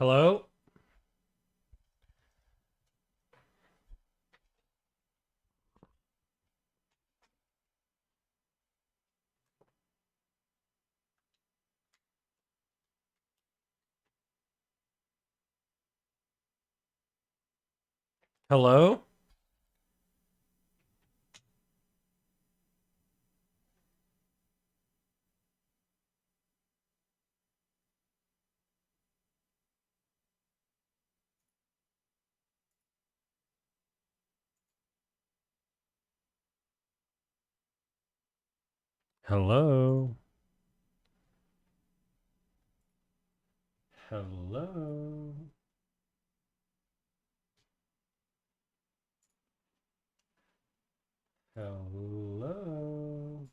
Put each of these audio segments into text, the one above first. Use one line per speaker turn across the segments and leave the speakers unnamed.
Hello? Hello? Hello? Hello? Hello?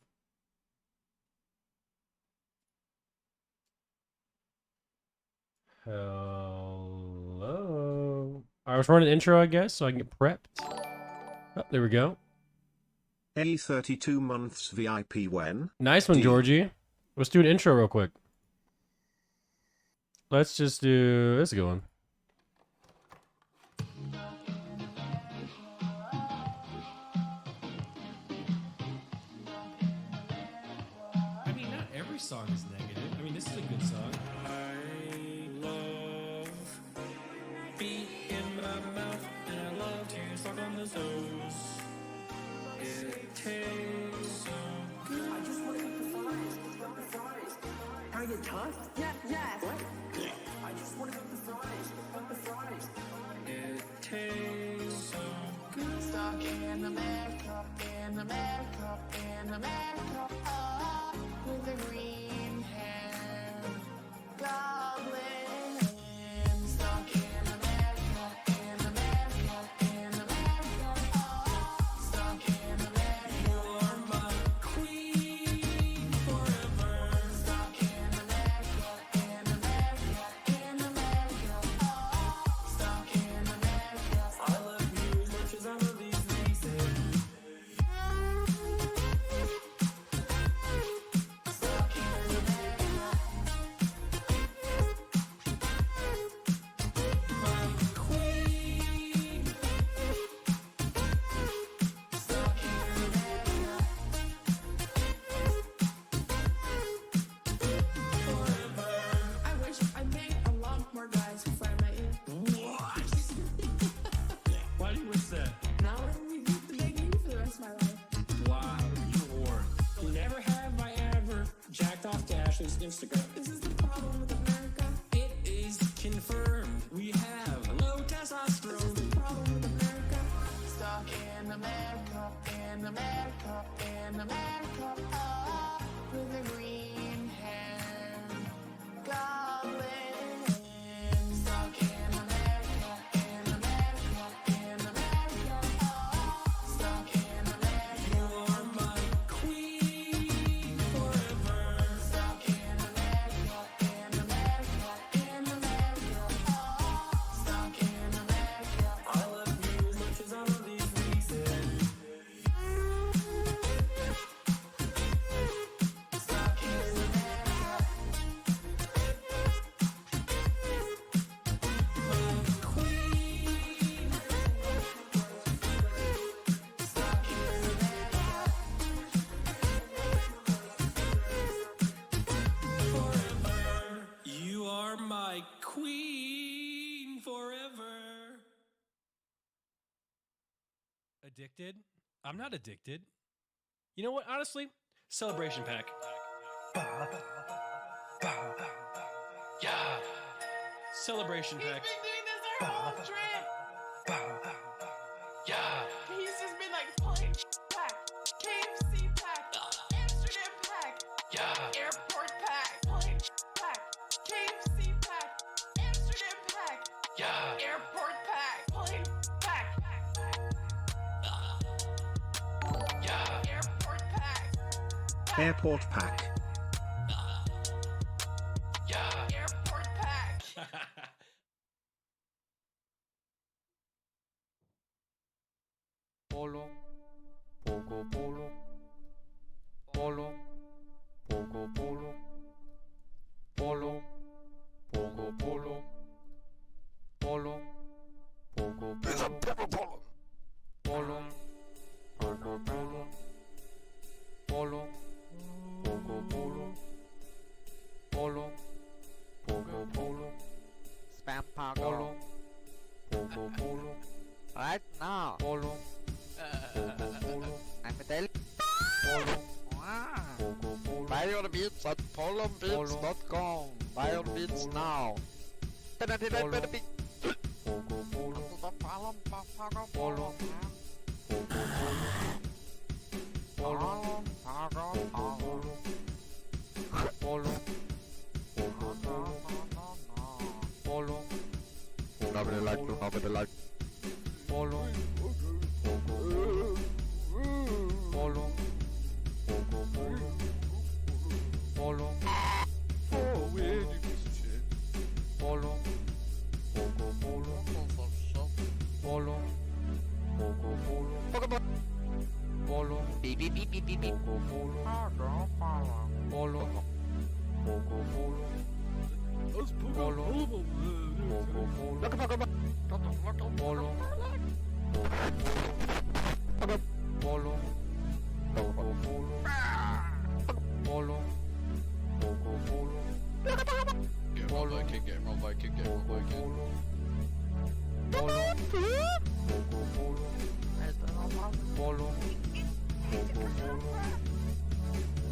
Hello? I was running an intro, I guess, so I can get prepped. Oh, there we go.
A 32 months VIP when?
Nice one,
D.
Georgie. Let's do an intro real quick. Let's just do this one. I mean, not every song is negative. I mean, this is a good song.
I love beat in my mouth, and I love to suck on the toes. It tastes so good.
I just want to eat the fries. The fries. Can I get tossed? Yeah, yes. What? I just want to eat the fries. The fries.
It tastes so good.
Stuck in America, oh, with a green hair goblin. Stuck in America, oh, stuck in America.
You are my queen forever.
Stuck in America, oh, stuck in America.
I love you as much as I love these reasons.
Stuck in America.
My queen.
Stuck in America. I wish I made a lot more guys before I met you.
What? Why do you wish that?
Now I'm gonna be begging you for the rest of my life.
Wow, you whore. Never have I ever jacked off to Ashley's Instagram.
This is the problem with America.
It is confirmed we have low testosterone.
The problem with America. Stuck in America, oh, with a green hair goblin. Stuck in America, oh, stuck in America.
You are my queen forever.
Stuck in America, oh, stuck in America.
I love you as much as I love these reasons.
Stuck in America.
My queen.
Stuck in America.
Forever. You are my queen forever.
Addicted? I'm not addicted. You know what? Honestly, celebration pack. Yeah. Celebration pack.
He's been doing this our whole trip.
Yeah.
He's just been like pulling pack, KFC pack, Amsterdam pack,
Yeah.
airport pack, pulling pack, KFC pack, Amsterdam pack,
Yeah.
airport pack, pulling pack,
Yeah.
airport pack,
Airport pack.
Yeah.
airport pack.
Polo, poco polo, polo, poco polo, polo, poco polo, Pogo Polo. Right now. Polo. Pogo Polo. I'm telling. Polo. Pogo Polo. Buy your beats at polonbeats.com. Buy your beats now. Polo. Pogo Polo. Polo. Polo. Polo. Polo. Nobody like you, nobody like. Polo. Polo. Polo. Oh, weird, you piece of shit. Polo. Polo. Polo. Polo. Polo. Beep beep beep beep beep beep. Polo. Polo. Polo. Polo. Polo. Polo. Polo. Roll kick game, roll by kick game, roll by kick. Polo. Polo.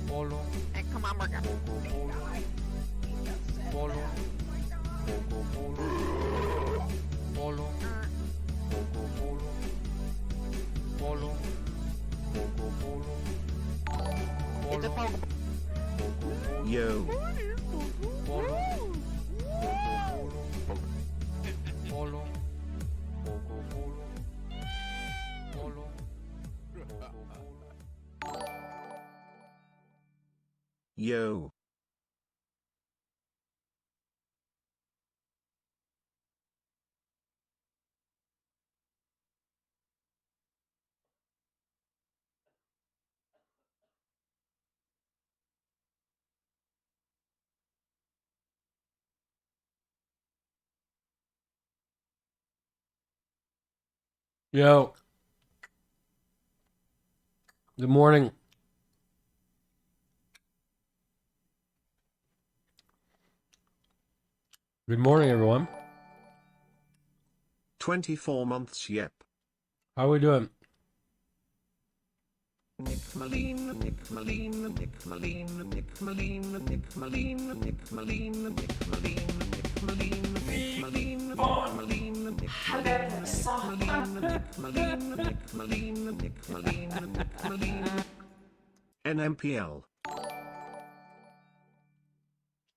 Polo. Hey, come on, Burger. Polo. Polo. Polo.
Yo.
Polo. Polo. Polo.
Yo.
Yo. Good morning. Good morning, everyone.
24 months, yep.
How are we doing?
Nick Malina, Nick Malina, Nick Malina, Nick Malina, Nick Malina, Nick Malina, Nick Malina, Nick Malina, Nick Malina, Nick Malina, Nick Malina, Nick Malina, Nick Malina, Nick Malina. NMPL.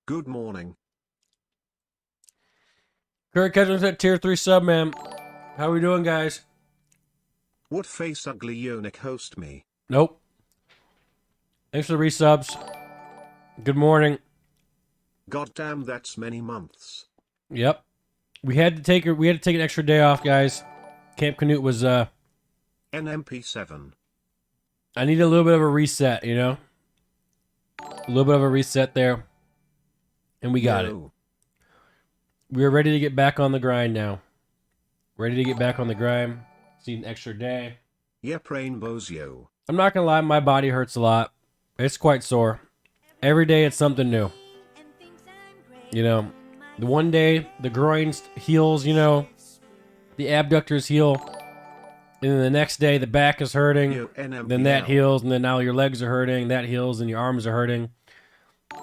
Good morning.
Kurt Ketchum's at tier 3 sub, man. How we doing, guys?
What face ugly Yonik host me?
Nope. Thanks for the resubs. Good morning.
Goddamn, that's many months.
Yep. We had to take an extra day off, guys. Camp KNUT was
NMP7.
I need a little bit of a reset, you know? A little bit of a reset there. And we got it. We're ready to get back on the grind now. Ready to get back on the grind. See an extra day.
Yep, rainbows, yo.
I'm not gonna lie, my body hurts a lot. It's quite sore. Every day it's something new. You know, the one day the groin heals, you know, the abductors heal. And then the next day the back is hurting.
Yo,
Then that heals, and then now your legs are hurting, that heals, and your arms are hurting.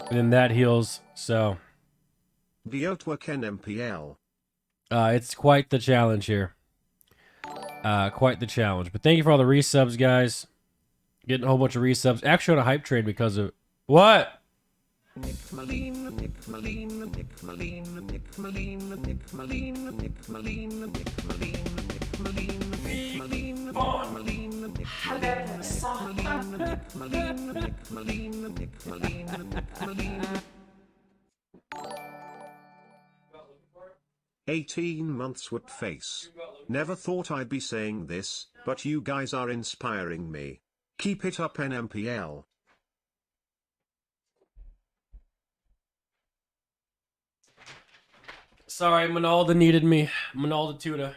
And then that heals. So
Diotwork NMPL.
it's quite the challenge here. Quite the challenge. But thank you for all the resubs, guys. Getting a whole bunch of resubs. Actually on a hype train because of... What?
Nick Malina, Nick Malina, Nick Malina, Nick Malina, Nick Malina, Nick Malina, Nick Malina, Nick Malina, Nick Malina, Malina, Nick Malina, Nick Malina, Nick Malina, Nick Malina, Nick Malina. 18 months what face. Never thought I'd be saying this, but you guys are inspiring me. Keep it up, NMPL.
Sorry, Manalda needed me. Manalda Tuda.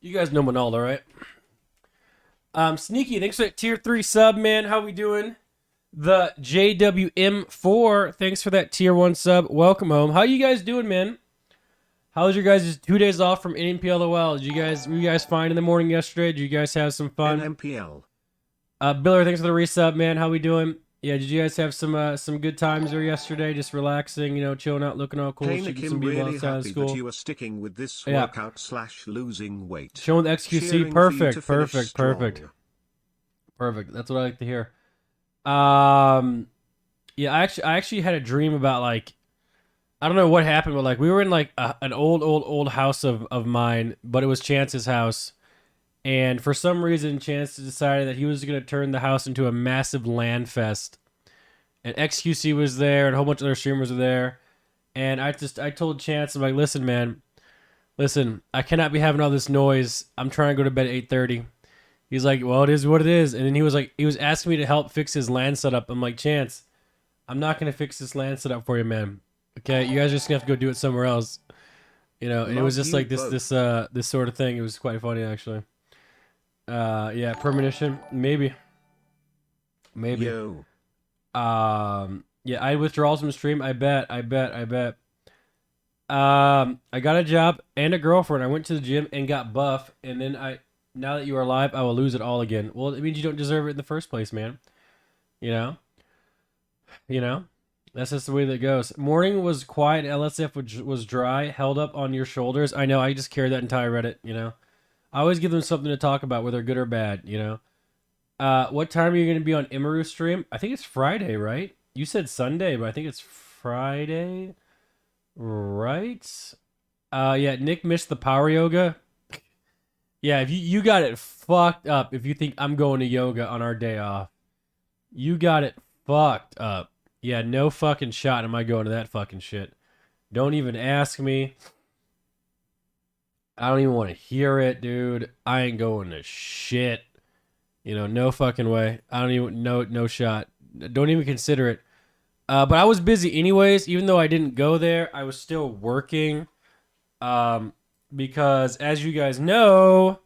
You guys know Manalda, right? Sneaky, thanks for that tier 3 sub, man. How we doing? The JWM4, thanks for that tier 1 sub. Welcome home. How you guys doing, man? How was your guys' 2 days off from NPLOL? Were you guys fine in the morning yesterday? Did you guys have some fun?
NMPL.
Biller, thanks for the resub, man. How we doing? Yeah, did you guys have some good times there yesterday? Just relaxing, chilling out, looking all cool,
Hey
shooting
Nick,
some
I'm
b-ball
really
outside of
happy
school.
that you are sticking with this
Yeah.
workout / losing weight.
Chilling with XQC,
Cheering for you to
perfect,
finish
perfect,
strong.
perfect. That's what I like to hear. Yeah, I actually had a dream about like, I don't know what happened, but like we were in like an old house of mine, but it was Chance's house. And for some reason, Chance decided that he was going to turn the house into a massive land fest. And XQC was there, and a whole bunch of other streamers were there. And I told Chance, I'm like, listen, man, I cannot be having all this noise. I'm trying to go to bed at 8:30. He's like, well, it is what it is. And then he was asking me to help fix his land setup. I'm like, Chance, I'm not going to fix this land setup for you, man. Okay, you guys are just going to have to go do it somewhere else. And it was
Love
just
you
like this sort of thing. It was quite funny, actually. Yeah, premonition, maybe.
Yo.
Yeah, I had withdrawals from the stream. I bet. I got a job and a girlfriend. I went to the gym and got buff, and then now that you are alive, I will lose it all again. Well, it means you don't deserve it in the first place, man. You know, that's just the way that goes. Morning was quiet. LSF was dry, held up on your shoulders. I know. I just carried that until I read it. I always give them something to talk about, whether good or bad. What time are you going to be on Imaru stream? I think it's Friday, right? You said Sunday, but I think it's Friday, right? Yeah, Nick missed the power yoga. Yeah, if you got it fucked up if you think I'm going to yoga on our day off. You got it fucked up. Yeah, no fucking shot am I going to that fucking shit. Don't even ask me. I don't even want to hear it, dude. I ain't going to shit. No fucking way. I don't even no shot. Don't even consider it. But I was busy anyways. Even though I didn't go there, I was still working. Because as you guys know,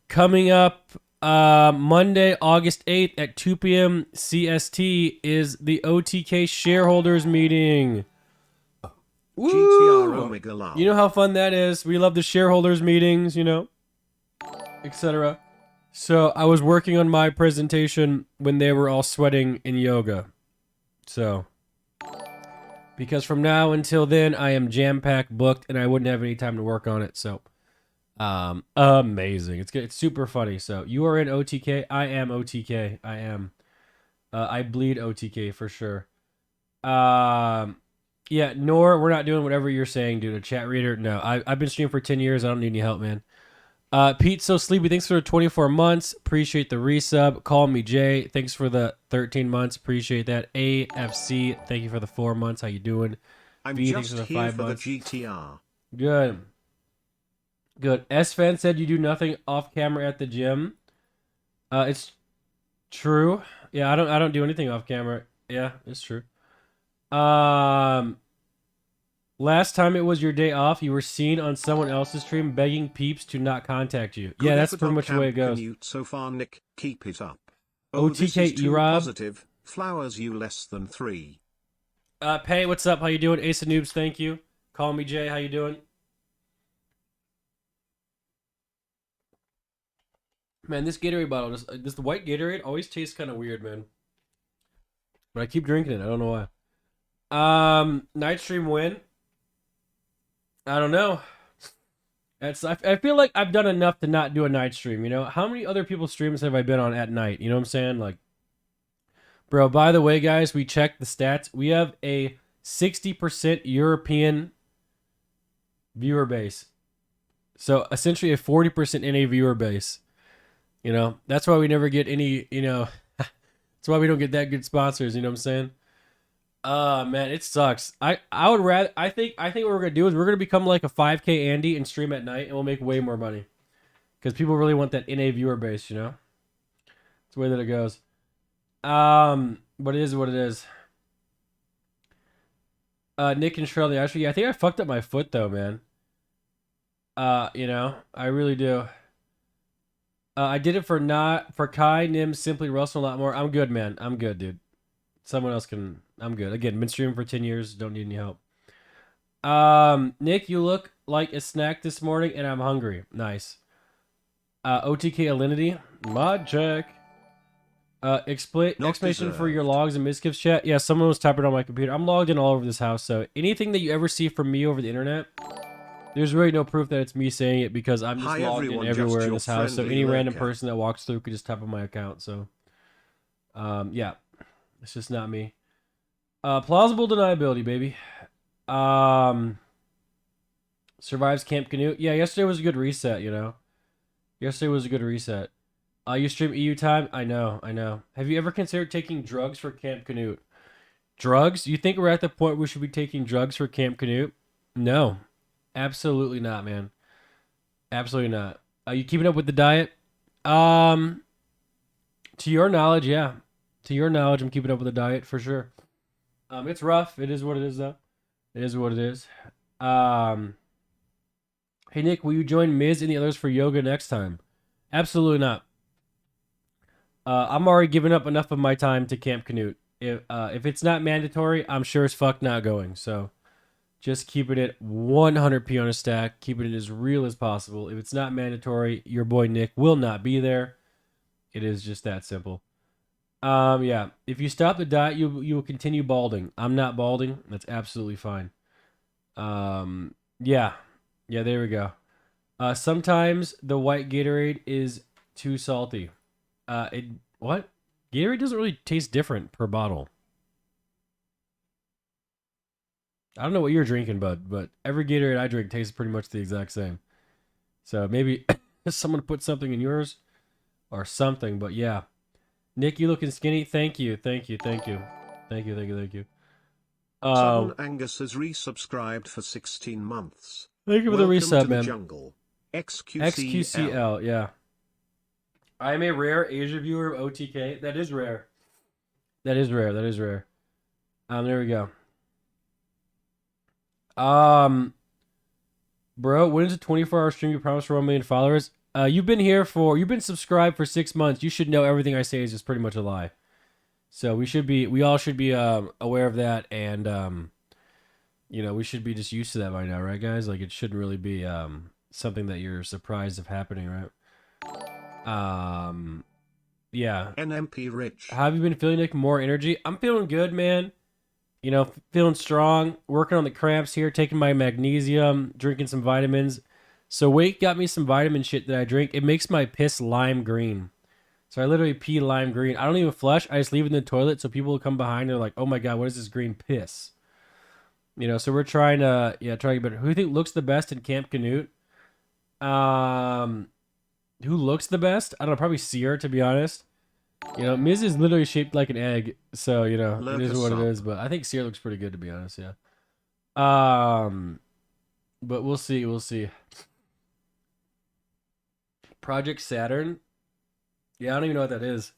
coming up Monday, August 8th at 2 p.m. CST is the OTK shareholders meeting.
GTR Omega Love.
You know how fun that is. We love the shareholders meetings, etc. So I was working on my presentation when they were all sweating in yoga. So, because from now until then, I am jam-packed booked, and I wouldn't have any time to work on it. So, amazing. It's super funny. So you are in OTK. I am OTK. I am. I bleed OTK for sure. Yeah, Nor, we're not doing whatever you're saying, dude. A chat reader? No. I've been streaming for 10 years. I don't need any help, man. Pete So Sleepy, thanks for the 24 months. Appreciate the resub. Call me Jay. Thanks for the 13 months. Appreciate that. AFC, thank you for the 4 months. How you doing?
I'm
V, thanks
just
for the
here
5
for
months.
the GTR.
Good. S-Fan said you do nothing off camera at the gym. It's true. Yeah, I don't do anything off camera. Yeah, it's true. Last time it was your day off, you were seen on someone else's stream begging peeps to not contact you.
Good
Yeah, that's
effort
pretty
on
much the way it
Camp
goes.
KNUT so far, Nick. Keep it up. Oh, this
OTK
is too
Erob.
positive. Flowers you less than 3.
Pay, what's up? How you doing? Ace of Noobs, thank you. Call me Jay, how you doing? Man, this Gatorade bottle, this the white Gatorade always tastes kind of weird, man. But I keep drinking it. I don't know why. Night stream win. I don't know. I feel like I've done enough to not do a night stream. How many other people's streams have I been on at night? You know what I'm saying? Like, bro. By the way, guys, we checked the stats. We have a 60% European viewer base. So essentially a 40% NA viewer base. That's why we never get any, that's why we don't get that good sponsors, you know what I'm saying? Man, it sucks. I would rather, I think what we're going to do is we're going to become like a 5K Andy and stream at night and we'll make way more money. Because people really want that NA viewer base, It's the way that it goes. But it is what it is. Nick and Shirley, actually, I think I fucked up my foot though, man. I really do. I did it for Kai, Nim, Simply, Russell, a lot more. I'm good, man. I'm good, dude. Someone else can. I'm good. Again, been streaming for 10 years. Don't need any help. Nick, you look like a snack this morning, and I'm hungry. Nice. OTK Alinity. Mod check.
Not
Explanation for your
deserved.
logs and misgifts chat. Yeah, someone was typing on my computer. I'm logged in all over this house, so anything that you ever see from me over the internet, there's really no proof that it's me saying it because I'm just
Hi
logged in
everyone,
everywhere
just
in
your
this house. So
friendly
any random
lurker.
person that walks through could just type on my account. So, yeah, it's just not me. Plausible deniability, baby. Survives Camp Canute. Yeah, yesterday was a good reset. Yesterday was a good reset. You stream EU time? I know. Have you ever considered taking drugs for Camp Canute? Drugs? You think we're at the point where we should be taking drugs for Camp Canute? No. Absolutely not, man. Absolutely not. Are you keeping up with the diet? Um, to your knowledge, yeah. To your knowledge, I'm keeping up with the diet for sure. It's rough. It is what it is, though. It is what it is. Um, hey Nick, will you join Miz and the others for yoga next time? Absolutely not. I'm already giving up enough of my time to Camp Canute. If it's not mandatory, I'm sure as fuck not going. So just keeping it 100p on a stack, keeping it as real as possible. If it's not mandatory, your boy Nick will not be there. It is just that simple. Yeah. If you stop the diet, you will continue balding. I'm not balding. That's absolutely fine. Yeah. Yeah, there we go. Sometimes the white Gatorade is too salty. It what? Gatorade doesn't really taste different per bottle. I don't know what you're drinking, bud, but every Gatorade I drink tastes pretty much the exact same. So maybe someone put something in yours or something, but yeah. Nick, you looking skinny? Thank you.
Sudden
Um,
Angus has resubscribed for 16 months.
Thank you for the
Welcome
resub,
to the
man.
jungle. XQCL.
XQCL, yeah. I am a rare Asia viewer of OTK. That is rare. That is rare. There we go. Bro, when is a 24-hour stream you promised for 1 million followers? You've been subscribed for 6 months. You should know everything I say is just pretty much a lie. So we all should be aware of that, and we should be just used to that by now, right, guys? Like it shouldn't really be something that you're surprised of happening, right? Yeah.
NMP Rich.
How have you been feeling, Nick? More energy? I'm feeling good, man. Feeling strong, working on the cramps here, taking my magnesium, drinking some vitamins. So Wake got me some vitamin shit that I drink. It makes my piss lime green. So I literally pee lime green. I don't even flush. I just leave it in the toilet so people will come behind and they're like, oh my God, what is this green piss? So we're trying to get better. Who do you think looks the best in Camp Canute? Who looks the best? I don't know, probably Seer, to be honest. Miz is literally shaped like an egg, so it is what it is. But I think Seer looks pretty good, to be honest. Yeah. But we'll see. Project Saturn. Yeah, I don't even know what that is.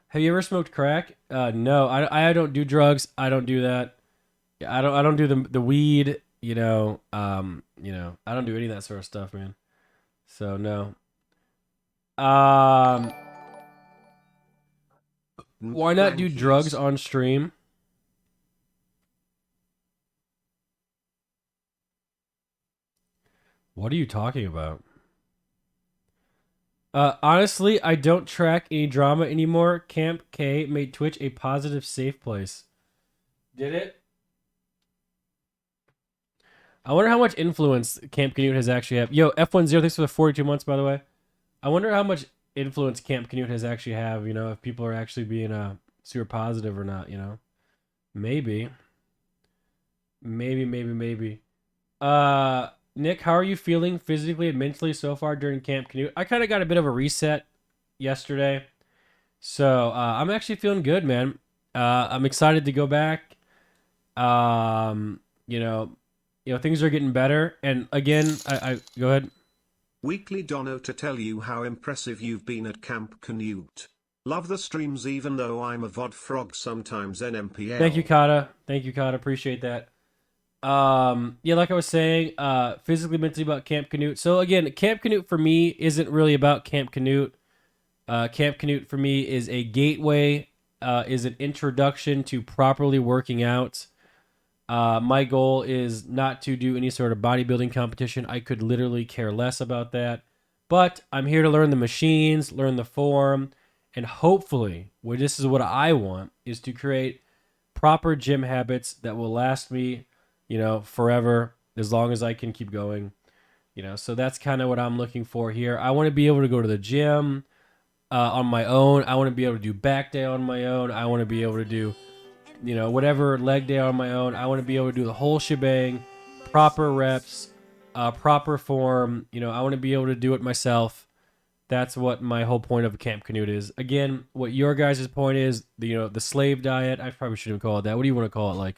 Have you ever smoked crack? No, I don't do drugs. I don't do that. Yeah, I don't do the weed. I don't do any of that sort of stuff, man. So no. Why not do drugs on stream? What are you talking about? Honestly, I don't track any drama anymore. Camp K made Twitch a positive, safe place. Did it? I wonder how much influence Camp Canute has actually had. Yo, F10, thanks for the 42 months, by the way. I wonder how much influence Camp Canute has actually have, if people are actually being super positive or not, Maybe. Nick, how are you feeling physically and mentally so far during Camp Canute? I kind of got a bit of a reset yesterday. So I'm actually feeling good, man. I'm excited to go back. Things are getting better. And again, I go ahead.
Weekly Dono to tell you how impressive you've been at Camp Canute. Love the streams even though I'm a VOD frog sometimes NMPL.
Thank you, Kata. Appreciate that. Yeah, like I was saying, physically, mentally about Camp Canute. So again, Camp Canute for me isn't really about Camp Canute. Camp Canute for me is a gateway, is an introduction to properly working out. My goal is not to do any sort of bodybuilding competition. I could literally care less about that. But I'm here to learn the machines, learn the form, and hopefully, this is what I want, is to create proper gym habits that will last me, forever, as long as I can keep going. So that's kind of what I'm looking for here. I want to be able to go to the gym on my own. I want to be able to do back day on my own. I want to be able to do whatever leg day on my own. I want to be able to do the whole shebang, proper reps, proper form. I want to be able to do it myself. That's what my whole point of Camp Canute is. Again, what your guys' point is, the slave diet. I probably shouldn't call it that. What do you want to call it?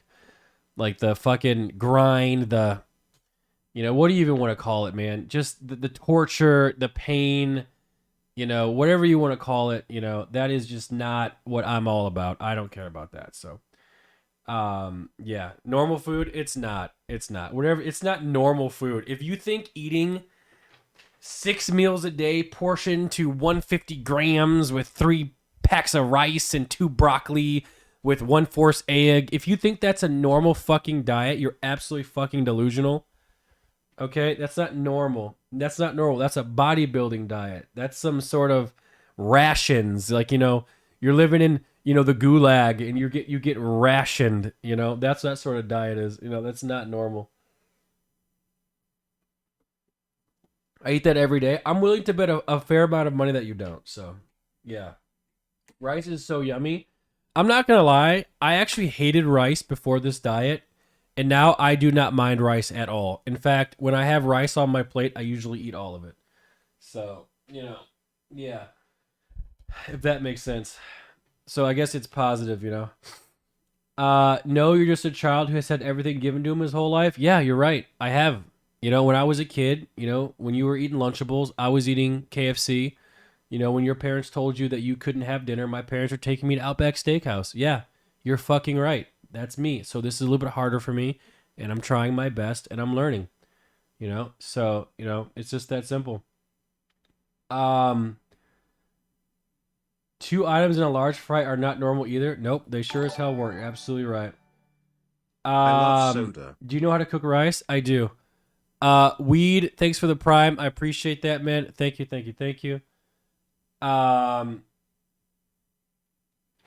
Like the fucking grind, what do you even want to call it, man? Just the torture, the pain, whatever you want to call it, that is just not what I'm all about. I don't care about that. So, yeah, normal food, it's not. Whatever, it's not normal food. If you think eating 6 meals a day portioned to 150 grams with 3 packs of rice and 2 broccoli with 1 force egg, if you think that's a normal fucking diet, you're absolutely fucking delusional. Okay, that's not normal. That's not normal. That's a bodybuilding diet. That's some sort of rations. Like, you're living in, the gulag and you get rationed, That's what that sort of diet is. That's not normal. I eat that every day. I'm willing to bet a fair amount of money that you don't. So, yeah. Rice is so yummy. I'm not going to lie. I actually hated rice before this diet. And now I do not mind rice at all. In fact, when I have rice on my plate, I usually eat all of it. So, yeah. If that makes sense. So I guess it's positive, No, you're just a child who has had everything given to him his whole life. Yeah, you're right. I have. When I was a kid, when you were eating Lunchables, I was eating KFC. When your parents told you that you couldn't have dinner, my parents were taking me to Outback Steakhouse. Yeah, you're fucking right. That's me. So this is a little bit harder for me, and I'm trying my best, and I'm learning. So it's just that simple. 2 items in a large fry are not normal either. Nope, they sure as hell weren't. You're absolutely right.
I love soda.
Do you know how to cook rice? I do. Weed, thanks for the prime. I appreciate that, man. Thank you.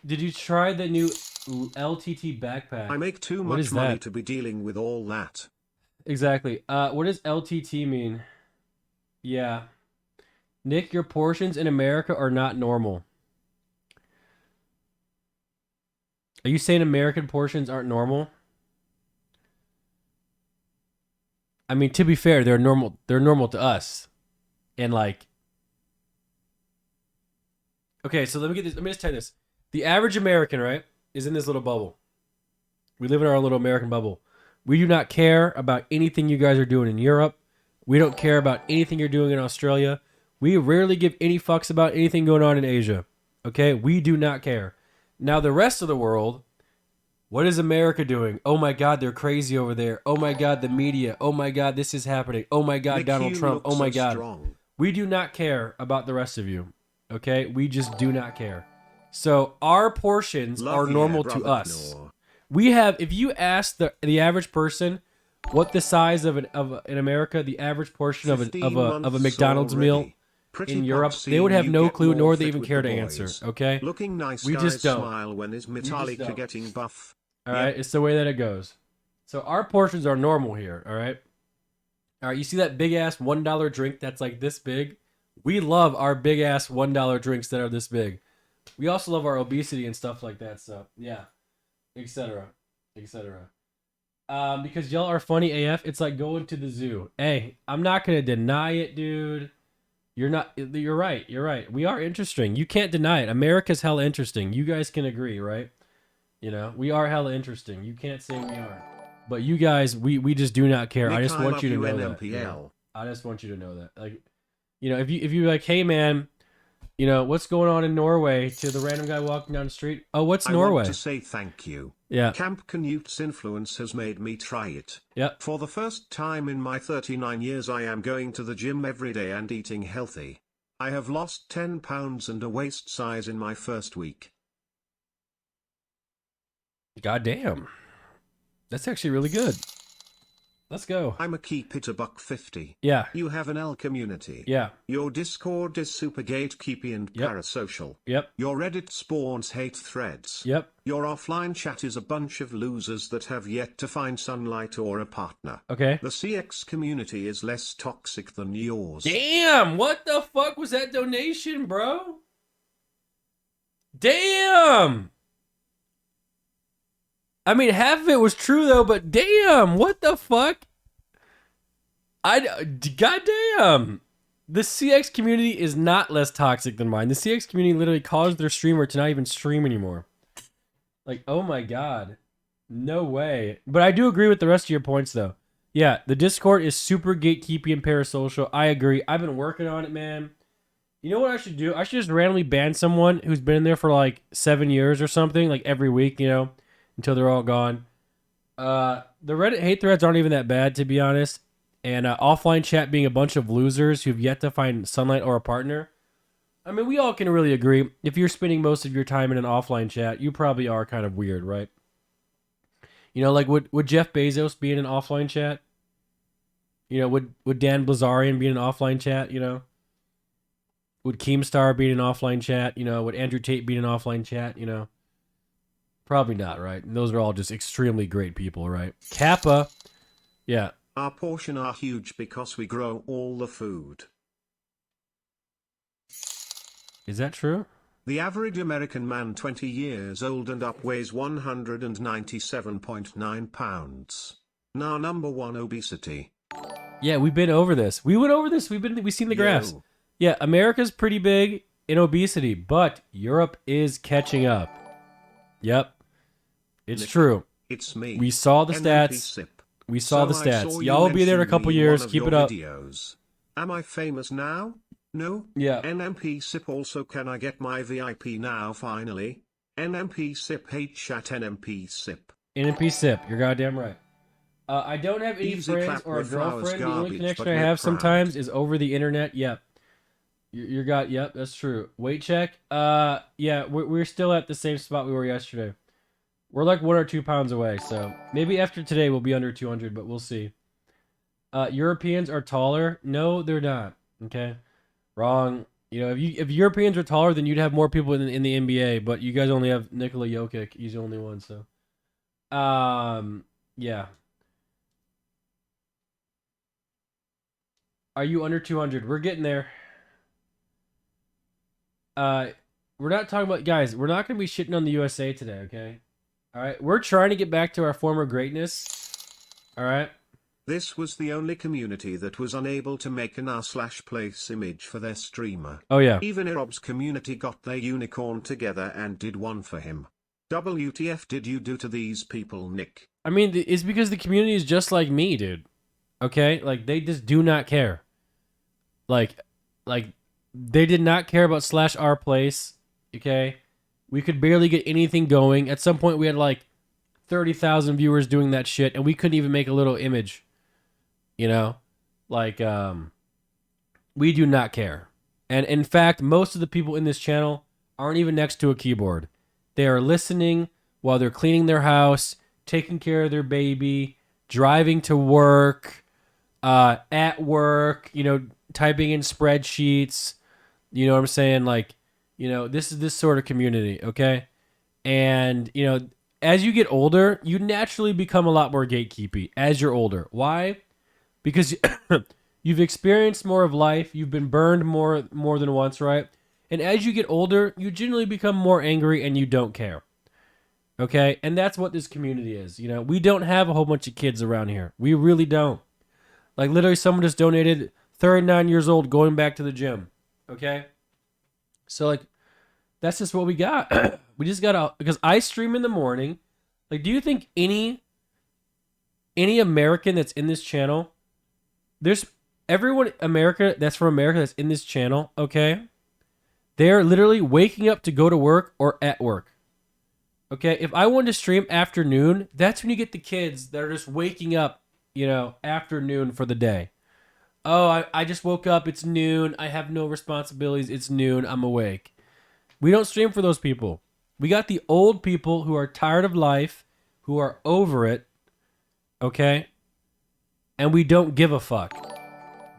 Did you try the new LTT backpack?
I make too much money to be dealing with all that.
Exactly. What does LTT mean? Yeah. Nick, your portions in America are not normal. Are you saying American portions aren't normal? I mean, to be fair, they're normal. They're normal to us. And okay, so let me just tell you this. The average American, right, is in this little bubble. We live in our little American bubble. We do not care about anything you guys are doing in Europe. We don't care about anything you're doing in Australia. We rarely give any fucks about anything going on in Asia. Okay? We do not care. Now, the rest of the world, what is America doing? Oh my God, they're crazy over there. Oh my God, the media. Oh my God, this is happening. Oh my God, Donald Trump. Oh my God. We do not care about the rest of you. Okay? We just do not care. So our portions are normal to us. We have, if you ask the average person what the size of in America, the average portion of a McDonald's meal in Europe, they would have no clue, nor they even care to answer. Okay,
looking nice,
we just don't.
Smile when his metallic are getting buff.
All right, it's the way that it goes. So our portions are normal here. All right. You see that big ass $1 drink that's like this big? We love our big ass $1 drinks that are this big. We also love our obesity and stuff like that. So yeah, etc. Because y'all are funny AF. It's like going to the zoo. Hey, I'm not gonna deny it, dude. You're right. We are interesting. You can't deny it. America's hella interesting. You guys can agree, right? We are hella interesting. You can't say we aren't. But you guys, we just do not care.
Nick,
I just want you to know
NMPL.
that. I just want you to know that. Like, if you're like, hey man, what's going on in Norway, to the random guy walking down the street. Oh, what's Norway?
I want to say thank you.
Yeah.
Camp Canute's influence has made me try it.
Yep.
For the first time in my 39 years, I am going to the gym every day and eating healthy. I have lost 10 pounds and a waist size in my first week.
God damn. That's actually really good. Let's go.
I'm a keep it a buck 50.
Yeah.
You have an L community.
Yeah.
Your Discord is super gatekeepy and
Yep.
parasocial.
Yep.
Your Reddit spawns hate threads.
Yep.
Your offline chat is a bunch of losers that have yet to find sunlight or a partner.
Okay.
The CX community is less toxic than yours.
Damn, what the fuck was that donation, bro? Damn! I mean, half of it was true, though, but damn, what the fuck? Goddamn! The CX community is not less toxic than mine. The CX community literally caused their streamer to not even stream anymore. Like, oh my god. No way. But I do agree with the rest of your points, though. Yeah, the Discord is super gatekeepy and parasocial. I agree. I've been working on it, man. You know what I should do? I should just randomly ban someone who's been in there for like 7 years or something, like every week, you know, until they're all gone. The Reddit hate threads aren't even that bad, to be honest. And offline chat being a bunch of losers who've yet to find sunlight or a partner. I mean, we all can really agree. If you're spending most of your time in an offline chat, you probably are kind of weird, right? You know, like would Jeff Bezos be in an offline chat? You know, would Dan Blazarian be in an offline chat? You know, would Keemstar be in an offline chat? You know, would Andrew Tate be in an offline chat? You know, probably not, right? And those are all just extremely great people, right? Kappa, yeah.
Our portion are huge because we grow all the food.
Is that true?
The average American man 20 years old and up weighs 197.9 pounds. Now number 1 obesity.
Yeah, we've been over this. We went over this. We've seen the graphs.
Yo.
Yeah, America's pretty big in obesity, but Europe is catching up. Yep. It's
Nick,
true.
It's me.
We saw the
NMP
stats.
Sip.
We saw the
So I
stats.
saw you
Y'all will be there in a
mention
couple
me in
years.
one of
Keep
your
it up.
Videos. Am I famous now? No?
Yeah.
NMP Sip also, can I get my VIP now finally? NMP Sip hate chat NMP Sip.
NMP sip. You're goddamn right. I don't have any
Easy
friends
clap
or a
with flowers
girlfriend. The only
garbage,
connection
but
I
we're
have
proud.
sometimes is over the internet. Yep. Yep, that's true. Weight check. Yeah, we're still at the same spot we were yesterday. We're like 1 or 2 pounds away, so maybe after today we'll be under 200, but we'll see. Europeans are taller. No, they're not. Okay, wrong. You know, if Europeans were taller, then you'd have more people in the NBA. But you guys only have Nikola Jokic. He's the only one. So, yeah. Are you under 200? We're getting there. We're not talking about guys. We're not going to be shitting on the USA today. Okay. All right. We're trying to get back to our former greatness. All right.
This was the only community that was unable to make an r/place image for their streamer.
Oh yeah.
Even Rob's community got their unicorn together and did one for him. WTF did you do to these people, Nick?
I mean, it's because the community is just like me, dude. Okay? Like, they just do not care. Like, they did not care about /rplace, okay? We could barely get anything going. At some point, we had, like, 30,000 viewers doing that shit, and we couldn't even make a little image. You know? Like, we do not care. And, in fact, most of the people in this channel aren't even next to a keyboard. They are listening while they're cleaning their house, taking care of their baby, driving to work, at work, you know, typing in spreadsheets. You know what I'm saying? Like, you know, this is this sort of community, okay? And, you know, as you get older, you naturally become a lot more gatekeepy as you're older. Why? Because you've experienced more of life. You've been burned more than once, right? And as you get older, you generally become more angry and you don't care. Okay? And that's what this community is. You know, we don't have a whole bunch of kids around here. We really don't. Like, literally, someone just donated, 39 years old, going back to the gym. Okay? So, like, that's just what we got. We just got to, because I stream in the morning. Like, do you think any American that's in this channel, there's everyone America that's from America that's in this channel, okay? They're literally waking up to go to work or at work. Okay, if I wanted to stream afternoon, that's when you get the kids that are just waking up, you know, afternoon for the day. Oh, I just woke up, it's noon, I have no responsibilities, it's noon, I'm awake. We don't stream for those people. We got the old people who are tired of life, who are over it, Okay? And we don't give a fuck.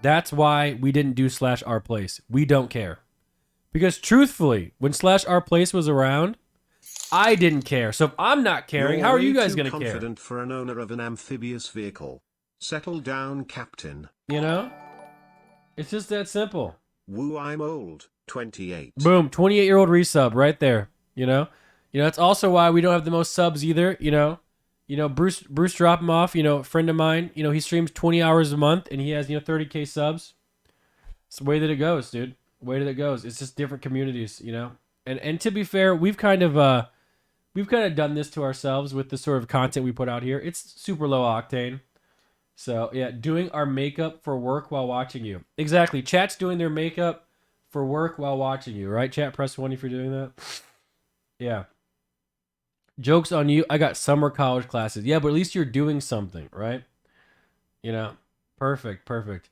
That's why we didn't do /our place. We don't care. Because truthfully, when /our place was around, I didn't care. So if I'm not caring,
You're
how are
way
you guys
too
going to care?
confident for an owner of an amphibious vehicle. Settle down, Captain.
You know? It's just that simple.
Woo, I'm old. 28.
Boom, 28-year-old resub right there. You know? That's also why we don't have the most subs either, you know? Bruce drop him off, a friend of mine, he streams 20 hours a month and he has, 30K subs. It's the way that it goes, dude. The way that it goes. It's just different communities, And to be fair, we've kind of done this to ourselves with the sort of content we put out here. It's super low octane. So, yeah, doing our makeup for work while watching you. Exactly. Chat's doing their makeup for work while watching you, right? Chat, press 1 if you're doing that. Yeah. Joke's on you. I got summer college classes. Yeah, but at least you're doing something, right? Perfect.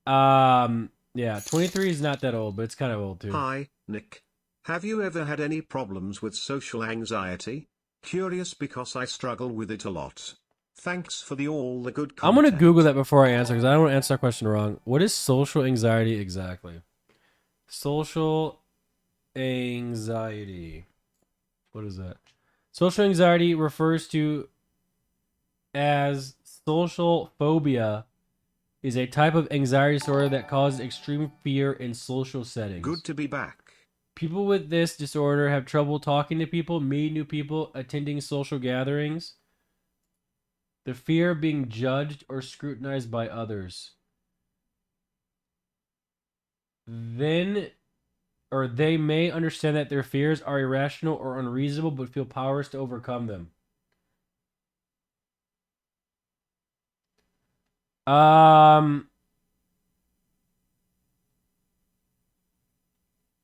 Yeah, 23 is not that old, but it's kind of old too.
Hi, Nick. Have you ever had any problems with social anxiety? Curious because I struggle with it a lot. Thanks for all the good content.
I'm going to Google that before I answer because I don't want to answer that question wrong. What is social anxiety exactly? Social anxiety. What is that? Social anxiety refers to as social phobia is a type of anxiety disorder that causes extreme fear in social settings.
Good to be back.
People with this disorder have trouble talking to people, meeting new people, attending social gatherings. The fear of being judged or scrutinized by others. They may understand that their fears are irrational or unreasonable, but feel powerless to overcome them.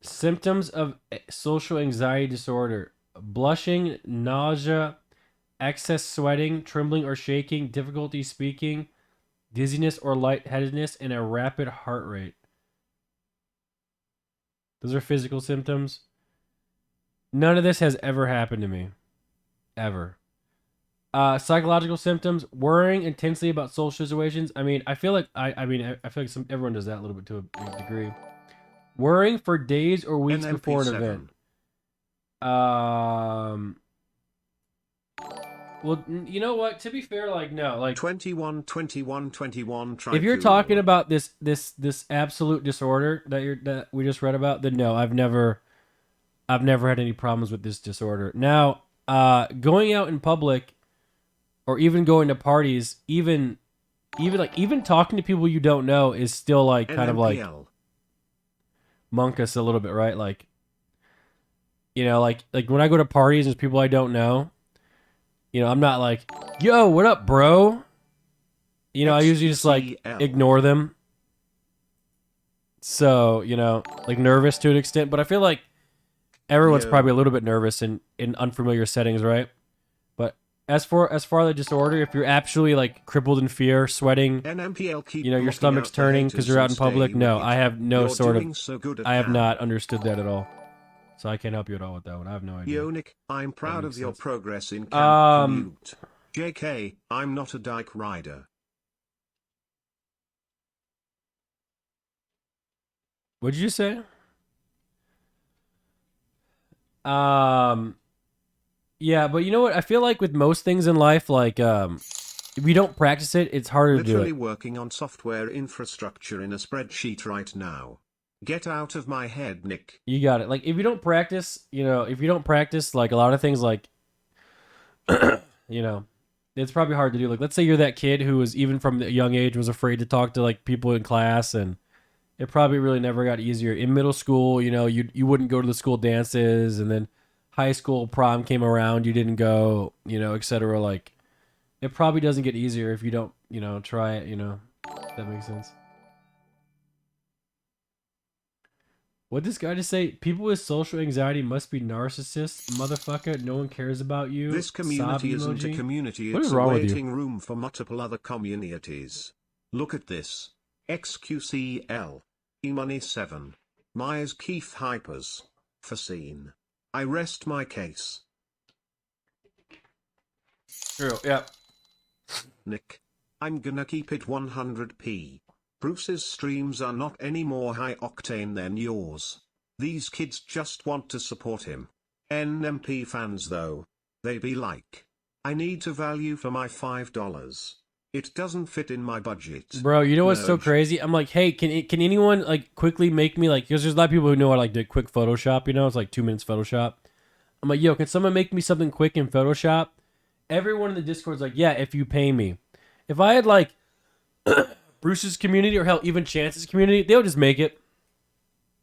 Symptoms of social anxiety disorder: blushing, nausea, excess sweating, trembling or shaking, difficulty speaking, dizziness or lightheadedness, and a rapid heart rate. Those are physical symptoms. None of this has ever happened to me. Ever. Psychological symptoms: worrying intensely about social situations. I mean, I feel like everyone does that a little bit to a degree. Worrying for days or weeks before an event. Well, you know what? To be fair, no,
21.
If you're talking about this absolute disorder that we just read about, then no, I've never had any problems with this disorder. Now, going out in public, or even going to parties, even talking to people you don't know is still kind of like monkus a little bit, right? Like when I go to parties and there's people I don't know, I'm not like, yo, what up, bro? I usually just ignore them. So, nervous to an extent, but I feel like everyone's probably a little bit nervous in unfamiliar settings, right? But as far the disorder, if you're actually crippled in fear, sweating, your stomach's turning because you're out in public, no, I have I have not understood that at all. So I can't help you at all with that one. I have no idea.
Yo, Nick, I'm proud of your progress in Camp KNUT. JK, I'm not a dyke rider.
What'd you say? Yeah, but you know what? I feel like with most things in life, if you don't practice it, it's harder to do it.
Literally working on software infrastructure in a spreadsheet right now. Get out of my head, Nick.
You got it. If you don't practice, a lot of things, it's probably hard to do. Let's say you're that kid who was, even from a young age, was afraid to talk to people in class, and it probably really never got easier. In middle school, you wouldn't go to the school dances, and then high school prom came around, you didn't go, etc. It probably doesn't get easier if you don't, try it, if that makes sense. What this guy just say? People with social anxiety must be narcissists. Motherfucker, no one cares about you.
This community isn't a community, it's a waiting room for multiple other communities. Look at this. XQCL. eMoney 7. Myers Keith Hypers. Facine. I rest my case.
True, yeah.
Nick. I'm gonna keep it 100p. Bruce's streams are not any more high octane than yours. These kids just want to support him. NMP fans though, they be like, I need to value for my $5. It doesn't fit in my budget.
Bro, you know what's so
Merge.
crazy? I'm like, hey, can anyone like quickly make me like, because there's a lot of people who know how to like do quick Photoshop, you know, it's like 2 minutes Photoshop. I'm like, yo, can someone make me something quick in Photoshop? Everyone in the Discord's like, yeah, if you pay me. If I had like Bruce's community or hell, even Chance's community, they would just make it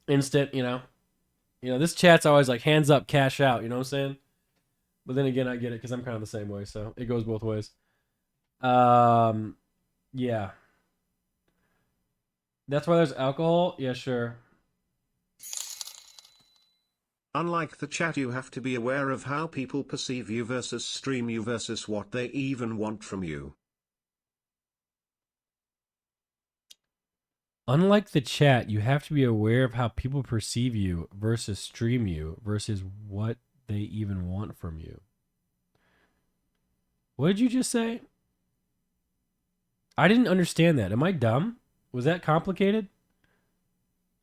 instant, you know. You know, this chat's always like hands up, cash out, you know what I'm saying? But then again, I get it because I'm kind of the same way, so it goes both ways. Yeah. That's why there's alcohol? Yeah, sure.
Unlike the chat, you have to be aware of how people perceive you versus stream you versus what they even want from you.
Unlike the chat, you have to be aware of how people perceive you versus stream you versus what they even want from you. What did you just say? I didn't understand that. Am I dumb? Was that complicated?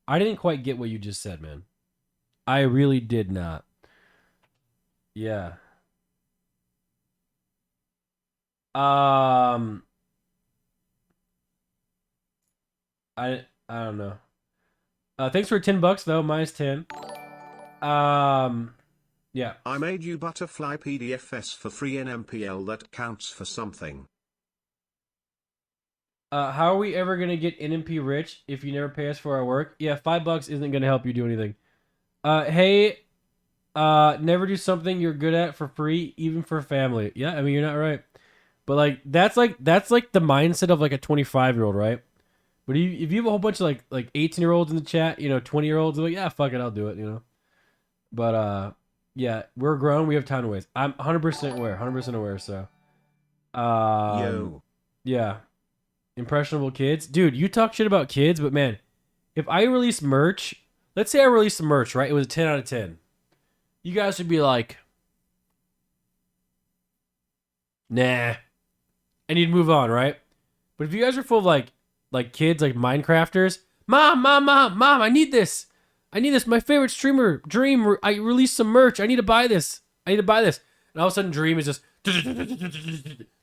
I didn't quite get what you just said, man. I really did not. Yeah. I don't know. Thanks for $10 though. Minus 10. Yeah.
I made you butterfly PDFs for free in MPL. That counts for something.
How are we ever gonna get NMP rich if you never pay us for our work? Yeah, $5 isn't gonna help you do anything. Hey, never do something you're good at for free, even for family. Yeah, I mean you're not right, but like that's like the mindset of like a 25-year-old, right? But if you have a whole bunch of like 18-year-olds in the chat, you know, 20-year-olds, like yeah, fuck it, I'll do it, you know. But yeah, we're grown, we have time to waste. I'm 100% aware, 100% aware. So,
Yo.
Yeah. Impressionable kids. Dude, you talk shit about kids, but man, if I release merch, let's say I released some merch, right? It was a 10 out of 10. You guys would be like, nah. And you'd move on, right? But if you guys are full of like kids, like Minecrafters, Mom, I need this. I need this. My favorite streamer, Dream, I released some merch. I need to buy this. And all of a sudden Dream is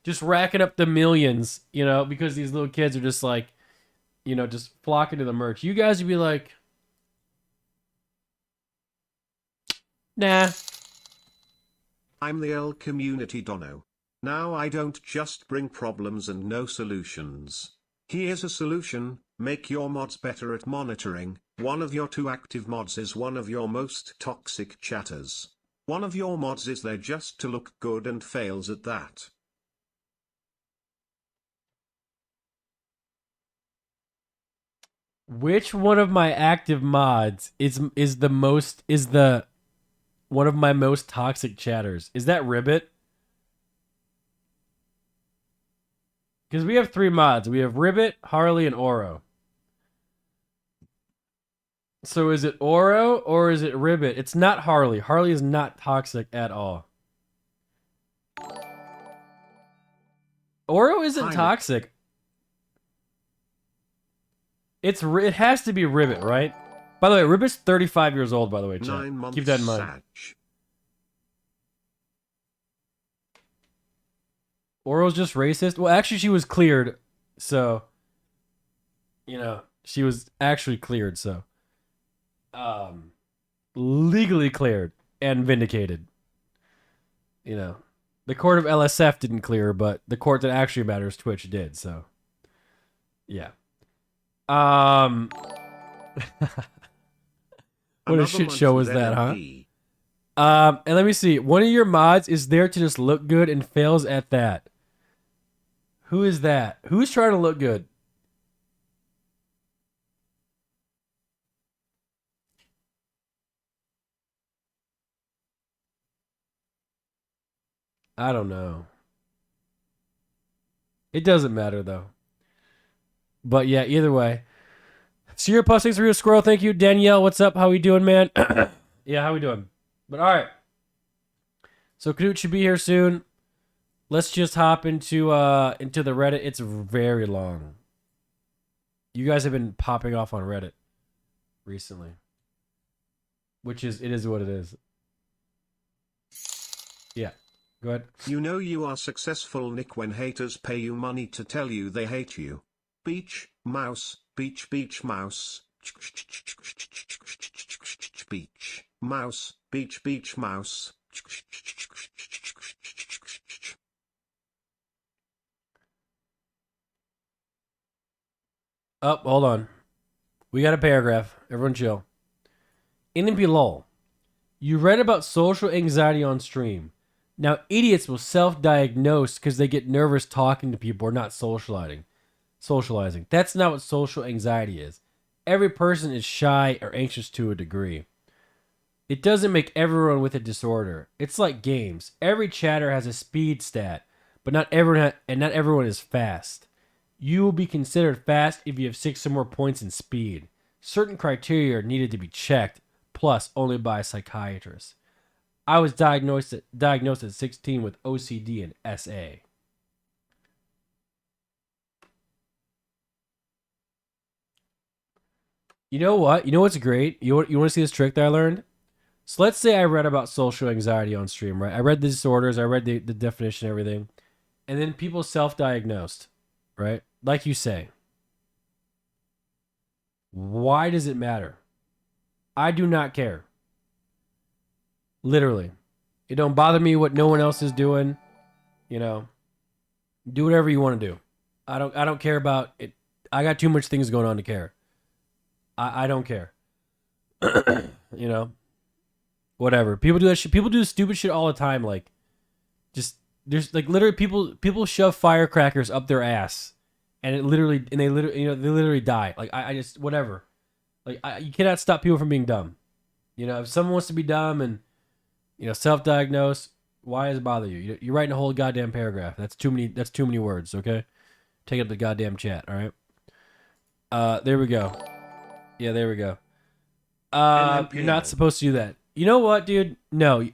just racking up the millions, you know, because these little kids are just like, you know, just flocking to the merch. You guys would be like, nah.
I'm the L community Dono. Now I don't just bring problems and no solutions. Here's a solution: make your mods better at monitoring. One of your 2 active mods is one of your most toxic chatters. One of your mods is there just to look good and fails at that.
Which one of my active mods is the one of my most toxic chatters? Is that Ribbit? Because we have 3 mods. We have Ribbit, Harley, and Oro. So is it Oro or is it Ribbit? It's not Harley. Harley is not toxic at all. Oro isn't toxic. It has to be Ribbit, right? By the way, Ribbit's 35 years old, by the way, chat.
9 months.
Keep that in mind.
Satch.
Oro's just racist? Well, actually, she was cleared, so... You know, she was actually cleared, so... Legally cleared and vindicated. You know, the court of LSF didn't clear her, but the court that actually matters, Twitch, did, so... Yeah. What a shit show was that, huh? And let me see. One of your mods is there to just look good and fails at that. Who is that? Who's trying to look good? I don't know. It doesn't matter, though. But yeah, either way. Sierra Plus 6 Real Squirrel, thank you. Danielle, what's up? How we doing, man? Yeah, how we doing? But all right. So KNUT should be here soon. let's just hop into the Reddit. It's very long. You guys have been popping off on Reddit recently, which is it is what it is. Yeah, go ahead.
You know you are successful, Nick, when haters pay you money to tell you they hate you. Beach, mouse, beach, beach, mouse. Beach, mouse, beach, beach, mouse.
Oh, hold on. We got a paragraph. Everyone chill. In and below, you read about social anxiety on stream. Now, idiots will self-diagnose because they get nervous talking to people or not socializing. That's not what social anxiety is. Every person is shy or anxious to a degree. It doesn't make everyone with a disorder. It's like games. Every chatter has a speed stat, but not everyone is fast. You will be considered fast if you have 6 or more points in speed. Certain criteria are needed to be checked, plus only by a psychiatrist. I was diagnosed at 16 with OCD and SA. You know what? You know what's great? You want to see this trick that I learned? So let's say I read about social anxiety on stream, right? I read the disorders, I read the definition, everything. And then people self-diagnosed, right? Like you say. Why does it matter? I do not care. Literally. It don't bother me what no one else is doing. You know, do whatever you want to do. I don't care about it. I got too much things going on to care. I don't care. You know, whatever. People do that shit. People do stupid shit all the time. Like, just there's like literally people shove firecrackers up their ass, and they literally die. Like I just whatever. Like you cannot stop people from being dumb. You know, if someone wants to be dumb and self-diagnose, why does it bother you? You're writing a whole goddamn paragraph. That's too many. That's too many words. Okay, take up the goddamn chat. All right. There we go. Yeah, there we go. You're not supposed to do that. You know what, dude? No,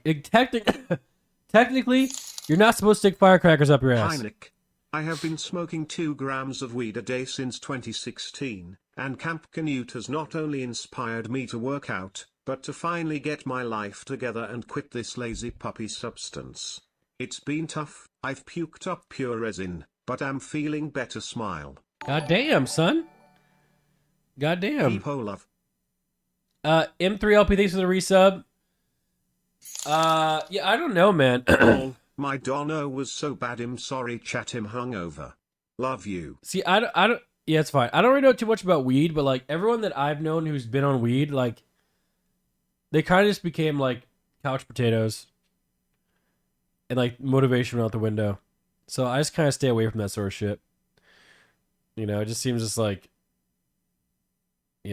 technically, you're not supposed to stick firecrackers up your ass.
Nick, I have been smoking 2 grams of weed a day since 2016, and Camp KNUT has not only inspired me to work out, but to finally get my life together and quit this lazy puppy substance. It's been tough, I've puked up pure resin, but I'm feeling better. Smile.
Goddamn, son. Goddamn.
People love.
M3LP, thanks for the resub. Yeah, I don't know, man.
My dono was so bad, I'm sorry, chat, him hungover. Love you.
See, I don't. Yeah, it's fine. I don't really know too much about weed, but like everyone that I've known who's been on weed, like they kind of just became like couch potatoes, and like motivation went out the window. So I just kind of stay away from that sort of shit. You know, it just seems just like, I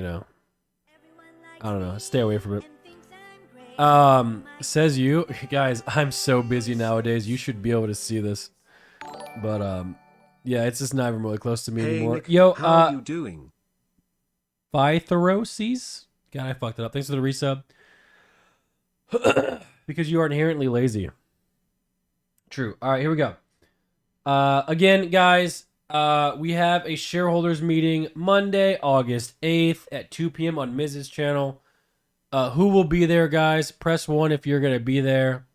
don't know. Stay away from it. Says you guys, I'm so busy nowadays. You should be able to see this, but yeah, it's just not even really close to me anymore.
Nick,
Yo,
how are you doing?
Phythroses? God, I fucked it up. Thanks for the resub. Because you are inherently lazy. True. All right, here we go. Again, guys, we have a shareholders meeting Monday, August 8th at 2 p.m. on Miz's channel. Who will be there, guys? Press 1 if you're going to be there.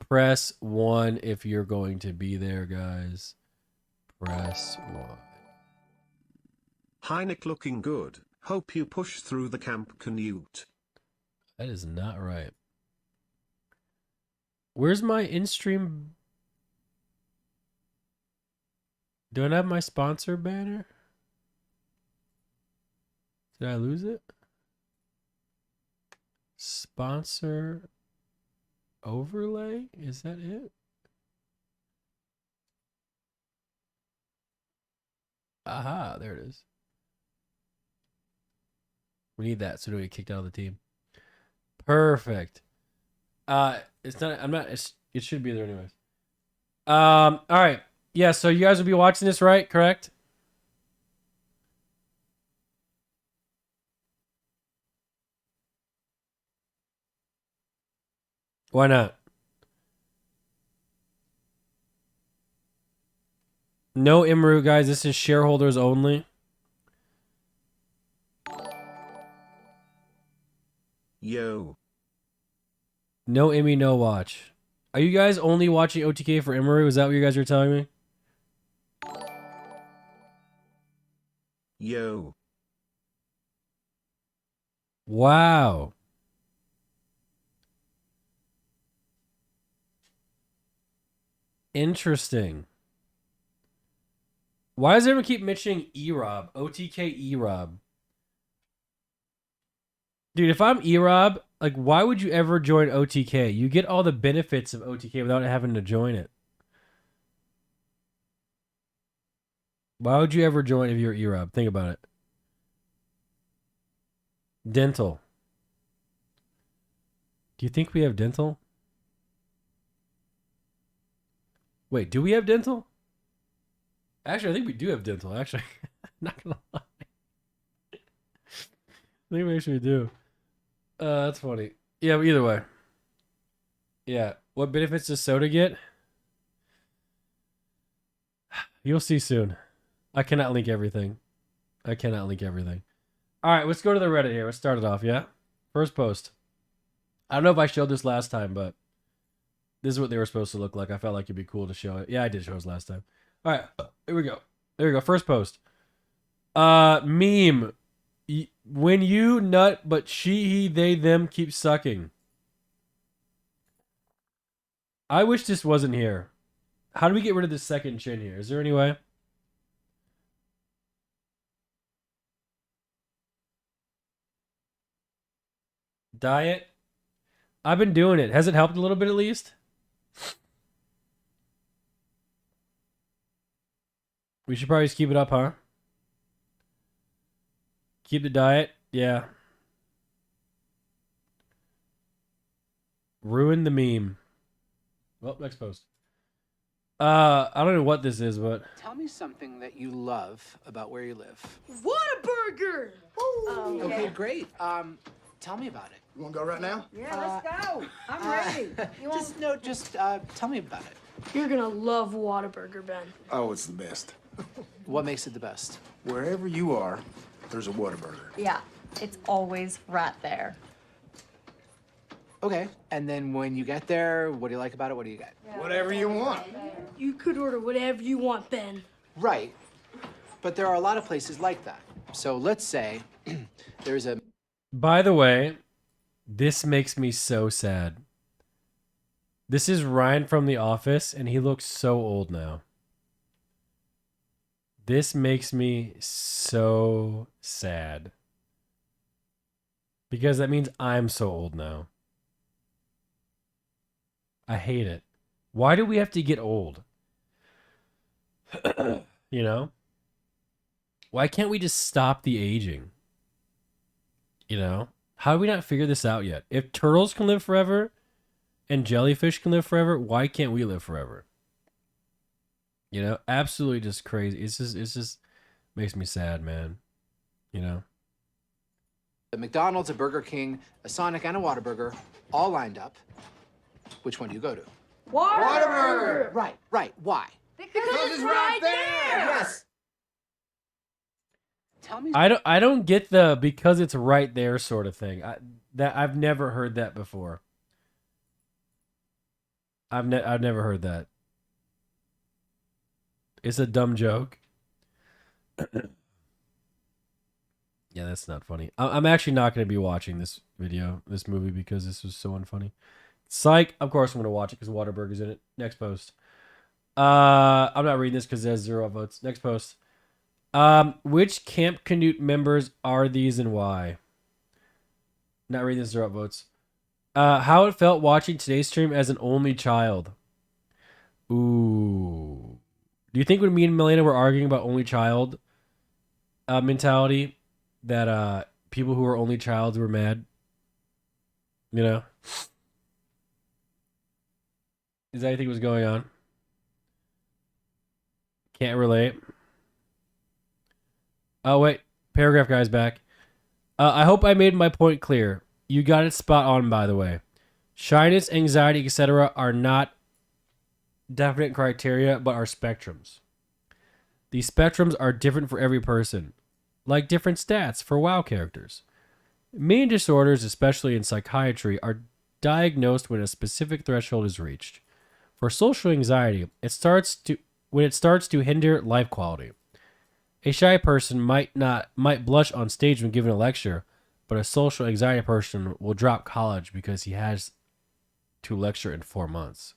Press 1 if you're going to be there, guys. Press 1.
Hi, Nick, looking good. Hope you push through the Camp KNUT.
That is not right. Where's my in-stream? Do I have my sponsor banner? Did I lose it? Sponsor overlay? Is that it? Aha, there it is. We need that so we don't get kicked out of the team. Perfect. It's not. I'm not. It should be there anyways. All right. Yeah. So you guys will be watching this, right? Correct. Why not? No Imru, guys. This is shareholders only.
Yo.
No Emmy, no watch. Are you guys only watching OTK for Imru? Is that what you guys are telling me?
Yo.
Wow. Interesting. Why does everyone keep mentioning E-Rob? OTK E-Rob. Dude, if I'm E-Rob, like, why would you ever join OTK? You get all the benefits of OTK without having to join it. Why would you ever join if you're E-Rob? Think about it. Dental. Do you think we have dental? Wait, do we have dental? Actually, I think we do have dental, actually. Not gonna lie. I think we actually do. That's funny. Yeah, but either way. Yeah. What benefits does soda get? You'll see soon. I cannot link everything. All right, let's go to the Reddit here. Let's start it off, yeah? First post. I don't know if I showed this last time, but this is what they were supposed to look like. I felt like it'd be cool to show it. Yeah, I did show this last time. All right, here we go. There we go. First post. Meme. When you nut, but she, he, they, them keep sucking. I wish this wasn't here. How do we get rid of this second chin here? Is there any way? Diet. I've been doing it. Has it helped a little bit at least? We should probably just keep it up, huh? Keep the diet. Yeah. Ruin the meme. Well, next post. I don't know what this is, but
Tell me something that you love about where you live.
Whataburger!
Okay, great. Tell me about it.
You want to go right now?
Yeah, let's go. I'm ready. You want...
Just tell me about it.
You're gonna love Whataburger, Ben.
Oh, it's the best.
What makes it the best?
Wherever you are, there's a Whataburger.
Yeah, it's always right there.
Okay, and then when you get there, what do you like about it? What do you get?
Whatever you want.
You could order whatever you want, Ben.
Right, but there are a lot of places like that. So let's say there's a...
by the way, this makes me so sad. This is Ryan from The Office, and he looks so old now. This makes me so sad. Because that means I'm so old now. I hate it. Why do we have to get old? You know? Why can't we just stop the aging? You know? How do we not figure this out yet? If turtles can live forever and jellyfish can live forever, why can't we live forever? You know? Absolutely just crazy. It's just makes me sad, man. You know?
A McDonald's, a Burger King, a Sonic, and a Whataburger all lined up. Which one do you go to?
Whataburger!
Right. Why?
Because it's right there!
Yes. Tell me.
I don't get the because it's right there sort of thing. I've never heard that before. I've never heard that. It's a dumb joke. Yeah, that's not funny. I'm actually not going to be watching this movie, because this was so unfunny. Psych. Of course I'm going to watch it because Whataburger's in it. Next post. I'm not reading this because there's 0 votes. Next post. Which Camp KNUT members are these and why? Not reading this, 0 votes. How it felt watching today's stream as an only child. Ooh. Do you think when me and Milena were arguing about only child mentality, that people who were only childs were mad? You know? Is that anything was going on? Can't relate. Oh, wait. Paragraph guy's back. I hope I made my point clear. You got it spot on, by the way. Shyness, anxiety, etc. are not definite criteria, but are spectrums. These spectrums are different for every person, like different stats for WoW characters. Many disorders, especially in psychiatry, are diagnosed when a specific threshold is reached. For social anxiety, when it starts to hinder life quality. A shy person might blush on stage when giving a lecture, but a social anxiety person will drop college because he has to lecture in 4 months.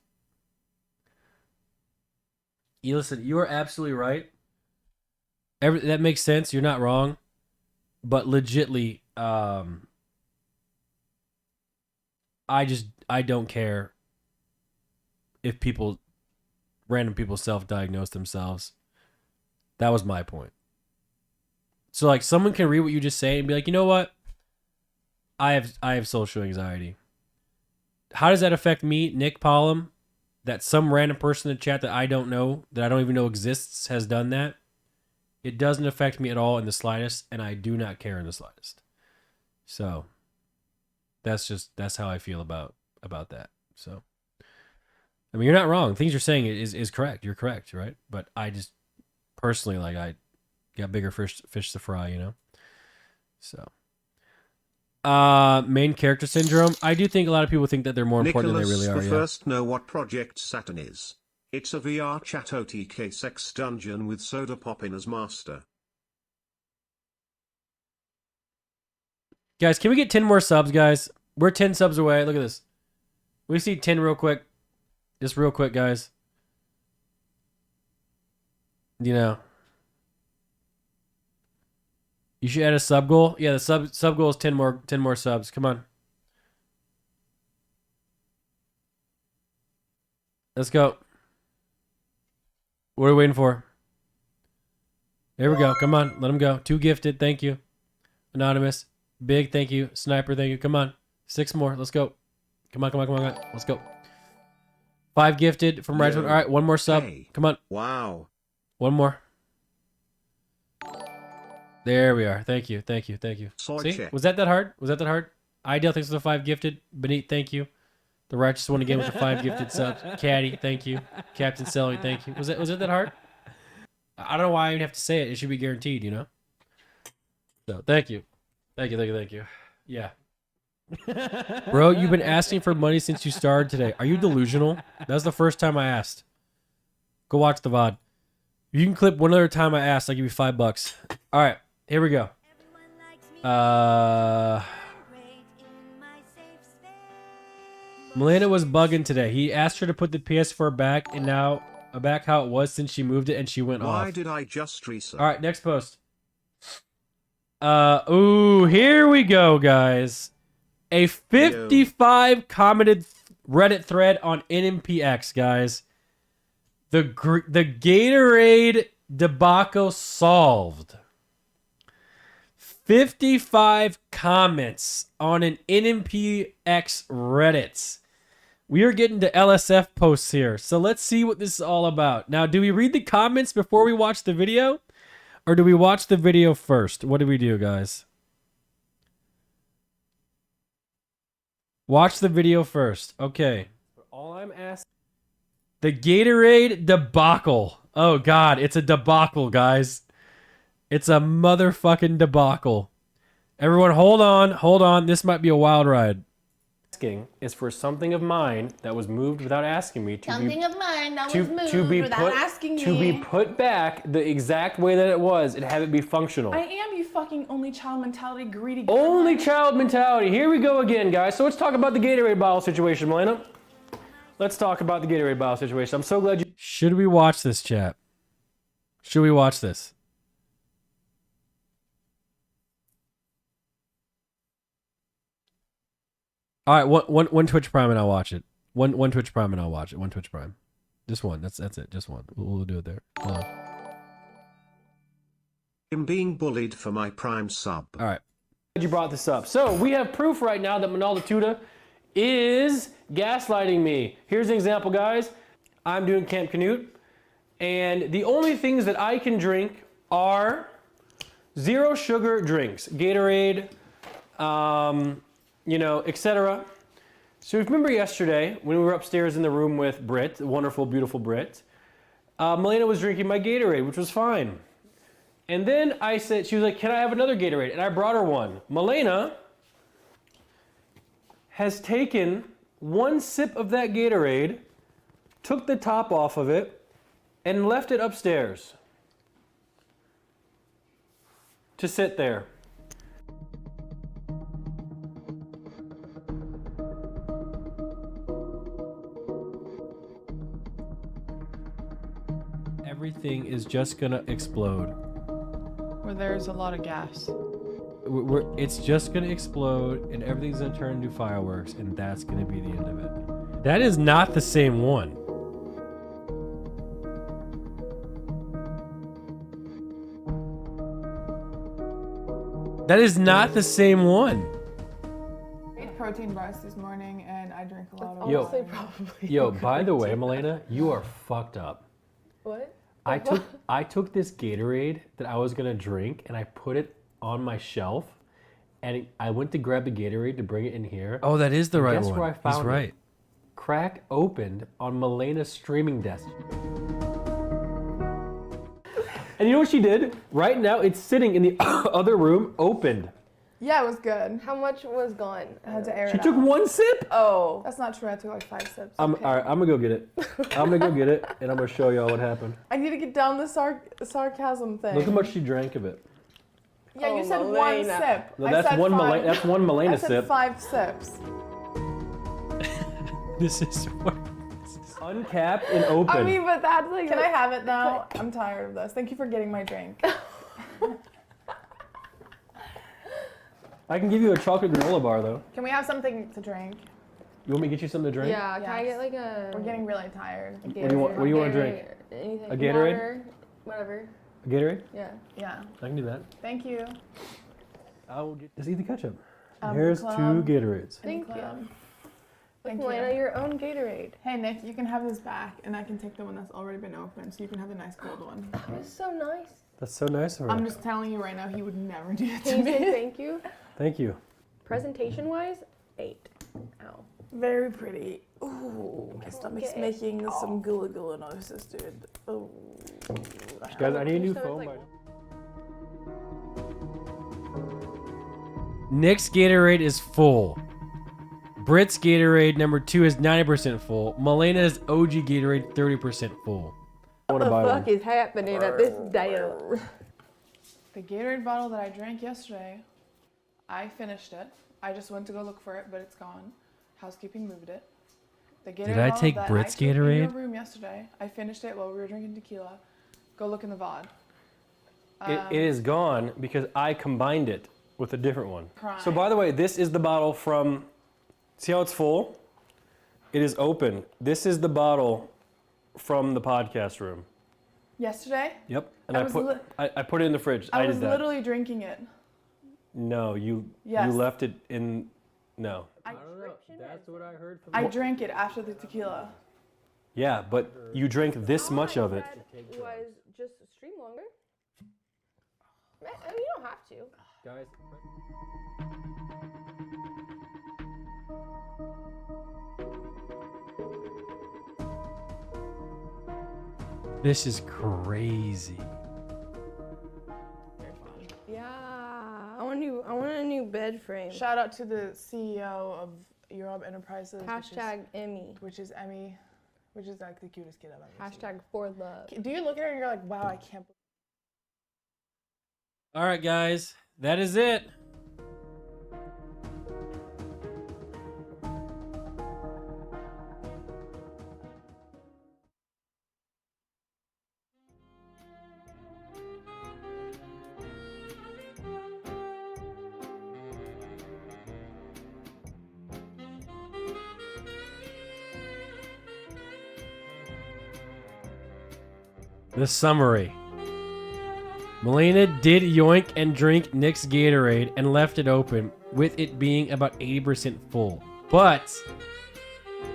Listen, you are absolutely right. That makes sense. You're not wrong, but legitly, I don't care if random people self-diagnose themselves. That was my point. So like someone can read what you just say and be like, you know what? I have social anxiety. How does that affect me, Nick Pollum? That some random person in the chat that I don't know, that I don't even know exists, has done that. It doesn't affect me at all in the slightest, and I do not care in the slightest. So that's how I feel about that. So I mean, you're not wrong. Things you're saying is correct. You're correct, right? But I just personally, like, I got bigger fish to fry, you know? So main character syndrome. I do think a lot of people think that they're more important than they really are.
The
Yeah.
first know what Project Saturn is. It's a VR chat OTK sex dungeon with Soda Poppin as master.
Guys, can we get 10 more subs, guys? We're 10 subs away. Look at this. We see 10 real quick. Just real quick, guys. You know. You should add a sub goal. Yeah, the sub goal is 10 more subs. Come on. Let's go. What are we waiting for? There we go. Come on. Let him go. 2 gifted. Thank you. Anonymous. Big. Thank you. Sniper. Thank you. Come on. 6 more. Let's go. Come on. Let's go. 5 gifted from Redwood. All right. 1 more sub.
Hey.
Come on.
Wow.
1 more. There we are. Thank you. See?
Check.
Was that hard? Ideal, thanks for the 5 gifted. Beneath, thank you. The Righteous One again with the 5 gifted subs. Caddy, thank you. Captain Selly, thank you. Was it that hard? I don't know why I even have to say it. It should be guaranteed, you know? So, thank you. Thank you. Yeah. Bro, you've been asking for money since you started today. Are you delusional? That was the first time I asked. Go watch the VOD. You can clip one other time I asked. I'll give you $5. All right. Here we go. Melena was bugging today. He asked her to put the PS4 back and now back how it was since she moved it and she went off.
Why did I just reset?
All right, next post. Ooh, here we go, guys. A 55 commented Reddit thread on NMPX, guys. The Gatorade debacle solved. 55 comments on an NMPX Reddit. We are getting to LSF posts here, so let's see what this is all about. Now, do we read the comments before we watch the video? Or do we watch the video first? What do we do, guys? Watch the video first. Okay. All I'm asking... The Gatorade debacle. Oh, God. It's a debacle, guys. It's a motherfucking debacle. Everyone, hold on. This might be a wild ride. Asking is for something of mine that was moved without asking me to be put back the exact way that it was and have it be functional.
I am, you fucking only child mentality greedy.
Only child mentality. Here we go again, guys. So let's talk about the Gatorade bottle situation, Melena. Let's talk about the Gatorade bottle situation. I'm so glad you... Should we watch this, chat? Should we watch this? All right, one Twitch Prime and I'll watch it. One Twitch Prime and I'll watch it. One Twitch Prime. Just one. That's it. Just one. We'll do it there. Hold on.
I'm being bullied for my Prime sub.
All right. Glad you brought this up. So we have proof right now that Manalda is gaslighting me. Here's an example, guys. I'm doing Camp KNUT, and the only things that I can drink are 0 sugar drinks, Gatorade, you know, etc. So remember yesterday when we were upstairs in the room with Britt, the wonderful, beautiful Britt, Milena was drinking my Gatorade, which was fine. And then I said, she was like, can I have another Gatorade? And I brought her one. Milena has taken one sip of that Gatorade, took the top off of it, and left it upstairs to sit there. Everything is just gonna explode.
Where there's a lot of gas.
It's just gonna explode and everything's gonna turn into fireworks and that's gonna be the end of it. That is not the same one. That is not the same one.
I ate protein bars this morning and I drink a lot of
Yo,
water.
yo, by the way, Milena, you are fucked up.
What?
I took this Gatorade that I was gonna drink and I put it on my shelf, and I went to grab the Gatorade to bring it in here.
Oh, that is the right
Guess
one.
where I found
He's
it?
right.
Crack opened on Milena's streaming desk. And you know what she did? Right now, it's sitting in the other room, opened.
Yeah, it was good.
How much was gone?
I had to air
She
it
took
out.
one sip?
Oh.
That's not true. I took like 5 sips.
All right, I'm gonna go get it. I'm gonna go get it, and I'm gonna show y'all what happened.
I need to get down the sarcasm thing.
Look how much she drank of it.
Yeah, you
Oh,
said
Milena.
one sip.
No,
I
that's
said
one.
five.
That's one Milena
I said
sip.
5 sips.
This is what. Uncapped and open.
I mean, but that's like.
Can I have it now? I'm tired of this. Thank you for getting my drink.
I can give you a chocolate granola bar though.
Can we have something to drink?
You want me to get you something to drink?
Yeah, can I
Yes.
get like a.
We're getting really tired.
What do you want? What do you want to drink?
Anything.
A Gatorade?
Water, whatever.
A Gatorade?
Yeah.
Yeah.
I can do that.
Thank you.
I'll get. Just eat the ketchup.
Um,
Here's
club.
2 Gatorades.
Thank you.
Thank
Milena,
you.
your own Gatorade.
Hey Nick, you can have this back, and I can take the one that's already been opened, so you can have the nice cold one.
It's so nice.
That's so nice of her.
I'm just telling you right now, he would never do it to
Can you say
me.
thank you?
Thank you.
Presentation wise, 8. Ow.
Very pretty. Ooh, my stomach's
Okay.
making some gula gula noises, dude. Ooh.
Guys, I need a new
So it's
phone.
like-
Nick's Gatorade is full. Britt's Gatorade number 2 is 90% full. Milena's OG Gatorade 30% full.
What the fuck is happening at this damn?
The Gatorade bottle that I drank yesterday, I finished it. I just went to go look for it, but it's gone. Housekeeping moved it. The Gatorade
Did I
bottle
take
that
Britt's
I took in your
Gatorade?
room yesterday, I finished it while we were drinking tequila. Go look in the VOD.
It is gone because I combined it with a different one.
Crime.
So by the way, this is the bottle from, see how it's full? It is open. This is the bottle from the podcast room.
Yesterday,
Yep. And
I
I
was
put
li-
I put it in the fridge.
I
I
was
did that.
literally drinking it.
No, you
Yes.
left it in. No.
I
don't know. That's what I heard from.
I drank it after the tequila.
Yeah, but you drank this much of it.
Was just stream longer. You don't have to.
Guys. This is crazy.
Yeah, I want a new bed frame.
Shout out to the CEO of Europe Enterprises.
Hashtag Emmy.
Which is Emmy, which is like the cutest kid I've ever seen.
Hashtag for love.
Do you look at her and you're like, wow, I can't believe.
All right, guys, that is it. The summary. Milena did yoink and drink Nick's Gatorade and left it open, with it being about 80% full. But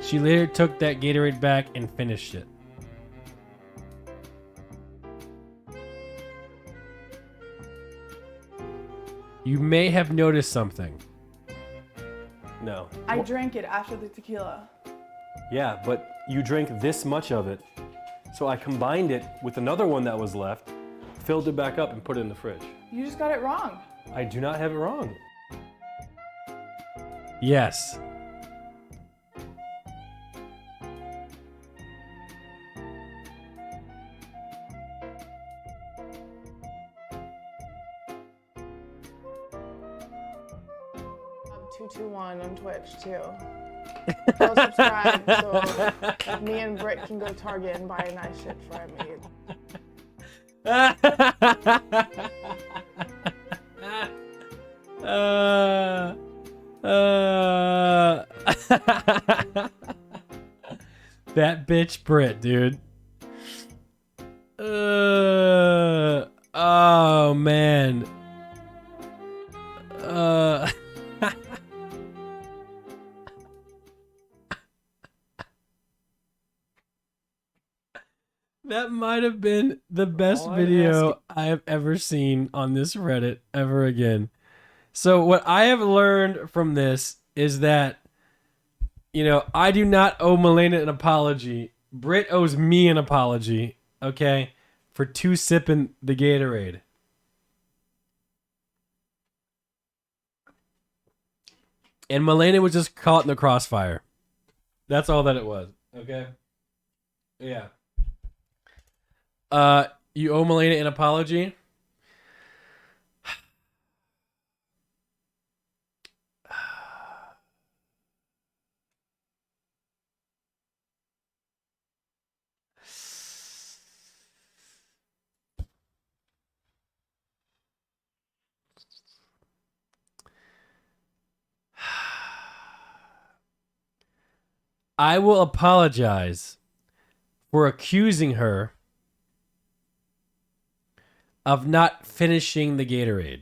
she later took that Gatorade back and finished it. You may have noticed something. No.
I drank it after the tequila.
Yeah, but you drank this much of it. So I combined it with another one that was left, filled it back up, and put it in the fridge.
You just got it wrong.
I do not have it wrong. Yes.
I'm 221 on Twitch too. Go subscribe so me and Britt can go to Target and buy nice shit for our maid.
That bitch Brit, dude. Oh man. That might have been the best video I have ever seen on this Reddit ever again. So what I have learned from this is that, you know, I do not owe Milena an apology. Britt owes me an apology, okay, for sipping the Gatorade. And Milena was just caught in the crossfire. That's all that it was, okay? Yeah. You owe Milena an apology? I will apologize for accusing her of not finishing the Gatorade.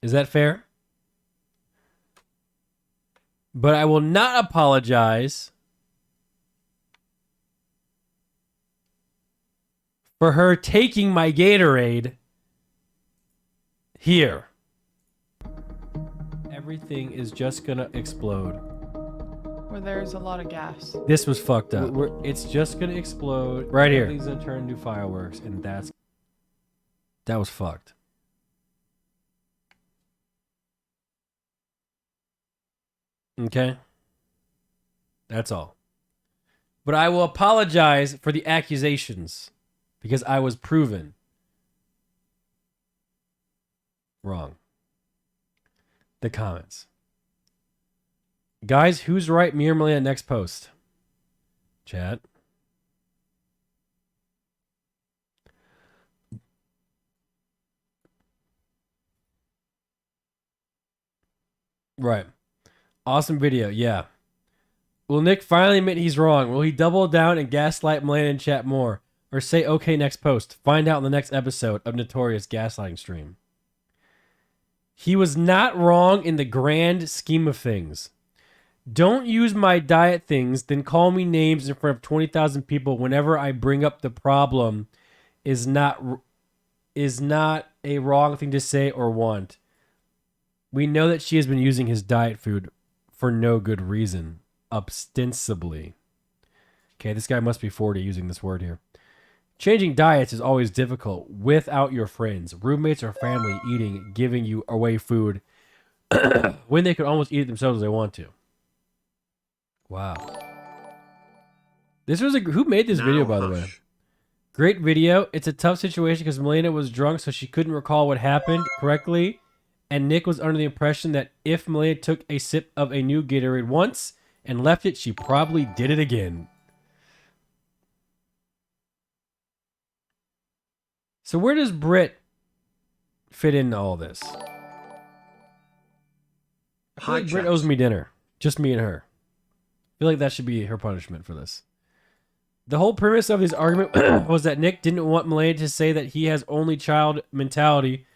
Is that fair? But I will not apologize for her taking my Gatorade here. Everything is just gonna explode.
Where there's a lot of gas.
This was fucked up. It's just gonna explode right here. Everything's gonna turn into fireworks, and that was fucked. Okay, that's all. But I will apologize for the accusations because I was proven wrong. The comments. Guys, who's right? Me or Milena next post? Chat. Right. Awesome video. Yeah. Will Nick finally admit he's wrong? Will he double down and gaslight Milena in chat more? Or say, okay, next post? Find out in the next episode of Notorious Gaslighting Stream. He was not wrong in the grand scheme of things. Don't use my diet things, then call me names in front of 20,000 people whenever I bring up the problem is not a wrong thing to say or want. We know that she has been using his diet food for no good reason, ostensibly. Okay, this guy must be 40 using this word here. Changing diets is always difficult without your friends, roommates, or family giving you away food when they could almost eat it themselves if they want to. Wow. This was who made this video, by the way? Great video. It's a tough situation because Milena was drunk, so she couldn't recall what happened correctly. And Nick was under the impression that if Milena took a sip of a new Gatorade once and left it, she probably did it again. So where does Britt fit into all this? I feel like Britt owes me dinner. Just me and her. I feel like that should be her punishment for this. The whole premise of his argument was that Nick didn't want Milena to say that he has only child mentality,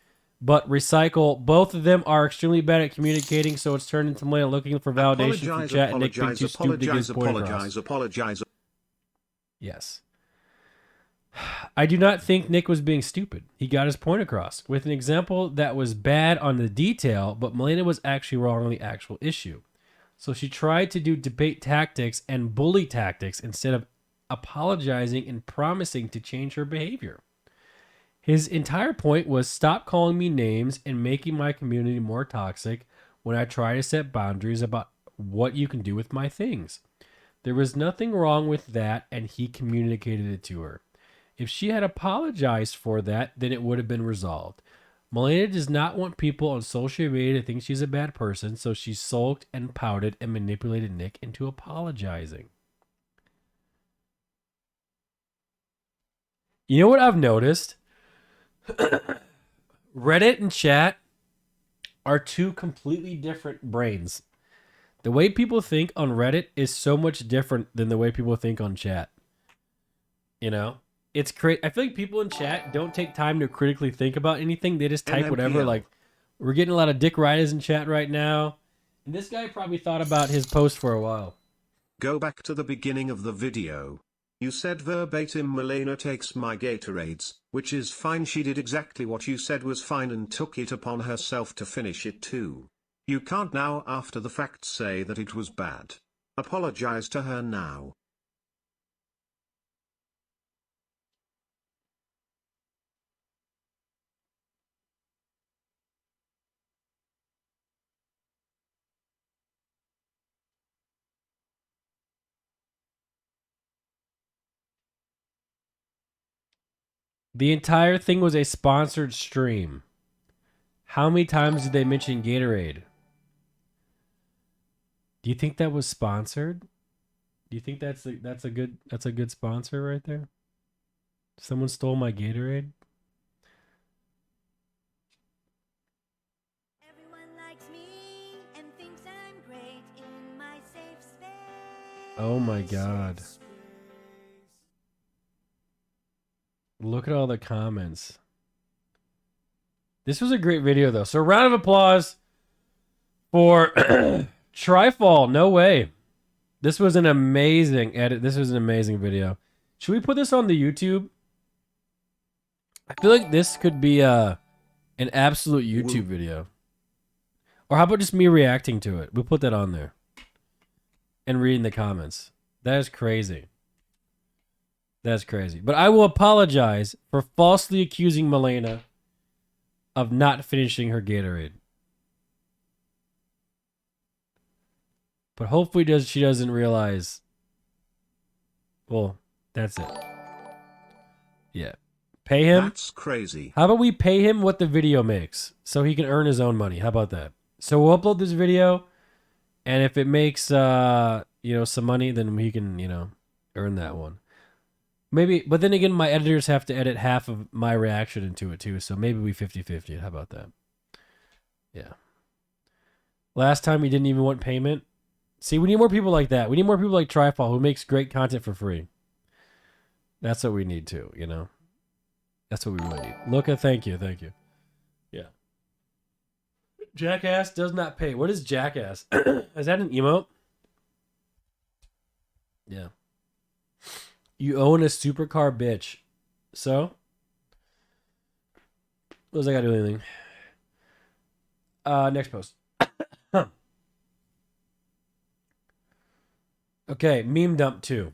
but recycle. Both of them are extremely bad at communicating, so it's turned into Milena looking for validation from chat and Nick being too stupid to get his point across.
Apologize.
Yes. I do not think Nick was being stupid. He got his point across with an example that was bad on the detail, but Milena was actually wrong on the actual issue. So she tried to do debate tactics and bully tactics instead of apologizing and promising to change her behavior. His entire point was stop calling me names and making my community more toxic when I try to set boundaries about what you can do with my things. There was nothing wrong with that, and he communicated it to her. If she had apologized for that, then it would have been resolved. Melena does not want people on social media to think she's a bad person, so she sulked and pouted and manipulated Nick into apologizing. You know what I've noticed? Reddit and chat are two completely different brains. The way people think on Reddit is so much different than the way people think on chat. You know? It's I feel like people in chat don't take time to critically think about anything. They just type whatever. Like, we're getting a lot of dick riders in chat right now. And this guy probably thought about his post for a while.
Go back to the beginning of the video. You said verbatim Melena takes my Gatorades, which is fine. She did exactly what you said was fine and took it upon herself to finish it too. You can't now after the fact say that it was bad. Apologize to her now.
The entire thing was a sponsored stream. How many times did they mention Gatorade? Do you think that was sponsored? Do you think that's a good sponsor right there? Someone stole my Gatorade? Oh my god. Look at all the comments. This was a great video though. So round of applause for Trifall. No way. This was an amazing edit. This was an amazing video. Should we put this on the YouTube? I feel like this could be an absolute YouTube video. Or how about just me reacting to it? We'll put that on there. And reading the comments. That is crazy. That's crazy. But I will apologize for falsely accusing Melena of not finishing her Gatorade. But hopefully she doesn't realize. Well, that's it. Yeah. Pay him.
That's crazy.
How about we pay him what the video makes so he can earn his own money? How about that? So we'll upload this video, and if it makes some money, then he can, earn that one. Maybe, but then again, my editors have to edit half of my reaction into it too, so maybe we 50-50. How about that? Yeah. Last time we didn't even want payment. See, we need more people like that. We need more people like Trifall who makes great content for free. That's what we need too, That's what we really need. Luca, thank you. Yeah. Jackass does not pay. What is Jackass? Is that an emote? Yeah. You own a supercar, bitch. So? What does I gotta do anything? Next post. Okay, meme dump 2.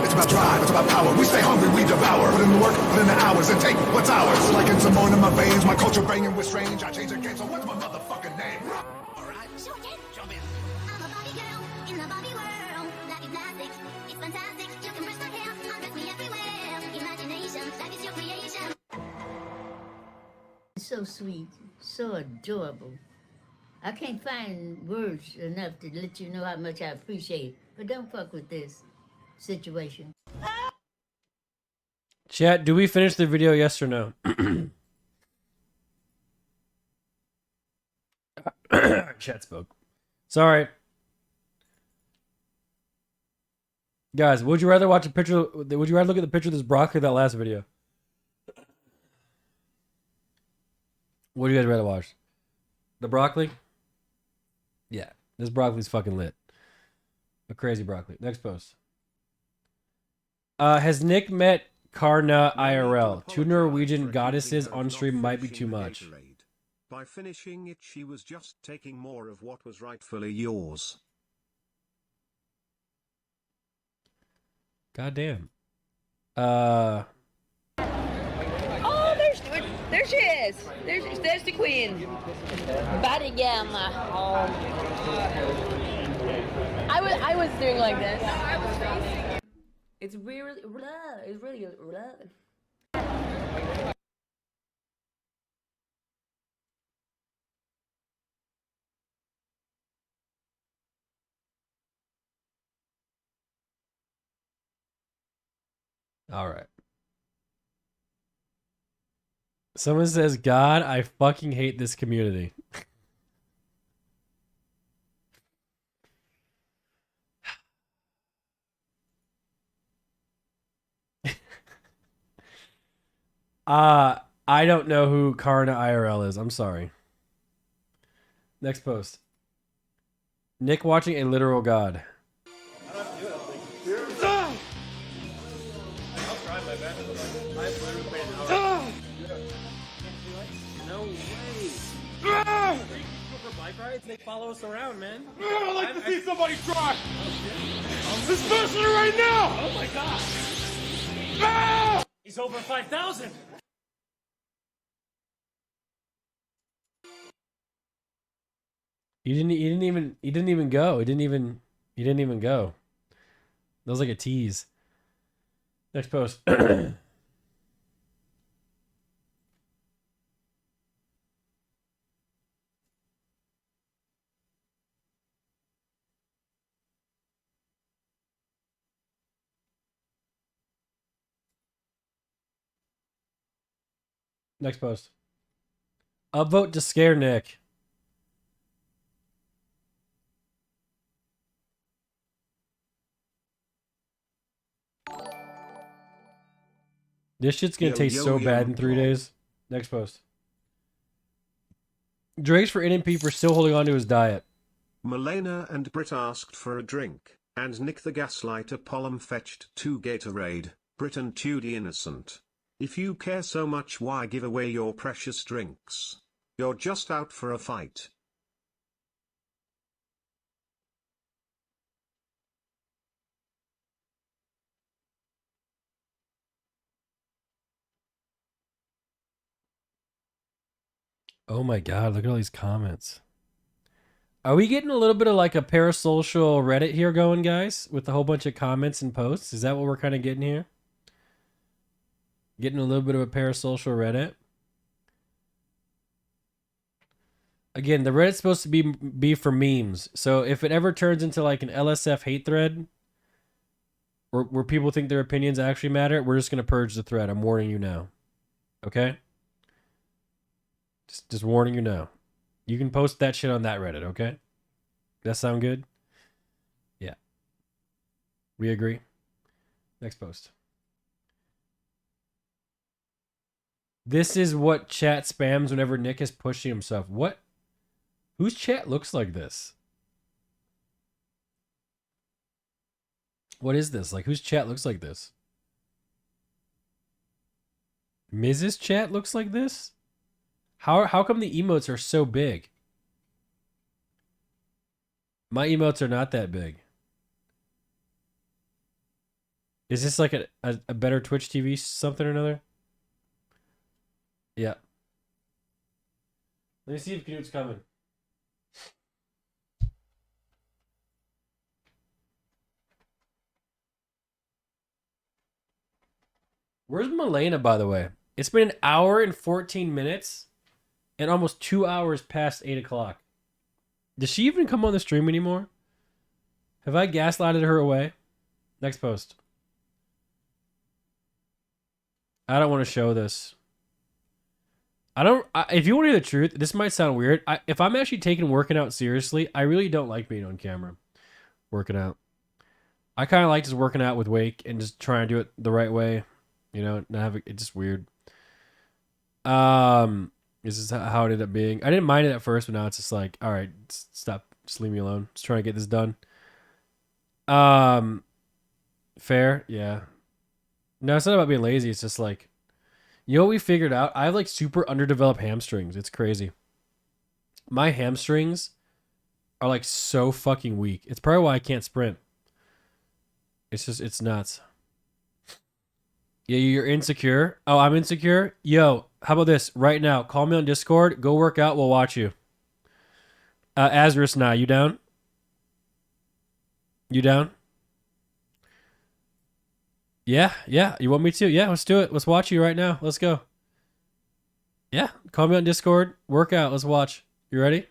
It's about drive, it's about power. We stay hungry, we devour. Put in the work, put in the hours, and take what's ours. Like in Simone in my veins, my culture banging with strange. I change the game, so what's my motherfucking name? Alright, sure can. Jump in. I'm a Barbie girl in the Barbie world. Life is plastic, it's fantastic. You can brush my hair, undress me everywhere. Imagination, life is your creation.
So sweet, so adorable. I can't find words enough to let you know how much I appreciate it. But don't fuck with this situation.
Chat, do we finish the video, yes or no? Chat spoke. Sorry. Guys, would you rather watch a picture? Would you rather look at the picture of this broccoli or that last video? What do you guys rather watch? The broccoli? Yeah, this broccoli's fucking lit. A crazy broccoli. Next post. Has Nick met KNUT
No need to
IRL. Two
apologize
Norwegian
for
goddesses
accusing her
on
of not
stream might be
finishing
too
the
much.
Gatorade. By finishing it, she was just taking more of what was rightfully yours.
Goddamn.
Oh, there she is. There's the queen. Body gamma. I was doing like this. It's really, it's really.
All right. Someone says, God, I fucking hate this community. I don't know who KNUT IRL is. I'm sorry. Next post. Nick watching a literal god.
No way. Bike rides, they follow us around, man.
I'd like to see somebody try. Especially right now.
Oh my god. He's over 5,000.
He didn't even go. He didn't even go. That was like a tease. Next post. Next post. Upvote to scare Nick. This shit's gonna taste so bad in 3 days. Next post. Drake's for NMP for still holding on to his diet.
Milena and Brit asked for a drink, and Nick the Gaslighter Pollum fetched 2 Gatorade. Brit and Tudy innocent. If you care so much, why give away your precious drinks? You're just out for a fight.
Oh my god, look at all these comments. Are we getting a little bit of like a parasocial Reddit here going, guys? With a whole bunch of comments and posts? Is that what we're kind of getting here? Getting a little bit of a parasocial Reddit? Again, the Reddit's supposed to be for memes. So if it ever turns into like an LSF hate thread, where people think their opinions actually matter, we're just going to purge the thread. I'm warning you now. Okay? Just warning you now. You can post that shit on that Reddit, okay? That sound good? Yeah. We agree? Next post. This is what chat spams whenever Nick is pushing himself. What? Whose chat looks like this? What is this? Like, whose chat looks like this? Mrs. chat looks like this? How come the emotes are so big? My emotes are not that big. Is this like a better Twitch TV something or another? Yeah. Let me see if KNUT's coming. Where's Milena, by the way? It's been an hour and 14 minutes and almost 2 hours past 8 o'clock. Does she even come on the stream anymore? Have I gaslighted her away? Next post. I don't want to show this. If you want to hear the truth, this might sound weird. If I'm actually taking working out seriously, I really don't like being on camera. Working out. I kind of like just working out with Wake and just trying to do it the right way. You know, not have it's just weird. This is how it ended up being. I didn't mind it at first, but now it's just like, all right, stop, just leave me alone. Just trying to get this done. Fair, yeah. No, it's not about being lazy. It's just like, you know what we figured out? I have like super underdeveloped hamstrings. It's crazy. My hamstrings are like so fucking weak. It's probably why I can't sprint. It's nuts. Yeah, you're insecure. Oh, I'm insecure. Yo, how about this? Right now, call me on Discord. Go work out. We'll watch you. Azarus, now you down? You down? Yeah, yeah. You want me to? Yeah, let's do it. Let's watch you right now. Let's go. Yeah, call me on Discord. Work out. Let's watch. You ready?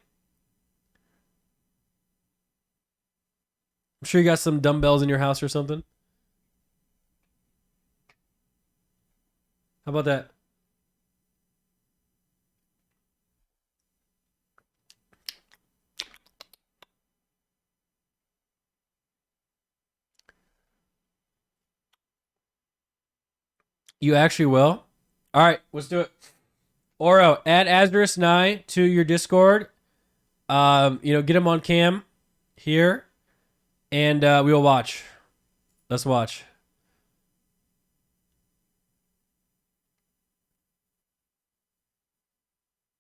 I'm sure you got some dumbbells in your house or something. How about that? You actually will? All right, let's do it. Oro, add Azarus Nye to your Discord. Get him on cam here, and we will watch. Let's watch.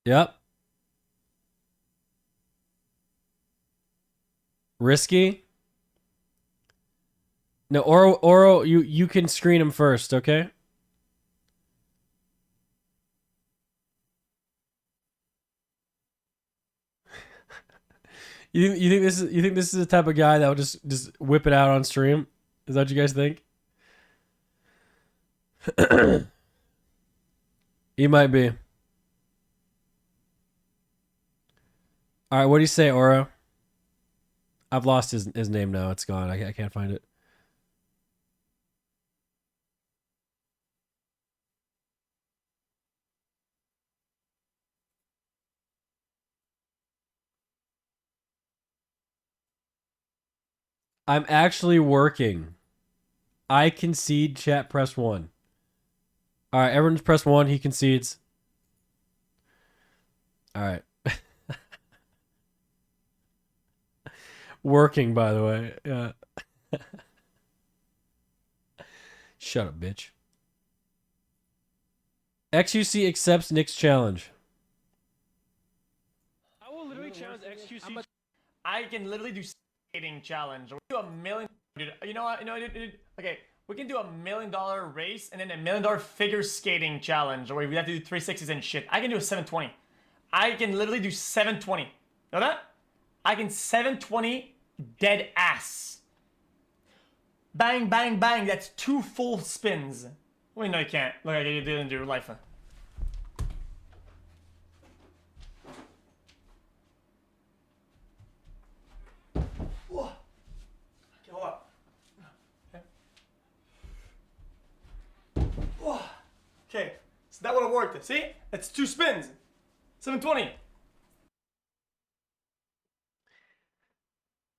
Yep. Risky. No, Oro, you can screen him first, okay? You think this is the type of guy that will just whip it out on stream? Is that what you guys think? He might be. All right, what do you say, Oro? I've lost his name now. It's gone. I can't find it. I'm actually working. I concede. Chat, press 1. All right, everyone's press 1. He concedes. All right. Working, by the way. Yeah. Shut up, bitch. XUC accepts Nick's challenge.
I will literally challenge XQC. I can literally do skating challenge. We do a million. Dude, you know what? Dude. Okay, we can do $1 million race and then $1 million figure skating challenge, where we have to do 360s and shit. I can do a 720. I can literally do 720. Know that? I can 720 dead ass. Bang, bang, bang. That's 2 full spins. Wait, no, you can't. Look, like you didn't do life. Whoa. Okay, hold up. Whoa. Okay, so that would have worked. See? That's 2 spins. 720.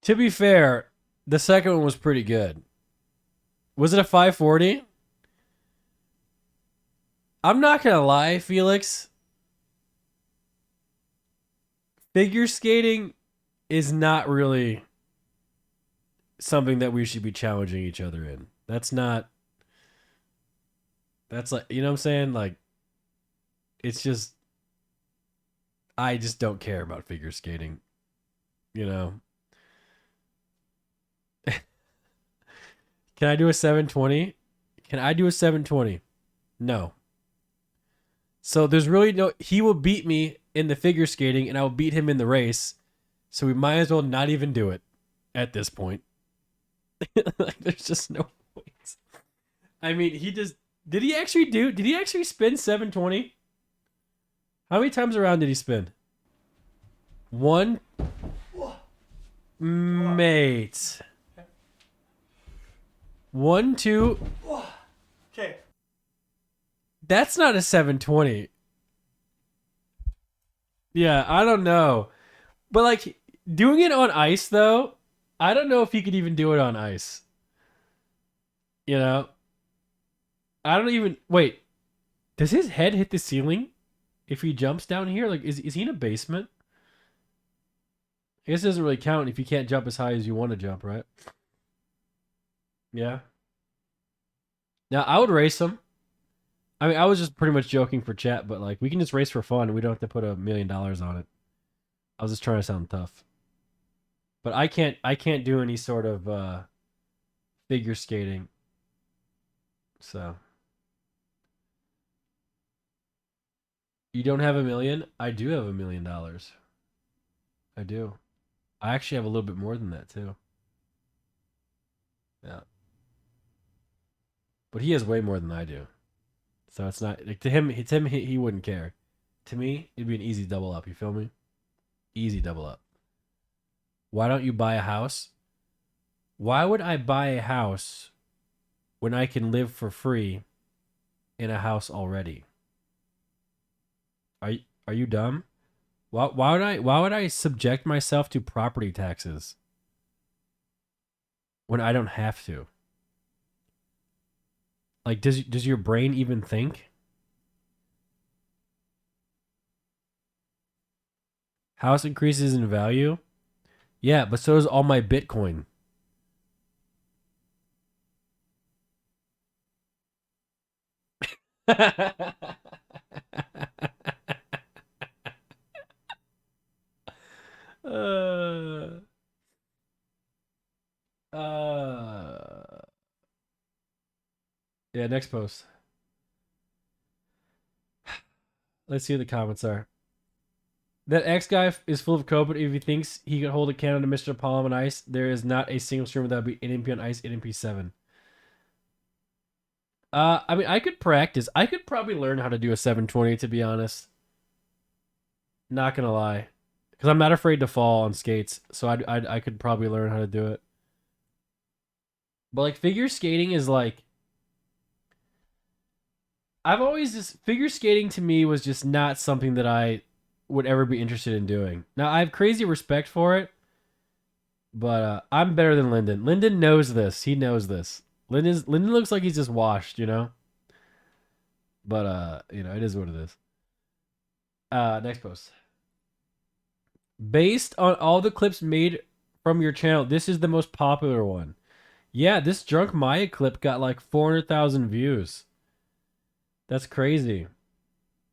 To be fair, the second one was pretty good. Was it a 540? I'm not going to lie, Felix. Figure skating is not really something that we should be challenging each other in. That's like, you know what I'm saying? Like, it's just, I just don't care about figure skating. You know? Can I do a 720? Can I do a 720? No. So there's really no, he will beat me in the figure skating and I will beat him in the race. So we might as well not even do it at this point. Like, there's just no point. I mean, did he actually spin 720? How many times around did he spin? 1. Mate. 1, 2.
Okay.
That's not a 720. Yeah, I don't know. But like doing it on ice though, I don't know if he could even do it on ice. You know? I don't even wait. Does his head hit the ceiling if he jumps down here? Like is he in a basement? I guess it doesn't really count if you can't jump as high as you want to jump, right? Yeah. Now, I would race them. I mean, I was just pretty much joking for chat, but like, we can just race for fun and we don't have to put $1 million on it. I was just trying to sound tough. But I can't do any sort of figure skating. So. You don't have $1 million? I do have $1 million. I do. I actually have a little bit more than that too. Yeah. But he has way more than I do. So it's not like to him he wouldn't care. To me, it'd be an easy double up, you feel me? Easy double up. Why don't you buy a house? Why would I buy a house when I can live for free in a house already? Are you dumb? Why would I subject myself to property taxes when I don't have to? Like, does your brain even think? House increases in value? Yeah, but so does all my Bitcoin. Yeah, next post. Let's see what the comments are. That X guy is full of coke, but if he thinks he could hold a candle to Mr. Palm on ice, there is not a single streamer that would be NMP on ice, NMP 7. I mean, I could practice. I could probably learn how to do a 720, to be honest. Not gonna lie. Because I'm not afraid to fall on skates, so I could probably learn how to do it. But, like, figure skating is, like... I've always just... Figure skating, to me, was just not something that I would ever be interested in doing. Now, I have crazy respect for it, but I'm better than Lyndon. Lyndon knows this. He knows this. Lyndon looks like he's just washed, you know? But, you know, it is what it is. Next post. Based on all the clips made from your channel, this is the most popular one. Yeah, this Drunk Maya clip got like 400,000 views. That's crazy.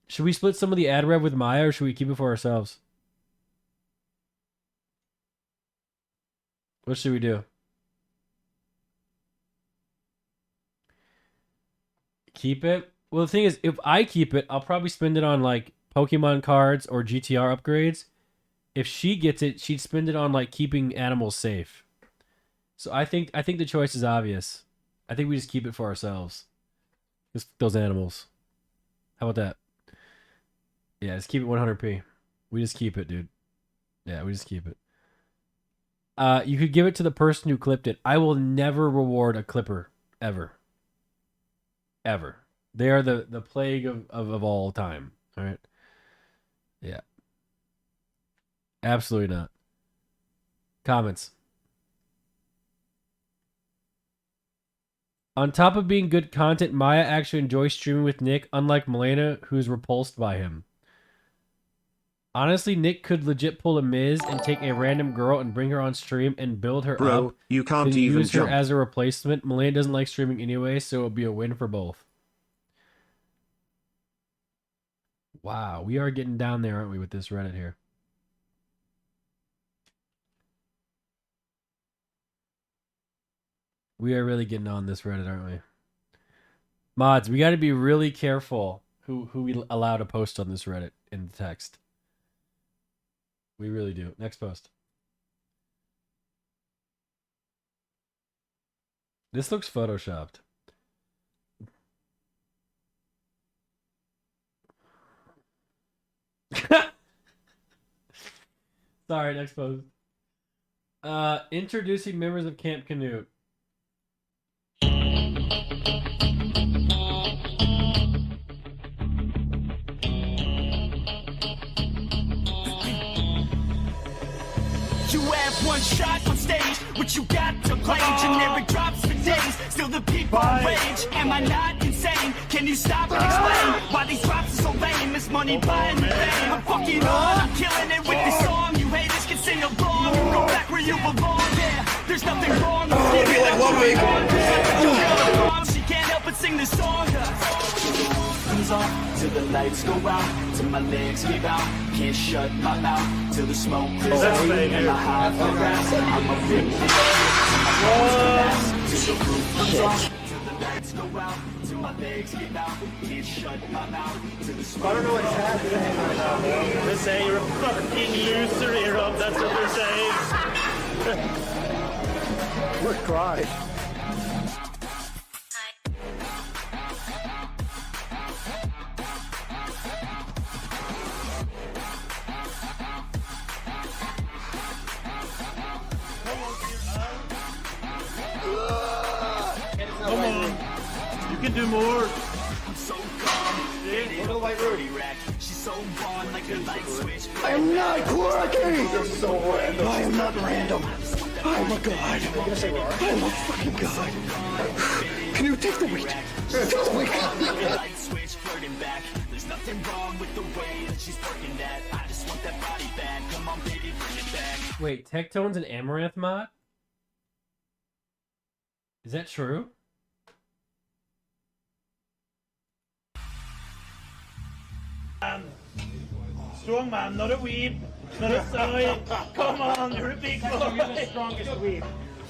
Should we split some of the ad rev with Maya, or should we keep it for ourselves? What should we do? Keep it? Well, the thing is, if I keep it, I'll probably spend it on like Pokemon cards or GTR upgrades. If she gets it, she'd spend it on like keeping animals safe. So I think the choice is obvious. I think we just keep it for ourselves. Just those animals. How about that? Yeah, just keep it 100p. We just keep it, dude. Yeah, we just keep it. You could give it to the person who clipped it. I will never reward a clipper. Ever. Ever. They are the plague of all time. All right? Yeah. Absolutely not. Comments. On top of being good content, Maya actually enjoys streaming with Nick, unlike Milena, who's repulsed by him. Honestly, Nick could legit pull a Miz and take a random girl and bring her on stream and build her
Bro,
up.
you can't
then
even
use her
jump.
as a replacement. Milena doesn't like streaming anyway, so it'll be a win for both. Wow, we are getting down there, aren't we, with this Reddit here? We are really getting on this Reddit, aren't we? Mods, we got to be really careful who we allow to post on this Reddit in the text. We really do. Next post. This looks photoshopped. Sorry, next post. Introducing members of Camp KNUT.
You have one shot on stage, what you got to play? Generic drops for days, still the people rage. Am I not insane? Can you stop and explain why these drops are so lame? It's money buying me fame. I'm fucking on, I'm killing it with this song. You haters can sing along, go back where you belong. Yeah, there's nothing wrong with giving up your song. She can't help but sing the lights go out, till my legs give out. Can't shut my mouth till the smoke clears out. And my high for gas, I'm a big till my bones collapse, till the roof comes off. Till the lights go out, till my legs give out. Can't shut my mouth till the smoke. I don't know what's happening right now, man.
They're saying you're a fucking loser, Rob. That's what they're saying.
What cry?
Come on. You can do more.
I'm so calm. Look at the white road. She's so gone like a light switch.
I am not quirky! You're so random. I am not random. I'm a god. I'm a fucking god. Can you take the weight? Take the weight.
Light switch flirting back. There's nothing wrong with the way that she's working that. I just want that body back. Come on, baby, bring it back.
Wait, Tectone's an Amaranth mod? Is that true?
Strong man, not a weeb. Not a soy. Come on, you're a big boy. You're the strongest weeb.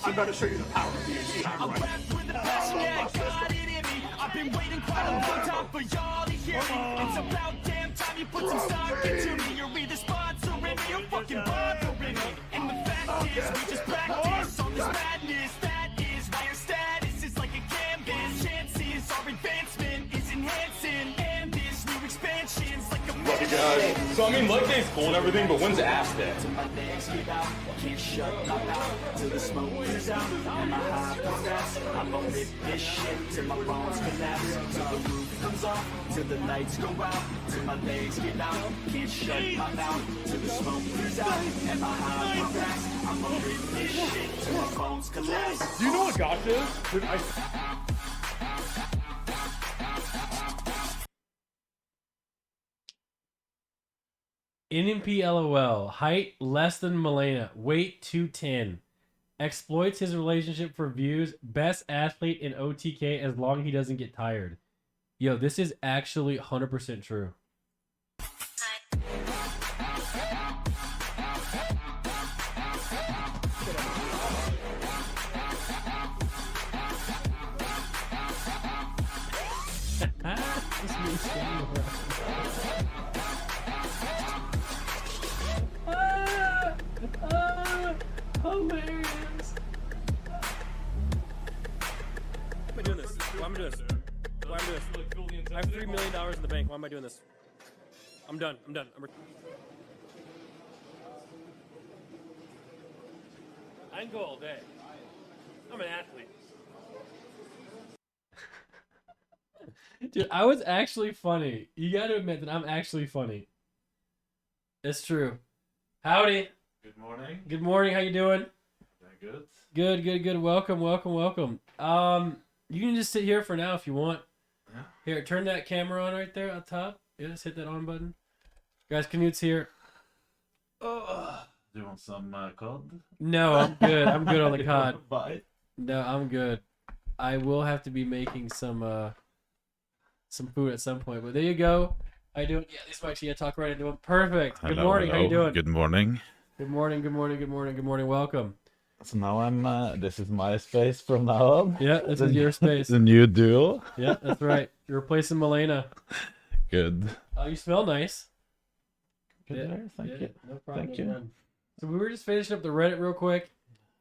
I'm about to show you the power of the
I rap with the passion, yeah, got it in me. I've been waiting quite a long time for y'all to hear me. It's about damn time you put some stock into me. You're either sponsoring me or fucking bothering me. And the fact is, we just practice on this madness. That is why your status is like a canvas. Chances our advancement is enhancing. And this new expansion's like a
So I mean, leg day's cool and everything, but when's ass day?
my legs give out, can't shut my mouth till the smoke clears out. And my high progress, I'ma rip this shit till my bones collapse. Till the roof comes off, till the lights go out. Till my legs give out, can't shut my mouth till the smoke clears out. And my high progress, I'ma rip this shit till my bones collapse.
Do you know what gotcha is? Dude,
NMP LOL. Height less than Milena. Weight 210. Exploits his relationship for views. Best athlete in OTK as long as he doesn't get tired. Yo, this is actually 100% true. Just me standing around. Hilarious. Why am I doing this? Why am I doing this? Why am I doing this? I have $3 million in the bank. Why am I doing this? I'm done. I'm done. I can go all day. I'm an athlete. Dude, I was actually funny. You gotta admit that I'm actually funny. It's true. Howdy.
Good morning.
Good morning. How you doing?
Good.
Good, good, good. Welcome, welcome, welcome. You can just sit here for now if you want.
Yeah.
Here, turn that camera on right there up top. Yeah, just hit that on button. Guys, KNUT's here.
Do you want some cod?
No, I'm good. I'm good on the cod.
Bye.
No, I'm good. I will have to be making some food at some point, but there you go. How you doing? Yeah, this mic. Yeah, talk right into it. Perfect. Good morning. How you doing?
Good morning.
Good morning. Good morning. Good morning. Good morning. Welcome.
So now I'm. This is my space from now on.
Yeah, this is your space.
The new duo.
Yeah, that's right. You're replacing Milena.
Good.
You smell nice.
Good
Yeah,
there. Thank
yeah,
you.
No problem.
Thank you.
Man. So we were just finishing up the Reddit real quick,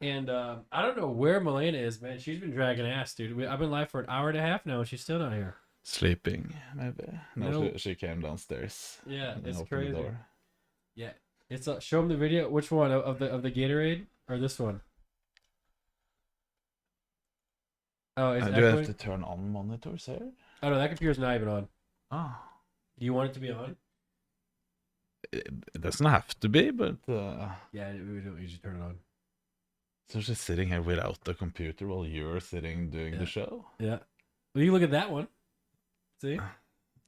and I don't know where Milena is, man. She's been dragging ass, dude. I've been live for an hour and a half now, and she's still not here.
Sleeping, maybe. No,
No.
she came downstairs.
Yeah,
and
it's
opened the
crazy.
door.
Yeah, it's show them the video. Which one of the Gatorade or this one? Oh, it's
Do I have
echoing?
to turn on monitors here?
Oh no, that computer's not even on.
Oh.
Do you want it to be on?
It doesn't have to be, but
Yeah, we don't usually turn it on.
so she's sitting here without the computer while you're sitting doing the show.
Yeah. Well, you look at that one. See?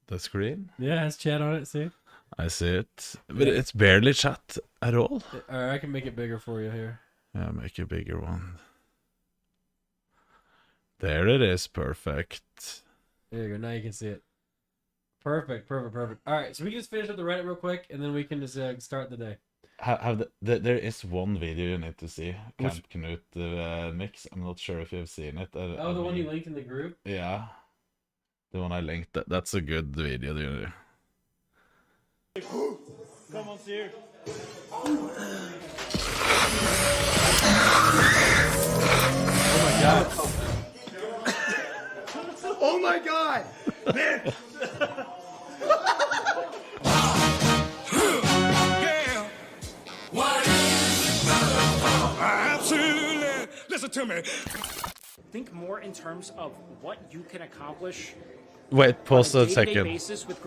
The screen.
Yeah, it has chat on it. See?
I see it, but it's barely chat at all.
Or I can make it bigger for you here.
Yeah, make a bigger one. There it is, perfect.
There you go. Now you can see it. Perfect. All right, so we can just finish up the Reddit real quick, and then we can just start the day.
There is one video you need to see. Camp KNUT mix. I'm not sure if you've seen it.
The one you linked in the group?
Yeah. The one I linked. That's a good video.
Come on, Sear.
Oh my god.
Oh my god! Man!
Yeah. Absolutely. Listen to me.
Think more in terms of what you can accomplish.
Wait, pause
on
a
day-to-day
second.
basis with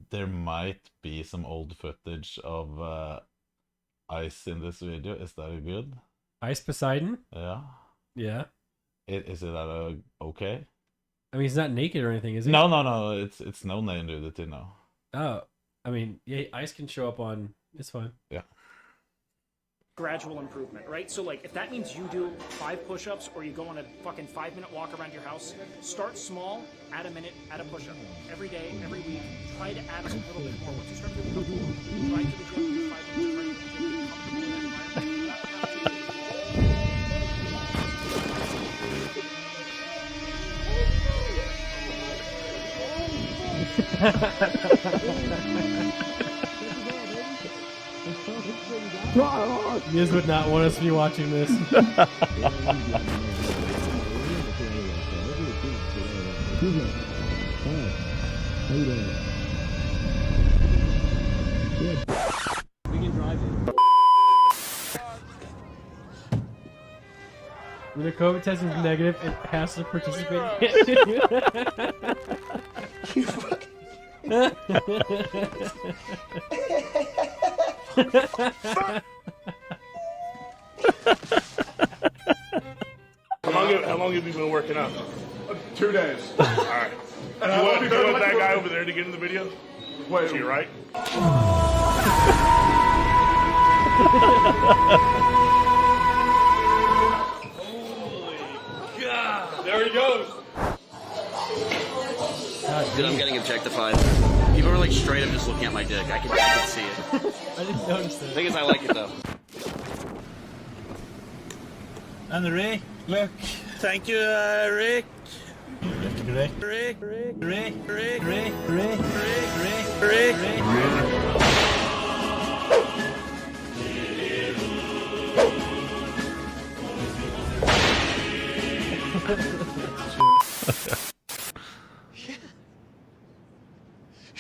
There might be some old footage of Ice in this video. Is that good?
Ice Poseidon?
Yeah.
Yeah.
Is it okay?
I mean, he's not naked or anything, is he?
No. It's no nudity, no.
Oh, I mean, yeah, Ice can show up on. It's fine.
Yeah.
gradual improvement, right? So like if that means you do 5 push-ups or you go on a fucking 5-minute walk around your house, start small, add a minute, add a push-up. Every day, every week, try to add a little bit more. Once you start feeling comfortable, try to the gym, do 5 minutes, try to the gym, get comfortable in that
Miz would not want us to be watching this. We can drive it. When the COVID test is negative, it has to participate.
How long have you been working out?
2 days.
All right. You want that guy over there to get in the video?
Wait,
to your right? Holy God! There he goes.
Dude, I'm getting objectified. People are like straight up just looking at my dick. I can see it.
I didn't notice that.
The thing is, I like it though.
And Rick, look. Thank you, Rick. Rick.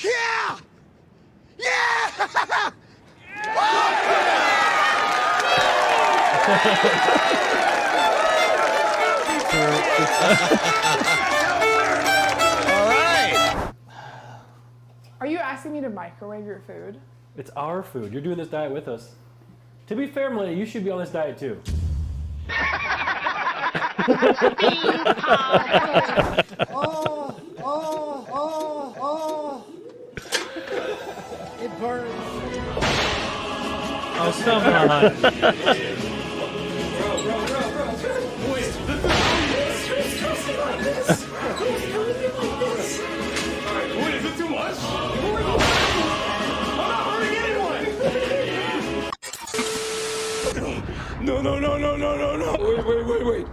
Yeah! Yeah!
All right.
Are you asking me to microwave your food?
It's our food. You're doing this diet with us. To be fair, Melanie, you should be on this diet too.
It burns.
Oh, come on.
Wait, is it too much?
No. Wait.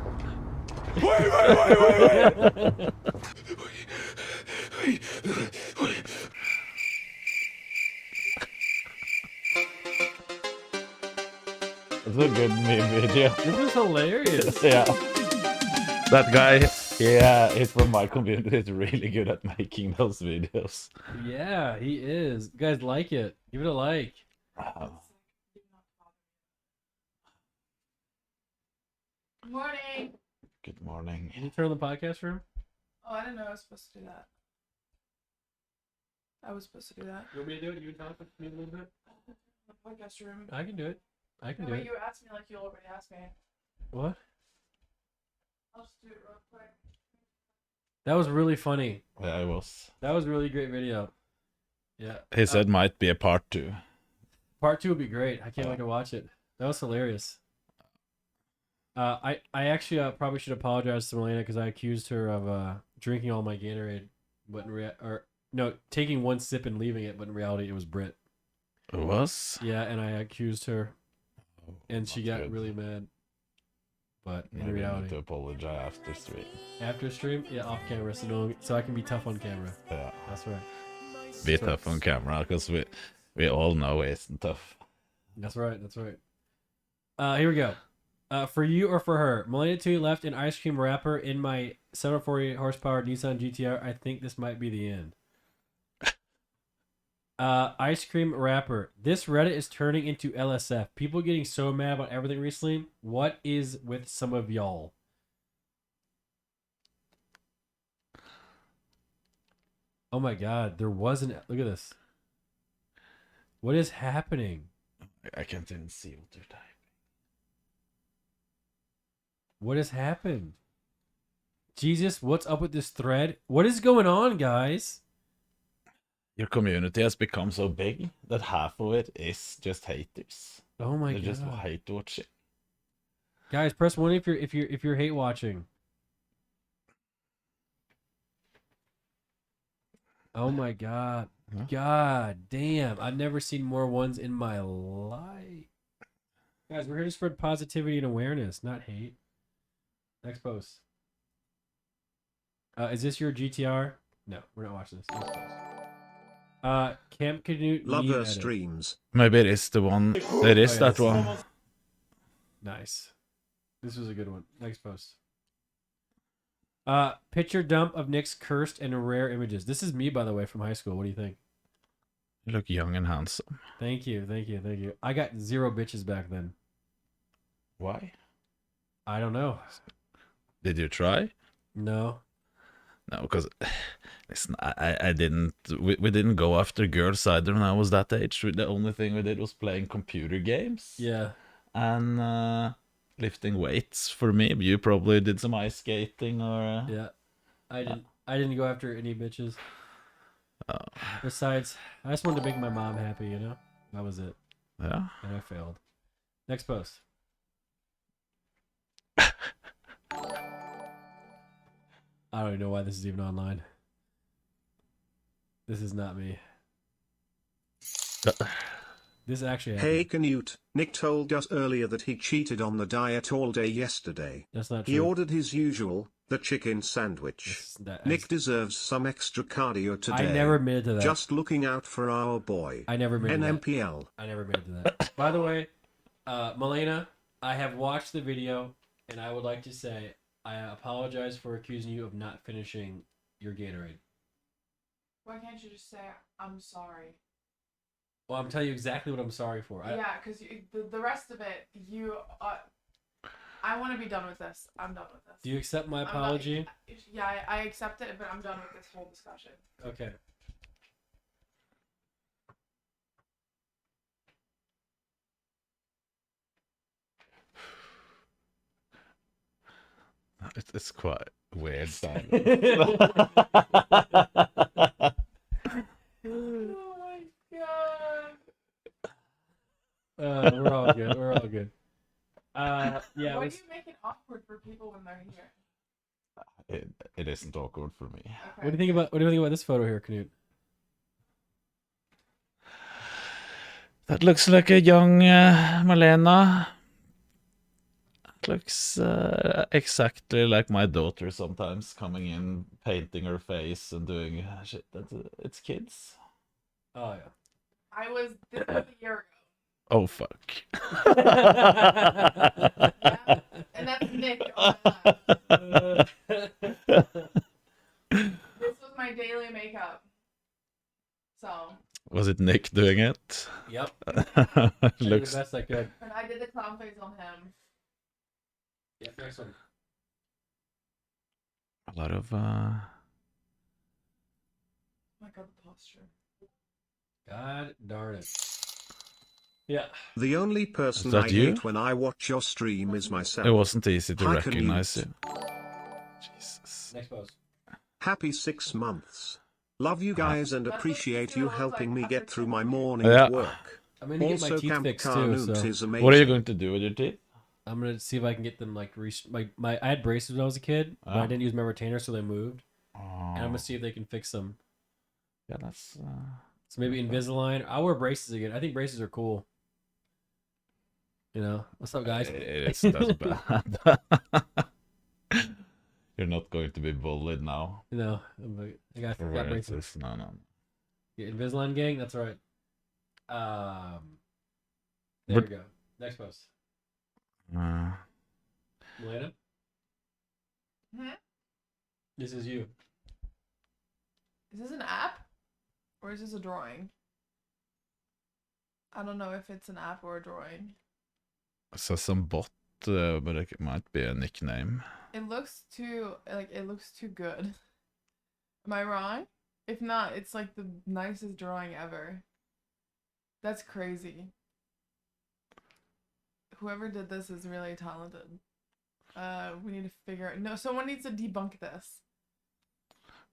It's a good meme video.
This is hilarious.
Yeah. That guy, yeah, he's from my community. He's really good at making those videos.
Yeah, he is. You guys like it. Give it a like.
Morning.
Good morning.
Can you turn on the podcast room?
Oh, I didn't know I was supposed to do that. I was supposed to do that.
You want me to do it? You can talk with me a little bit?
The podcast room.
I can do it. I can
No,
do
but
it.
you asked me like you already asked me.
What?
I'll just do it real quick.
That was really funny.
Yeah, it was.
That was a really great video. Yeah.
He said might be a part 2.
Part 2 would be great. I can't wait to watch it. That was hilarious. I actually probably should apologize to Melena because I accused her of drinking all my Gatorade but no, taking one sip and leaving it, but in reality it was Brit.
It was?
Yeah, and I accused her, and she got
good.
really mad. But in
Maybe I
reality,
need to apologize after stream.
after stream, yeah, off camera, so I can be tough on camera.
Yeah,
that's right.
be
That's
tough
right.
on camera because we all know it's tough.
That's right. That's right. Here we go. For you or for her, Melania 2 left an ice cream wrapper in my 748 horsepower Nissan GTR. I think this might be the end. Ice cream wrapper. This Reddit is turning into LSF. People getting so mad about everything recently. What is with some of y'all? Oh my god, there wasn't. Look at this. What is happening?
I can't even see what they're typing.
What has happened? Jesus, what's up with this thread? What is going on, guys?
Your community has become so big that half of it is just haters.
Oh my
They're
god.
just hate watching.
Guys, press 1 if you're hate watching. Oh my god.
Huh?
God damn. I've never seen more ones in my life. Guys, we're here to spread positivity and awareness, not hate. Next post. Is this your GTR? No, we're not watching this. Next post. Camp KNUT
Love
meme
her
edit.
streams.
Maybe it is the one. It is
Oh, yeah,
that
this
one.
Nice. This was a good one. Next post. Picture dump of Nick's cursed and rare images. This is me, by the way, from high school. What do you think?
You look young and handsome.
Thank you, thank you, thank you. I got 0 bitches back then.
Why?
I don't know.
Did you try?
No.
No, because listen, I didn't. We didn't go after girls either when I was that age. The only thing we did was playing computer games.
Yeah.
And lifting weights for me. You probably did some ice skating or.
Yeah. I didn't go after any bitches. Besides, I just wanted to make my mom happy, you know? That was it.
Yeah.
And I failed. Next post. I don't even know why this is even online. This is not me. This actually happened.
Hey KNUT, Nick told us earlier that he cheated on the diet all day yesterday.
That's not
He
true.
ordered his usual, the chicken sandwich. Nick deserves some extra cardio today.
I never admitted to that.
Just looking out for our boy.
I never admitted to that.
NMPL.
I never admitted to that. By the way, Melena, I have watched the video, and I would like to say I apologize for accusing you of not finishing your Gatorade.
Why can't you just say, I'm sorry?
Well, I'm telling you exactly what I'm sorry for.
Yeah, because the rest of it, I want to be done with this. I'm done with this.
Do you accept my
I'm not-
apology?
Yeah, I accept it, but I'm done with this whole discussion.
Okay.
It's quite weird.
Oh my god.
We're all good. We're all good. Yeah.
Why do you make it awkward for people when they're here?
It isn't awkward for me.
What do you think about this photo here, Knut?
That looks like a young Malena. It looks exactly like my daughter sometimes, coming in, painting her face and doing shit. It's kids.
Oh yeah.
This was a year ago.
Oh fuck.
Yeah, and that's Nick on my left. This was my daily makeup. So.
Was it Nick doing it?
Yep. I did the best I could.
And I did the clown face on him.
Yep, next one.
A lot of
Oh my god, the posture.
God darn it. Yeah.
The only person
Is that
I
you?
hate when I watch your stream is myself.
It wasn't easy to
Hi,
recognize
KNUT.
you. Jesus.
Next post.
Happy 6 months. Love you guys and appreciate you helping me get through my morning
Yeah.
at work.
I'm gonna get my
Also,
teeth
Camp
fixed too.
KNUT
So.
is amazing.
What are you going to do with your teeth?
I'm gonna see if I can get them like I had braces when I was a kid, but I
Ah.
didn't use my retainer, so they moved. And I'm gonna see if they can fix them.
Yeah, that's.
So maybe Invisalign. I'll wear braces again. I think braces are cool. You know, what's up, guys?
That's bad. You're not going to be bullied now.
No, I got braces.
No.
Yeah, Invisalign gang. That's right. There we go. Next post. Milena? This is you.
Is this an app? Or is this a drawing? I don't know if it's an app or a drawing.
So some bot, but it might be a nickname.
It looks too good. Am I wrong? If not, it's like the nicest drawing ever. That's crazy. Whoever did this is really talented. We need to figure out. No, someone needs to debunk this.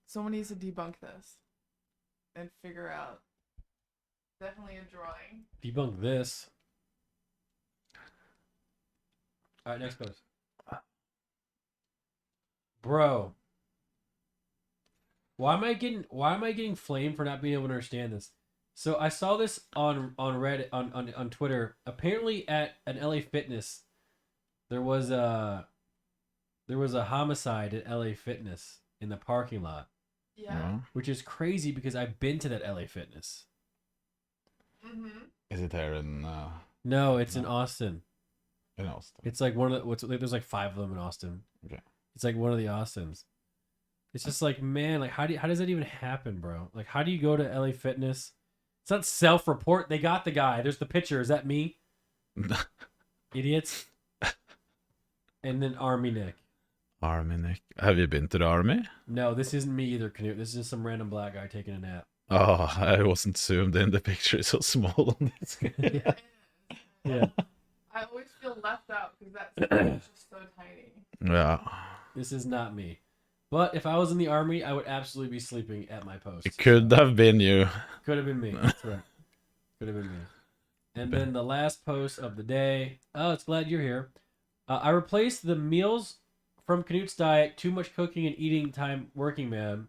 Someone needs to debunk this and figure out. Definitely a drawing.
Debunk this. All right, next post. Bro, why am I getting flamed for not being able to understand this? So I saw this on Reddit on Twitter. Apparently at an LA Fitness, there was a homicide at LA Fitness in the parking lot.
Yeah.
Which is crazy because I've been to that LA Fitness.
Is it here in?
No, it's in Austin.
In Austin.
It's like one of the there's like 5 of them in Austin.
Okay.
It's like one of the Austins. It's just like, man, like how does that even happen, bro? Like how do you go to LA Fitness? It's not self-report. They got the guy. There's the picture. Is that me? Idiots. And then Army Nick.
Army Nick. Have you been to the army?
No, this isn't me either, Knut. This is just some random black guy taking a nap.
Oh, I wasn't zoomed in. The picture is so small on this.
Yeah.
I always feel left out because that's just so tiny.
Yeah.
This is not me. But if I was in the army, I would absolutely be sleeping at my post.
It could have been you.
Could have been me. That's right. Could have been me. And then the last post of the day. Oh, it's glad you're here. I replaced the meals from KNUT's diet, too much cooking and eating time working man.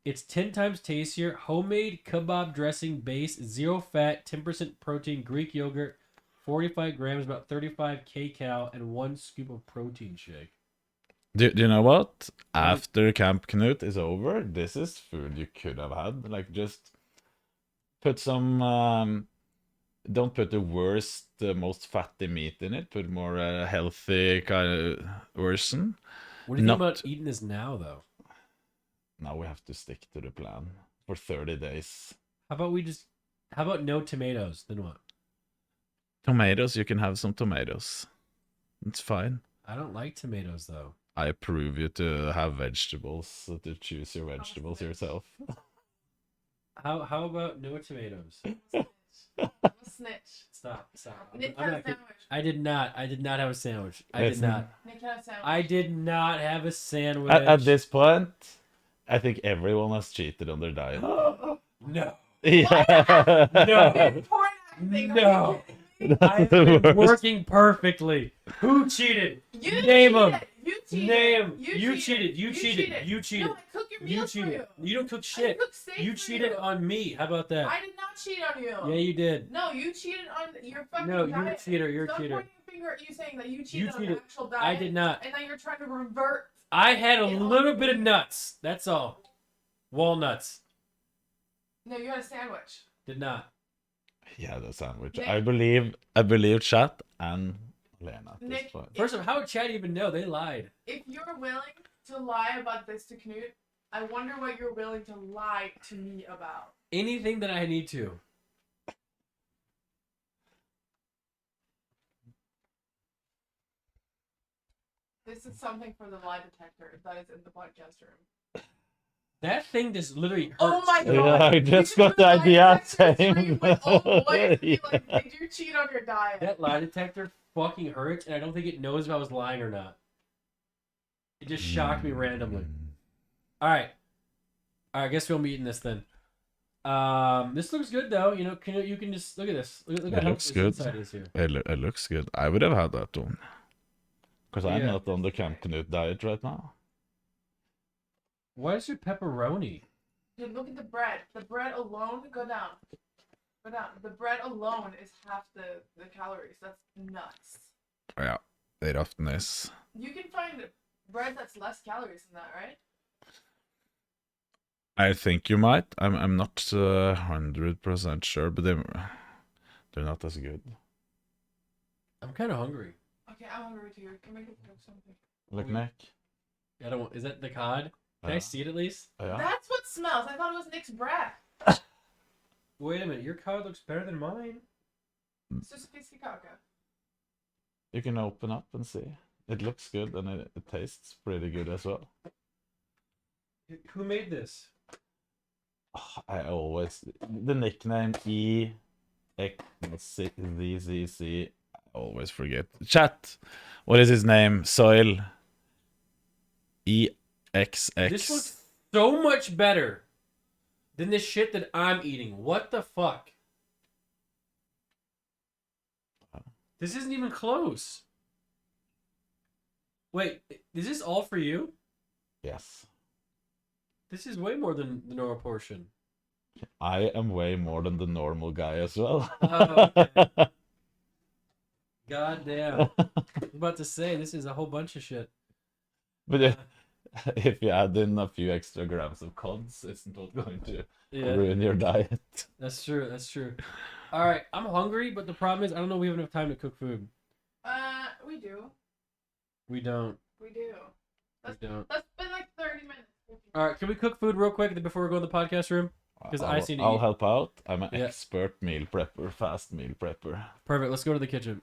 It's 10 times tastier. Homemade kebab dressing base, 0 fat, 10% protein, Greek yogurt, 45 grams, about 35 kcal, and 1 scoop of protein shake.
Do you know what? After Camp KNUT is over, this is food you could have had. Like, just put some... don't put the worst, most fatty meat in it. Put more healthy kind of version.
What do you think about eating this now, though?
Now we have to stick to the plan for 30 days.
How about no tomatoes? Then what?
Tomatoes, you can have some tomatoes. It's fine.
I don't like tomatoes, though.
I approve you to have vegetables, to choose your vegetables yourself.
How about no tomatoes?
Snitch.
Stop.
Nick
I'm
had
not
a sandwich.
I did not have a sandwich. I
Listen.
did not.
Nick had a sandwich.
I did not have a sandwich.
At this point, I think everyone has cheated on their diet.
No.
Yeah.
No. I've been working perfectly. Who cheated?
You
Name
cheated.
them.
You cheated.
Name.
You
You
cheated.
cheated. You
You
cheated.
cheated.
You cheated.
No, I cook your
You
meals for
cheated.
you.
You don't cook shit.
cook steak
You
for
cheated
you.
on me. How about that?
I did not cheat on you.
Yeah, you did.
No, you cheated on your fucking
No,
diet.
you're a cheater. You're a
Stop
cheater.
pointing a finger at you saying that you cheated
You
on
cheated.
your actual diet.
I did not.
And now you're trying to revert.
I had a little bit of nuts. That's all. Walnuts.
No, you had a sandwich.
Did not.
Yeah, the sandwich.
Nick.
I believe Chat and Lena at this
Nick,
point.
First of all, how would Chad even know? They lied.
If you're willing to lie about this to Knut, I wonder what you're willing to lie to me about.
Anything that I need to.
This is something for the lie detector that is in the podcast room.
That thing just literally hurts.
Oh my god!
Yeah, I just got the idea. Same.
Oh boy, be like, did you cheat on your diet?
That lie detector fucking hurts, and I don't think it knows if I was lying or not. It just shocked me randomly. All right, I guess we'll be eating this then. This looks good though. You know, you can just look at this. Look
It
at how
looks
this
good.
inside is here.
It looks good. I would have had that one. Because I'm
Yeah.
not on the Camp KNUT diet right now.
Why is it pepperoni?
Dude, look at the bread. The bread alone, go down. Go down. The bread alone is half the calories. That's nuts.
Ja, det often is.
You can find bread that's less calories than that, right?
I think you might. I'm not 100% sure, but they're not as good.
I'm kind of hungry.
Okay, I'm hungry too. Can we cook something?
Like neck.
I don't. Is that the cod? Can I see it at least?
Yeah.
That's what smells. I thought it was Nick's bread.
Wait a minute. Your cod looks better than mine.
Susfiskekaka.
You can open up and see. It looks good and it tastes pretty good as well.
Who made this?
I always the nickname EXZZZ. I always forget. Chat. What is his name? Soil. EXX.
This looks so much better than the shit that I'm eating. What the fuck? This isn't even close. Wait, is this all for you?
Yes.
This is way more than the normal portion.
I am way more than the normal guy as well.
Oh, okay. God damn. I was about to say, this is a whole bunch of shit.
But if you add in a few extra grams of cods, it's not going to ruin your diet.
That's true. That's true. All right, I'm hungry, but the problem is I don't know if we have enough time to cook food.
We do.
We don't.
We do.
We don't.
That's been like 30 minutes.
All right, can we cook food real quick before we go in the podcast room? Because I seem to
I'll
eat.
help out. I'm an expert meal prepper, fast meal prepper.
Perfect. Let's go to the kitchen.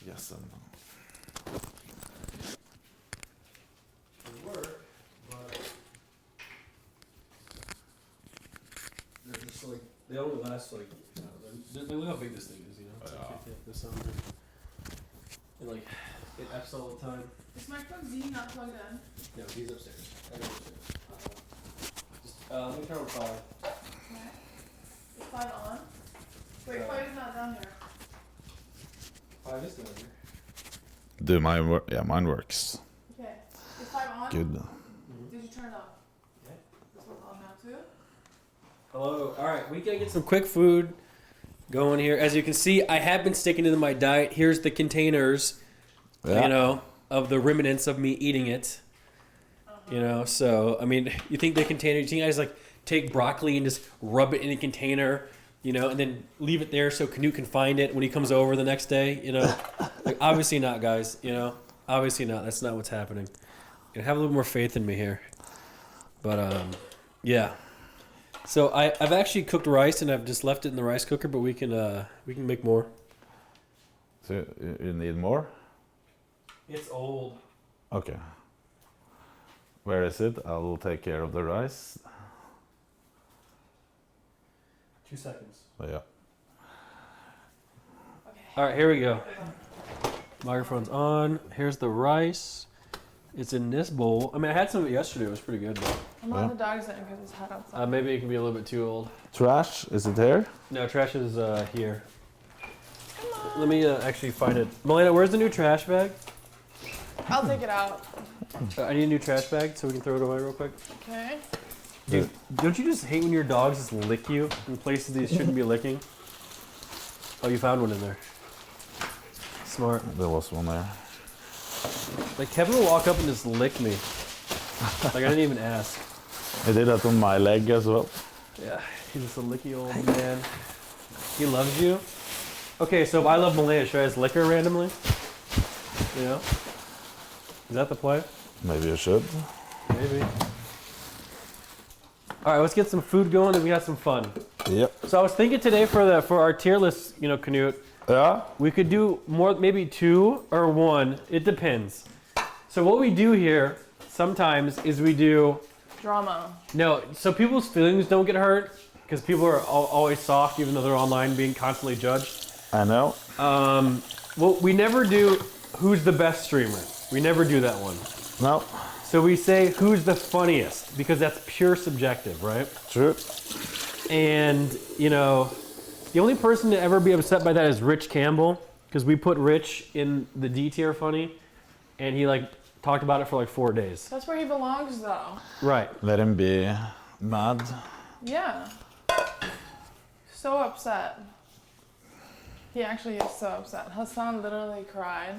Yes, and
Work, but they're just like they only last like look how big this thing is, you know. It's like, this on and like it F's all the time.
Is my phone Z not plugged in?
No, he's upstairs. I go upstairs. Just let me turn on 5.
Okay. Is 5 on? Wait, 5 is not down here.
5 is down here.
do mine work? Yeah, mine works.
Okay. Is 5 on?
Good.
Did you turn it off?
Okay.
This one's on now too?
Hello. All right, we gotta get some quick food going here. As you can see, I have been sticking to my diet. Here's the containers, you know, of the remnants of me eating it. You know, so I mean, you think the container? You think I just like take broccoli and just rub it in a container, you know, and then leave it there so KNUT can find it when he comes over the next day? You know, like obviously not, guys. You know, obviously not. That's not what's happening. You have a little more faith in me here. But yeah. So I've actually cooked rice and I've just left it in the rice cooker, but we can make more.
So you need more?
It's old.
Okay. Where is it? I will take care of the rice.
2 seconds.
Oh, yeah.
All right, here we go. Microphone's on. Here's the rice. It's in this bowl. I mean, I had some of it yesterday. It was pretty good, though.
I'm on the dog's end because it's hot outside.
Maybe it can be a little bit too old.
Trash, is it here?
No, trash is here. Let me actually find it. Melena, where's the new trash bag?
I'll take it out.
I need a new trash bag so we can throw it away real quick.
Okay.
Dude, don't you just hate when your dogs just lick you in places they shouldn't be licking? Oh, you found one in there. Smart.
There was one there.
Like Kevin will walk up and just lick me. Like I didn't even ask.
He did that on my leg as well.
Yeah, he's just a licky old man. He loves you. Okay, so if I love Malaya, should I just lick her randomly? You know? Is that the play?
Maybe you should.
Maybe. All right, let's get some food going and we got some fun.
Yep.
So I was thinking today for our tier list, you know, KNUT.
Yeah.
We could do more, maybe 2 or 1. It depends. So what we do here sometimes is we do
Drama.
no. So people's feelings don't get hurt because people are always soft, even though they're online being constantly judged.
I know.
Well, we never do who's the best streamer. We never do that one.
No.
So we say who's the funniest because that's pure subjective, right?
True.
And, you know, the only person to ever be upset by that is Rich Campbell because we put Rich in the D tier funny and he like talked about it for like 4 days.
That's where he belongs, though.
Right.
Let him be mad.
Yeah. So upset. He actually is so upset. Hassan literally cried.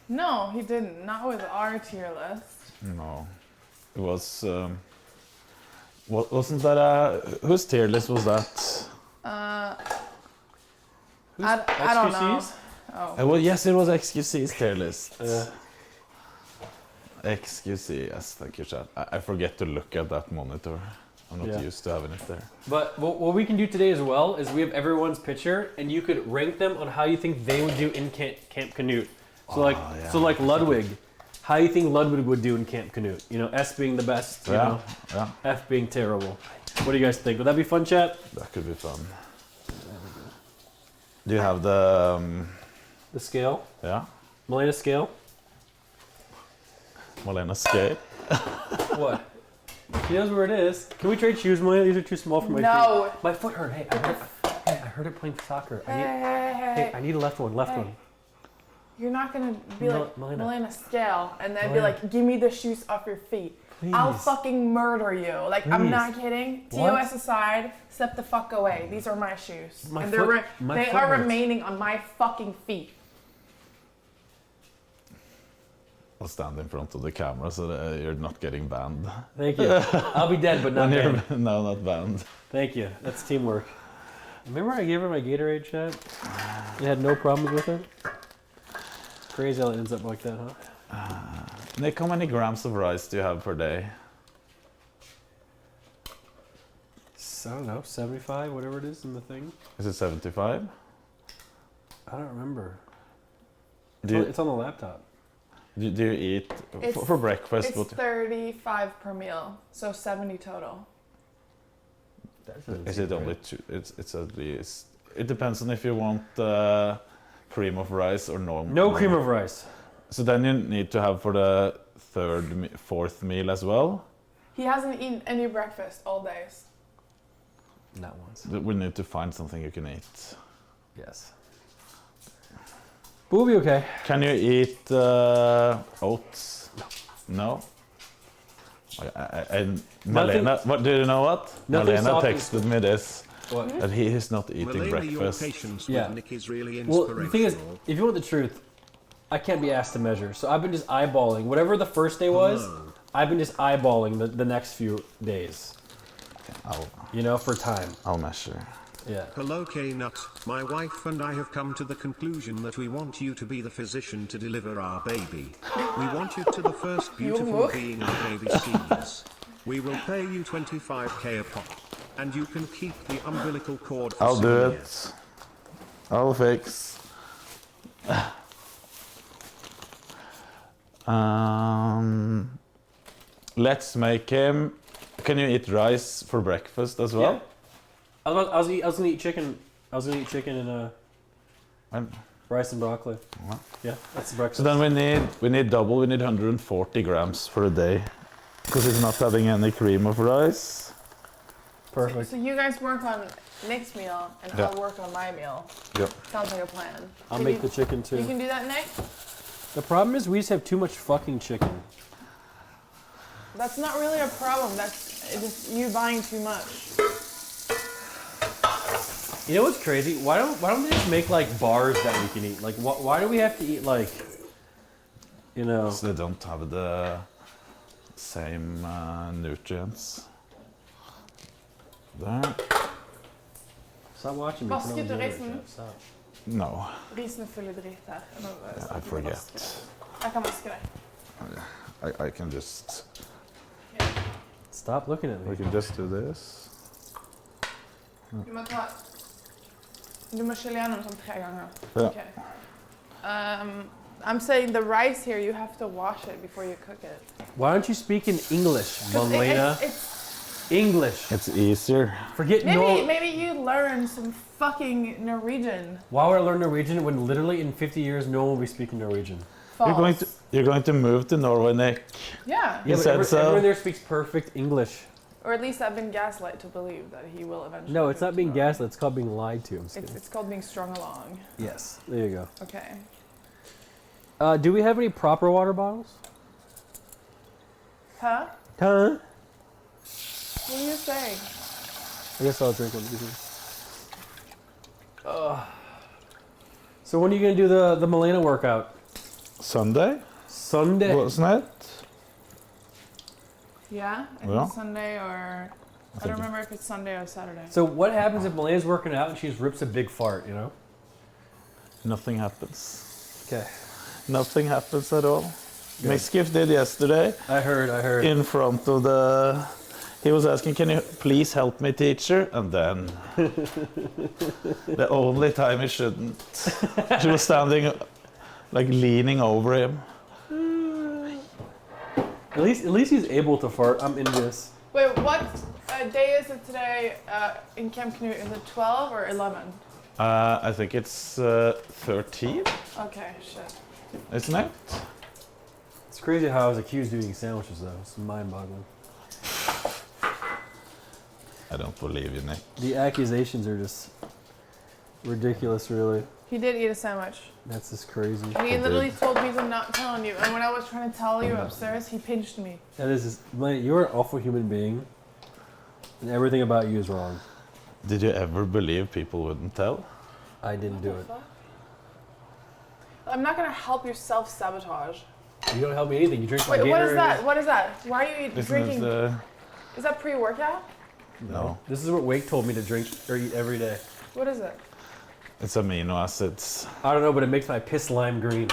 No, he didn't. Not with our tier list.
No. It was... wasn't that whose tier list was that?
I don't know. Oh.
Well, yes, it was XQC's tier list. XQC, yes, thank you, chat. I forget to look at that monitor. I'm not used to having it there.
But what we can do today as well is we have everyone's picture, and you could rank them on how you think they would do in Camp KNUT. So like Ludwig, how you think Ludwig would do in Camp KNUT? You know, S being the best, you know, F being terrible. What do you guys think? Would that be fun, chat?
That could be fun. Do you have the
scale?
Yeah.
Malena scale?
Malena scale?
What? She knows where it is. Can we trade shoes, Malena? These are too small for my
No.
feet. My foot hurt. Hey, I heard it playing soccer.
Hey.
I need a left one. Left one.
You're not gonna be like,
Malena.
Malena, scale, and then be like, give me the shoes off your feet.
Please.
I'll fucking murder you. Like, I'm
Please.
not kidding.
What?
TOS aside, step the fuck away. These are my shoes.
My
and
foot-
they
foot
are
hurts.
remaining on my fucking feet.
I'll stand in front of the camera so that you're not getting banned.
Thank you. I'll be dead, but not banned.
No, not banned.
Thank you. That's teamwork. Remember I gave her my Gatorade, chat? You had no problems with it? Crazy how it ends up like that, huh?
Nick, how many grams of rice do you have per day?
I don't know, 75, whatever it is in the thing.
Is it 75?
I don't remember.
Do
It's on the laptop.
Do you eat for breakfast?
It's 35 per meal, so 70 total.
Is it only two? It's at least. It depends on if you want cream of rice or
No cream of rice.
So then you need to have for the fourth meal as well.
He hasn't eaten any breakfast all days.
Not once.
We need to find something you can eat.
Yes. But we'll be okay.
Can you eat oats? No. And Malena, what do you know? What Malena texted me this.
What?
That he is not eating
Malena,
breakfast.
Your patience with Nick is really
Well,
inspirational.
the thing is, if you want the truth, I can't be asked to measure. So I've been just eyeballing. Whatever the first day was, I've been just eyeballing the next few days. You know, for time.
I'll measure.
Yeah.
Hello KNUT, my wife and I have come to the conclusion that we want you to be the physician to deliver our baby. We want you to the first beautiful being our baby sees. We will pay you 25k a pop, and you can keep the umbilical cord for
I'll do
7
it.
years.
I'll fix. Let's make him. Can you eat rice for breakfast as well?
Yeah. I was gonna eat chicken. I was gonna eat chicken and rice and broccoli.
What?
Yeah, that's the breakfast.
So then we need double. We need 140 grams for a day, because he's not having any cream of rice.
Perfect.
So you guys work on Nick's meal, and
Yeah.
I'll work on my meal.
Yep.
Sounds like a plan.
I'll
Can
make
you-
the chicken too.
You can do that, Nick?
The problem is we just have too much fucking chicken.
That's not really a problem. That's just you buying too much.
You know what's crazy? Why don't they just make like bars that we can eat? Like why do we have to eat like, you know?
So they don't have the same nutrients. There.
Stop watching me.
Vasket du risen?
Stop.
No.
Risen er full i drit her.
I forget.
Jeg kan vaske deg.
I can just...
Stop looking at me.
We can just do this.
Du må skylle gjennom sånn 3 ganger.
Ja.
Okay. I'm saying the rice here, you have to wash it before you cook it.
Why don't you speak in English, Malena? English.
It's easier.
Forget
Maybe you learn some fucking Norwegian.
Why would I learn Norwegian when literally in 50 years no one will be speaking Norwegian?
False.
You're going to move to Norway, Nick.
Yeah.
Yeah, but everyone there speaks perfect English.
Or at least I've been gaslit to believe that he will eventually.
No, it's not being gaslit. It's called being lied to. I'm just kidding.
It's called being strung along.
Yes, there you go.
Okay.
Do we have any proper water bottles?
Huh?
Huh?
What are you saying?
I guess I'll drink one. So when are you gonna do the Malena workout?
Sunday?
Sunday.
Wasn't it?
Yeah, I think
Yeah.
Sunday or I don't remember if it's Sunday or Saturday.
So what happens if Malena's working out and she just rips a big fart, you know?
Nothing happens.
Okay.
Nothing happens at all.
Good.
Miskiff did yesterday.
I heard.
In front of the... He was asking, can you please help me, teacher? And then... the only time he shouldn't. She was standing, like, leaning over him.
At least he's able to fart. I'm into this.
Wait, what day is it today in Camp KNUT? Is it 12 or 11?
I think it's 13,
Okay, shit.
isn't it?
It's crazy how I was accused of eating sandwiches, though. It's mind-boggling.
I don't believe you, Nick.
The accusations are just ridiculous, really.
He did eat a sandwich.
That's just crazy.
He literally told me to not tell on you, and when I was trying to tell you upstairs, he pinched me.
That is just, you're an awful human being, and everything about you is wrong.
Did you ever believe people wouldn't tell?
I didn't do it.
I'm not gonna help your self-sabotage.
You don't help me anything. You drink my
Wait,
Gatorade.
what is that? What is that? Why are you
Isn't
drinking?
it,
Is that pre-workout?
No.
This is what Wake told me to drink or eat every day.
What is it?
It's amino acids.
I don't know, but it makes my piss lime green.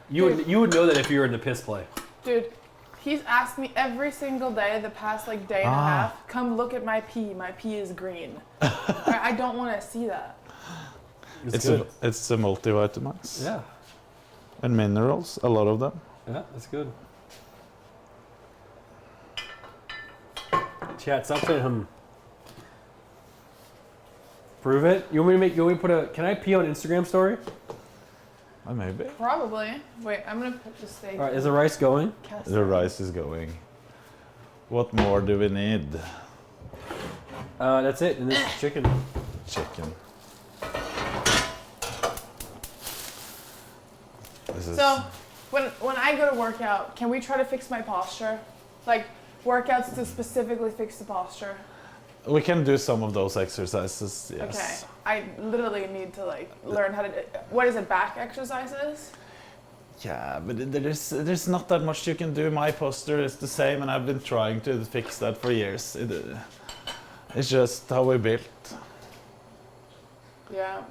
You would know that if you were in the piss play.
Dude, he's asked me every single day the past like day and a half, come look at my pee. My pee is green. I don't want to see that.
It's the multivitamins.
Yeah.
And minerals, a lot of them.
Yeah, that's good. Chat, stop saying hum. Prove it. You want me to put a? Can I pee on Instagram story?
Maybe.
Probably. Wait, I'm gonna put the steak.
All right, is the rice going?
The rice is going. What more do we need?
That's it. And this is chicken.
Chicken.
So, when I go to work out, can we try to fix my posture? Like, workouts to specifically fix the posture?
We can do some of those exercises, yes.
Okay. I literally need to, like, learn how to do... What is it, back exercises?
Yeah, but there's not that much you can do. My posture is the same, and I've been trying to fix that for years. It's just how we built.
Yeah.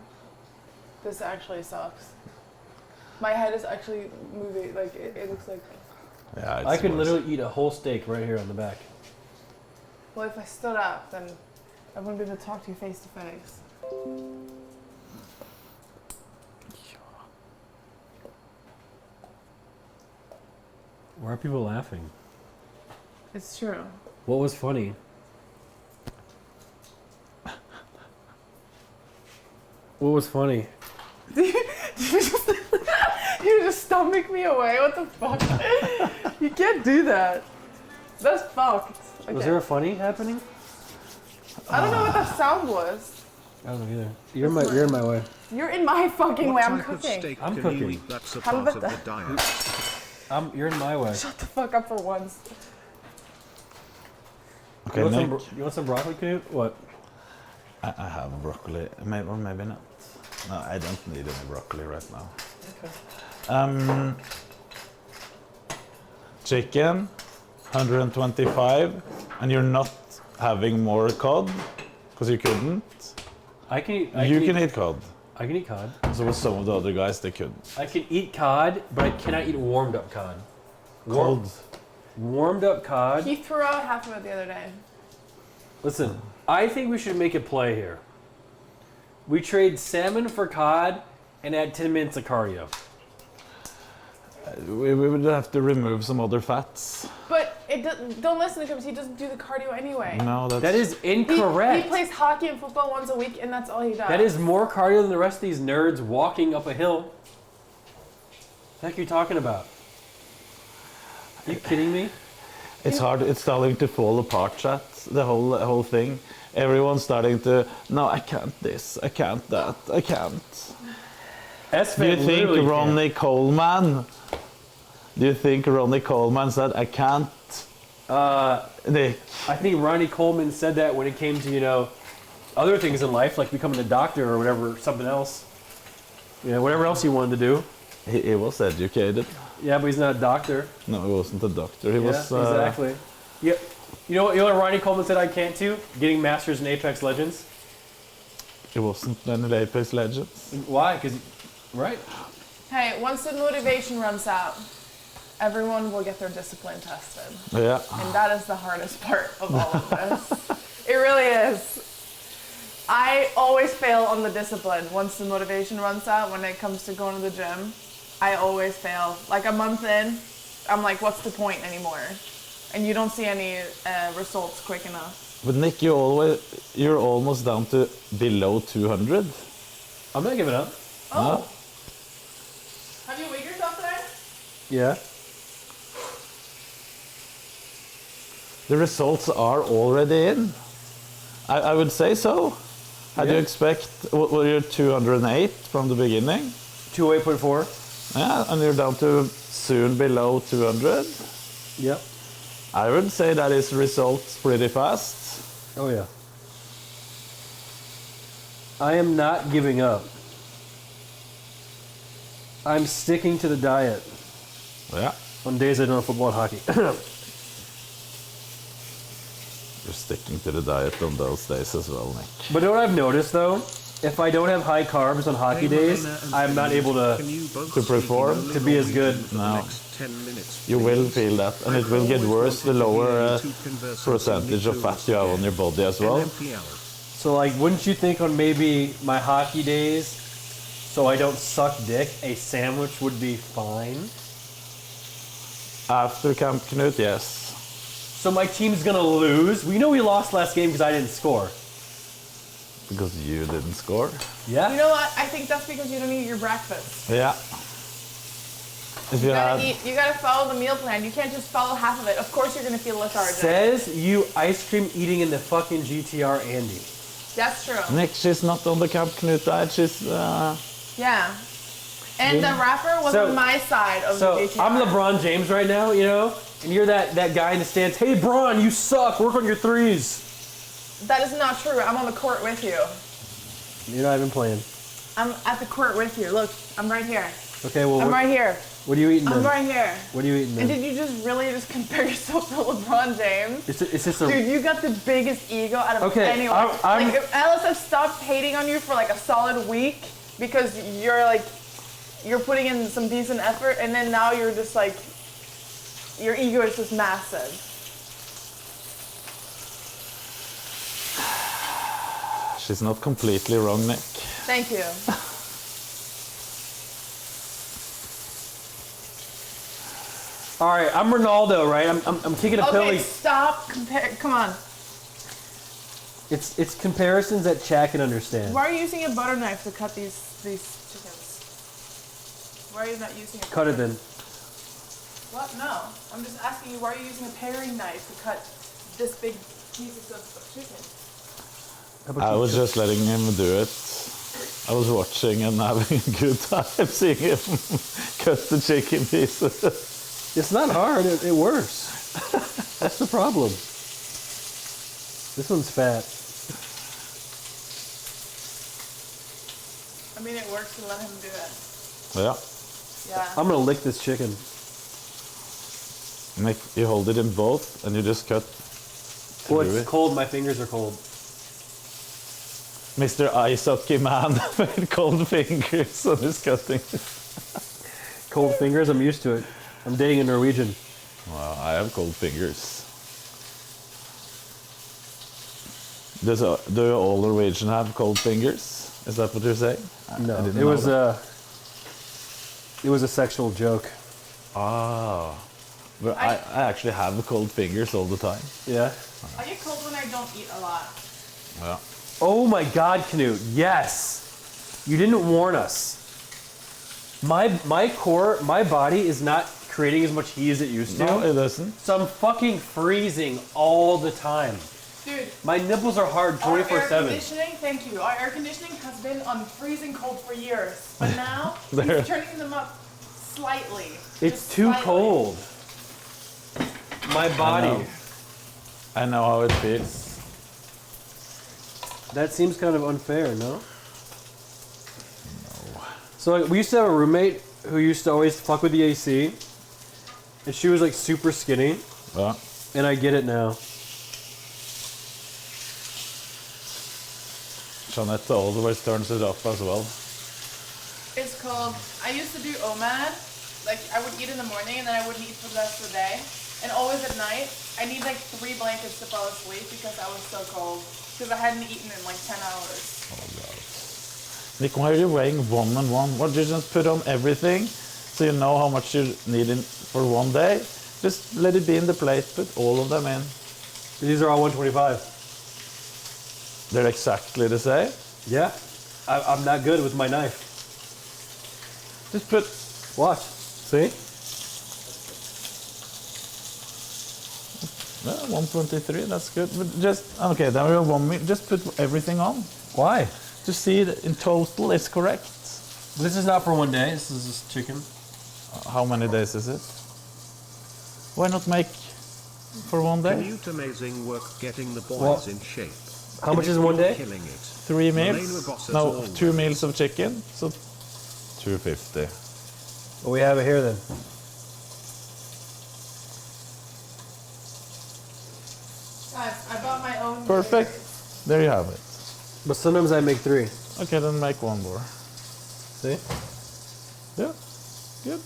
This actually sucks. My head is actually moving, like, it looks like...
Yeah,
I could literally eat a whole steak right here on the back.
Well, if I stood up, then I wouldn't be able to talk to you face to face.
Why are people laughing?
It's true.
What was funny? What was funny?
You just stomach me away? What the fuck? You can't do that. That's fucked. Okay.
Was there a funny happening?
I don't know what that sound was.
I don't know either. You're in my way.
You're in my fucking way. I'm
type of
cooking.
steak
I'm
can
cooking.
you eat that's a
How
part
about
of the
that?
diet?
You're in my way.
Shut the fuck up for once.
Okay,
you want some broccoli, Knut? What?
I have broccoli, maybe or maybe not. No, I don't need any broccoli right now.
Okay.
Chicken, 125, and you're not having more cod because you couldn't.
I can eat.
You can eat cod.
I can eat cod.
So with some of the other guys, they couldn't.
I can eat cod, but I cannot eat warmed up cod.
Cold.
Warmed up cod.
He threw out half of it the other day.
Listen, I think we should make a play here. We trade salmon for cod and add 10 minutes of cardio.
We would have to remove some other fats.
But don't listen to him. He doesn't do the cardio anyway.
No,
that is incorrect.
He plays hockey and football once a week, and that's all he does.
That is more cardio than the rest of these nerds walking up a hill. What the heck are you talking about? Are you kidding me?
It's hard. It's starting to fall apart, chat. The whole thing. Everyone's starting to. No, I can't this. I can't that. I can't. Do you think Ronnie Coleman? Do you think Ronnie Coleman said I can't? Nick.
I think Ronnie Coleman said that when it came to other things in life, like becoming a doctor or whatever, something else. Whatever else he wanted to do.
He was educated.
Yeah, but he's not a doctor.
No, he wasn't a doctor. He was.
Exactly. Yeah. You know what Ronnie Coleman said I can't do? Getting masters in Apex Legends.
It wasn't any Apex Legends.
Why? Because, right.
Hey, once the motivation runs out, everyone will get their discipline tested.
Yeah.
And that is the hardest part of all of this. It really is. I always fail on the discipline once the motivation runs out when it comes to going to the gym. I always fail. Like a month in, I'm like, what's the point anymore? And you don't see any results quick enough.
But Nick, you're almost down to below 200.
I'm not giving up.
Oh.
No?
Have you weighed yourself today?
Yeah.
The results are already in. I would say so. How do you expect? Were you 208 from the beginning?
208.4.
Yeah, and you're down to soon below 200.
Yep.
I would say that is results pretty fast.
Oh yeah. I am not giving up. I'm sticking to the diet.
Yeah.
On days I don't have football and hockey.
You're sticking to the diet on those days as well, Nick.
But you know what I've noticed though? If I don't have high carbs on hockey days, I'm not able to
perform,
to be as good.
No. You will feel that, and it will get worse the lower percentage of fat you have on your body as well.
So like, wouldn't you think on maybe my hockey days, so I don't suck dick, a sandwich would be fine?
After Camp KNUT, yes.
So my team's gonna lose? We know we lost last game because I didn't score.
Because you didn't score?
Yeah.
You know what? I think that's because you don't eat your breakfast.
Yeah. If
You gotta follow the meal plan. You can't just follow half of it. Of course you're gonna feel lethargic.
Says you ice cream eating in the fucking GTR Andy.
That's true.
Nick, she's not on the Camp KNUT diet, she's...
Yeah. And the rapper was on my side of the GTR.
I'm LeBron James right now, and you're that guy in the stands. Hey, Bron, you suck. Work on your threes.
That is not true. I'm on the court with you.
You're not even playing.
I'm at the court with you. Look, I'm right here.
Okay, well,
I'm right here.
What are you eating then?
I'm right here.
What are you eating then?
And did you just really compare yourself to LeBron James?
It's just a...
Dude, you got the biggest ego out of anyone. Like, if Alice has stopped hating on you for like a solid week because you're putting in some decent effort, and then now you're just like, your ego is just massive.
She's not completely wrong, Nick.
Thank you.
All right, I'm Ronaldo, right? I'm kicking a pilly.
Okay, stop. Come on.
It's comparisons that Chad can understand.
Why are you using a butter knife to cut these chickens? Why are you not using a
Cut it then.
What? No. I'm just asking you, why are you using a paring knife to cut this big pieces of chicken?
I was just letting him do it. I was watching and having a good time seeing him cut the chicken pieces.
It's not hard. It works. That's the problem. This one's fat.
I mean, it works to let him do it.
Yeah.
Yeah.
I'm gonna lick this chicken.
You hold it in both and you just cut.
Well, it's cold. My fingers are cold.
Mr. Ice Hockey Man with cold fingers on his cutting.
Cold fingers? I'm used to it. I'm dating a Norwegian.
Well, I have cold fingers. Do all Norwegians have cold fingers? Is that what you're saying?
No, it was a sexual joke.
Ah, but I actually have cold fingers all the time.
Yeah.
I get cold when I don't eat a lot.
Yeah.
Oh my God, Knut! Yes, you didn't warn us. My body is not creating as much heat as it used to.
No, it doesn't.
So I'm fucking freezing all the time.
Dude.
My nipples are hard 24/7.
Our air conditioning, thank you. Our air conditioning has been on freezing cold for years, but now he's turning them up slightly.
It's too cold. My body.
I know how it feels.
That seems kind of unfair, no? No. So like, we used to have a roommate who used to always fuck with the AC, and she was like super skinny.
Yeah.
And I get it now.
Jeanette always turns it off as well.
It's called, I used to do OMAD, like I would eat in the morning and then I wouldn't eat for the rest of the day. And always at night, I need like 3 blankets to fall asleep because I was so cold. Because I hadn't eaten in like 10 hours.
Oh God. Nick, why are you weighing 1 and 1? Why don't you just put on everything so you know how much you need for one day? Just let it be in the plate, put all of them in.
These are all 125.
They're exactly the same?
Yeah. I'm not good with my knife.
Just put...
Watch. See?
Yeah, 123, that's good. But just, okay, then we have 1 minute. Just put everything on.
Why?
To see it in total it's correct.
This is not for one day. This is just chicken.
How many days is it? Why not make for one day?
KNUT amazing work getting the boys in shape.
How much is in one day?
Killing it.
3 meals? No, 2 meals of chicken. So 250.
Well, we have it here then.
Guys, I bought my own.
Perfect. There you have it.
But sometimes I make 3.
Okay, then make 1 more.
See?
Yeah. Good.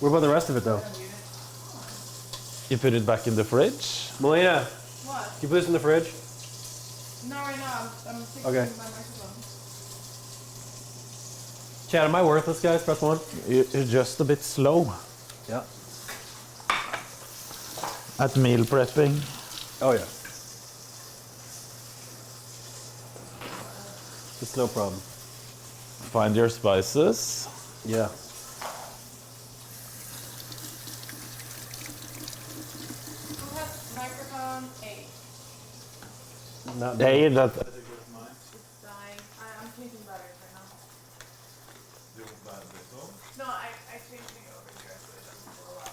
What about the rest of it though?
You put it back in the fridge?
Melina,
What?
can you put this in the fridge?
No, right now. I'm fixing
Okay.
my microphone.
Chad, am I worthless, guys? Press 1.
You're just a bit slow
Yeah.
at meal prepping.
Oh yeah. It's no problem.
Find your spices.
Yeah.
Who has microphone 8?
Not
Hey, that.
It's dying. I'm changing batteries right now. No, I changed it over here so it doesn't blow up.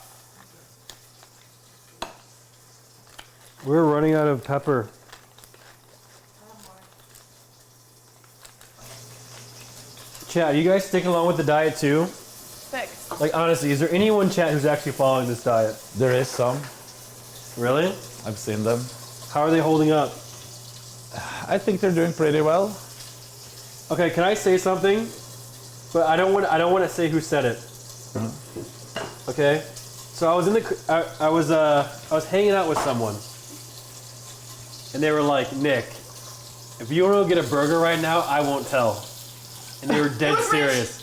We're running out of pepper. Chad, you guys sticking along with the diet too?
Six.
Like honestly, is there anyone, Chad, who's actually following this diet?
There is some.
Really?
I've seen them.
How are they holding up?
I think they're doing pretty well.
Okay, can I say something? But I don't want to say who said it. Okay? So I was in the I was hanging out with someone. And they were like, "Nick, if you want to go get a burger right now, I won't tell." And they were dead serious.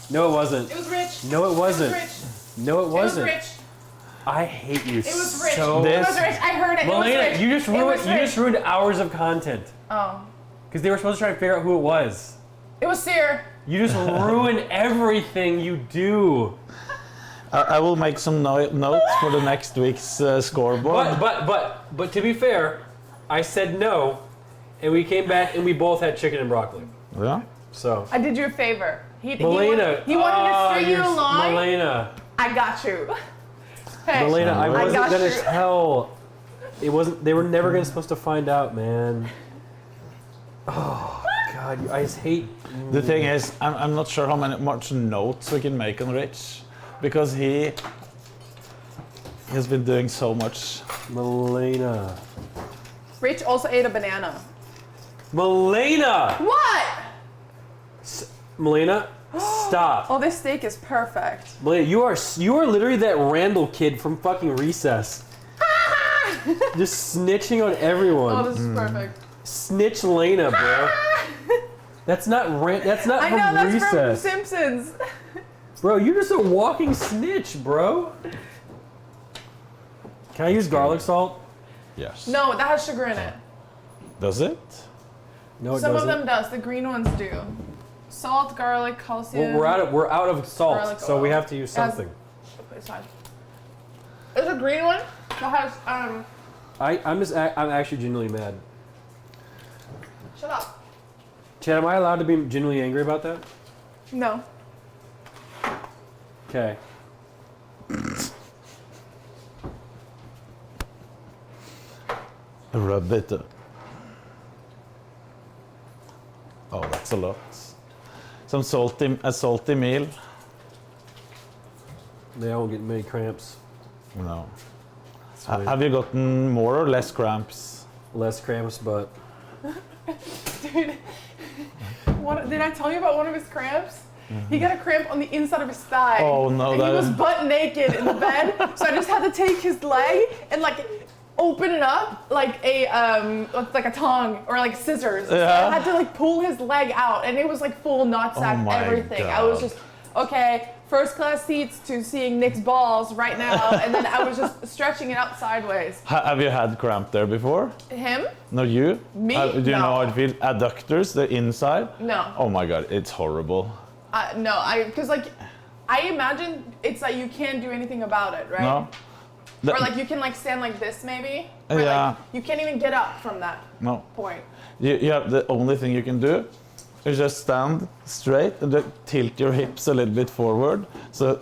No, it wasn't.
It was Rich.
No, it wasn't.
It was Rich.
No, it wasn't.
It was Rich.
I hate you
It was Rich.
so.
It was Rich. I heard it.
Melina,
it was Rich.
you just ruined hours of content.
Oh.
Because they were supposed to try to figure out who it was.
It was Sear.
You just ruin everything you do.
I will make some notes for the next week's scoreboard.
But to be fair, I said no, and we came back and we both had chicken and broccoli.
Yeah.
So.
I did you a favor.
Melina.
He wanted to string you along.
Melina.
I got you. Hey,
Melina, I wasn't
got
gonna
you.
tell. It wasn't. They were never supposed to find out, man. Oh God, I just hate.
The thing is, I'm not sure how much notes we can make on Rich, because he has been doing so much.
Melena.
Rich also ate a banana.
Melena!
What?
Melena, stop.
Oh, this steak is perfect.
Melena, you are literally that Randall kid from fucking Recess. Just snitching on everyone.
Oh, this is perfect.
Snitch Lena, bro. That's not That's not
I
from
know, that's
Recess.
from Simpsons.
Bro, you're just a walking snitch, bro. Can I use garlic salt?
Yes.
No, that has sugar in it.
Does it?
No, it
Some
doesn't.
of them does. The green ones do. Salt, garlic, calcium.
Well, we're out of salt,
Garlic
so we
oil.
have to use something.
It's fine. There's a green one that has
I'm actually genuinely mad.
Shut up.
Chad, am I allowed to be genuinely angry about that?
No.
Okay.
Rub it. Oh, that's a lot. A salty meal.
They don't get many cramps.
No.
Sweet.
Have you gotten more or less cramps?
Less cramps, but...
Dude, did I tell you about one of his cramps? He got a cramp on the inside of his thigh.
Oh, no,
and he
that
was
is-
butt naked in the bed, so I just had to take his leg and like open it up like a tongue or like scissors. So
Yeah.
I had to like pull his leg out, and it was like full nutsack,
Oh my
everything. I was
God.
just okay. First class seats to seeing Nick's balls right now, and then I was just stretching it out sideways.
Have you had cramp there before?
Him?
No, you?
Me?
Do you know
No.
how it feels? Adductors, the inside?
No.
Oh my god, it's horrible.
No, because like, I imagine it's like you can't do anything about it, right?
No?
Or like you can like stand like this maybe. Or
Yeah.
like you can't even get up from that
No.
point.
You have the only thing you can do is just stand straight and then tilt your hips a little bit forward, so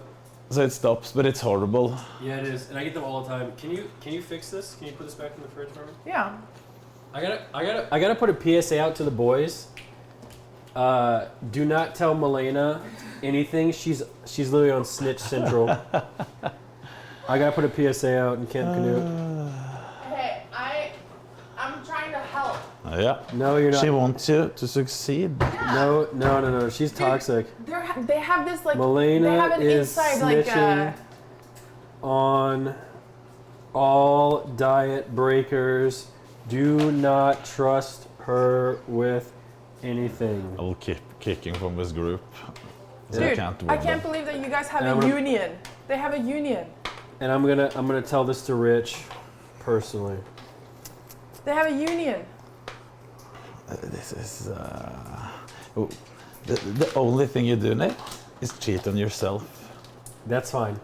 it stops. But it's horrible.
Yeah, it is, and I get them all the time. Can you fix this? Can you put this back in the fridge for me?
Yeah.
I gotta put a PSA out to the boys. Do not tell Melena anything. She's literally on Snitch Central. I gotta put a PSA out in Camp KNUT.
Hey, I'm trying to help.
Yeah.
No, you're not.
She wants you to succeed.
No. She's toxic.
They have this like they have
Melena
an
is
inside like
snitching on all diet breakers. Do not trust her with anything.
I will keep kicking from this group. So
Dude,
I can't win
I can't
them.
believe that you guys have
And
a
I'm gonna-
union. They have a union.
And I'm gonna tell this to Rich personally.
They have a union.
This is the only thing you do, Nick, is cheat on yourself.
That's fine.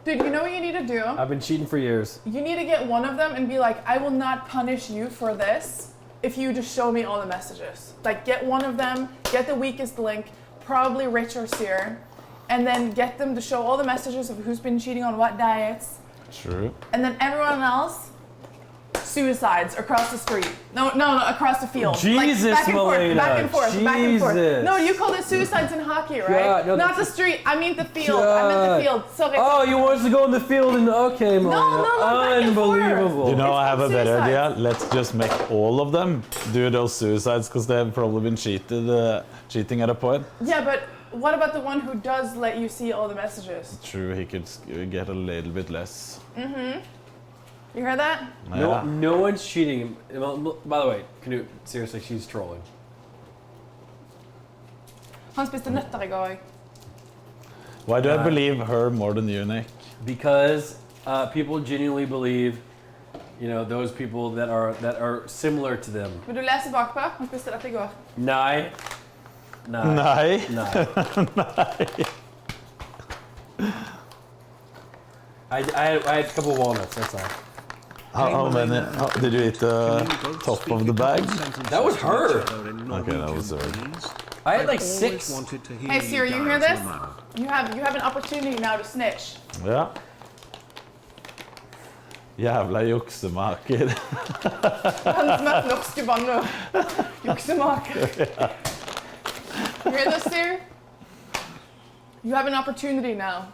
Dude, you know what you need to do?
I've been cheating for years.
You need to get one of them and be like, I will not punish you for this if you just show me all the messages. Like, get one of them, get the weakest link, probably Rich or Sear, and then get them to show all the messages of who's been cheating on what diets,
True.
and then everyone else, suicides across the street. No, across the field.
Jesus,
back and forth,
Melena,
back and forth, back and forth.
Jesus.
No, you call it suicides in hockey, right?
God, no,
Not the
that's-
street. I mean the field. I meant the field. Sorry.
Oh, you want us to go in the field and okay, Melena.
no, back and forth.
Unbelievable.
You know, I have a better
suicides.
idea. Let's just make all of them do those suicides because they have probably been cheating at a point.
Yeah, but what about the one who does let you see all the messages?
True, he could get a little bit less.
Mm-hmm. You heard that?
Yeah.
No one's cheating. By the way, Knut, seriously, she's trolling.
Han spiste nøtter I går.
Why do I believe her more than you, Nick?
Because people genuinely believe, you know, those people that are similar to them.
Vil du lese bakpå? Han spiste dette I går.
Nei.
Nei.
Nei.
Nei.
I had a couple of walnuts, that's all.
How many? Did you eat the top of the bag?
That was her.
Okay, that was her.
I had like 6.
Hey Siri, you hear this? You have an opportunity now to snitch.
Yeah. Jævla juksemaker.
Han som er norske bann og juksemaker. Hear this, Seer? You have an opportunity now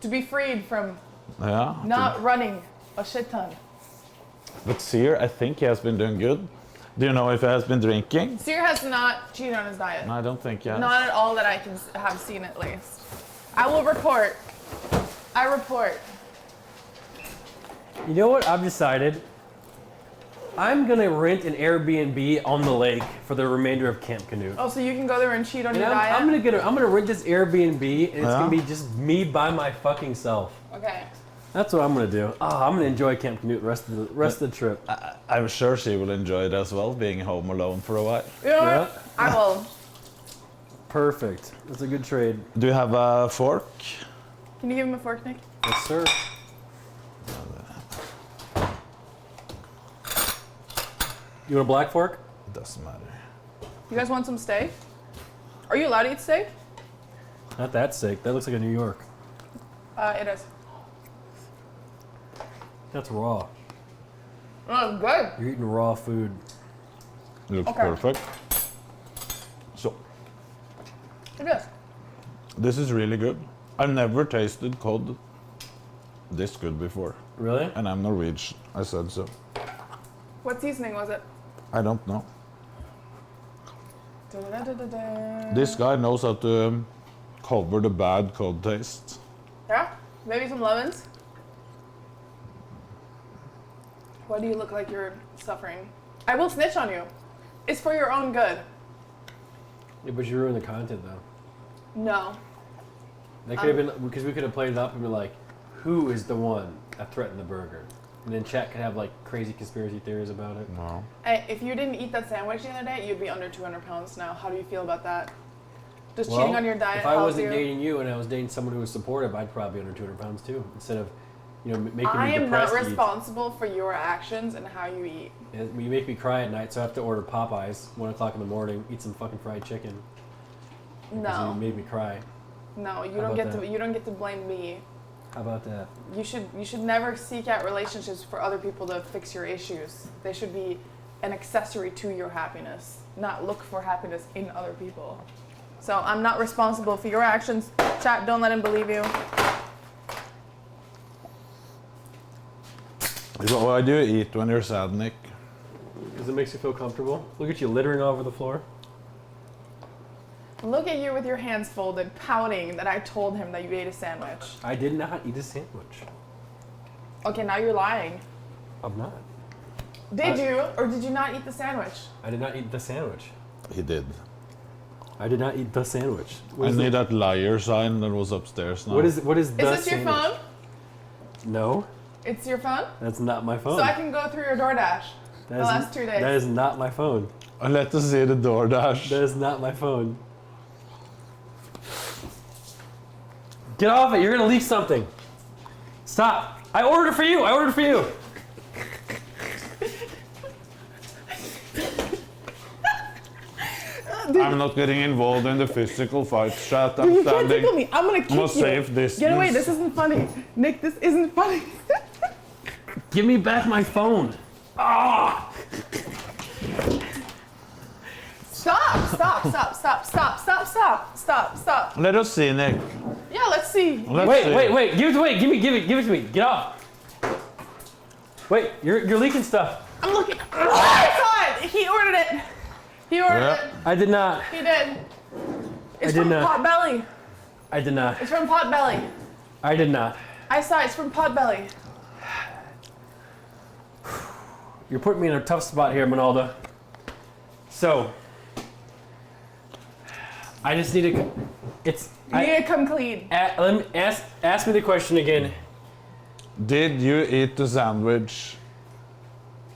to be freed from not running a shit ton.
But Seer, I think he has been doing good. Do you know if he has been drinking?
Seer has not cheated on his diet.
No, I don't think he has.
Not at all that I can have seen at least. I will report. I report.
You know what I've decided? I'm gonna rent an Airbnb on the lake for the remainder of Camp KNUT.
Oh, so you can go there and cheat on your diet?
I'm gonna rent this Airbnb and it's gonna be just me by my fucking self.
Okay.
That's what I'm gonna do. Oh, I'm gonna enjoy Camp KNUT the rest of the trip.
I'm sure she will enjoy it as well, being home alone for a while.
You know what? I will.
Perfect. That's a good trade.
Do you have a fork?
Can you give him a fork, Nick?
Yes, sir. You want a black fork?
It doesn't matter.
You guys want some steak? Are you allowed to eat steak?
Not that steak. That looks like a New York.
It is.
That's raw.
Oh, good.
You're eating raw food.
Looks perfect. So,
It is.
this is really good. I've never tasted cod this good before.
Really?
And I'm Norwegian. I said so.
What seasoning was it?
I don't know.
Da-da-da-da-da.
This guy knows how to cover the bad cod taste.
Yeah? Maybe some lemons? Why do you look like you're suffering? I will snitch on you. It's for your own good.
Yeah, but you ruined the content though.
No.
That could have been because we could have played it up and been like, who is the one that threatened the burger? And then chat could have like crazy conspiracy theories about it.
No.
Hey, if you didn't eat that sandwich the other day, you'd be under 200 pounds now. How do you feel about that? Does
Well,
cheating on your diet
if I
help
wasn't
you?
dating you and I was dating someone who was supportive, I'd probably be under 200 pounds too. Instead of, making
I
me
am not
depressed to eat.
responsible for your actions and how you eat.
You make me cry at night, so I have to order Popeyes 1 o'clock in the morning, eat some fucking fried chicken. Because
No.
you made me cry.
No, you
How
don't
about
get
that?
to. You don't get to blame me.
How about that?
You should never seek out relationships for other people to fix your issues. They should be an accessory to your happiness, not look for happiness in other people. So I'm not responsible for your actions. Chat, don't let him believe you.
Why do you eat when you're sad, Nick?
Because it makes you feel comfortable. Look at you littering all over the floor.
Look at you with your hands folded, pouting that I told him that you ate a sandwich.
I did not eat a sandwich.
Okay, now you're lying.
I'm not.
Did you, or did you not eat the sandwich?
I did not eat the sandwich.
He did.
I did not eat the sandwich.
I need that liar sign that was upstairs now.
What is the
Is this your
sandwich?
phone?
No,
It's your phone?
that's not my phone.
So I can go through your DoorDash the last 2 days.
That is not my phone.
Let us see the DoorDash.
That is not my phone. Get off it! You're gonna leak something. Stop! I ordered it for you. I ordered it for you.
I'm not getting involved in the physical fight, chat. I'm
You can't
standing.
tickle me. I'm gonna kick
I'm a
you.
safe distance.
Get away. This isn't funny. Nick, this isn't funny.
Give me back my phone. Ah!
Stop, stop, stop, stop, stop, stop, stop, stop, stop.
Let us see, Nick.
Yeah, let's see.
Wait. Give it to me. Get off. Wait, you're leaking stuff.
I'm looking. Oh, I saw it. He ordered it. He ordered it.
I did not.
He did. It's
did
from
not.
Potbelly.
I did not.
It's from Potbelly.
I did not.
I saw it. It's from Potbelly.
You're putting me in a tough spot here, Manalda. So, I just need to.
You need to come clean.
Let me ask me the question again.
Did you eat the sandwich?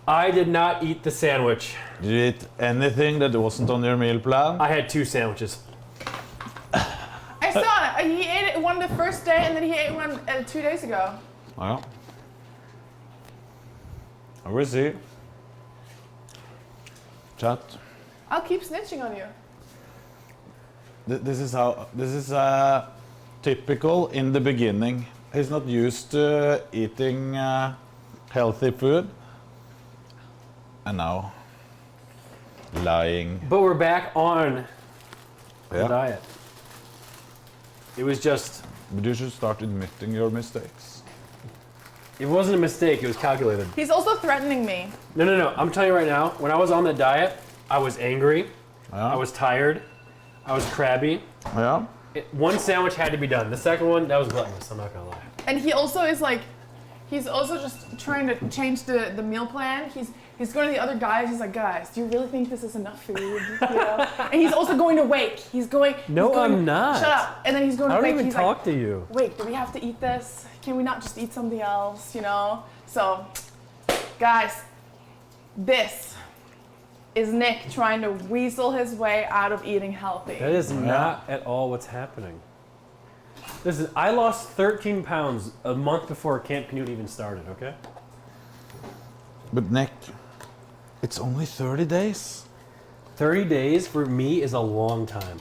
I did not eat the sandwich.
Did you eat anything that wasn't on your meal plan?
I had 2 sandwiches.
I saw it. He ate it one the first day, and then he ate one 2 days ago.
Well, I will see. Chat.
I'll keep snitching on you.
This is typical in the beginning. He's not used to eating healthy food, and now lying.
But we're back on the
Yeah.
diet. It was just...
But you should start admitting your mistakes.
It wasn't a mistake, it was calculated.
He's also threatening me.
No. I'm telling you right now, when I was on the diet, I was angry, I was tired, I was crabby.
Yeah.
One sandwich had to be done. The second one, that was gluttonous, I'm not gonna lie.
And he also is like, he's also just trying to change the meal plan. He's going to the other guys. He's like, guys, do you really think this is enough food? You know? And he's also going to Wake.
No, I'm not.
Shut up. And then he's going to
I don't
Wake.
even
He's
talk
like,
to you.
Wait, do we have to eat this? Can we not just eat something else? You know? So, guys, this is Nick trying to weasel his way out of eating healthy.
That is not at all what's happening. Listen, I lost 13 pounds a month before Camp KNUT even started, okay?
But Nick, it's only 30 days.
30 days for me is a long time.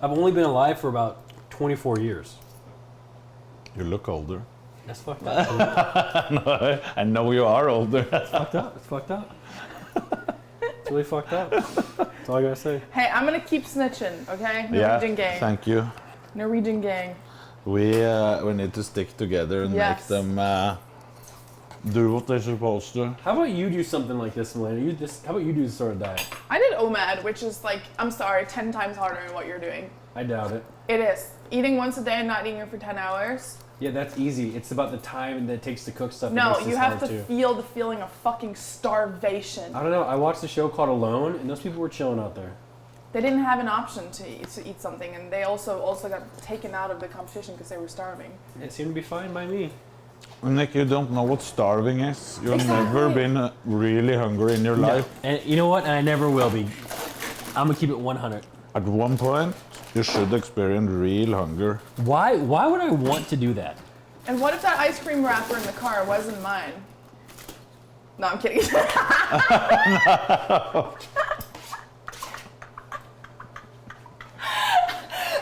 I've only been alive for about 24 years.
You look older.
That's fucked up.
No, I know you are older.
It's fucked up. It's fucked up. It's really fucked up. That's all I gotta say.
Hey, I'm gonna keep snitching, okay?
Yeah,
Norwegian gang.
thank you.
Norwegian gang.
We need to stick together and
Yes.
make them do what they're supposed to.
How about you do something like this, Melania? How about you do this sort of diet?
I did OMAD, which is like, I'm sorry, 10 times harder than what you're doing.
I doubt it.
It is. Eating once a day and not eating it for 10 hours.
Yeah, that's easy. It's about the time that it takes to cook stuff. that
No,
makes
you
this
have
hard,
to
too.
feel the feeling of fucking starvation.
I don't know. I watched a show called Alone, and those people were chilling out there.
They didn't have an option to eat something, and they also got taken out of the competition because they were starving.
It seemed to be fine by me.
Nick, you don't know what starving is. You've
Exactly.
never been really hungry in your life.
And you know what? And I never will be. I'm gonna keep it 100.
At one point, you should experience real hunger.
Why would I want to do that?
And what if that ice cream wrapper in the car wasn't mine? No, I'm kidding.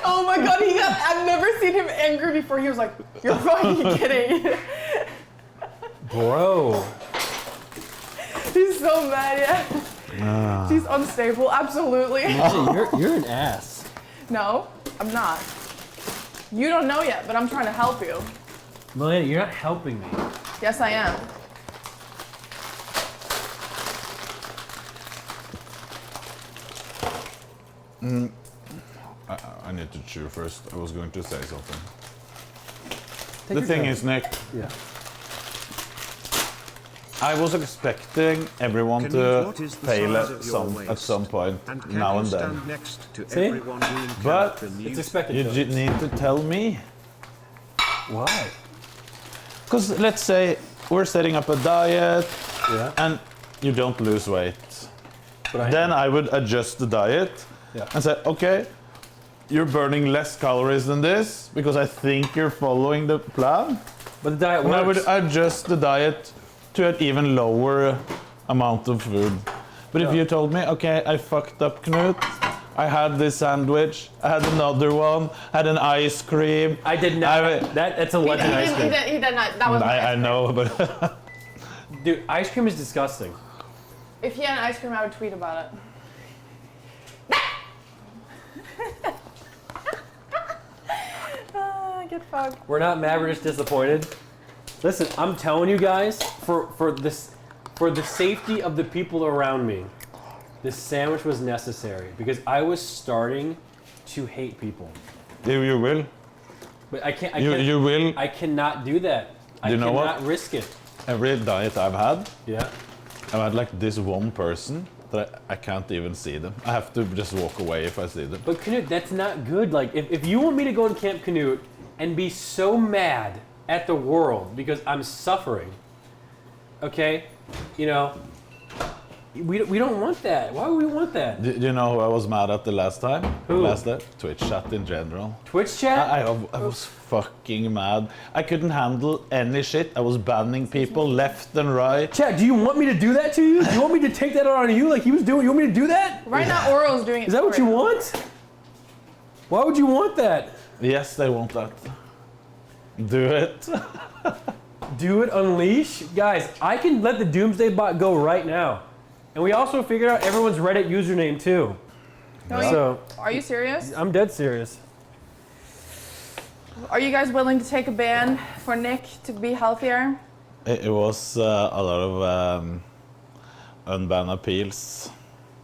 Oh my god, I've never seen him angry before. He was like, you're fucking kidding.
Bro.
He's so mad, yeah. She's unstable, absolutely.
You're an ass.
No, I'm not. You don't know yet, but I'm trying to help you.
Melania, you're not helping me.
Yes, I am.
I need to chew first. I was going to say something.
Take
The
your
thing
time.
is, Nick,
Yeah.
I was expecting everyone
Can
to
you- what is the
fail
size of your
at
waist?
some point,
And can
now
you
and then.
stand next to
See?
everyone doing
But
Camp
It's
KNUT?
expected.
you
Joe.
need to tell me.
Why?
Because let's say we're setting up a diet
Yeah.
and you don't lose weight.
But
Then I would adjust the diet
Yeah.
and say, okay, you're burning less calories than this because I think you're following the plan.
But the diet
And I would
works.
adjust the diet to an even lower amount of food. But if
Yeah.
you told me, okay, I fucked up, Knut, I had this sandwich, I had another one, had an ice cream.
I did not. That's a legend ice cream.
He did not. That was
I know, but
Dude, ice cream is disgusting.
If he had an ice cream, I would tweet about it. Get fucked.
We're not mad, we're just disappointed. Listen, I'm telling you guys, for the safety of the people around me, this sandwich was necessary because I was starting to hate people.
you will.
But I can't.
You will.
I cannot do that. I
You know
cannot
what?
risk it.
Every diet I've had,
Yeah.
I've had like this one person that I can't even see them. I have to just walk away if I see them.
But Knut, that's not good. Like, if you want me to go to Camp KNUT and be so mad at the world because I'm suffering, okay, you know, we don't want that. Why would we want that?
Do you know who I was mad at the last time?
Who?
Last time? Twitch chat in general.
Twitch chat?
I was fucking mad. I couldn't handle any shit. I was banning people left and right.
Chat, do you want me to do that to you? Do you want me to take that out on you like he was doing? You want me to do that?
Right now, Oro's doing it.
Is that what
for
you
you.
want? Why would you want that?
Yes, they want that. Do it.
Do it, unleash? Guys, I can let the Doomsday bot go right now. And we also figured out everyone's Reddit username too.
No,
So,
are you serious?
I'm dead serious.
Are you guys willing to take a ban for Nick to be healthier?
It was a lot of unban appeals.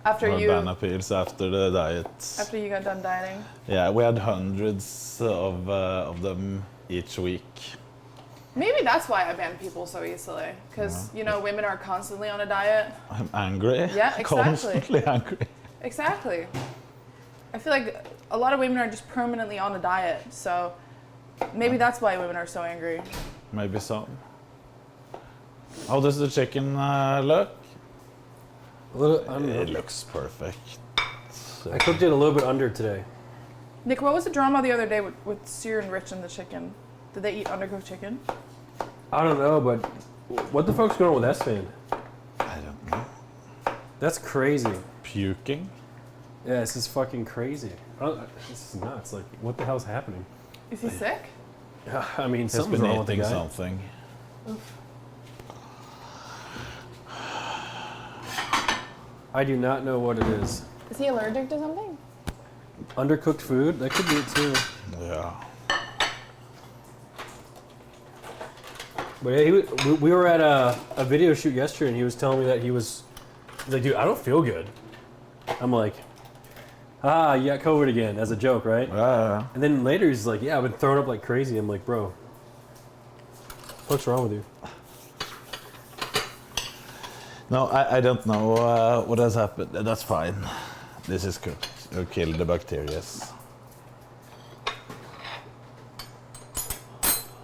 After
Ban appeals after the diet.
After you got done dieting?
Yeah, we had hundreds of them each week.
Maybe that's why I ban people so easily. Because, you know, women are constantly on a diet.
I'm angry.
Yeah, exactly.
Constantly angry.
Exactly. I feel like a lot of women are just permanently on a diet. So maybe that's why women are so angry.
Maybe so. How does the chicken look? It looks perfect.
I cooked it a little bit under today.
Nick, what was the drama the other day with Sear and Rich and the chicken? Did they eat undercooked chicken?
I don't know, but what the fuck's going on with S-Man?
I don't know.
That's crazy.
Puking?
Yeah, this is fucking crazy. This is nuts. Like, what the hell's happening?
Is he sick?
I mean,
He's
something's
been
wrong with the
eating
guy.
something.
Oof.
I do not know what it is.
Is he allergic to something?
Undercooked food? That could be it too.
Yeah.
But yeah, we were at a video shoot yesterday, and he was telling me that he's like, dude, I don't feel good. I'm like, you got COVID again, as a joke, right? And then later he's like, yeah, I've been throwing up like crazy. I'm like, bro, what's wrong with you?
No, I don't know what has happened. That's fine. This is cooked. It'll kill the bacteria.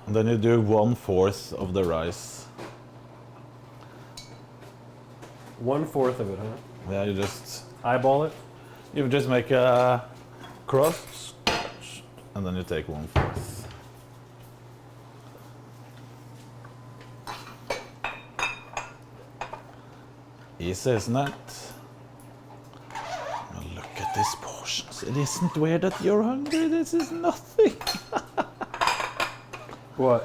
And then you do 1/4 of the rice.
1/4 of it, huh?
Yeah, you just
eyeball it.
You just make a cross, and then you take 1/4. Easy, isn't it? Oh, look at these portions. It isn't weird that you're hungry. This is nothing.
What?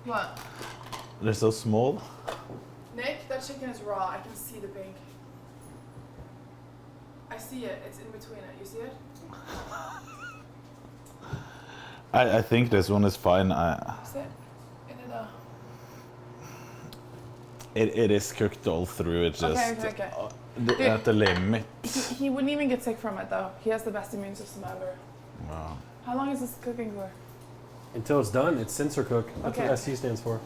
What?
They're so small.
Nick, that chicken is raw. I can see the pink. I see it. It's in between it. You see it?
I think this one is fine.
Is it?
It is cooked all through. It's just
Okay.
At the limit.
He wouldn't even get sick from it though. He has the best immune system ever.
Wow.
How long is this cooking for?
Until it's done. It's sensor cook. That's
Okay.
what SC stands for.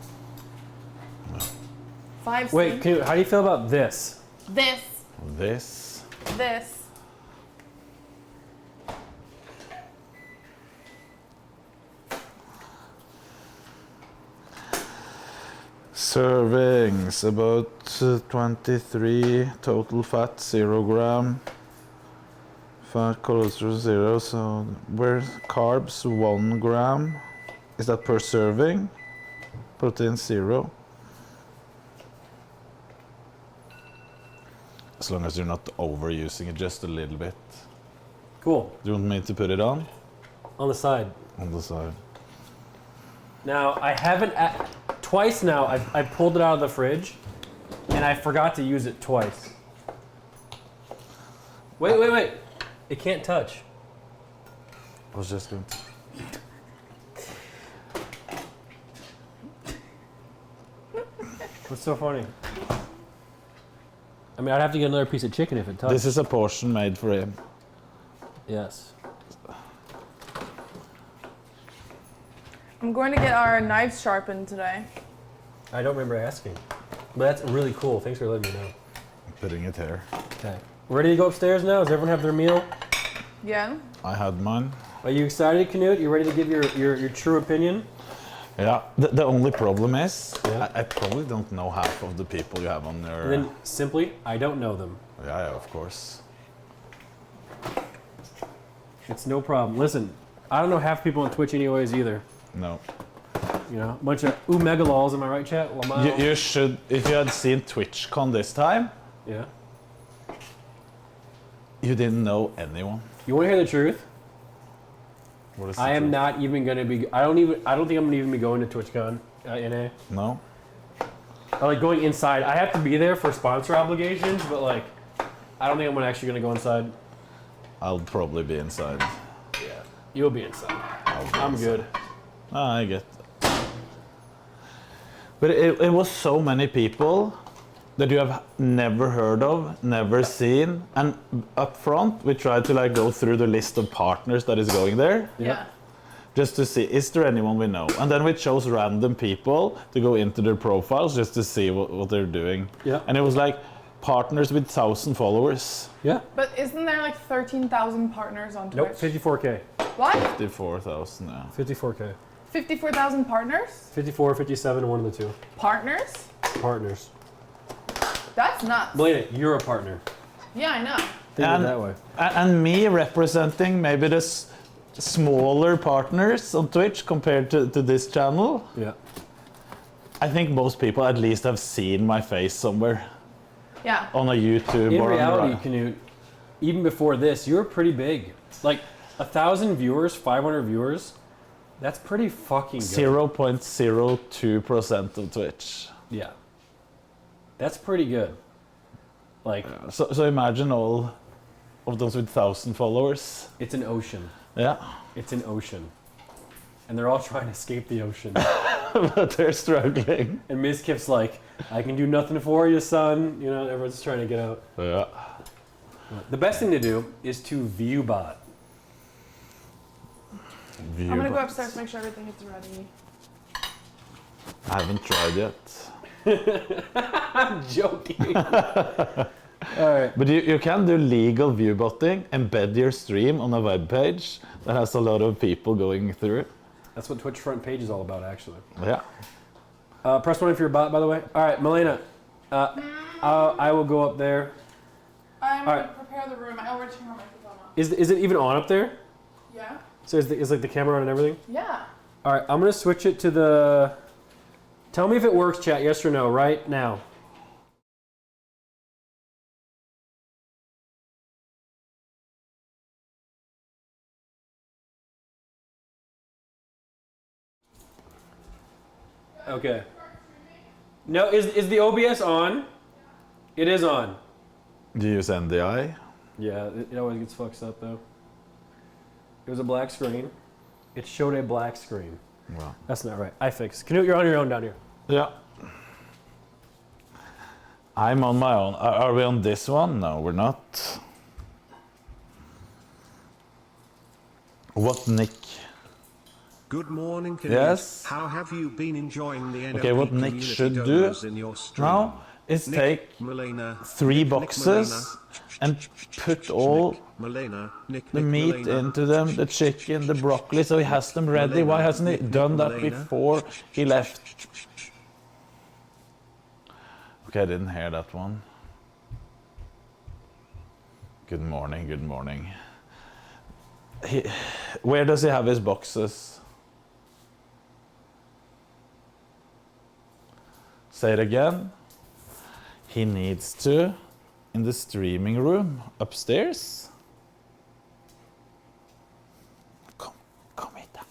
5
Wait, how do you feel about this?
This.
This. Servings about 23, total fat 0 gram, fat cholesterol 0, so where's carbs 1 gram? Is that per serving? Protein 0. As long as you're not overusing it, just a little bit.
Cool.
Do you want me to put it on?
On the side.
On the side.
Now, I haven't... Twice now, I pulled it out of the fridge, and I forgot to use it twice. Wait. It can't touch.
I was just going to...
What's so funny? I mean, I'd have to get another piece of chicken if it touched.
This is a portion made for him.
Yes.
I'm going to get our knives sharpened today.
I don't remember asking. But that's really cool. Thanks for letting me know.
Putting it here.
Okay. Ready to go upstairs now? Does everyone have their meal?
Yeah.
I had mine.
Are you excited, KNUT? You ready to give your true opinion?
Yeah. The only problem is, I probably don't know half of the people you have on there.
And then simply, I don't know them.
Yeah, of course.
It's no problem. Listen, I don't know half people on Twitch anyways either.
No.
You know, a bunch of megalols, am I right, chat?
You should, if you had seen TwitchCon this time,
yeah,
you didn't know anyone.
You want to hear the truth?
What is
I
the
am
truth?
not even gonna be. I don't think I'm gonna even be going to TwitchCon NA.
No.
I like going inside. I have to be there for sponsor obligations, but like, I don't think I'm actually gonna go inside.
I'll probably be inside.
Yeah, you'll be inside. I'm good.
I get that. But it was so many people that you have never heard of, never seen, and up front we tried to like go through the list of partners that is going there.
Yeah.
Just to see, is there anyone we know? And then we chose random people to go into their profiles just to see what they're doing.
Yeah.
And it was like partners with 1,000 followers.
Yeah.
But isn't there like 13,000 partners on Twitch?
Nope, 54K.
What?
54,000, yeah.
54K.
54,000 partners?
54, 57, one of the two.
Partners?
Partners.
That's nuts.
Melina, you're a partner.
Yeah, I know.
Think of it that way.
And me representing maybe the smaller partners on Twitch compared to this channel.
Yeah.
I think most people at least have seen my face somewhere.
Yeah.
On a YouTube
In
or
reality,
on
Knut, even before this, you were pretty big. Like 1,000 viewers, 500 viewers. That's pretty fucking good.
0.02% of Twitch.
Yeah. That's pretty good. Like,
so imagine all of those with 1,000 followers.
it's an ocean.
Yeah.
It's an ocean. And they're all trying to escape the ocean.
But they're struggling.
And Ms. Kip's like, I can do nothing for you, son. You know, everyone's trying to get out.
Yeah.
The best thing to do is to view bot.
I'm gonna go upstairs to make sure everything is ready.
I haven't tried yet.
I'm joking. Alright.
But you can do legal view botting, embed your stream on a web page that has a lot of people going through it.
That's what Twitch front page is all about, actually.
Yeah.
Press 1 if you're a bot, by the way. Alright, Melina. I will go up there.
I'm
All
gonna
right.
prepare the room. I already turned my microphone on.
Is it even on up there?
Yeah.
So is like the camera on and everything?
Yeah.
Alright, I'm gonna switch it to the... Tell me if it works, chat, yes or no, right now. Okay. No, is the OBS on? It is on.
Do you use NDI?
Yeah, it always gets fucked up though. It was a black screen. It showed a black screen.
Wow.
That's not right. I fixed. Knut, you're on your own down here.
Yeah. I'm on my own. Are we on this one? No, we're not. What, Nick?
Good morning, Knut.
Yes?
How have you been enjoying the NLP
Okay, what Nick
community
should do
donors in your stream?
now is
Nick,
take
Melina,
3
Nick,
boxes
Melina,
and put all
Melina, Nick,
the
Nick,
meat
Melina.
into them, the chicken, the broccoli, so he has them ready.
Melina,
Why hasn't he
Nick,
done that
Melina.
before he left? Okay, I didn't hear that one. Good morning, good morning. Where does he have his boxes? Say it again. He needs to in the streaming room upstairs. Come hit that.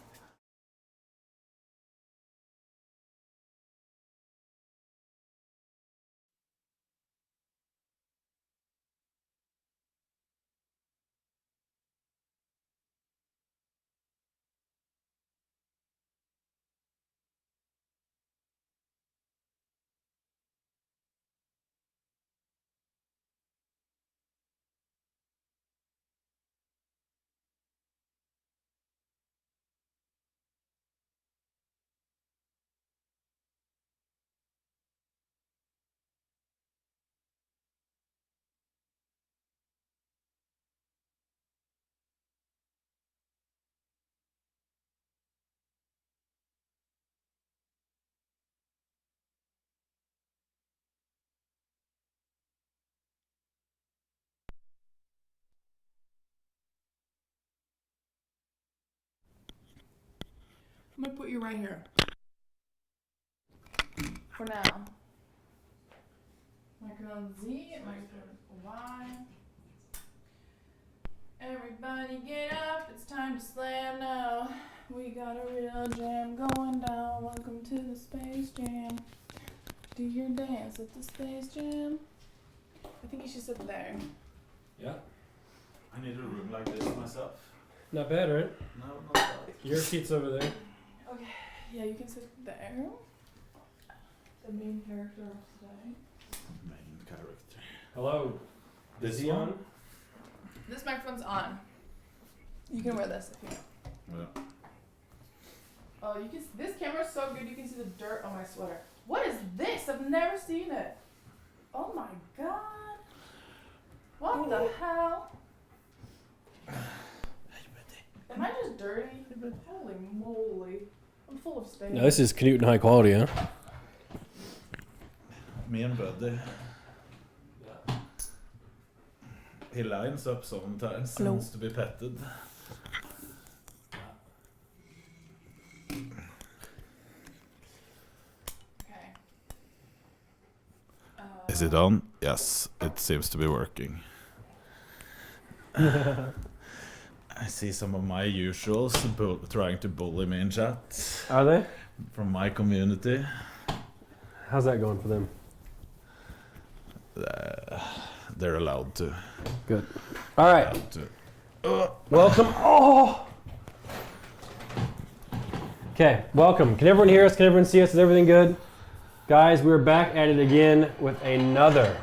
I'm gonna put you right here. For now. Microphone Z, microphone Y. And we're Everybody get up, it's time to slam now. We got a real jam going down. Welcome to the Space Jam. Do your dance at the Space Jam. I think you should sit there.
Yeah.
I need a room like this myself.
Not bad, right?
No, not bad.
Your seat's over there.
Okay, yeah, you can sit there. The main character of today.
Main character.
Hello.
This
Is he on?
This microphone's on. You can wear this if you want.
Yeah.
Oh, you can. This camera's so good. You can see the dirt on my sweater. What is this? I've never seen it. Oh my god. What the hell? Am I just dirty? Holy moly. I'm full of stains.
No, this is KNUT in high quality, huh?
Me and Buddy. He lines up sometimes. He
Hello.
wants to be petted. Is it on? Yes, it seems to be working. I see some of my usuals trying to bully me in chat.
Are they?
From my community.
How's that going for them?
They're allowed to.
Good. All right.
Allowed to.
Welcome. Oh. Okay, welcome. Can everyone hear us? Can everyone see us? Is everything good? Guys, we're back at it again with another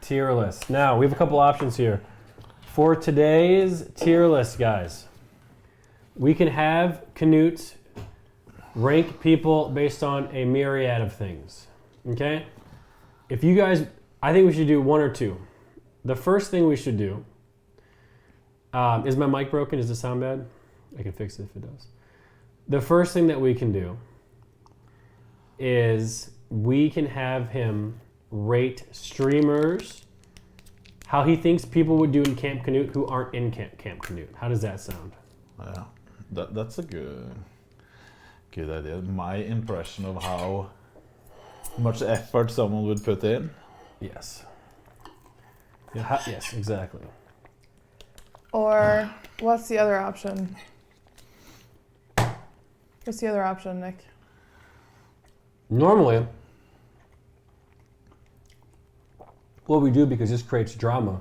tier list. Now, we have a couple options here. For today's tier list, guys, we can have KNUT rank people based on a myriad of things. Okay? If you guys, I think we should do one or two. The first thing we should do, is my mic broken? Does it sound bad? I can fix it if it does. The first thing that we can do is we can have him rate streamers, how he thinks people would do in Camp KNUT who aren't in Camp KNUT. How does that sound?
Yeah, that's a good idea. My impression of how much effort someone would put in.
Yes. Yeah, yes, exactly.
Or what's the other option? What's the other option, Nick?
Normally, what we do, because this creates drama,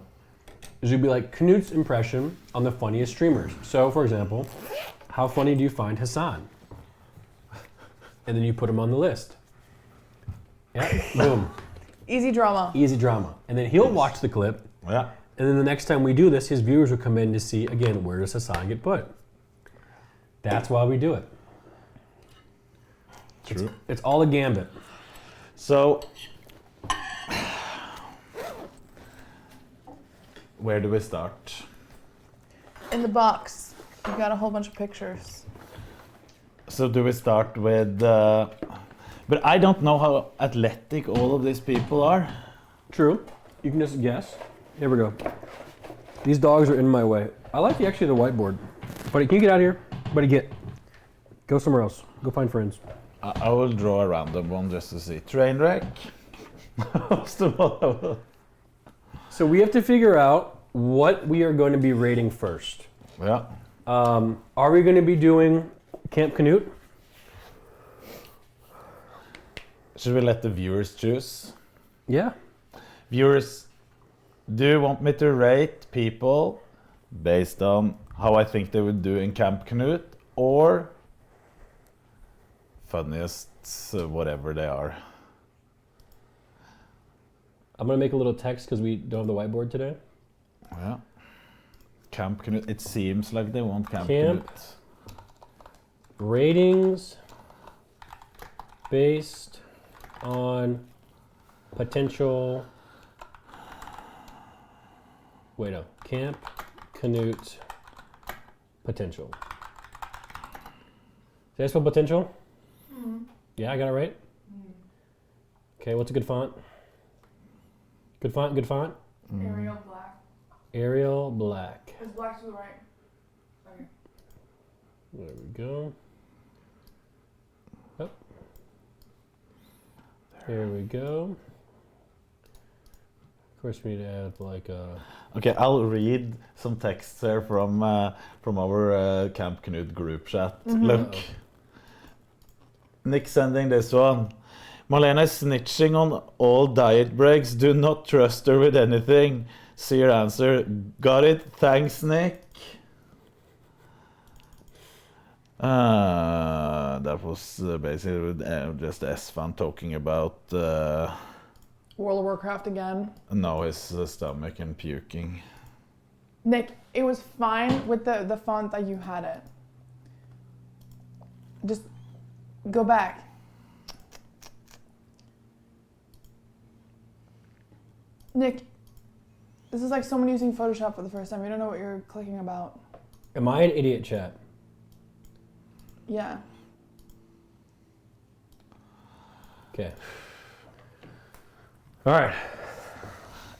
is we'd be like KNUT's impression on the funniest streamers. So, for example, how funny do you find Hassan? And then you put him on the list. Yeah, boom.
Easy drama.
Easy drama. And then he'll watch the clip.
Yeah.
And then the next time we do this, his viewers will come in to see, again, where does Hassan get put? That's why we do it.
True.
It's all a gambit.
So, where do we start?
In the box, you got a whole bunch of pictures.
So do we start with... but I don't know how athletic all of these people are.
True. You can just guess. Here we go. These dogs are in my way. I like actually the whiteboard. Buddy, can you get out of here? Buddy, get. Go somewhere else. Go find friends.
I will draw a random one just to see. Trainwreck.
So we have to figure out what we are going to be rating first.
Yeah.
Are we going to be doing Camp KNUT?
Should we let the viewers choose?
Yeah.
Viewers, do you want me to rate people based on how I think they would do in Camp KNUT, or funniest, whatever they are?
I'm going to make a little text because we don't have the whiteboard today.
Yeah. Camp KNUT. It seems like they want Camp
Camp
KNUT.
Ratings based on potential. Wait, no. Camp KNUT potential. Did I spell potential?
Mm-hmm.
Yeah, I got it right. Okay, what's a good font? Good font, good font?
Arial black.
Arial black.
It's black to the right. Okay.
There we go. Oh. There we go. Of course, we need to add like a.
Okay, I'll read some texts here from our Camp KNUT group chat. Look, Nick sending this one. Marlena is snitching on all diet breaks. Do not trust her with anything. See your answer. Got it. Thanks, Nick. That was basically just S-Fan talking about
World of Warcraft again.
no, his stomach and puking.
Nick, it was fine with the font that you had it. Just go back. Nick, this is like someone using Photoshop for the first time. You don't know what you're clicking about.
Am I an idiot, chat?
Yeah.
Okay. All right.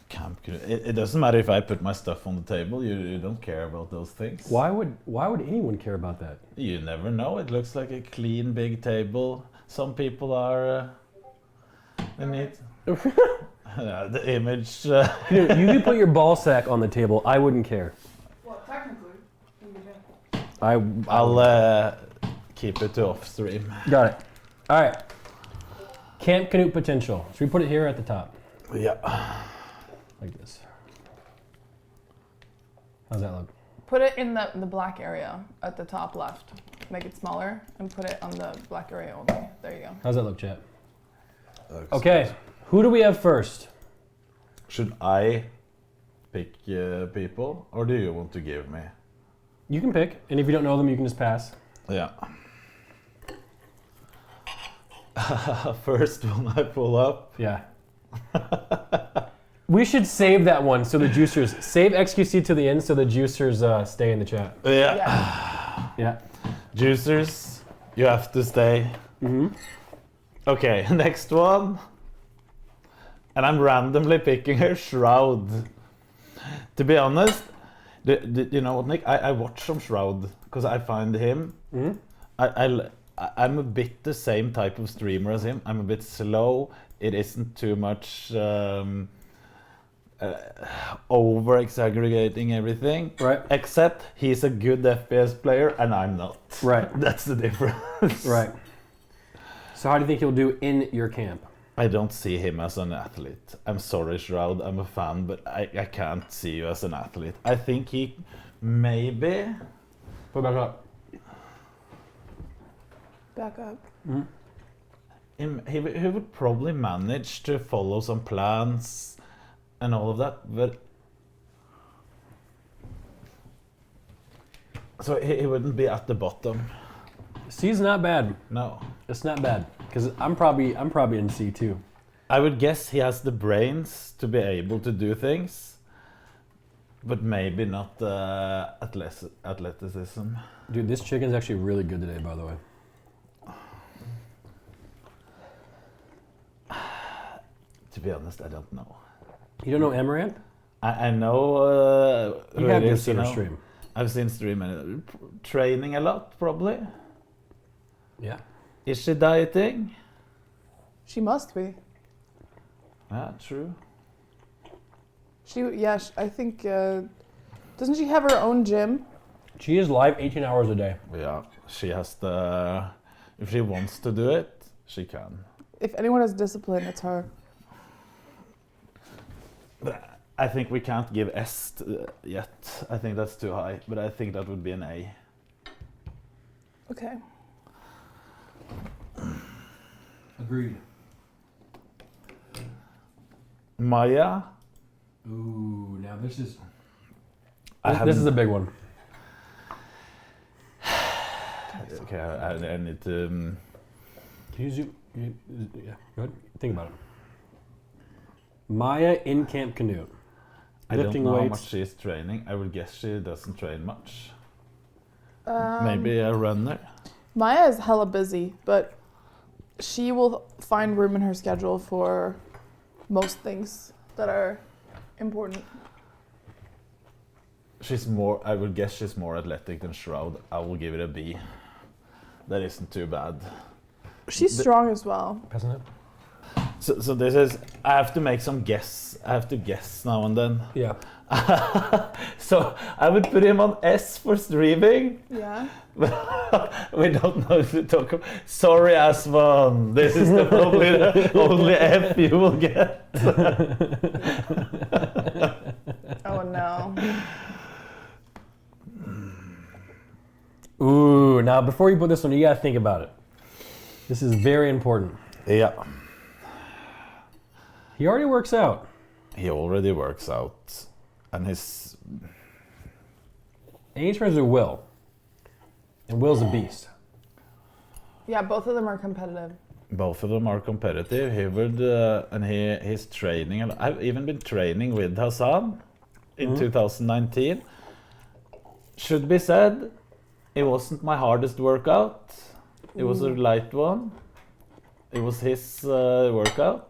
Camp KNUT. It doesn't matter if I put my stuff on the table. You don't care about those things.
Why would anyone care about that?
You never know. It looks like a clean big table. Some people are. They need. The image.
You can put your ball sack on the table. I wouldn't care.
Well, technically,
I'll keep it to off stream.
Got it. All right. Camp KNUT potential. Should we put it here at the top?
Yeah.
Like this. How's that look?
put it in the black area at the top left. Make it smaller and put it on the black area only. There you go.
How's that look, chat? Okay, who do we have first?
Should I pick people, or do you want to give me?
You can pick, and if you don't know them, you can just pass.
Yeah. First one I pull up.
Yeah. We should save that one so the juicers save XQC to the end so the juicers stay in the chat.
Yeah.
Yeah.
Juicers, you have to stay.
Mm-hmm.
Okay, next one. And I'm randomly picking her Shroud. To be honest, you know what, Nick? I watch some Shroud because I find him.
Mm-hmm.
I'm a bit the same type of streamer as him. I'm a bit slow. It isn't too much over exaggerating everything.
Right.
Except he's a good FPS player and I'm not.
Right.
That's the difference.
Right. So how do you think he'll do in your camp?
I don't see him as an athlete. I'm sorry, Shroud. I'm a fan, but I can't see you as an athlete. I think he maybe.
Put back up.
Back up.
Mm-hmm. He would probably manage to follow some plans and all of that, but so he wouldn't be at the bottom.
C's not bad.
No,
it's not bad because I'm probably in C too.
I would guess he has the brains to be able to do things, but maybe not athleticism.
Dude, this chicken's actually really good today, by the way.
To be honest, I don't know.
You don't know Amaranth?
I know.
You have to see her stream.
I've seen stream and training a lot, probably.
Yeah.
Is she dieting?
She must be.
Yeah, true.
I think. Doesn't she have her own gym?
She is live 18 hours a day.
Yeah, she has the. If she wants to do it, she can.
If anyone has discipline, it's her.
But I think we can't give S yet. I think that's too high, but I think that would be an A.
Okay.
Agreed.
Maya.
Ooh, now this is a big one.
Okay, I need to.
Can you zoom? Yeah, go ahead. Think about it. Maya in Camp KNUT.
I don't
Lifting
know how
weights.
much she's training. I would guess she doesn't train much.
Um,
Maybe a runner.
Maya is hella busy, but she will find room in her schedule for most things that are important.
She's more. I would guess she's more athletic than Shroud. I will give it a B. That isn't too bad.
She's strong as well.
Isn't it?
So this is. I have to make some guess. I have to guess now and then.
Yeah.
So I would put him on S for streaming.
Yeah.
We don't know if we talk about. Sorry, Aswan. This is probably the only F you will get.
Oh no.
Ooh, now before you put this one, you gotta think about it. This is very important.
Yeah.
He already works out.
He already works out. And his...
And he trains with Will. And Will's a beast.
Yeah, both of them are competitive.
Both of them are competitive. He would, and he's training. I've even been training with Hassan in 2019. Should be said, it wasn't my hardest workout. It was a light one. It was his workout.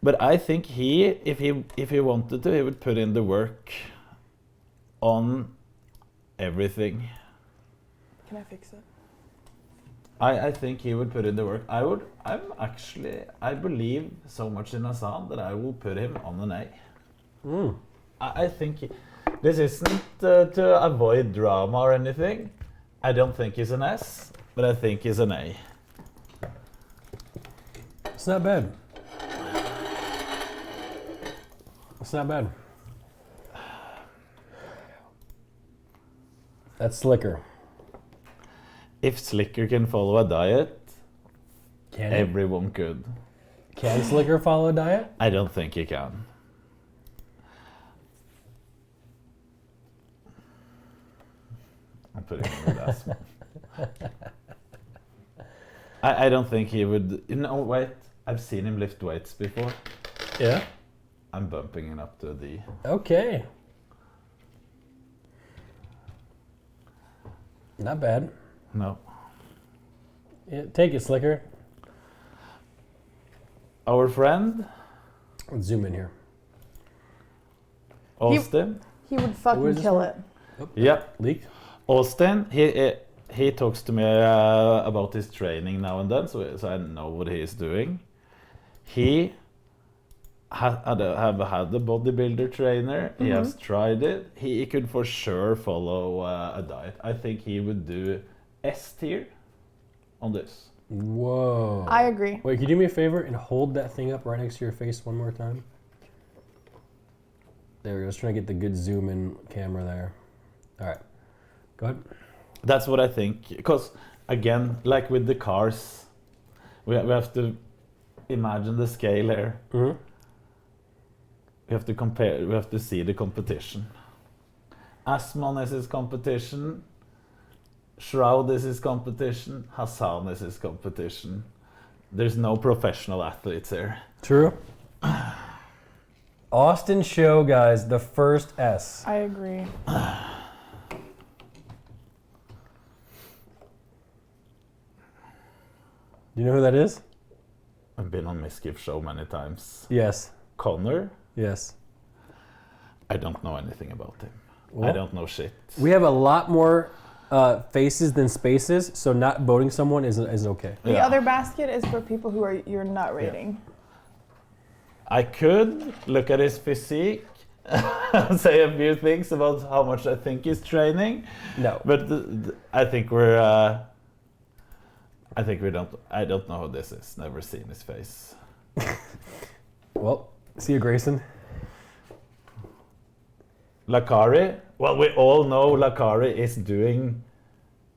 But I think if he wanted to, he would put in the work on everything.
Can I fix it?
I think he would put in the work. I believe so much in Hassan that I will put him on an A. I think this isn't to avoid drama or anything. I don't think he's an S, but I think he's an A.
It's not bad. It's not bad. That's Slicker.
If Slicker can follow a diet,
Can he?
everyone could.
Can Slicker follow a diet?
I don't think he can. I'm putting him in the last one. I don't think he would. No, wait. I've seen him lift weights before.
Yeah?
I'm bumping him up to a D.
Okay. Not bad.
No.
Yeah, take it, Slicker.
Our friend
Let's zoom in here.
Austin.
He would fucking kill it.
Yeah.
Leak.
Austin, he talks to me about his training now and then, so I know what he is doing. He have had a bodybuilder trainer. He has tried it. He could for sure follow a diet. I think he would do S tier on this.
Whoa.
I agree.
Wait, can you do me a favor and hold that thing up right next to your face one more time? There we go. Just trying to get the good zoom in camera there. All right. Go ahead.
That's what I think. Because, again, like with the cars, we have to imagine the scale here.
Mm-hmm.
We have to compare, we have to see the competition. Asman is his competition. Shroud is his competition. Hassan is his competition. There's no professional athletes here.
True. Austin Show, guys, the first S.
I agree.
Do you know who that is?
I've been on Misgift show many times.
Yes.
Connor?
Yes.
I don't know anything about him.
Well,
I don't know shit.
We have a lot more faces than spaces, so not voting someone is okay.
The other basket is for people who are you're not rating.
I could look at his physique and say a few things about how much I think he's training.
No.
But I think we're... I don't know who this is. Never seen his face.
Well, see you, Grayson.
Lakari? Well, we all know Lakari is doing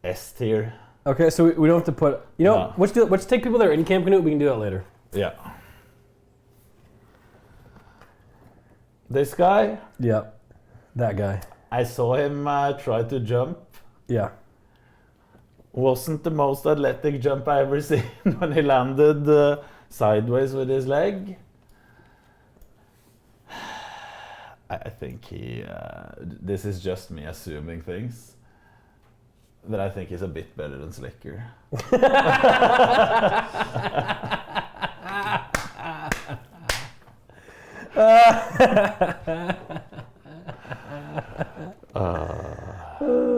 S tier.
Okay, so we don't have to put... You know,
No.
let's take people that are in Camp KNUT. We can do that later.
Yeah. This guy?
Yeah, that guy.
I saw him try to jump.
Yeah.
Wasn't the most athletic jump I ever seen when he landed sideways with his leg. I think he... this is just me assuming things. But I think he's a bit better than Slicker.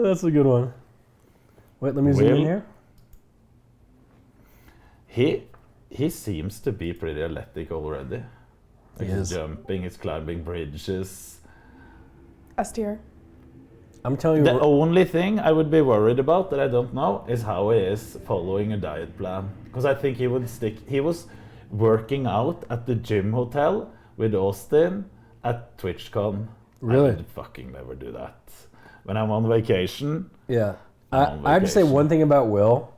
That's a good one. Wait, let me zoom in here.
He he seems to be pretty athletic already. Like he's jumping, he's climbing bridges.
S tier.
I'm telling you,
the only thing I would be worried about that I don't know is how he is following a diet plan. Because I think he would stick. He was working out at the gym hotel with Austin at TwitchCon.
Really?
I would fucking never do that. When I'm on vacation.
Yeah. I have to say one thing about Will.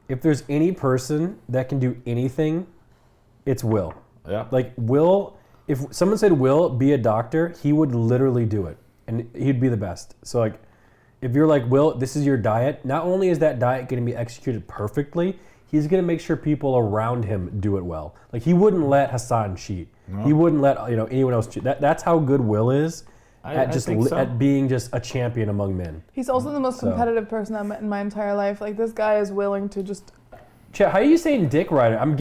If there's any person that can do anything, it's Will.
Yeah.
Like Will, if someone said Will, be a doctor, he would literally do it. And he'd be the best. So like, if you're like, Will, this is your diet, not only is that diet going to be executed perfectly, he's going to make sure people around him do it well. Like he wouldn't let Hassan cheat.
No.
He wouldn't let anyone else cheat. That's how good Will is at being just a champion among men.
He's also the most competitive person I've met in my entire life. Like this guy is willing to just.
Chat, how are you saying dick rider? I'm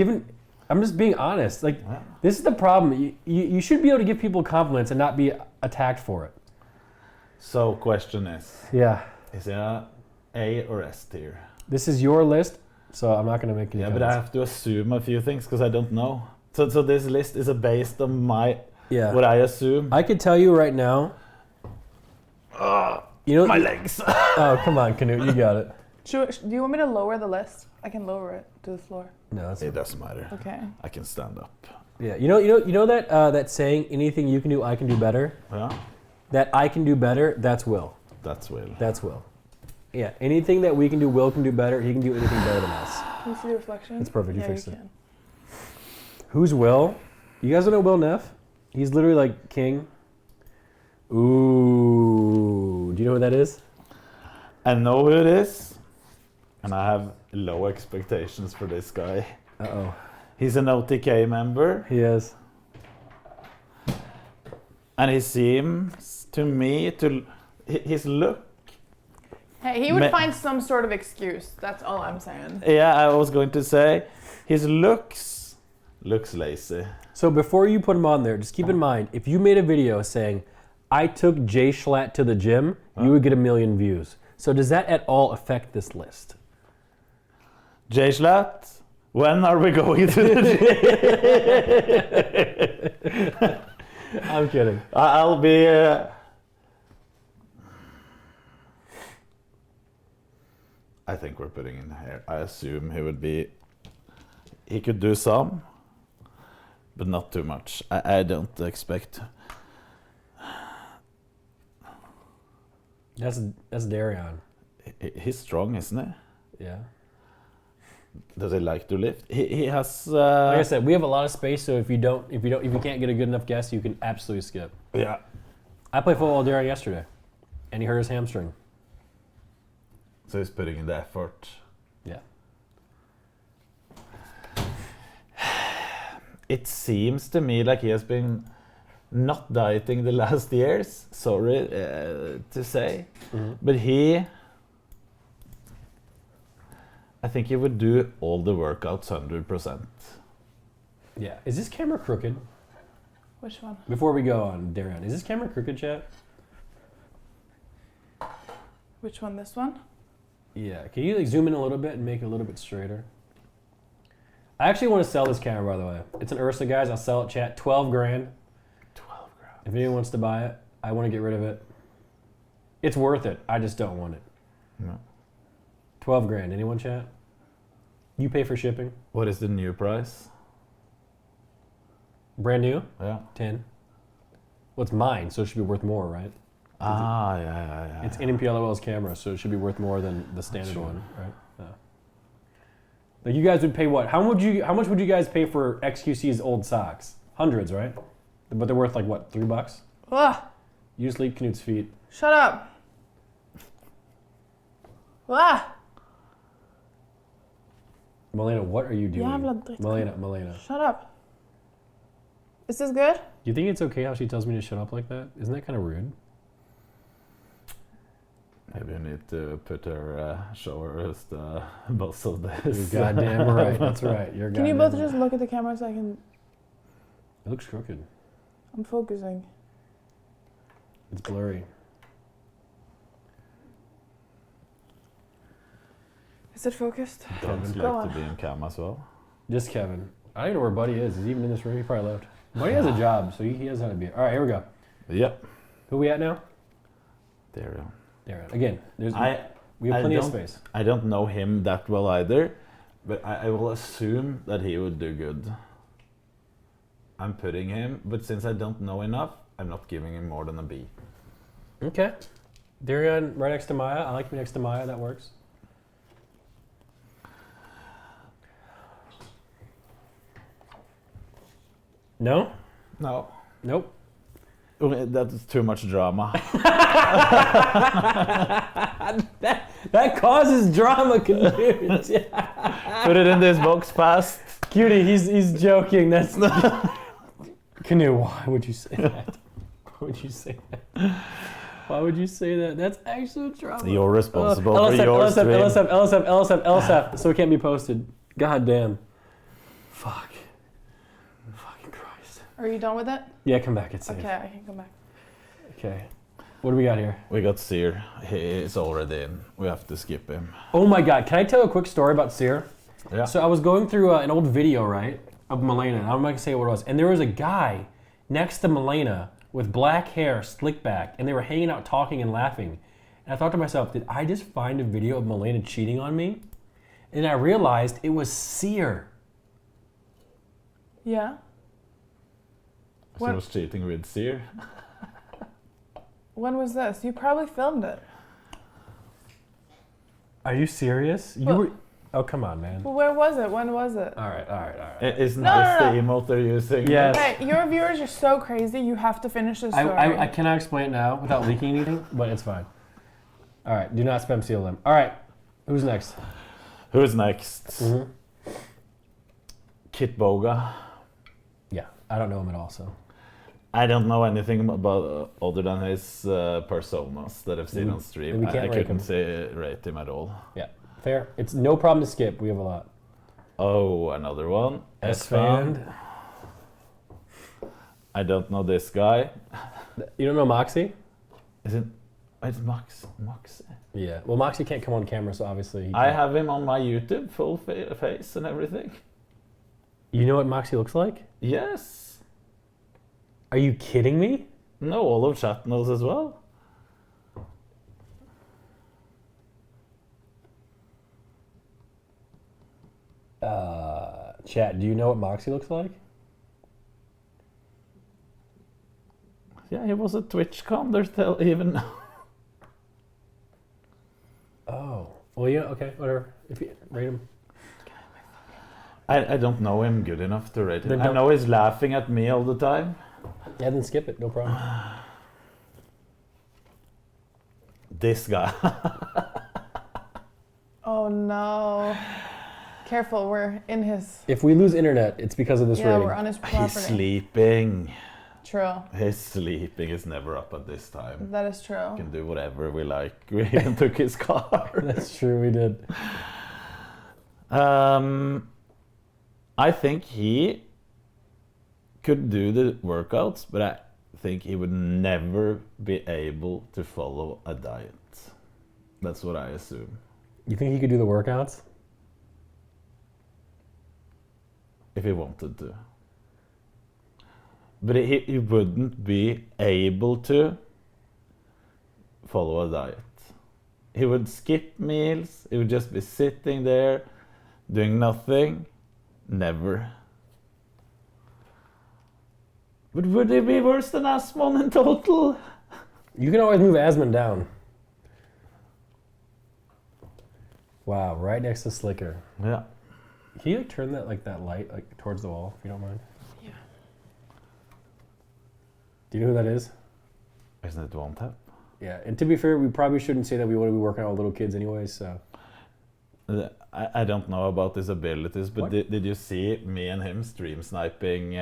just being honest. Like this is the problem. You should be able to give people compliments and not be attacked for it.
So question is.
Yeah.
Is it A or S tier?
This is your list, so I'm not going to make any
Yeah,
comments.
but I have to assume a few things because I don't know. So this list is based on what I assume.
I could tell you right now. You know
my legs.
Oh, come on, Knut, you got it.
Do you want me to lower the list? I can lower it to the floor.
No,
it doesn't matter.
Okay.
I can stand up.
Yeah, you know that saying, anything you can do, I can do better.
Yeah.
That I can do better, that's Will.
That's Will.
That's Will. Yeah, anything that we can do, Will can do better. He can do anything better than us.
Can you see the reflection?
It's perfect. You
Yeah,
fixed
you
it.
can.
Who's Will? You guys don't know Will Neff? He's literally like king. Ooh, do you know who that is?
I know who it is, and I have low expectations for this guy.
Uh-oh.
He's an OTK member.
He is.
And he seems to me his look.
Hey, he would find some sort of excuse. That's all I'm saying.
Yeah, I was going to say, his looks lazy.
So before you put him on there, just keep in mind, if you made a video saying, I took Jay Schlatt to the gym, you would get 1 million views. So does that at all affect this list?
Jay Schlatt, when are we going to the gym?
I'm kidding.
I'll be... I think we're putting in here. I assume he would be... He could do some, but not too much. I don't expect...
That's Darion.
He's strong, isn't he?
Yeah.
Does he like to lift? He has.
Like I said, we have a lot of space, so if you can't get a good enough guess, you can absolutely skip.
Yeah.
I played football with Darion yesterday, and he hurt his hamstring.
So he's putting in the effort.
Yeah.
It seems to me like he has been not dieting the last years. Sorry to say, but I think he would do all the workouts 100%.
Yeah. Is this camera crooked?
Which one?
Before we go on, Darion, is this camera crooked, chat?
Which one? This one?
Yeah. Can you zoom in a little bit and make it a little bit straighter? I actually want to sell this camera, by the way. It's an Ursa, guys. I'll sell it, chat. 12 grand.
12 grand.
If anyone wants to buy it, I want to get rid of it. It's worth it. I just don't want it.
No.
12 grand. Anyone, chat? You pay for shipping?
What is the new price?
Brand new?
Yeah.
10. Well, it's mine, so it should be worth more, right?
Yeah.
It's NMPLOL's camera, so it should be worth more than the standard one, right? Yeah. Like you guys would pay what? How much would you guys pay for XQC's old socks? Hundreds, right? But they're worth like what? $3?
Ugh.
You just leave Knut's feet.
Shut up. Ah.
Malena, what are you doing?
Jävla dritt.
Malena.
Shut up. Is this good?
Do you think it's okay how she tells me to shut up like that? Isn't that kind of rude?
Maybe you need to put her show her as the boss of this.
You're goddamn right. That's right. You're
Can you both just look at the camera so I can...
It looks crooked.
I'm focusing.
It's blurry.
Is it focused?
Don't
Go
like
on.
to be in cam as well.
This Kevin. I don't even know where Buddy is. Is he even in this room? He probably left. Buddy has a job, so he has how to be. All right, here we go.
Yep.
Who we at now?
Daryl.
Again, we have plenty of space.
I don't know him that well either, but I will assume that he would do good. I'm putting him, but since I don't know enough, I'm not giving him more than a B.
Okay. Darian right next to Maya. I like you next to Maya. That works. No?
No.
Nope.
That's too much drama.
that causes drama, Knut.
Put it in this box fast.
Cutie, he's joking. That's Knut, why would you say that? Why would you say that? Why would you say that? That's actual drama.
You're responsible for
LSF,
your stream.
LSF, so it can't be posted. God damn. Fuck. Fucking Christ.
Are you done with it?
Yeah, come back. It's safe.
Okay, I can come back.
Okay. What do we got here?
We got Seer. He is already in. We have to skip him.
Oh my God. Can I tell a quick story about Seer?
Yeah.
So I was going through an old video, right, of Milena. I'm not going to say what it was. And there was a guy next to Milena with black hair, slick back, and they were hanging out talking and laughing. And I thought to myself, did I just find a video of Milena cheating on me? And I realized it was Seer.
Yeah.
She was cheating with Seer.
When was this? You probably filmed it.
Are you serious? You were... Oh, come on, man.
Well, where was it? When was it?
All right.
Isn't this the emote they're using?
Yes.
Okay, your viewers are so crazy. You have to finish this story.
I cannot explain it now without leaking anything, but it's fine. All right. Do not spam seal them. All right. Who's next?
Who's next? Kit Boga.
Yeah, I don't know him at all, so.
I don't know anything about other than his personas that I've seen on stream. I couldn't rate him at all.
Yeah, fair. It's no problem to skip. We have a lot.
Oh, another one.
S-Fand.
I don't know this guy.
You don't know Moxie?
Is it? It's Moxie.
Yeah. Well, Moxie can't come on camera, so obviously.
I have him on my YouTube, full face and everything.
You know what Moxie looks like?
Yes.
Are you kidding me?
No, all of chat knows as well.
Chat, do you know what Moxie looks like?
Yeah, he was at TwitchCon. There's even.
Oh. Well, yeah, okay, whatever. If you rate him.
I don't know him good enough to rate him. I know he's laughing at me all the time.
Yeah, then skip it, no problem.
This guy.
Oh no. Careful, we're in his...
If we lose internet, it's because of this rating.
Yeah, we're on his property.
He's sleeping.
True.
He's sleeping. He's never up at this time.
That is true.
We can do whatever we like. We even took his car.
That's true, we did.
I think he could do the workouts, but I think he would never be able to follow a diet. That's what I assume.
You think he could do the workouts?
If he wanted to. But he wouldn't be able to follow a diet. He would skip meals. He would just be sitting there doing nothing. Never. But would it be worse than Asmon in total?
You can always move Asmon down. Wow, right next to Slicker.
Yeah.
Can you turn that that light towards the wall, if you don't mind?
Yeah.
Do you know who that is?
Isn't it One Tap?
Yeah, and to be fair, we probably shouldn't say that we want to be working on little kids anyway, so.
I don't know about his abilities, but did you see me and him stream sniping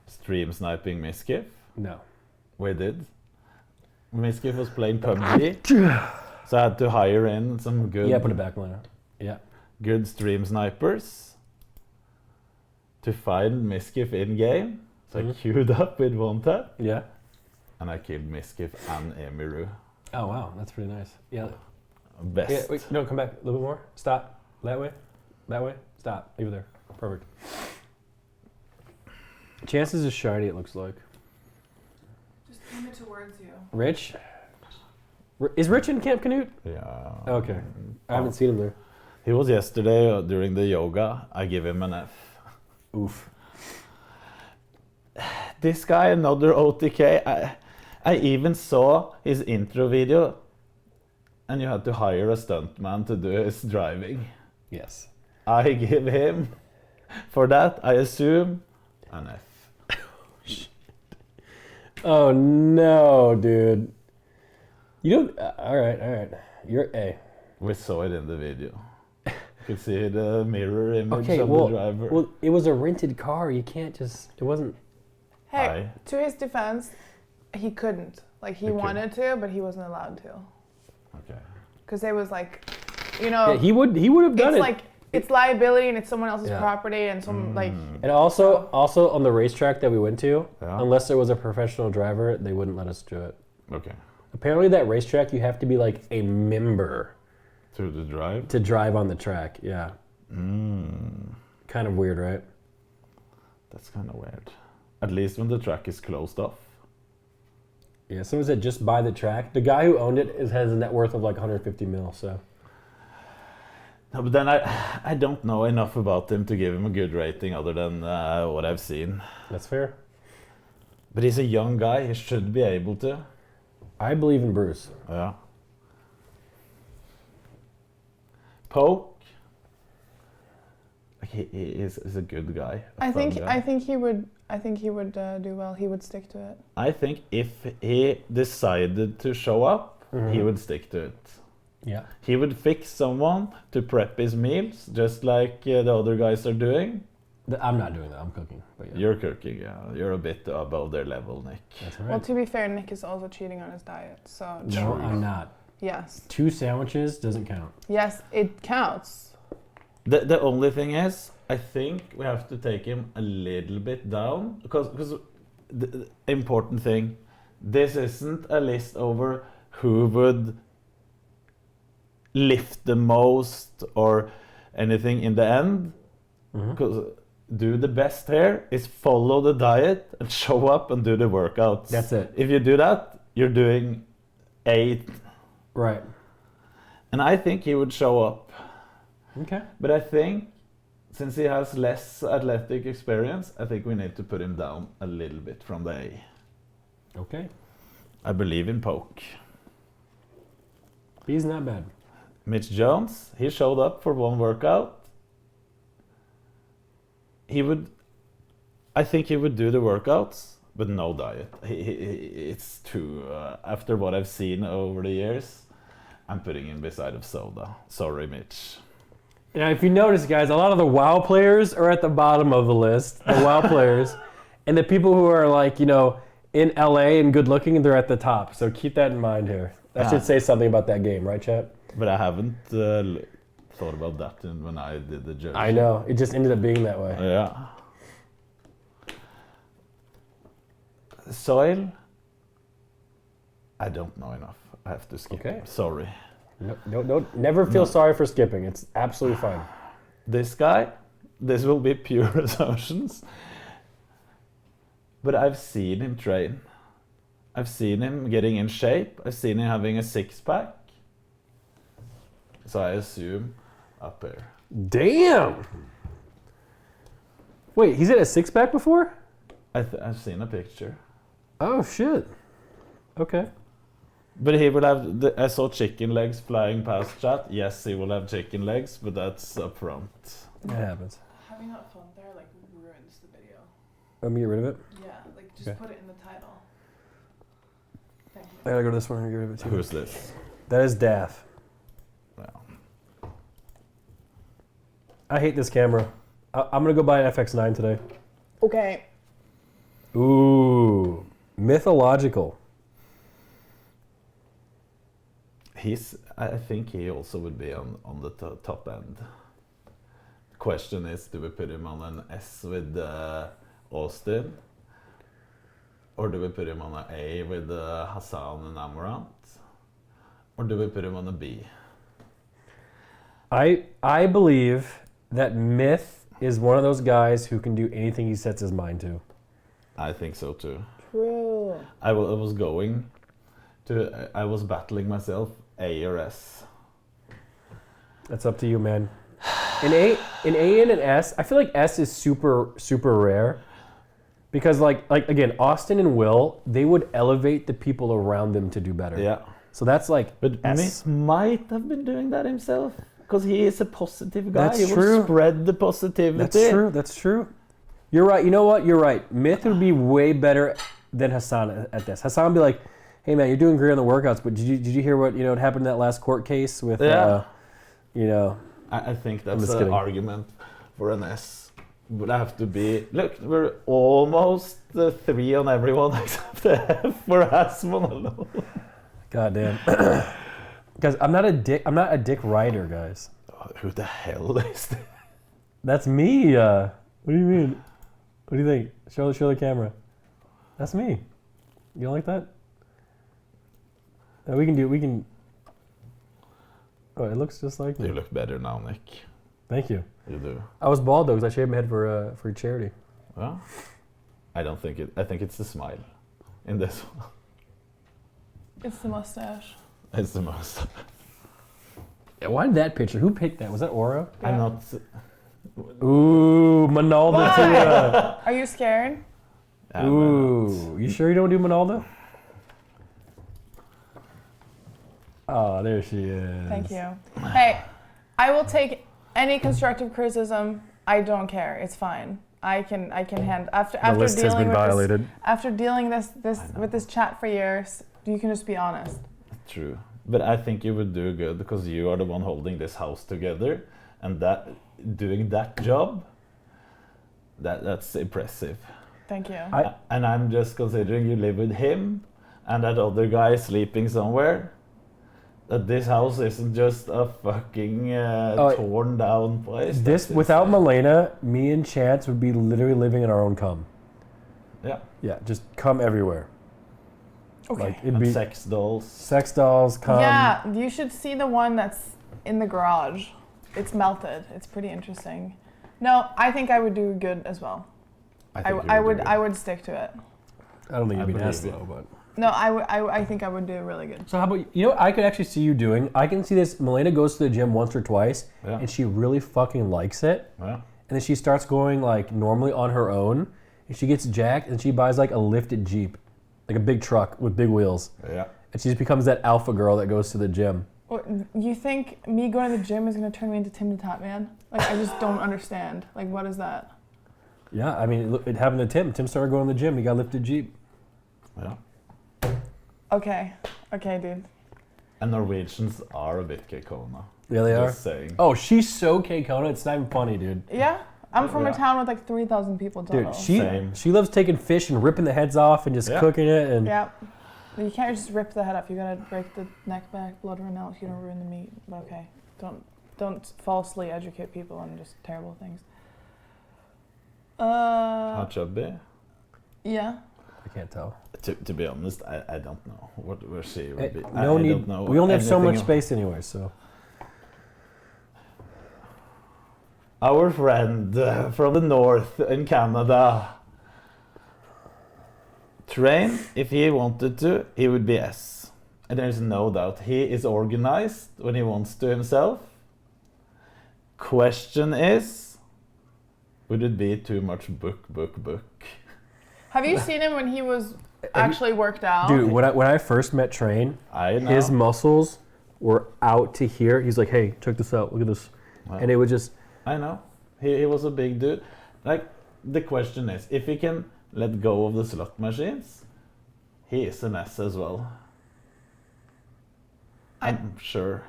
Miskiff?
No.
We did. Miskiff was playing PUBG, so I had to hire in some good...
Yeah, put it back, Lena. Yeah.
Good stream snipers to find Miskiff in-game. So I queued up with One Tap.
Yeah.
And I killed Miskiff and Emiru.
Oh, wow. That's pretty nice. Yeah.
Best.
Yeah, wait, no, come back. A little bit more. Stop. That way. That way? Stop. Leave it there. Perfect. Chances is shiny, it looks like.
Just aim it towards you.
Rich? Is Rich in Camp KNUT?
Yeah.
Okay. I haven't seen him there.
He was yesterday during the yoga. I give him an F.
Oof.
This guy, another OTK. I even saw his intro video, and you had to hire a stuntman to do his driving.
Yes.
I give him, for that, I assume, an F.
Oh no, dude. You don't. All right. You're A.
We saw it in the video. You could see the mirror image
Okay,
of the driver.
well, it was a rented car. You can't just. It wasn't.
Hey, to his defense, he couldn't. Like, he wanted to, but he wasn't allowed to.
Okay.
Because it was like, you know.
Yeah, he would have done it.
It's like, it's liability and it's someone else's
Yeah.
property and some, like.
And also on the racetrack that we went to, unless there was a professional driver, they wouldn't let us do it.
Okay.
Apparently, that racetrack, you have to be like a member
to
drive on the track. Yeah. Kind of weird, right?
That's kind of weird. At least when the track is closed off.
Yeah, someone said just buy the track. The guy who owned it has a net worth of like 150 mil, so.
No, but then I don't know enough about him to give him a good rating other than what I've seen.
That's fair.
But he's a young guy. He should be able to.
I believe in Bruce.
Yeah. Poke. He is a good guy.
I think he would do well. He would stick to it.
I think if he decided to show up, he would stick to it.
Yeah.
He would fix someone to prep his meals, just like the other guys are doing.
I'm not doing that. I'm cooking. But yeah.
You're cooking, yeah. You're a bit above their level, Nick.
That's right.
Well, to be fair, Nick is also cheating on his diet, so.
No, I'm not.
Yes.
2 sandwiches doesn't count.
Yes, it counts.
The only thing is, I think we have to take him a little bit down because the important thing, this isn't a list over who would lift the most or anything in the end. Because do the best here is follow the diet and show up and do the workouts.
That's it.
If you do that, you're doing 8.
Right.
And I think he would show up.
Okay.
But I think since he has less athletic experience, I think we need to put him down a little bit from the A.
Okay.
I believe in Poke.
He's not bad.
Mitch Jones, he showed up for one workout. I think he would do the workouts, but no diet. It's too, after what I've seen over the years, I'm putting him beside of Soda. Sorry, Mitch.
Now, if you notice, guys, a lot of the WoW players are at the bottom of the list. The WoW players. And the people who are, like, you know, in LA and good looking, they're at the top. So keep that in mind here. That should say something about that game, right, chat?
But I haven't thought about that when I did the judging.
I know. It just ended up being that way.
Yeah. Soil? I don't know enough. I have to skip.
Okay.
Sorry.
No, never feel sorry for skipping. It's absolutely fine.
This guy, this will be pure assumptions. But I've seen him train. I've seen him getting in shape. I've seen him having a 6-pack. So I assume up here.
Damn! Wait, he's had a 6-pack before?
I've seen a picture.
Oh, shit. Okay.
But he will have, I saw chicken legs flying past chat. Yes, he will have chicken legs, but that's up front.
That happens.
Having that font there, like, ruins the video.
Let me get rid of it?
Yeah, like, just put it in the title. Thank you.
I gotta go to this one and get rid of it too.
Who's this?
That is Daff.
Wow.
I hate this camera. I'm gonna go buy an FX9 today.
Okay.
Ooh. Mythological.
I think he also would be on the top end. Question is, do we put him on an S with Austin? Or do we put him on an A with Hassan and Amorant? Or do we put him on a B?
I believe that Myth is one of those guys who can do anything he sets his mind to.
I think so too.
True.
I was going to. I was battling myself, A or S.
That's up to you, man. In A and an S, I feel like S is super rare, because like again, Austin and Will, they would elevate the people around them to do better.
Yeah.
So that's like.
But
S.
Myth might have been doing that himself, because he is a positive guy.
That's
he
true.
will spread the positivity.
That's true. That's true. You're right. You know what? You're right. Myth would be way better than Hassan at this. Hassan would be like, "Hey man, you're doing great on the workouts, but did you hear what what happened in that last court case with
I think
I'm
that's
just
an
kidding.
argument for an S. Would have to be. Look, we're almost 3 on everyone except F for Asmon alone.
God damn. Guys, I'm not a dick rider, guys.
Who the hell is that?
That's me. What do you mean? What do you think? Show the camera. That's me. You don't like that? We can. Oh, it looks just like me.
You look better now, Nick.
Thank you.
You do.
I was bald though, because I shaved my head for charity.
Well, I don't think it. I think it's the smile in this one.
It's the mustache.
It's the most.
Yeah, why did that picture? Who picked that? Was that Aura?
Yeah.
I'm not.
Ooh, Manalda too.
Are you scared?
Ooh, you sure you don't do Manalda? Oh, there she is.
Thank you. Hey, I will take any constructive criticism. I don't care. It's fine. I can handle after
list has
dealing
been
with
violated.
this, after dealing with this chat for years. You can just be honest.
True, but I think you would do good because you are the one holding this house together, and that doing that job. That's impressive.
Thank you.
And I'm just considering you live with him, and that other guy sleeping somewhere. That this house isn't just a fucking torn down place.
This without Milena, me and Chance would be literally living in our own cum.
Yeah.
Yeah, just cum everywhere.
Okay.
Like it'd
And
be
sex dolls.
Sex dolls, cum.
Yeah, you should see the one that's in the garage. It's melted. It's pretty interesting. No, I think I would do good as well. I would stick to it.
I don't think you'd be nasty though, but.
No, I think I would do really good.
So how about what I could actually see you doing? I can see this. Milena goes to the gym once or twice, and she really fucking likes it.
Yeah.
And then she starts going like normally on her own, and she gets jacked, and she buys like a lifted Jeep, like a big truck with big wheels.
Yeah.
And she just becomes that alpha girl that goes to the gym.
You think me going to the gym is gonna turn me into Tim the Tap Man? Like I just don't understand. Like what is that?
Yeah, I mean it happened to Tim. Tim started going to the gym. He got a lifted Jeep.
Yeah.
Okay, dude.
And Norwegians are a bit K-Kona.
Yeah, they are.
Just saying.
Oh, she's so K-Kona. It's not even funny, dude.
Yeah, I'm from a town with like 3,000 people total.
Dude, she loves taking fish and ripping the heads off and just cooking it. And
yeah, you can't just rip the head off. You gotta break the neck back, blood run out. You don't ruin the meat. Okay, don't falsely educate people on just terrible things.
How chubby?
Yeah.
I can't tell.
To be honest, I don't know where she would be.
No
I
need.
don't know
We only have so much
anything
space anyway, so.
Our friend from the north in Canada. Train, if he wanted to, he would be S. And there's no doubt. He is organized when he wants to himself. Question is, would it be too much book?
Have you seen him when he was actually worked out?
Dude, when I first met Train, his muscles were out to here. He's like, hey, check this out. Look at this.
Wow.
And it would just...
I know. He was a big dude. Like, the question is, if he can let go of the slot machines, he is an S as well. I'm sure.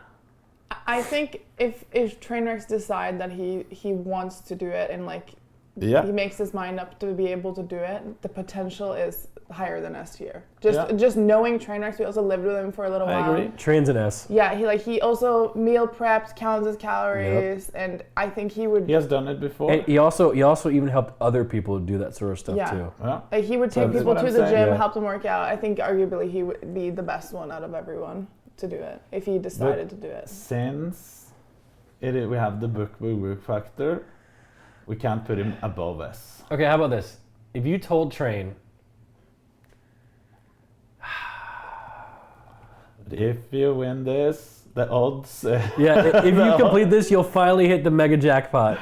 I think if Trainwrecks decide that he wants to do it and like he makes his mind up to be able to do it, the potential is higher than S tier. Just knowing Trainwrecks, we also lived with him for a little while.
I agree. Train's an S.
Yeah, he also meal preps, counts his calories, and I think he would.
He has done it before.
And he also even helped other people do that sort of stuff too.
Yeah.
Like he would take people to the gym, help them work out. I think arguably he would be the best one out of everyone to do it if he decided to do it.
Since We have the book factor. We can't put him above S.
Okay, how about this? If you told Train,
if you win this, the odds.
yeah, if you complete this, you'll finally hit the mega jackpot.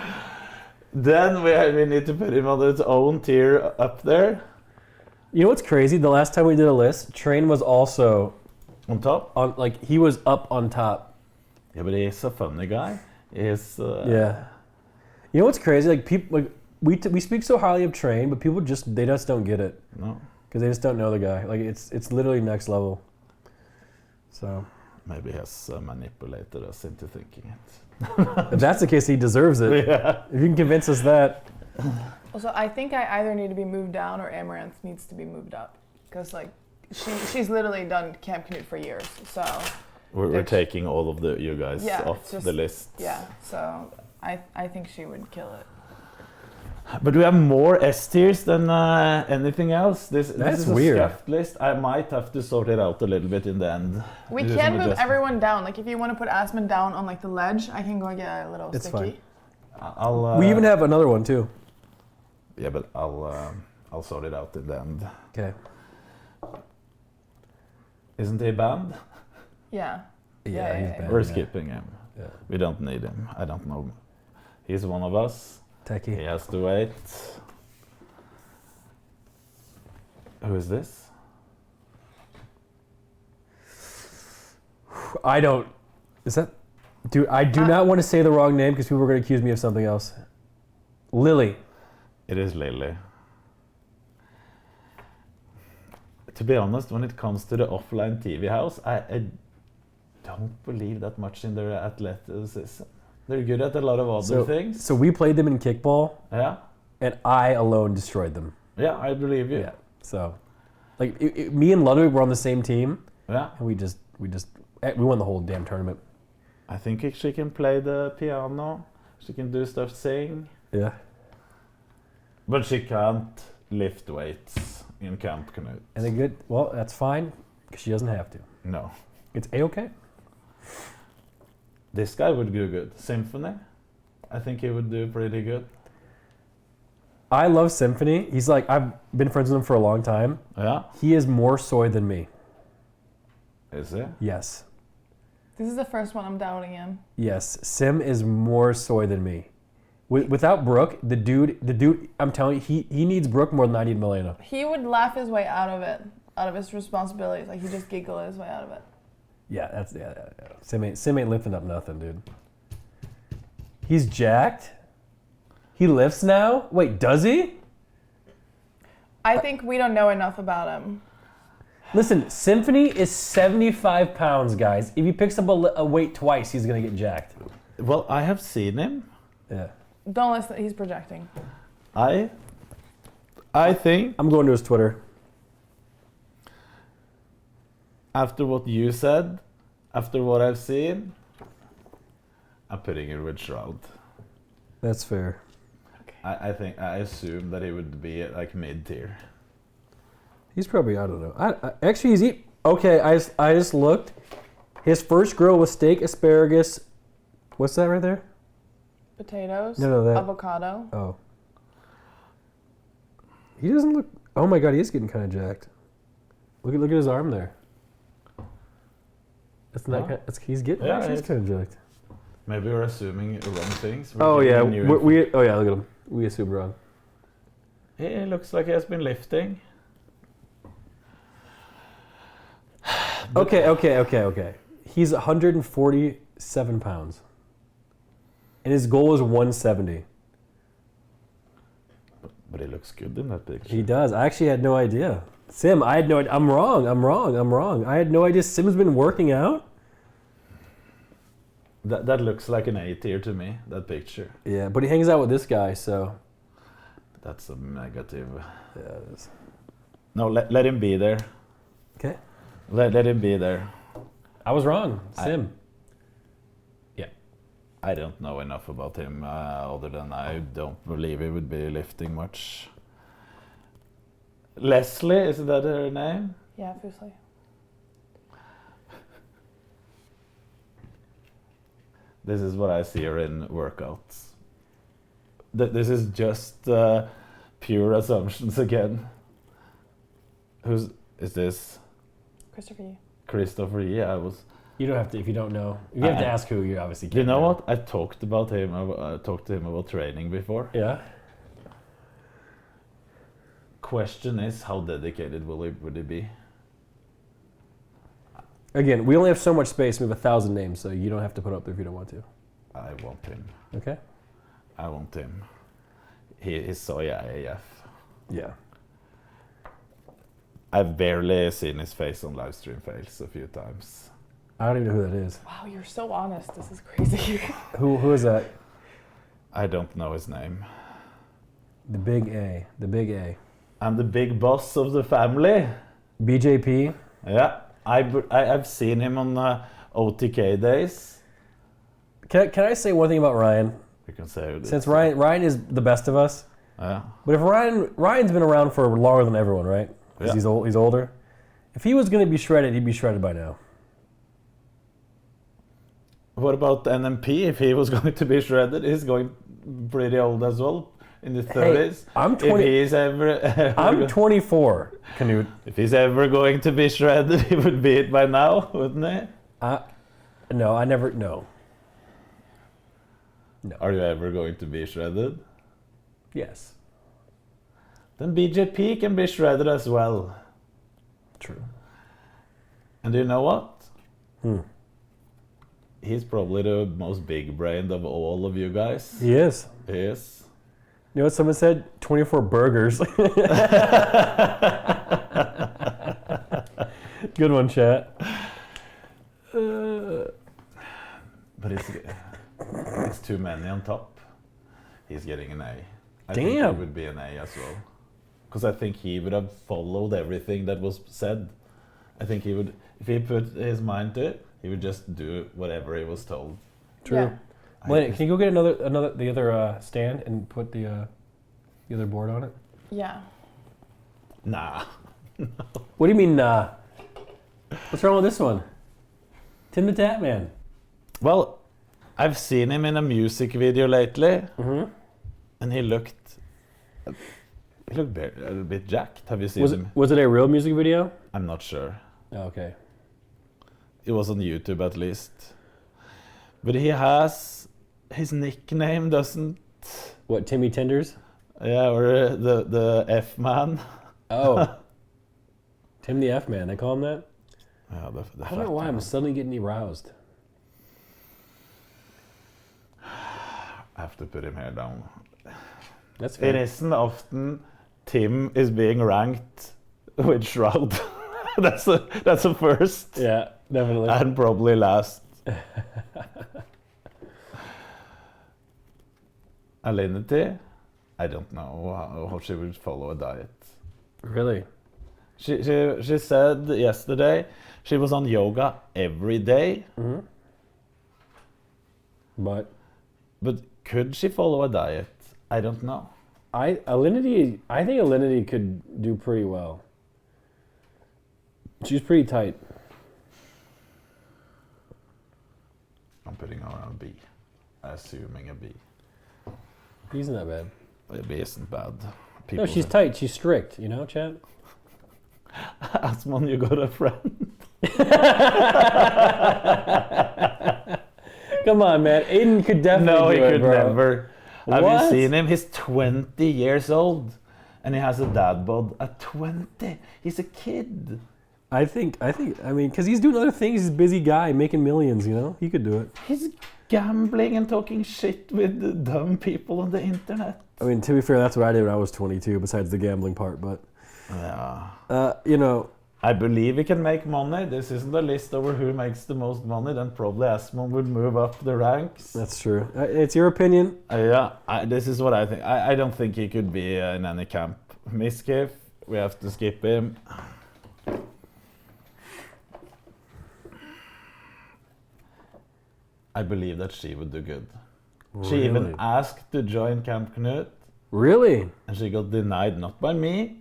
Then we need to put him on its own tier up there.
You know what's crazy? The last time we did a list, Train was also
on top.
He was up on top.
Yeah, but he's a funny guy. He's
yeah. You know what's crazy? Like people, like we speak so highly of Train, but people just don't get it.
No.
Because they just don't know the guy. Like it's literally next level. So
maybe he has manipulated us into thinking it.
If that's the case, he deserves it.
Yeah.
If you can convince us that.
Also, I think I either need to be moved down or Amaranth needs to be moved up. Because, like, she's literally done Camp Knut for years, so...
We're taking all of you guys off
just,
the list.
Yeah, so I think she would kill it.
But we have more S tiers than anything else. This is
weird.
A scuffed list. I might have to sort it out a little bit in the end.
We can move everyone down. Like if you want to put Asmund down on like the ledge, I can go get a little
it's
sticky.
Fine. We even have another one too.
Yeah, but I'll sort it out in the end.
Okay.
Isn't he banned?
Yeah.
Yeah, he's banned.
We're skipping him.
Yeah.
We don't need him. I don't know. He's one of us.
Techie.
He has to wait. Who is this?
I don't. Is that? Dude, I do not want to say the wrong name because people are going to accuse me of something else. Lily.
It is Lily. To be honest, when it comes to the offline TV house, I don't believe that much in their athleticism. They're good at a lot of other things.
So we played them in kickball.
Yeah.
And I alone destroyed them.
Yeah, I believe you.
Yeah. So, like, me and Ludwig were on the same team.
Yeah.
And we won the whole damn tournament.
I think she can play the piano. She can do stuff, sing.
Yeah.
But she can't lift weights in Camp KNUT.
And well, that's fine because she doesn't have to.
No.
It's A-okay.
This guy would do good. Symphony. I think he would do pretty good.
I love Symphony. He's like, I've been friends with him for a long time.
Yeah.
He is more soy than me.
Is he?
Yes.
This is the first one I'm doubting him.
Yes. Sim is more soy than me. Without Brooke, the dude, I'm telling you, he needs Brooke more than I need Milena.
He would laugh his way out of it, out of his responsibilities. Like, he'd just giggle his way out of it.
Yeah, Sim ain't lifting up nothing, dude. He's jacked? He lifts now? Wait, does he?
I think we don't know enough about him.
Listen, Symphony is 75 pounds, guys. If he picks up a weight twice, he's going to get jacked.
Well, I have seen him.
Yeah.
Don't listen, he's projecting.
I think...
I'm going to his Twitter.
After what you said, after what I've seen, I'm putting it with Shroud.
That's fair.
I assume that he would be like mid-tier.
He's probably, I don't know. Actually, he's okay, I just looked. His first grill was steak, asparagus. What's that right there?
Potatoes.
No, that.
Avocado.
Oh. He doesn't look. Oh my god, he is getting kind of jacked. Look at his arm there. That's not.
Huh?
He's getting. Yeah, he's kind of jacked.
Maybe we're assuming wrong things.
Oh yeah, we. Oh yeah, look at him. We assume wrong.
He looks like he has been lifting.
Okay. He's 147 pounds. And his goal is 170.
But he looks good in that picture.
He does. I actually had no idea. Sim, I had no idea. I'm wrong. I had no idea Sim's been working out.
That looks like an A tier to me, that picture.
Yeah, but he hangs out with this guy, so...
That's a negative.
Yeah, it is.
No, let him be there.
Okay.
Let him be there.
I was wrong. Sim.
I don't know enough about him other than I don't believe he would be lifting much. Leslie, is that her name?
Yeah, Fuslie.
This is what I see her in workouts. This is just pure assumptions again. Is this?
Christopher Yee.
Christopher Yee.
You don't have to if you don't know. If you have to ask who, you obviously can't.
You know what? I talked about him. I talked to him about training before.
Yeah.
Question is, how dedicated would he be?
Again, we only have so much space. We have 1,000 names, so you don't have to put up there if you don't want to.
I want him.
Okay.
I want him. He's so AF.
Yeah.
I've barely seen his face on live stream fails a few times.
I don't even know who that is.
Wow, you're so honest. This is crazy.
Who is that?
I don't know his name.
The big A. The big A.
I'm the big boss of the family.
BJP?
Yeah. I've seen him on OTK days.
Can I say one thing about Ryan?
You can say it.
Since Ryan is the best of us.
Yeah.
But if Ryan's been around for longer than everyone, right? Because he's older. If he was going to be shredded, he'd be shredded by now.
What about NMP? If he was going to be shredded, he's going pretty old as well, in his 30s.
Hey, I'm 20.
If he's ever
I'm 24, KNUT.
If he's ever going to be shredded, he would be it by now, wouldn't he?
No, I never. No.
No. Are you ever going to be shredded?
Yes.
Then BJP can be shredded as well.
True.
And do you know what? He's probably the most big-brained of all of you guys.
He is.
He is.
You know what someone said? 24 burgers. Good one, chat.
But it's too many on top. He's getting an A. I
Damn.
think he would be an A as well. Because I think he would have followed everything that was said. I think he would, if he put his mind to it, he would just do whatever he was told.
True.
Yeah.
Wait, can you go get the other stand and put the other board on it?
Yeah.
Nah.
What do you mean, nah? What's wrong with this one? Tim the Tap Man.
Well, I've seen him in a music video lately, and he looked a bit jacked. Have you seen him?
Was it a real music video?
I'm not sure.
Oh, okay.
It was on YouTube at least. But he has his nickname doesn't.
What, Timmy Tenders?
Yeah, or the F man.
Oh. Tim the F Man. They call him that.
Yeah,
I don't know why I'm suddenly getting aroused.
I have to put him here down.
That's fair.
It isn't often Tim is being ranked with Shroud. that's a first.
Yeah, definitely.
And probably last. Alinity, I don't know how she would follow a diet.
Really?
She said yesterday she was on yoga every day.
But
could she follow a diet? I don't know.
I think Alinity could do pretty well. She's pretty tight.
I'm putting her on a B. Assuming a B.
B isn't that bad.
A B isn't bad.
No, she's tight. She's strict, you know, Chad?
Asmon, you got a friend.
Come on, man. Aiden could definitely
No, he
do it,
could
bro.
never.
What?
Have you seen him? He's 20 years old. And he has a dad bod at 20. He's a kid.
I mean, because he's doing other things. He's a busy guy making millions, you know? He could do it.
He's gambling and talking shit with the dumb people on the internet.
I mean, to be fair, that's what I did when I was 22, besides the gambling part, but...
Yeah.
You know...
I believe he can make money. This isn't a list over who makes the most money. Then probably Asmon would move up the ranks.
That's true. It's your opinion.
This is what I think. I don't think he could be in any camp. Miskiff, we have to skip him. I believe that she would do good.
Really?
She even asked to join Camp KNUT.
Really?
And she got denied, not by me,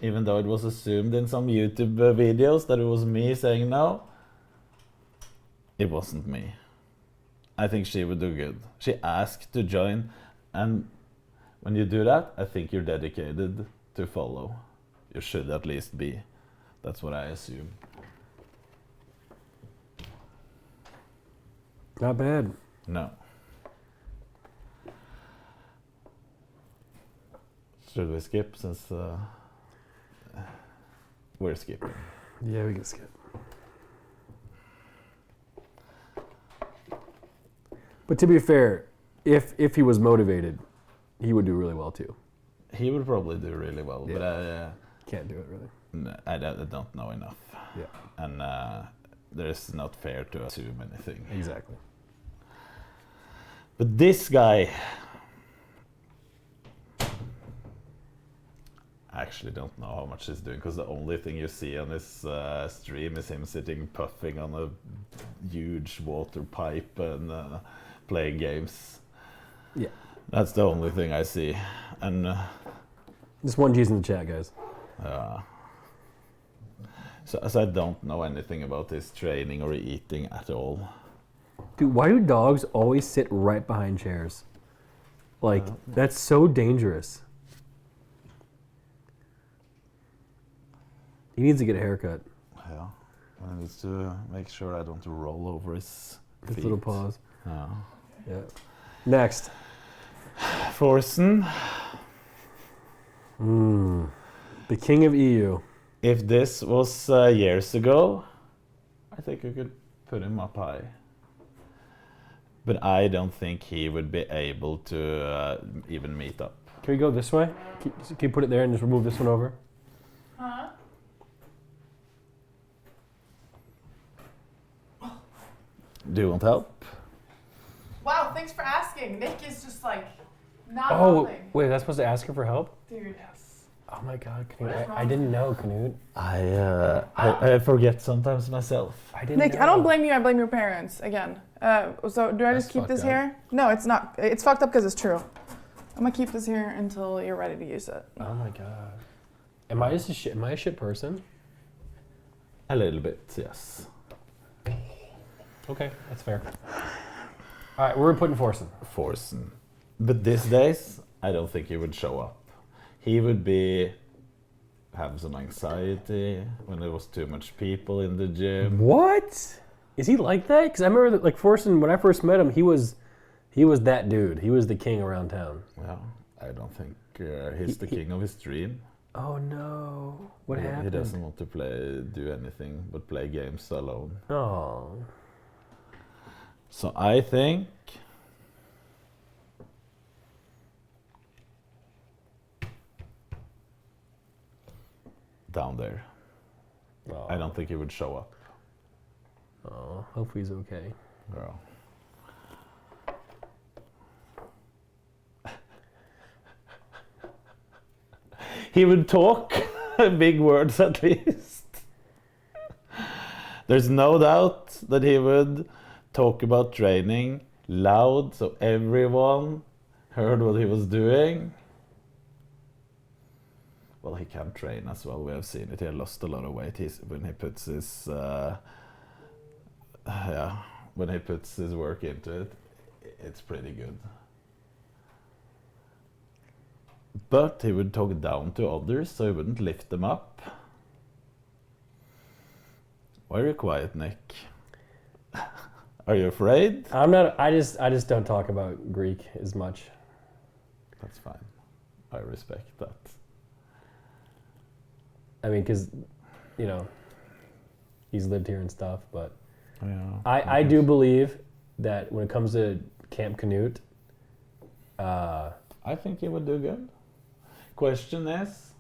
even though it was assumed in some YouTube videos that it was me saying no. It wasn't me. I think she would do good. She asked to join, and when you do that, I think you're dedicated to follow. You should at least be. That's what I assume.
Not bad.
No. Should we skip since we're skipping?
Yeah, we can skip. But to be fair, if he was motivated, he would do really well too.
He would probably do really well,
Yeah.
but I
can't do it really.
I don't know enough.
Yeah.
And it's not fair to assume anything.
Exactly.
But this guy, I actually don't know how much he's doing, because the only thing you see on his stream is him sitting puffing on a huge water pipe and playing games.
Yeah.
That's the only thing I see. And
just one G's in the chat, guys.
So I don't know anything about his training or eating at all.
Dude, why do dogs always sit right behind chairs? Like, that's so dangerous. He needs to get a haircut.
Yeah. I need to make sure I don't roll over his feet.
Little paws.
Yeah.
Yeah. Next.
Forsen.
The king of EU.
If this was years ago, I think I could put him up high. But I don't think he would be able to even meet up.
Can we go this way? Can you put it there and just remove this one over?
Huh?
Do you want help?
Wow, thanks for asking. Nick is just like not
Oh,
helping.
wait, that's supposed to ask her for help?
Dude.
Oh my god, Knut. I didn't know, Knut.
I forget sometimes myself.
I didn't
Nick,
know.
I don't blame you. I blame your parents again. So do I just keep this
fucked up.
here? No, it's not. It's fucked up because it's true. I'm gonna keep this here until you're ready to use it.
Oh my god. Am I just am I a shit person?
A little bit, yes.
Okay, that's fair. All right, we're putting Forsen.
Forsen. But these days, I don't think he would show up. He would have some anxiety when there was too much people in the gym.
What? Is he like that? Because I remember that, like Forsen, when I first met him, he was that dude. He was the king around town.
Well, I don't think he's the king of his dream.
Oh no! What happened?
He doesn't want to do anything but play games alone.
Oh.
So I think down there.
Oh.
I don't think he would show up.
Oh, hope he's okay.
Girl. He would talk big words at least. There's no doubt that he would talk about training loud so everyone heard what he was doing. Well, he can train as well. We have seen it. He lost a lot of weight. When he puts his when he puts his work into it, it's pretty good. But he would talk down to others, so he wouldn't lift them up. Why are you quiet, Nick? Are you afraid?
I'm not. I just don't talk about Greek as much.
That's fine. I respect that.
I mean, because, he's lived here and stuff, but
yeah,
I do believe that when it comes to Camp KNUT,
I think he would do good. Question is?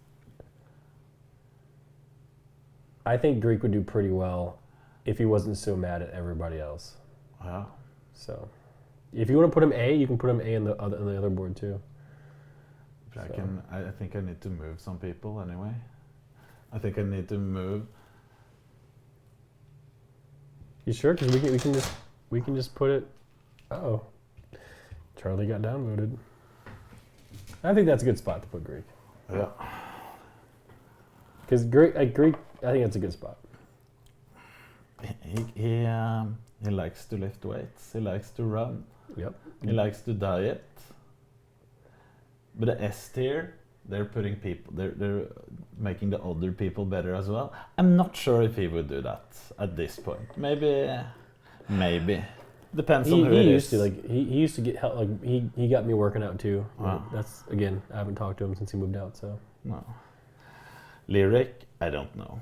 I think Greek would do pretty well if he wasn't so mad at everybody else.
Yeah.
So, if you want to put him A, you can put him A on the other board too.
I think I need to move some people anyway. I think I need to move.
You sure? Because we can just put it. Uh-oh, Charlie got downvoted. I think that's a good spot to put Greek.
Yeah.
Because Greek, I think that's a good spot.
He likes to lift weights. He likes to run.
Yep.
He likes to diet. But the S tier, they're putting people. They're making the other people better as well. I'm not sure if he would do that at this point. Maybe. Depends on who
he
it
used
is.
to he used to get help. Like he got me working out too.
Wow.
That's again. I haven't talked to him since he moved out. So
No. Lyric, I don't know.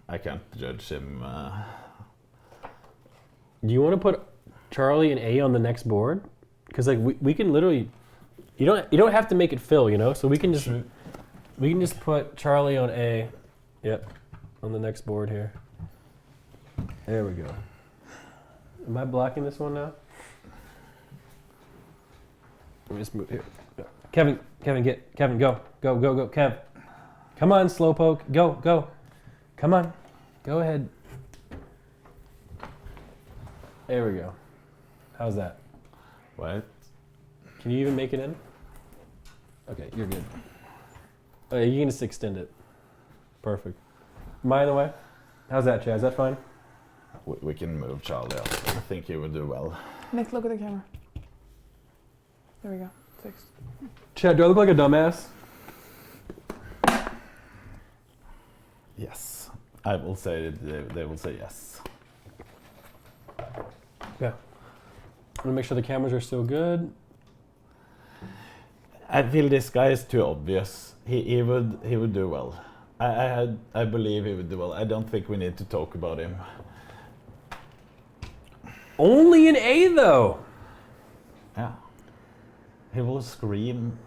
I can't judge him.
Do you want to put Charlie and A on the next board? Because like we can literally, you don't have to make it Phil, you know. So we can just put Charlie on A. Yep, on the next board here. There we go. Am I blocking this one now? Let me just move here. Kevin, go, Kev. Come on, Slowpoke, go. Come on, go ahead. There we go. How's that?
What?
Can you even make it in? Okay, you're good. Oh, you can just extend it. Perfect. Am I in the way? How's that, Chad? Is that fine?
We can move Charlie up. I think he would do well.
Nick, look at the camera. There we go. Fixed.
Chad, do I look like a dumbass?
Yes. I will say they will say yes.
Yeah. I'm gonna make sure the cameras are still good.
I feel this guy is too obvious. He would do well. I believe he would do well. I don't think we need to talk about him.
Only an A though.
Yeah. He will scream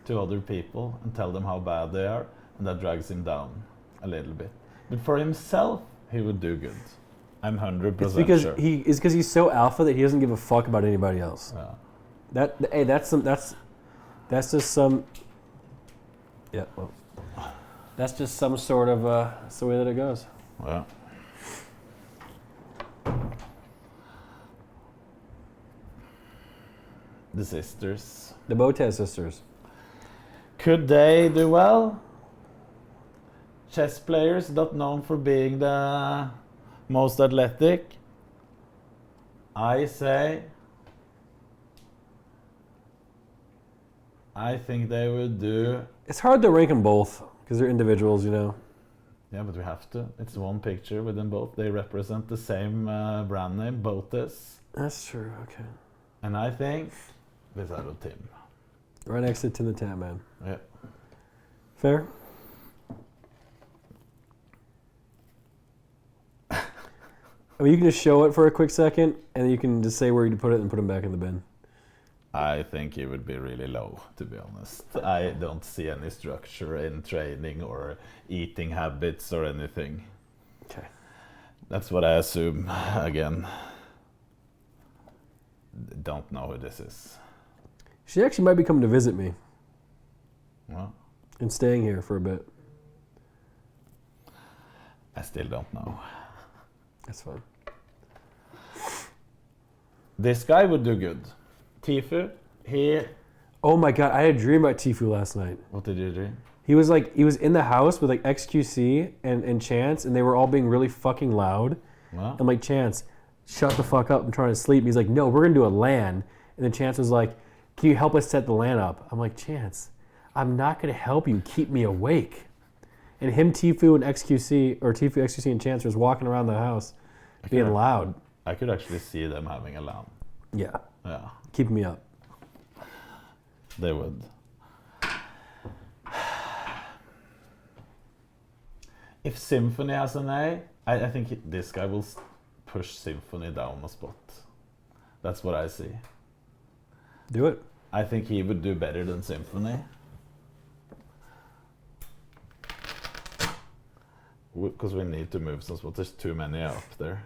to other people and tell them how bad they are, and that drags him down a little bit. But for himself, he would do good. I'm 100%
It's because
sure.
he's so alpha that he doesn't give a fuck about anybody else.
Yeah.
That's just some. Yeah. Well, that's just some sort of. That's the way that it goes.
Yeah. The sisters.
The Botez sisters.
Could they do well? Chess players, not known for being the most athletic. I think they would do.
It's hard to rank them both because they're individuals, you know.
Yeah, but we have to. It's one picture with them both. They represent the same brand name, Botes.
That's true. Okay.
And I think this out of Tim.
Right next to Tim the Tap Man.
Yeah.
Fair. I mean, you can just show it for a quick second, and you can just say where you put it and put them back in the bin.
I think he would be really low, to be honest. I don't see any structure in training or eating habits or anything.
Okay.
That's what I assume. Again, don't know who this is.
She actually might be coming to visit me.
Well,
and staying here for a bit.
I still don't know.
That's fine.
This guy would do good. Tifu, he...
Oh my god, I had a dream about Tifu last night.
What did you dream?
He was in the house with like XQC and Chance, and they were all being really fucking loud.
What?
I'm like, Chance, shut the fuck up, I'm trying to sleep. And he's like, no, we're gonna do a LAN. And then Chance was like, can you help us set the LAN up? I'm like, Chance, I'm not gonna help you, keep me awake. And him, Tifu, and XQC, or Tifu, XQC, and Chance was walking around the house being loud.
I could actually see them having a LAN.
Yeah.
Yeah.
Keeping me up.
They would. If Symphony has an A, I think this guy will push Symphony down a spot. That's what I see.
Do it.
I think he would do better than Symphony. Because we need to move some spots. There's too many up there.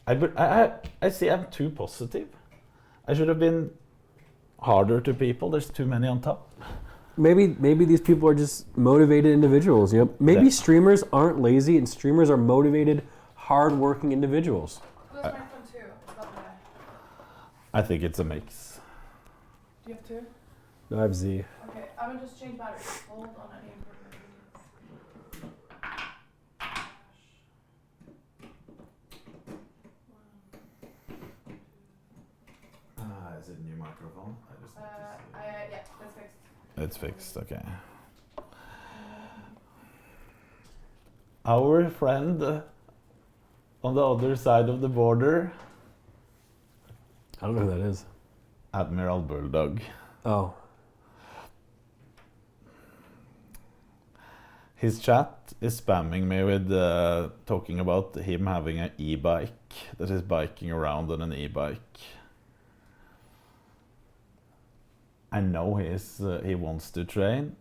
I see I'm too positive. I should have been harder to people. There's too many on top.
Maybe these people are just motivated individuals. You know, maybe streamers aren't lazy, and streamers are motivated, hardworking individuals.
I think it's a mix.
Do you have two?
No, I have Z.
Okay, I'm gonna just change batteries. Hold on any improvement.
it a new microphone? I just need to see.
Yeah, that's fixed.
It's fixed, okay. Our friend on the other side of the border.
I don't know who that is.
Admiral Bulldog.
Oh.
His chat is spamming me with talking about him having an e-bike, that is biking around on an e-bike. I know he wants to train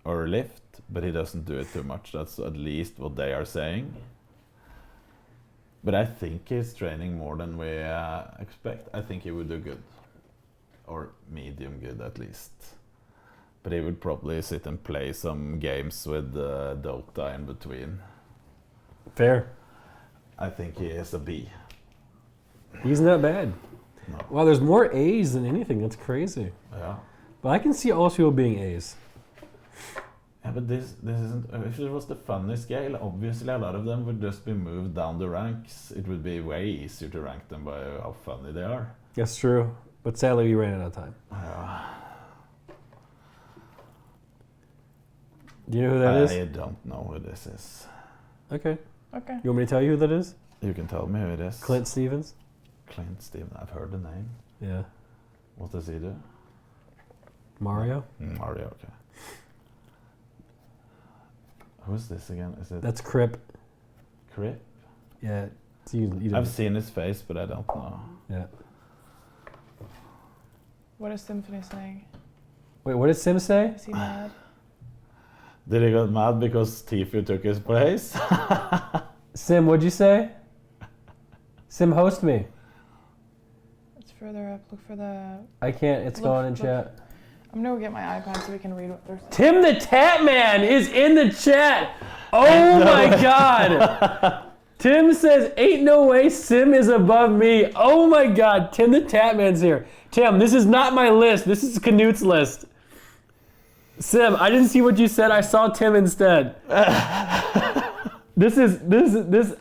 or lift, but he doesn't do it too much. That's at least what they are saying. But I think he's training more than we expect. I think he would do good. Or medium good at least. But he would probably sit and play some games with Dota in between.
Fair.
I think he is a B.
He's not bad.
No.
Wow, there's more A's than anything. That's crazy.
Yeah.
But I can see all people being A's.
Yeah, but this isn't. If it was the funny scale, obviously a lot of them would just be moved down the ranks. It would be way easier to rank them by how funny they are.
That's true. But sadly, we ran out of time.
Yeah.
Do you know who that is?
I don't know who this is.
Okay.
Okay.
You want me to tell you who that is?
You can tell me who it is.
Clint Stevens.
Clint Stevens. I've heard the name.
Yeah.
What does he do?
Mario.
Mario. Okay. Who's this again? Is it?
That's Crip.
Crip?
Yeah. You
I've seen his face, but I don't know.
Yeah.
What is Symphony saying?
Wait, what did Sim say?
Is he mad?
Did he get mad because Tifu took his place?
Sim, what'd you say? Sim, host me.
It's further up. Look for the...
I can't. It's going in chat.
I'm gonna go get my iPad so we can read what they're saying.
Tim the Tat Man is in the chat. Oh my god. Tim says, ain't no way Sim is above me. Oh my god, Tim the Tat Man's here. Tim, this is not my list. This is KNUT's list. Sim, I didn't see what you said. I saw Tim instead. This.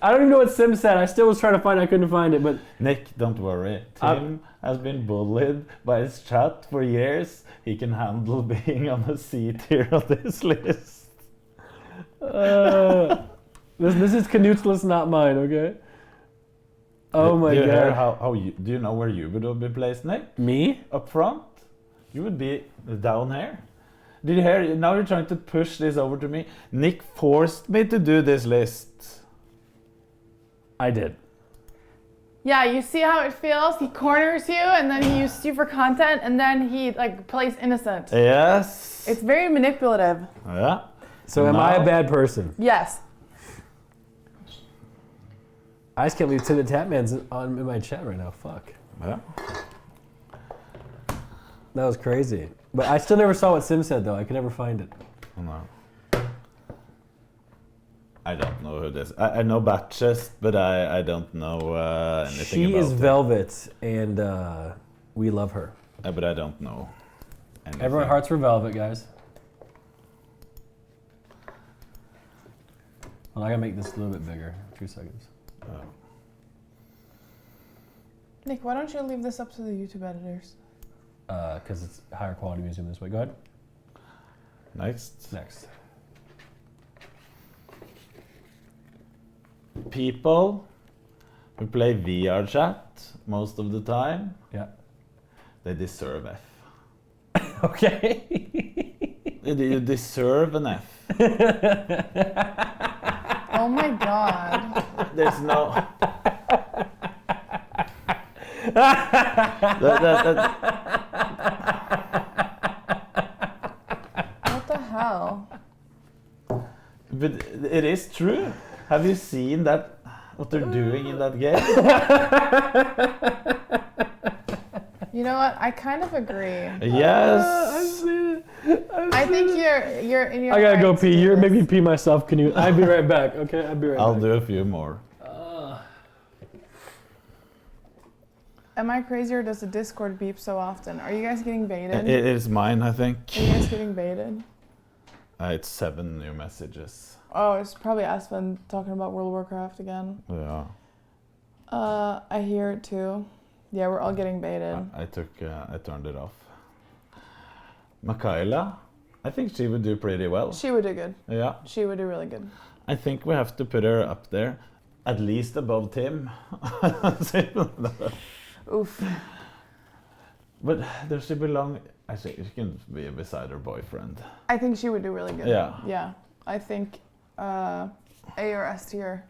I don't even know what Sim said. I still was trying to find it. I couldn't find it, but...
Nick, don't worry. Tim has been bullied by his chat for years. He can handle being on a C tier on this list.
This is KNUT's list, not mine, okay? Oh my
do you hear
god.
do you know where you would be placed, Nick?
Me?
Up front? You would be down here. Did you hear? Now you're trying to push this over to me. Nick forced me to do this list.
I did.
Yeah, you see how it feels? He corners you, and then he uses you for content, and then he plays innocent.
Yes.
It's very manipulative.
Yeah.
So am I a bad person?
Yes.
I just can't believe Tim the Tat Man's in my chat right now. Fuck.
Yeah.
That was crazy. But I still never saw what Sim said, though. I could never find it.
No. I don't know who this. I know Batchest, but I don't know anything about
She is
it.
Velvet, and we love her.
But I don't know anything.
Everyone hearts for Velvet, guys. Well, I gotta make this a little bit bigger. 2 seconds.
Nick, why don't you leave this up to the YouTube editors?
Because it's higher quality music this way. Go ahead.
Next. People who play VR chat most of the time,
yeah,
they deserve F.
Okay.
You deserve an F.
Oh my god.
There's no...
What the hell?
But it is true. Have you seen that? What they're doing in that game?
You know what? I kind of agree.
Yes.
I've seen it.
I think you're in your.
I gotta go
right
pee.
to
You're
do
making me
this.
pee myself. Can you? I'll be right back. Okay, I'll be right
I'll
back.
do a few more.
Am I crazy or does the Discord beep so often? Are you guys getting baited?
It is mine, I think.
Are you guys getting baited?
It's 7 new messages.
Oh, it's probably Aspen talking about World of Warcraft again.
Yeah.
I hear it too. Yeah, we're all getting baited.
I turned it off. Michaela, I think she would do pretty well.
She would do good.
Yeah.
She would do really good.
I think we have to put her up there, at least above Tim.
Oof.
But does she belong? I think she can be beside her boyfriend.
I think she would do really good.
Yeah.
Yeah. I think A or S tier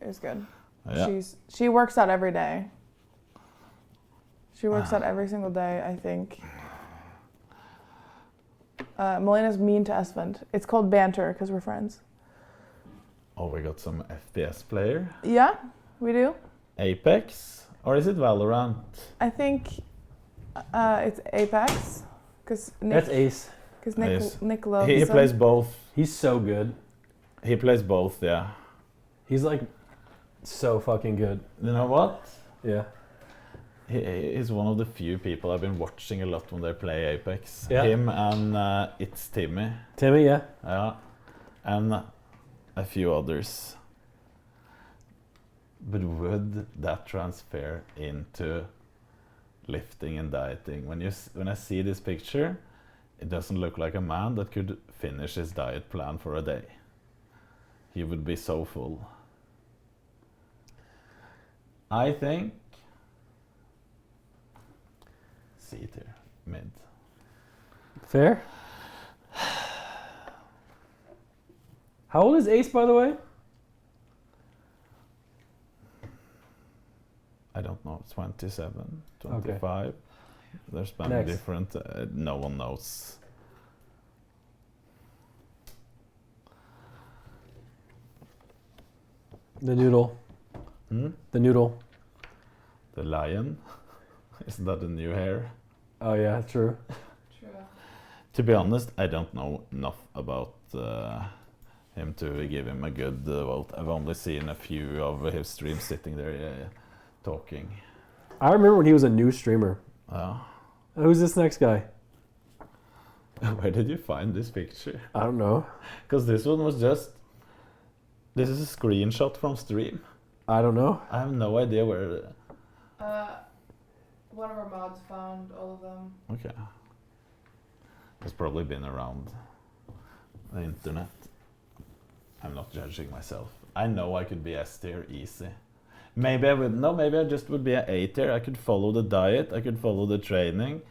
is good.
Yeah.
She works out every day. She works out every single day, I think. Melena's mean to Esvend. It's called banter because we're friends.
Oh, we got some FPS player.
Yeah, we do.
Apex? Or is it Valorant?
I think it's Apex.
That's Ace.
Because
Ace.
Nick loves
He
him.
plays both.
He's so good.
He plays both, yeah.
He's like so fucking good.
You know what?
Yeah.
He's one of the few people I've been watching a lot when they play Apex.
Yeah.
Him and it's Timmy.
Timmy, yeah.
Yeah. And a few others. But would that transfer into lifting and dieting? When I see this picture, it doesn't look like a man that could finish his diet plan for a day. He would be so full. I think C tier, mid.
Fair. How old is Ace, by the way?
I don't know, 27, 25.
Okay.
They're spanning
Next.
different, no one knows.
The noodle.
Hmm?
The noodle.
The lion? Isn't that a new hair?
Oh yeah, true.
True.
To be honest, I don't know enough about him to give him a good vote. I've only seen a few of his streams sitting there talking.
I remember when he was a new streamer. Who's this next guy?
Where did you find this picture?
I don't know.
Because this one was just... This is a screenshot from stream.
I don't know.
I have no idea where...
One of our mods found all of them.
Okay. It's probably been around the internet. I'm not judging myself. I know I could be S tier easy. Maybe I would... No, maybe I just would be an A tier. I could follow the diet. I could follow the training.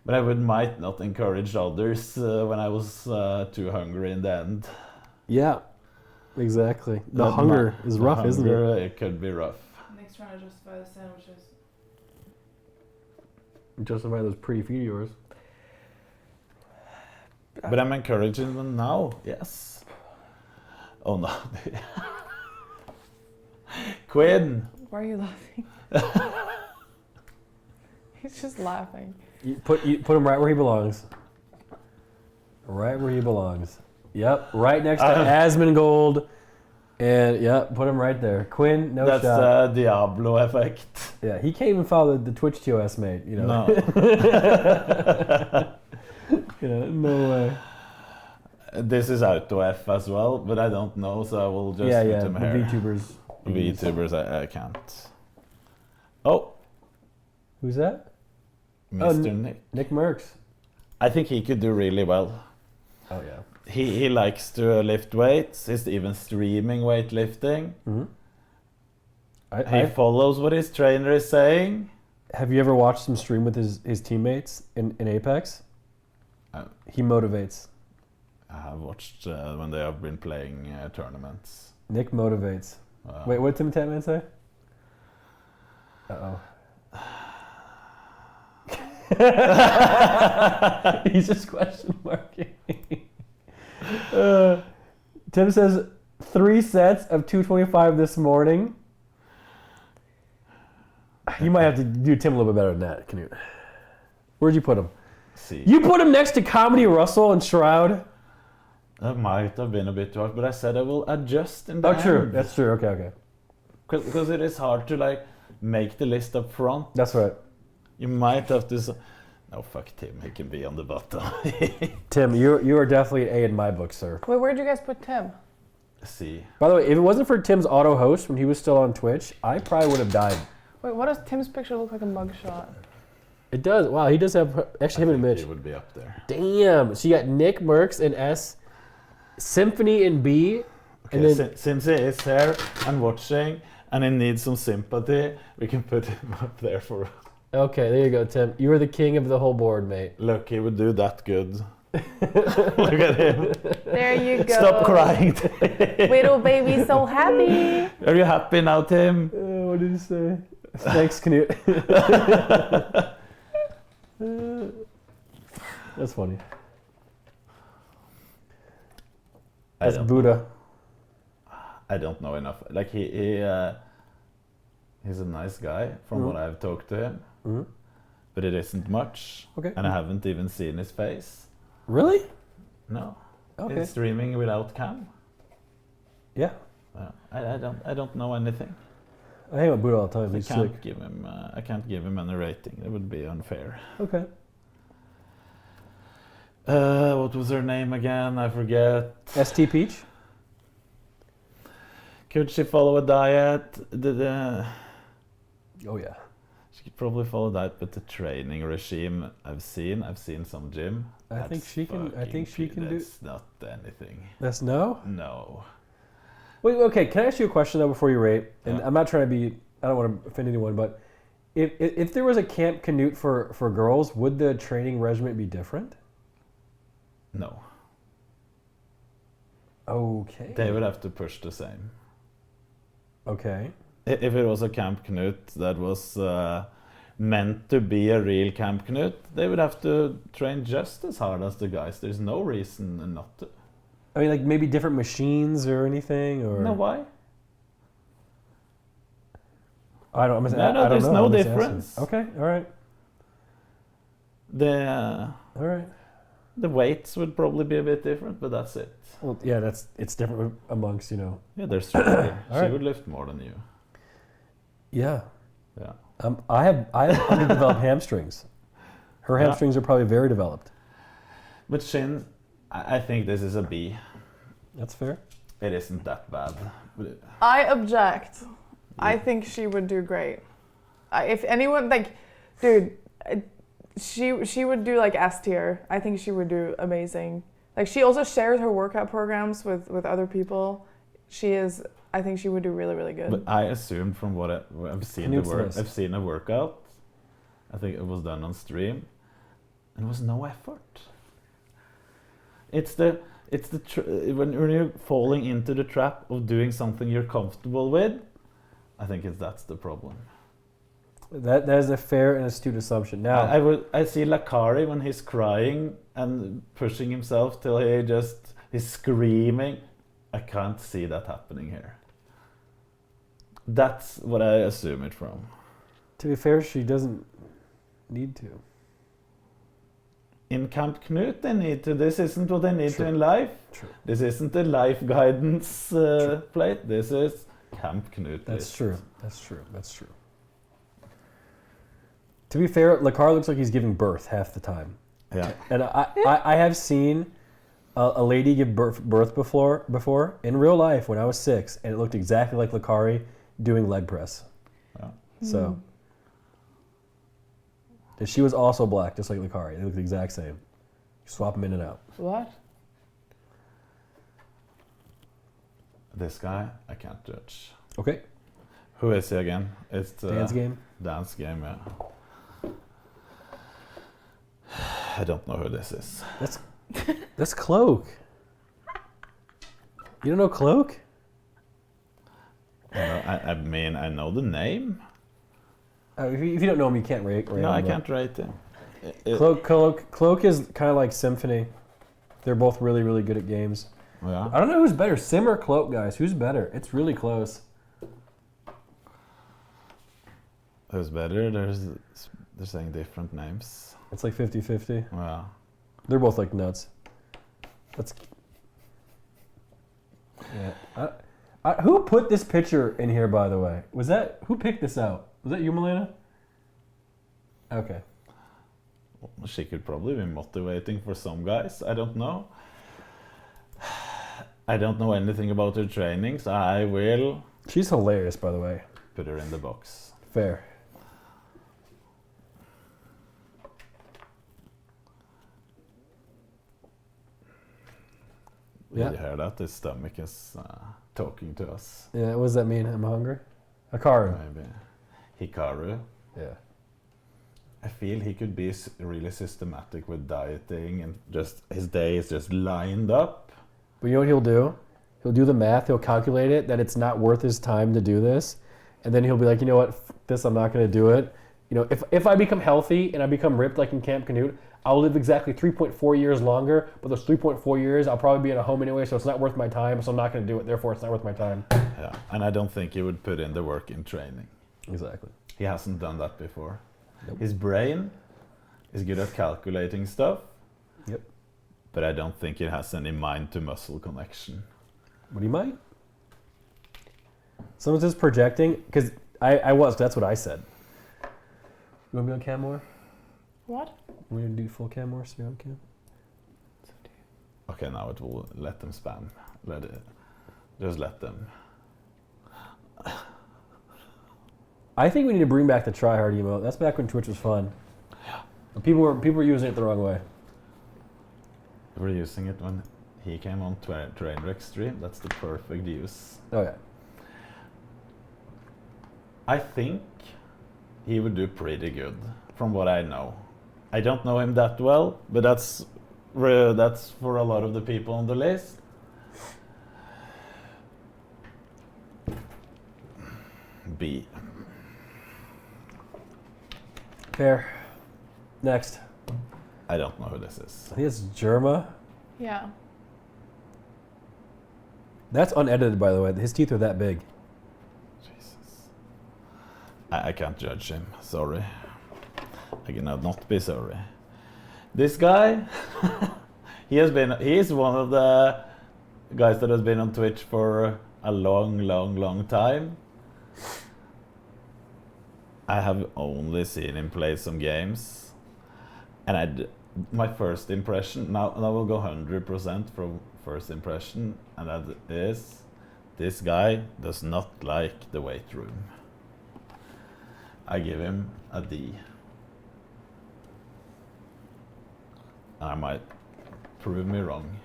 But I might not encourage others when I was too hungry in the end.
Yeah, exactly. The hunger is rough, isn't it?
It could be rough.
Nick's trying to justify the sandwiches.
Justify those pretty feet of yours.
But I'm encouraging them now, yes. Oh no. Quinn!
Why are you laughing? He's just laughing.
You put him right where he belongs. Right where he belongs. Yep, right next to Asmongold. And yep, put him right there. Quinn, no shot.
That's the Diablo effect.
Yeah, he can't even follow the Twitch TOS mate, you know.
No.
Yeah, no way.
This is Auto F as well, but I don't know, so I will just put him here.
VTubers.
VTubers, I can't. Oh.
Who's that?
Mr. Nick.
Nick Merckx.
I think he could do really well.
Oh yeah.
He likes to lift weights. He's even streaming weightlifting.
Mm-hmm.
He follows what his trainer is saying.
Have you ever watched him stream with his teammates in Apex? He motivates.
I have watched when they have been playing tournaments.
Nick motivates. Wait, what did Tim Tatman say? Uh-oh. He's just question marking. Tim says 3 sets of 225 this morning. You might have to do Tim a little bit better than that, Knut. Where'd you put him?
See.
You put him next to Comedy Russell and Shroud.
That might have been a bit harsh, but I said I will adjust in the end.
True. That's true. Okay.
Because it is hard to make the list up front.
That's right.
You might have to... No, fuck Tim. He can be on the bottom.
Tim, you are definitely an A in my book, sir.
Wait, where'd you guys put Tim?
See.
By the way, if it wasn't for Tim's auto host when he was still on Twitch, I probably would have died.
Wait, what does Tim's picture look like a mugshot?
It does. Wow, he does have actually him and Mitch.
He would be up there.
Damn. So you got Nick Merckx in S, Symphony in B, and
Okay,
then
since he is here and watching, and he needs some sympathy, we can put him up there for.
Okay, there you go, Tim. You are the king of the whole board, mate.
Look, he would do that good. Look at him.
There you go.
Stop crying.
Little baby, so happy.
Are you happy now, Tim?
What did he say? Thanks, Knut. That's funny. That's Buddha.
I don't know enough. Like he's a nice guy from what I've talked to him, but it isn't much.
Okay.
And I haven't even seen his face.
Really?
No.
Okay.
He's streaming without cam.
Yeah.
I don't know anything.
I hang with Buddha all the time. He's sick.
I can't give him any rating. It would be unfair.
Okay.
What was her name again? I forget.
ST Peach?
Could she follow a diet?
Oh yeah.
She could probably follow that, but the training regime I've seen some gym.
I think she can do.
That's not anything.
That's no?
No.
Wait, okay, can I ask you a question though before you rate? And
Yeah.
I'm not trying to be, I don't want to offend anyone, but if there was a Camp KNUT for girls, would the training regimen be different?
No.
Okay.
They would have to push the same.
Okay.
If it was a Camp KNUT that was meant to be a real Camp KNUT, they would have to train just as hard as the guys. There's no reason not to.
I mean, like maybe different machines or anything, or
No, why?
I don't.
No,
I don't
there's
know.
no
I'm just
difference.
asking. Okay. All right.
All
right.
The weights would probably be a bit different, but that's it.
Well, yeah, it's different amongst
Yeah, they're stronger.
All
She
right.
would lift more than you.
Yeah.
Yeah.
I have underdeveloped hamstrings. Her
Yeah.
hamstrings are probably very developed.
But Shin, I think this is a B.
That's fair.
It isn't that bad.
I object. I think she would do great. If anyone, like, dude, she would do like S tier. I think she would do amazing. Like, she also shares her workout programs with other people. I think she would do really, really good.
But I assumed from what I've seen I've seen a workout. I think it was done on stream, and it was no effort. When you're falling into the trap of doing something you're comfortable with, I think that's the problem.
That is a fair and astute assumption. Now
I see Lakari when he's crying and pushing himself till he's screaming. I can't see that happening here. That's what I assume it from.
to be fair, she doesn't need to.
In Camp KNUT they need to. This isn't what they need
True.
to in life.
True.
This isn't the life guidance plate. This is Camp KNUT.
That's true. That's true. That's true. To be fair, Lakar looks like he's giving birth half the time.
Yeah.
And I have seen a lady give birth before in real life when I was 6, and it looked exactly like Lakari doing leg press.
Yeah.
So. And she was also black, just like Lakari. They look the exact same. Swap them in and out.
What?
This guy, I can't judge.
Okay.
Who is he again? It's
Dance Game?
Dance Game, yeah. I don't know who this is.
That's Cloak. You don't know Cloak?
I mean, I know the name.
If you don't know him, you can't rate him.
No, I can't rate him.
Cloak is kind of like Symphony. They're both really, really good at games.
Yeah.
I don't know who's better, Sim or Cloak, guys. Who's better? It's really close.
Who's better? They're saying different names.
It's like 50-50.
Wow.
They're both like nuts. That's... Yeah. Who put this picture in here, by the way? Who picked this out? Was that you, Milena? Okay.
She could probably be motivating for some guys. I don't know. I don't know anything about her training, so I will...
She's hilarious, by the way.
Put her in the box.
Fair. Yeah.
Did you hear that? His stomach is talking to us.
Yeah, what does that mean? I'm hungry? Hikaru.
Maybe. Hikaru.
Yeah.
I feel he could be really systematic with dieting and just his day is just lined up.
But you know what he'll do? He'll do the math, he'll calculate it, that it's not worth his time to do this. And then he'll be like, you know what, this, I'm not going to do it. You know, if I become healthy and I become ripped like in Camp Canute, I'll live exactly 3.4 years longer, but those 3.4 years, I'll probably be at a home anyway, so it's not worth my time, so I'm not going to do it, therefore it's not worth my time.
Yeah, and I don't think he would put in the work in training.
Exactly.
He hasn't done that before.
Nope.
His brain is good at calculating stuff.
Yep.
But I don't think it has any mind-to-muscle connection.
But he might. Someone's just projecting, because that's what I said. You want to be on cam more?
What?
We're going to do full cam more, so you're on cam?
Okay, now it will let them spam. Just let them.
I think we need to bring back the tryhard emote. That's back when Twitch was fun. Yeah. People were using it the wrong way.
They were using it when he came on Trainwreck stream. That's the perfect use.
Oh yeah.
I think he would do pretty good, from what I know. I don't know him that well, but that's for a lot of the people on the list. B.
Fair. Next.
I don't know who this is.
I think it's Germa.
Yeah.
That's unedited, by the way. His teeth are that big.
Jesus. I can't judge him. Sorry. I cannot not be sorry. This guy, he is one of the guys that has been on Twitch for a long time. I have only seen him play some games, and my first impression, now we'll go 100% from first impression, and that is, this guy does not like the weight room. I give him a D. I might prove me wrong.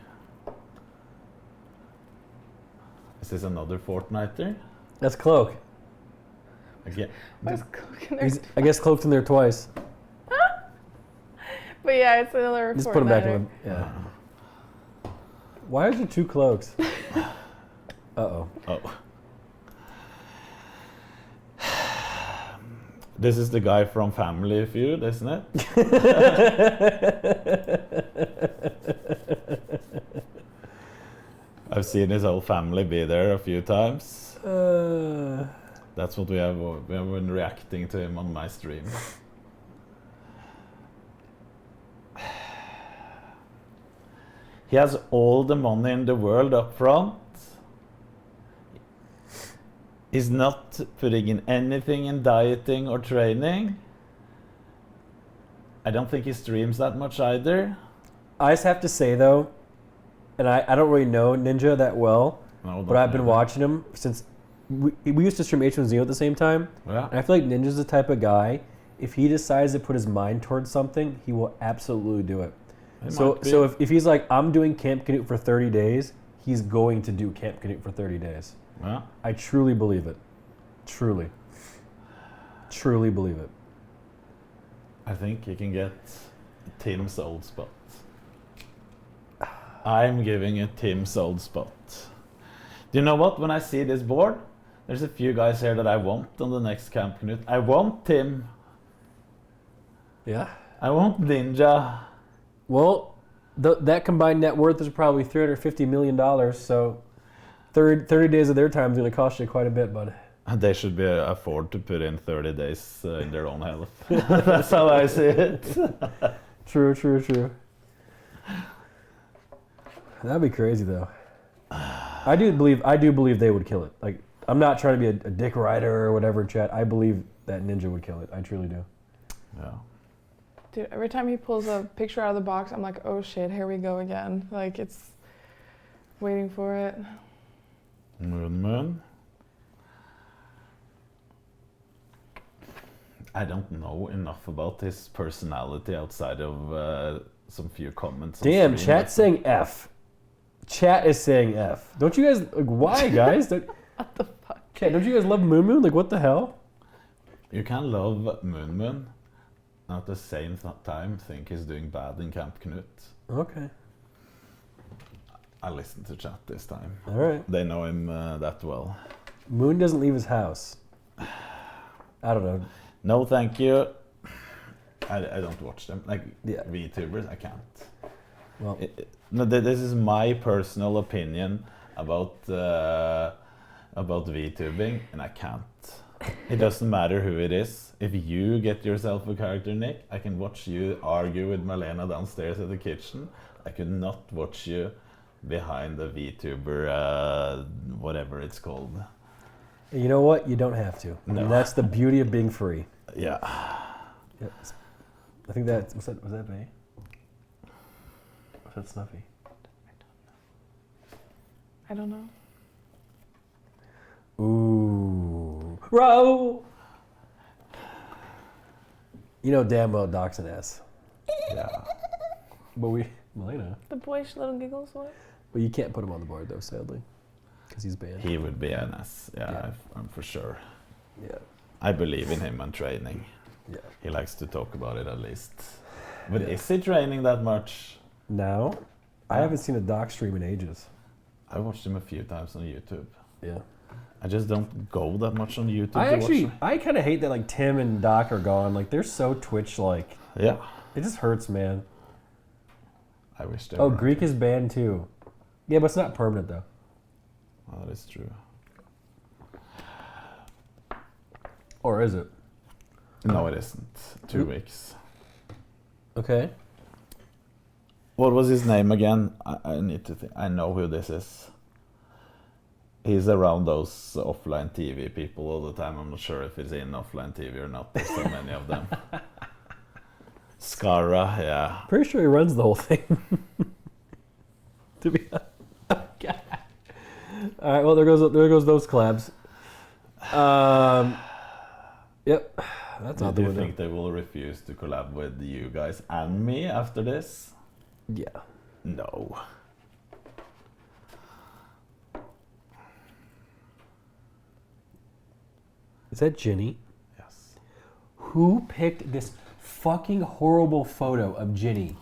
Is this another Fortniter?
That's Cloak.
Okay.
I guess Cloak's in there twice.
But yeah, it's another
Just
Fortniter.
put him back in. Yeah. Why are there two Cloaks? Uh-oh.
Oh. This is the guy from Family Feud, isn't it? I've seen his whole family be there a few times. That's what we have been reacting to him on my stream. He has all the money in the world up front. He's not putting in anything in dieting or training. I don't think he streams that much either.
I just have to say, though, and I don't really know Ninja that well, but I've been watching him since we used to stream H1Z at the same time.
Yeah.
And I feel like Ninja's the type of guy, if he decides to put his mind towards something, he will absolutely do it. So if he's like, I'm doing Camp Canute for 30 days, he's going to do Camp Canute for 30 days.
Yeah.
I truly believe it. Truly. Truly believe it.
I think he can get Tim's old spot. I'm giving it Tim's old spot. Do you know what? When I see this board, there's a few guys here that I want on the next Camp Canute. I want Tim.
Yeah.
I want Ninja.
Well, that combined net worth is probably $350 million, so 30 days of their time is going to cost you quite a bit, bud.
They should afford to put in 30 days in their own health. That's how I see it.
True. That'd be crazy, though. I do believe they would kill it. Like, I'm not trying to be a dick rider or whatever, chat. I believe that Ninja would kill it. I truly do.
Yeah.
Dude, every time he pulls a picture out of the box, I'm like, oh shit, here we go again. Like, it's waiting for it.
Moon. I don't know enough about his personality outside of some few comments.
Damn, chat saying F. Chat is saying F. Don't you guys like why, guys? What the fuck? Chat, don't you guys love Moon Moon? Like what the hell?
You can love Moon Moon, and at the same time think he's doing bad in Camp KNUT.
Okay.
I listened to chat this time.
All right.
They know him that well.
Moon doesn't leave his house. I don't know.
No, thank you. I don't watch them. Like VTubers, I can't.
Well,
no, this is my personal opinion about VTubing, and I can't. It doesn't matter who it is. If you get yourself a character, Nick, I can watch you argue with Marlena downstairs at the kitchen. I could not watch you behind the VTuber, whatever it's called.
You know what? You don't have to.
No.
And that's the beauty of being free.
Yeah.
Yep. I think that was that Bay? Was that Snuffy?
I don't know.
Ooh. Row! You know damn well Doc's an S.
Yeah.
But Melena.
The boyish little giggles what?
But you can't put him on the board though, sadly. Because he's banned.
He would be an S, I'm for sure.
Yeah.
I believe in him and training.
Yeah.
He likes to talk about it at least. But is he training that much?
Now? I haven't seen a Doc stream in ages.
I watched him a few times on YouTube.
Yeah.
I just don't go that much on YouTube.
I kind of hate that like Tim and Doc are gone. Like they're so Twitch like.
Yeah.
It just hurts, man.
I wish they
Oh,
were.
Greek is banned too. Yeah, but it's not permanent though.
Oh, that is true.
Or is it?
No, it isn't. 2 weeks.
Okay.
What was his name again? I need to think. I know who this is. He's around those offline TV people all the time. I'm not sure if he's in offline TV or not. There's so many of them. Skara, yeah.
Pretty sure he runs the whole thing. To be okay. All right. Well, there goes those collabs. Yep. That's out the
Do you
window.
think they will refuse to collab with you guys and me after this?
Yeah.
No.
Is that Ginny?
Yes.
Who picked this fucking horrible photo of Ginny?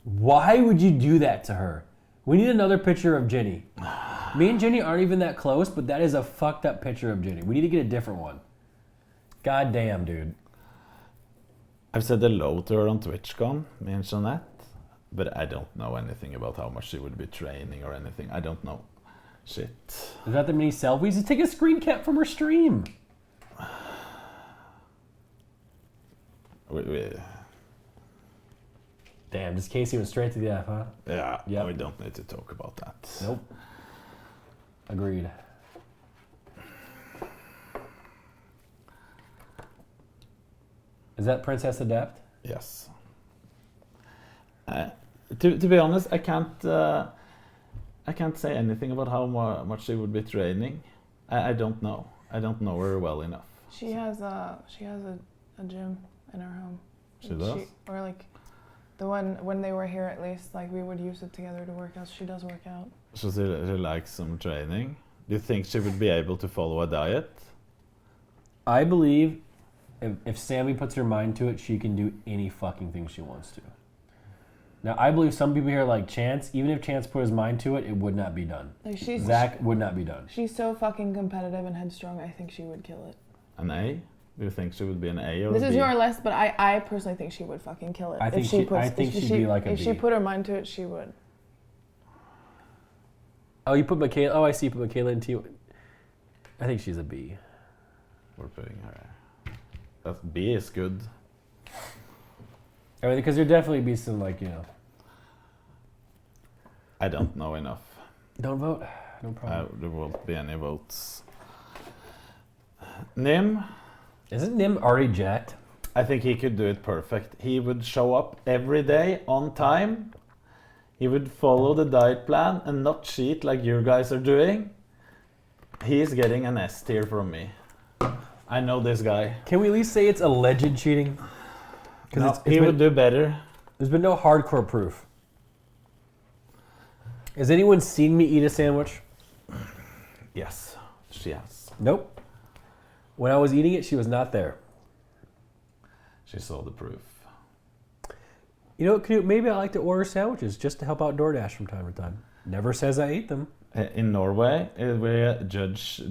Why would you do that to her? We need another picture of Ginny. Me and Ginny aren't even that close, but that is a fucked up picture of Ginny. We need to get a different one. God damn, dude.
I've said hello to her on TwitchCon, me and Jeanette, but I don't know anything about how much she would be training or anything. I don't know. Shit.
Is that the many selfies? Just take a screen cap from her stream. Damn, just Casey went straight to the F, huh?
Yeah,
Yep.
we don't need to talk about that.
Nope. Agreed. Is that Princess Adept?
Yes. To be honest, I can't say anything about how much she would be training. I don't know. I don't know her well enough.
She has a gym in her home.
She does?
Or like the one when they were here at least, like we would use it together to work out. She does work out.
So she likes some training. Do you think she would be able to follow a diet?
I believe if Sammy puts her mind to it, she can do any fucking thing she wants to. Now, I believe some people here like Chance. Even if Chance put his mind to it, it would not be done.
Like
Zach would not be done.
She's so fucking competitive and headstrong. I think she would kill it.
An A? Do you think she would be an A or
This
a
is
B?
your list, but I personally think she would fucking kill it.
I think she'd be like a
If she
B.
put her mind to it, she would.
Oh, you put Michaela. Oh, I see. You put Michaela in T. I think she's a B.
We're putting her. That B is good.
I mean, because there'd definitely be some like
I don't know enough.
Don't vote. No problem.
There won't be any votes. Nim?
Isn't Nim already jacked?
I think he could do it perfect. He would show up every day on time. He would follow the diet plan and not cheat like you guys are doing. He's getting an S tier from me. I know this guy.
Can we at least say it's alleged cheating?
No, he would do better.
There's been no hardcore proof. Has anyone seen me eat a sandwich?
Yes, she has.
Nope. When I was eating it, she was not there.
She saw the proof.
You know, Knut, maybe I like to order sandwiches just to help out DoorDash from time to time. Never says I ate them.
In Norway, we judge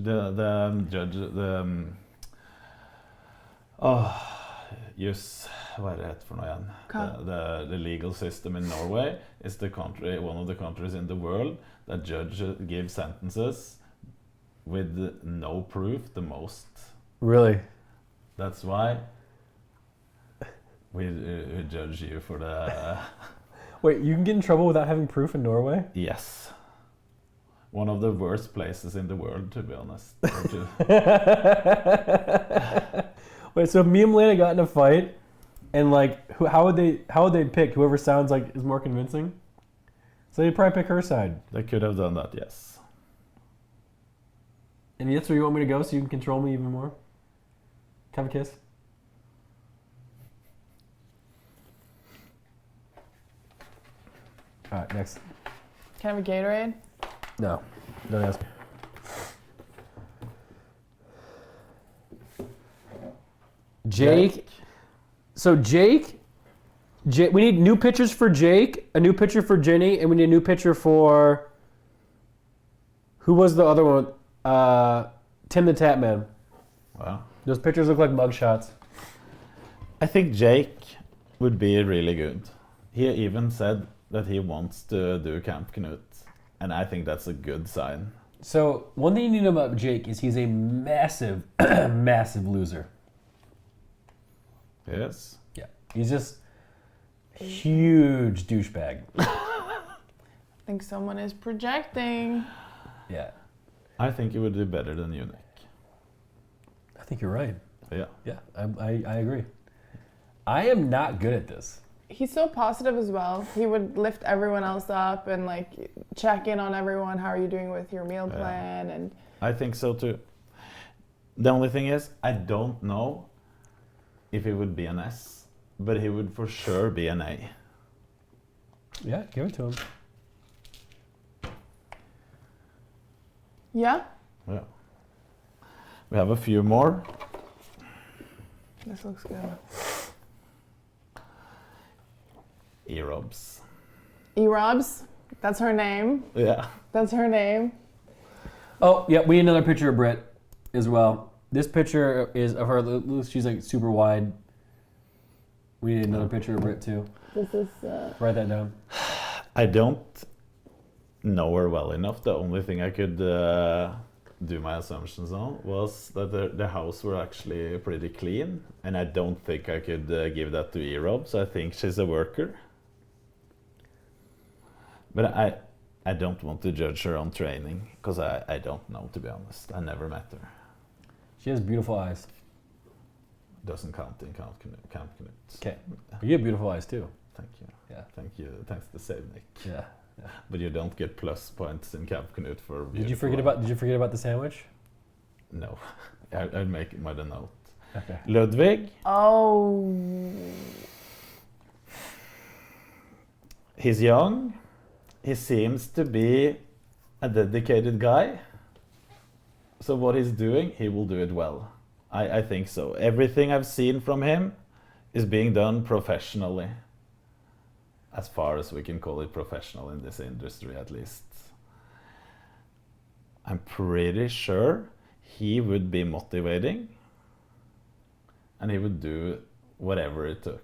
just vad är det för något igen? The legal system in Norway is the country, one of the countries in the world that give sentences with no proof the most.
Really?
That's why we judge you for the...
Wait, you can get in trouble without having proof in Norway?
Yes. One of the worst places in the world, to be honest.
Wait, so if me and Melena got in a fight, and like, how would they pick whoever sounds like is more convincing? So they'd probably pick her side.
They could have done that, yes.
And that's where you want me to go, so you can control me even more. Have a kiss. All right, next.
Can I have a Gatorade?
No, don't ask. Jake. So Jake, we need new pictures for Jake, a new picture for Jenny, and we need a new picture for... Who was the other one? Tim the Tap Man.
Wow.
Those pictures look like mugshots.
I think Jake would be really good. He even said that he wants to do Camp KNUT, and I think that's a good sign.
So one thing you need to know about Jake is he's a massive, massive loser.
Yes.
Yeah. He's just a huge douchebag.
I think someone is projecting.
Yeah.
I think he would do better than you, Nick.
I think you're right.
Yeah.
Yeah, I agree. I am not good at this.
He's so positive as well. He would lift everyone else up and like check in on everyone. How are you doing with your meal plan? And
I think so too. The only thing is, I don't know if he would be an S, but he would for sure be an A.
Yeah, give it to him.
yeah,
Yeah. We have a few more.
this looks good.
E-Robs.
E-Robs, that's her name.
Yeah.
That's her name.
Oh, yeah, we need another picture of Britt as well. This picture is of her. She's like super wide. We need another picture of Britt too.
This is...
Write that down.
I don't know her well enough. The only thing I could do my assumptions on was that the house were actually pretty clean, and I don't think I could give that to E-Rob, so I think she's a worker. But I don't want to judge her on training, because I don't know, to be honest. I never met her.
She has beautiful eyes.
Doesn't count in Camp KNUT.
Okay. But you have beautiful eyes too.
Thank you.
Yeah.
Thank you. Thanks to save, Nick.
Yeah. Yeah.
But you don't get plus points in Camp KNUT for
Did you forget about the sandwich?
No. I'll make it by the note.
Okay.
Ludwig.
Oh.
He's young. He seems to be a dedicated guy. So what he's doing, he will do it well. I think so. Everything I've seen from him is being done professionally. As far as we can call it professional in this industry, at least. I'm pretty sure he would be motivating. And he would do whatever it took.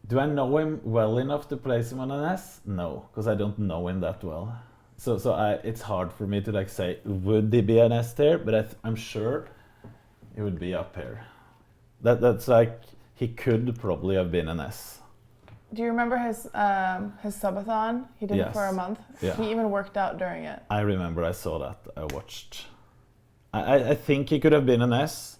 Do I know him well enough to place him on an S? No, because I don't know him that well. So it's hard for me to like say, would he be an S tier? But I'm sure he would be up here. That's like, he could probably have been an S.
Do you remember his subathon? He did it for a month.
Yeah.
He even worked out during it.
I remember I saw that. I watched. I think he could have been an S,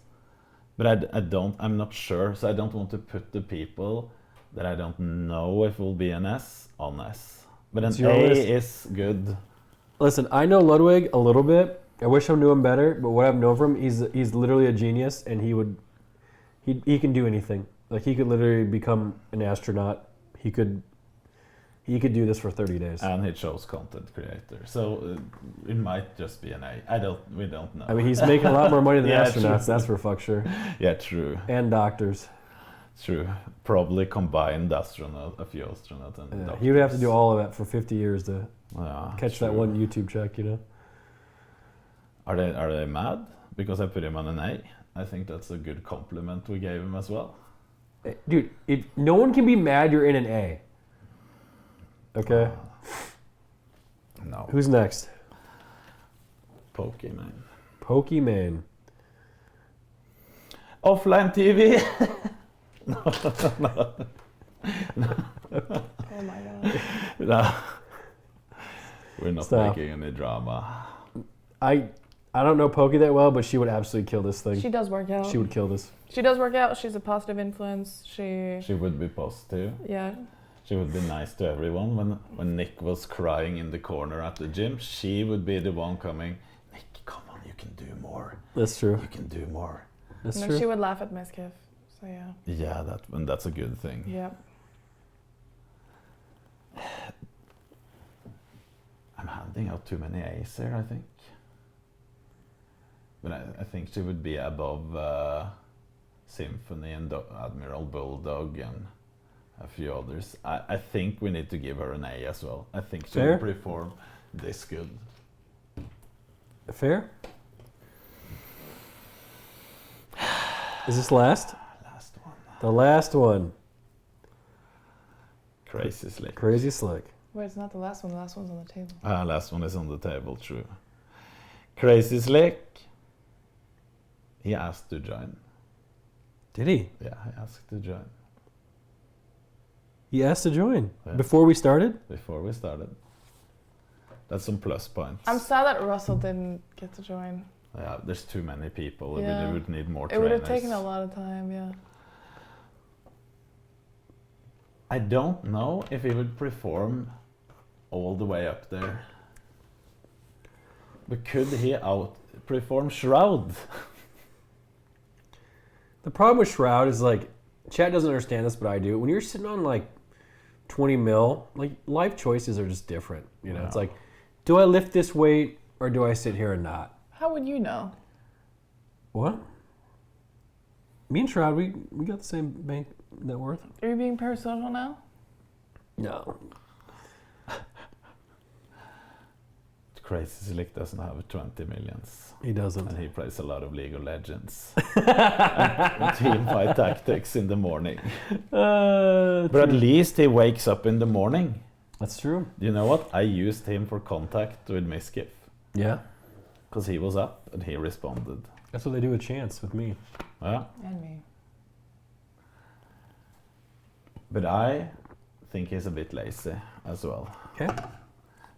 but I'm not sure. So I don't want to put the people that I don't know if will be an S on S. But an A is good.
Listen, I know Ludwig a little bit. I wish I knew him better, but what I've known from him, he's literally a genius, and he can do anything. Like he could literally become an astronaut. He could He could do this for 30 days.
And he chose content creator. So it might just be an A. We don't know.
I mean, he's making a lot more money than
Yeah,
astronauts,
true.
that's for fuck sure.
Yeah, true.
And doctors.
True. Probably combined a few astronauts and doctors.
He would have to do all of that for 50 years to catch that
true.
one YouTube check, you know?
Are they mad? Because I put him on an A. I think that's a good compliment we gave him as well.
Dude, if no one can be mad you're in an A. Okay?
No.
Who's next?
Pokemon.
Pokemon.
Offline TV. No.
Oh my god.
No. We're not
Stop.
making any drama.
I don't know Pokey that well, but she would absolutely kill this thing.
She does work out.
She would kill this.
She does work out. She's a positive influence.
She would be positive.
Yeah.
She would be nice to everyone. When Nick was crying in the corner at the gym, she would be the one coming, Nick, come on, you can do more.
That's true.
You can do more.
That's
No,
true.
she would laugh at Miskiff. So yeah.
Yeah, that's a good thing.
Yeah.
I'm handing out too many A's here, I think. But I think she would be above Symphony and Admiral Bulldog and a few others. I think we need to give her an A as well. I think she
Fair?
will perform this good.
Fair? Is this last?
Last one.
The last one.
Crazy Slick.
Crazy Slick.
Wait, it's not the last one. The last one's on the table.
Last one is on the table, true. Crazy Slick. He asked to join.
Did he?
Yeah, he asked to join.
He asked to join
Yeah.
before we started?
Before we started. That's some plus points.
I'm sad that Russell didn't get to join.
Yeah, there's too many people.
Yeah.
We would need more
It
trainers.
would have taken a lot of time, yeah.
I don't know if he would perform all the way up there. But could he outperform Shroud?
The problem with Shroud is like, chat doesn't understand this, but I do. When you're sitting on like 20 mil, like life choices are just different. You know, it's like, do I lift this weight or do I sit here and not?
How would you know?
What? Me and Shroud, we got the same bank net worth.
Are you being parasocial now?
No.
Crazy Slick doesn't have 20 millions.
He doesn't.
And he plays a lot of League of Legends. and team fight tactics in the morning. But at least he wakes up in the morning.
That's true.
You know what? I used him for contact with Miskiff.
Yeah.
Because he was up and he responded.
That's what they do with Chance with me.
Yeah.
And me.
But I think he's a bit lazy as well.
Okay.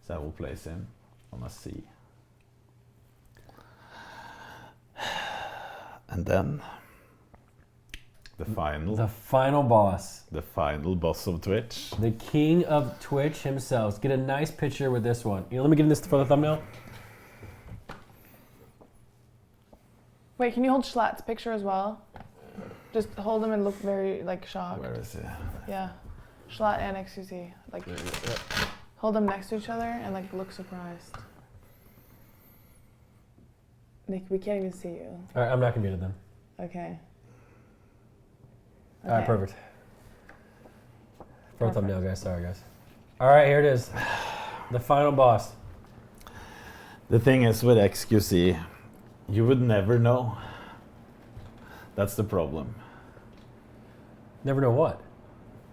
So I will place him on a C. And then the final
boss.
The final boss of Twitch.
The king of Twitch himself. Get a nice picture with this one. You know, let me get this for the thumbnail.
Wait, can you hold Schlatt's picture as well? Just hold him and look very, like, shocked.
Where is he?
Yeah. Schlatt and XQC. Like, hold them next to each other and, like, look surprised. Nick, we can't even see you.
All right, I'm not gonna mute it then.
Okay.
All right, perfect. For a thumbnail, guys. Sorry, guys. All right, here it is. The final boss.
The thing is with XQC, you would never know. That's the problem.
Never know what?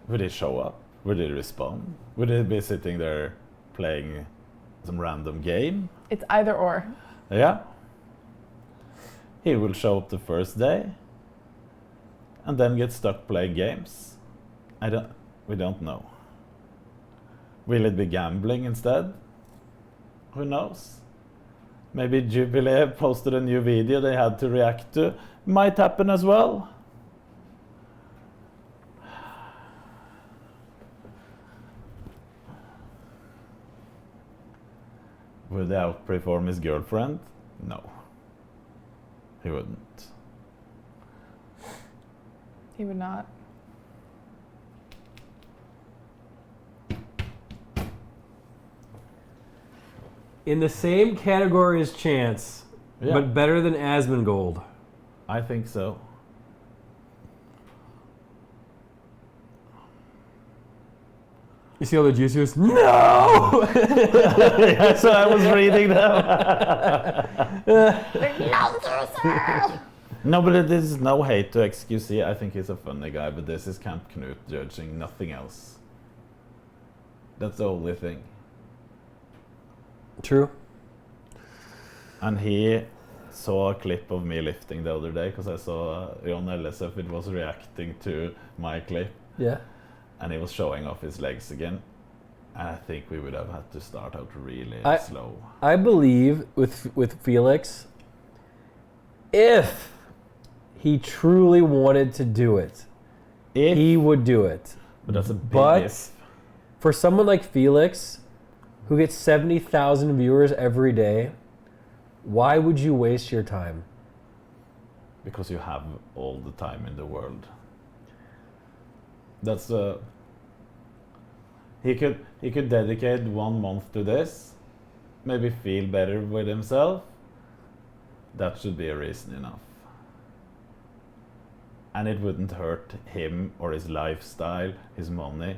Would he show up? Would he respond? Would he be sitting there playing some random game?
It's either or.
Yeah. He will show up the first day and then get stuck playing games. We don't know. Will it be gambling instead? Who knows? Maybe Jubilee posted a new video they had to react to. Might happen as well. Would he outperform his girlfriend? No. He wouldn't.
He would not.
In the same category as Chance,
Yeah.
but better than Asmongold.
I think so.
You see all the juices? No!
That's what I was reading them. No, but this is no hate to XQC. I think he's a funny guy, but this is Camp Knut judging, nothing else. That's the only thing.
True.
And he saw a clip of me lifting the other day because I saw Jon LSF. It was reacting to my clip.
Yeah.
And he was showing off his legs again. And I think we would have had to start out really slow.
I believe with Felix, if he truly wanted to do it, he would do it.
But that's a big if.
For someone like Felix, who gets 70,000 viewers every day, why would you waste your time?
Because you have all the time in the world. That's he could dedicate 1 month to this, maybe feel better with himself. That should be a reason enough. And it wouldn't hurt him or his lifestyle, his money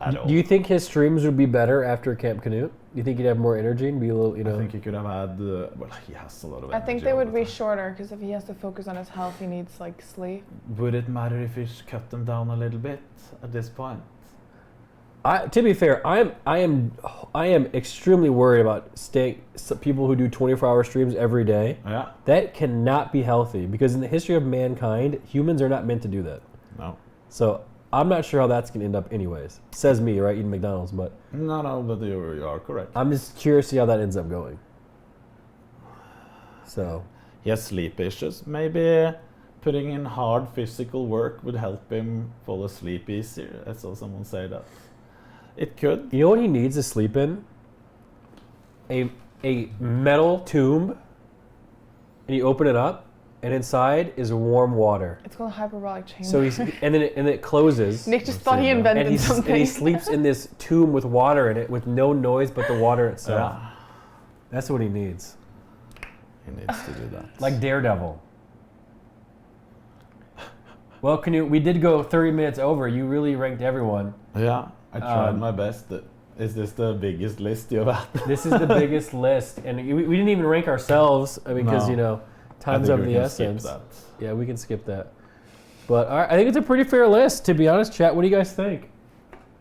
at all.
Do you think his streams would be better after Camp Canute? Do you think he'd have more energy and be a little, you know?
I think he could have had, well, he has a lot of energy.
I think they would be shorter because if he has to focus on his health, he needs like sleep.
Would it matter if he cut them down a little bit at this point?
To be fair, I am extremely worried about people who do 24-hour streams every day.
Yeah.
That cannot be healthy because in the history of mankind, humans are not meant to do that.
No.
So I'm not sure how that's going to end up anyways. Says me, right? Eating McDonald's, but...
No, but you are correct.
I'm just curious to see how that ends up going. So...
He has sleep issues. Maybe putting in hard physical work would help him fall asleep easier. I saw someone say that. It could.
You know what he needs to sleep in? A metal tomb, and you open it up, and inside is warm water.
It's called a hyperbolic chamber.
So and then it closes.
Nick just thought he invented something.
And he sleeps in this tomb with water in it, with no noise but the water itself.
Yeah.
That's what he needs.
He needs to do that.
Like Daredevil. Well, we did go 30 minutes over. You really ranked everyone.
Yeah. I tried my best. Is this the biggest list you've had?
This is the biggest list, and we didn't even rank ourselves. I mean, because time's of the essence.
Skip that.
Yeah, we can skip that. But all right, I think it's a pretty fair list, to be honest. Chat, what do you guys think?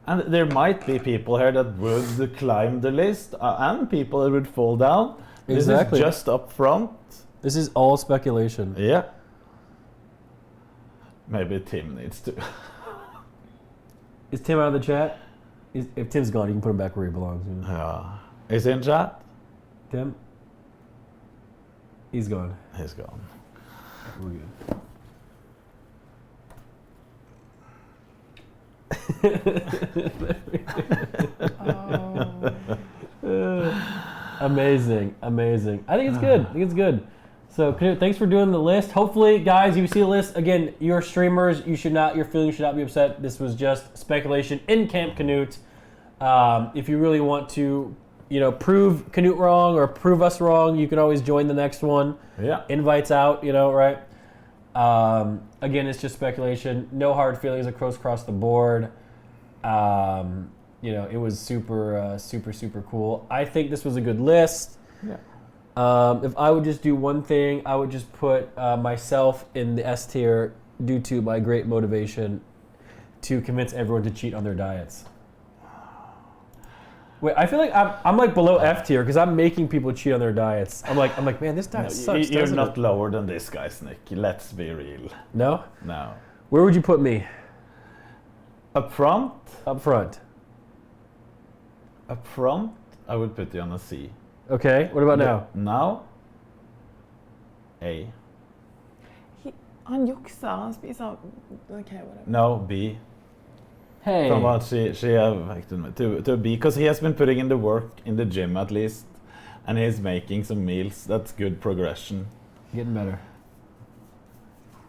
And there might be people here that would climb the list, and people that would fall down.
Exactly.
This is just up front.
This is all speculation.
Yeah. Maybe Tim needs to.
Is Tim out of the chat? If Tim's gone, you can put him back where he belongs. You know?
Yeah. Is he in chat?
Tim? He's gone.
He's gone.
We're good. Amazing. I think it's good. So, Knut, thanks for doing the list. Hopefully, guys, you see the list. Again, you're streamers. Your feelings should not be upset. This was just speculation in Camp Canute. If you really want to, prove Canute wrong or prove us wrong, you can always join the next one.
Yeah.
Invites out, right? Again, it's just speculation. No hard feelings across the board. It was super cool. I think this was a good list.
Yeah.
If I would just do one thing, I would just put myself in the S tier due to my great motivation to convince everyone to cheat on their diets. Wait, I feel like I'm like below F tier because I'm making people cheat on their diets. I'm like, man, this diet sucks.
You're not lower than this guy, Nick. Let's be real.
No?
No.
Where would you put me?
Up front?
Up front.
Up front, I would put you on a C.
Okay, what about now?
Now? A.
Han juxar, han spiser... Okay, whatever.
No, B.
Hey.
From what she affected me to B, because he has been putting in the work in the gym at least, and he's making some meals. That's good progression.
Getting better.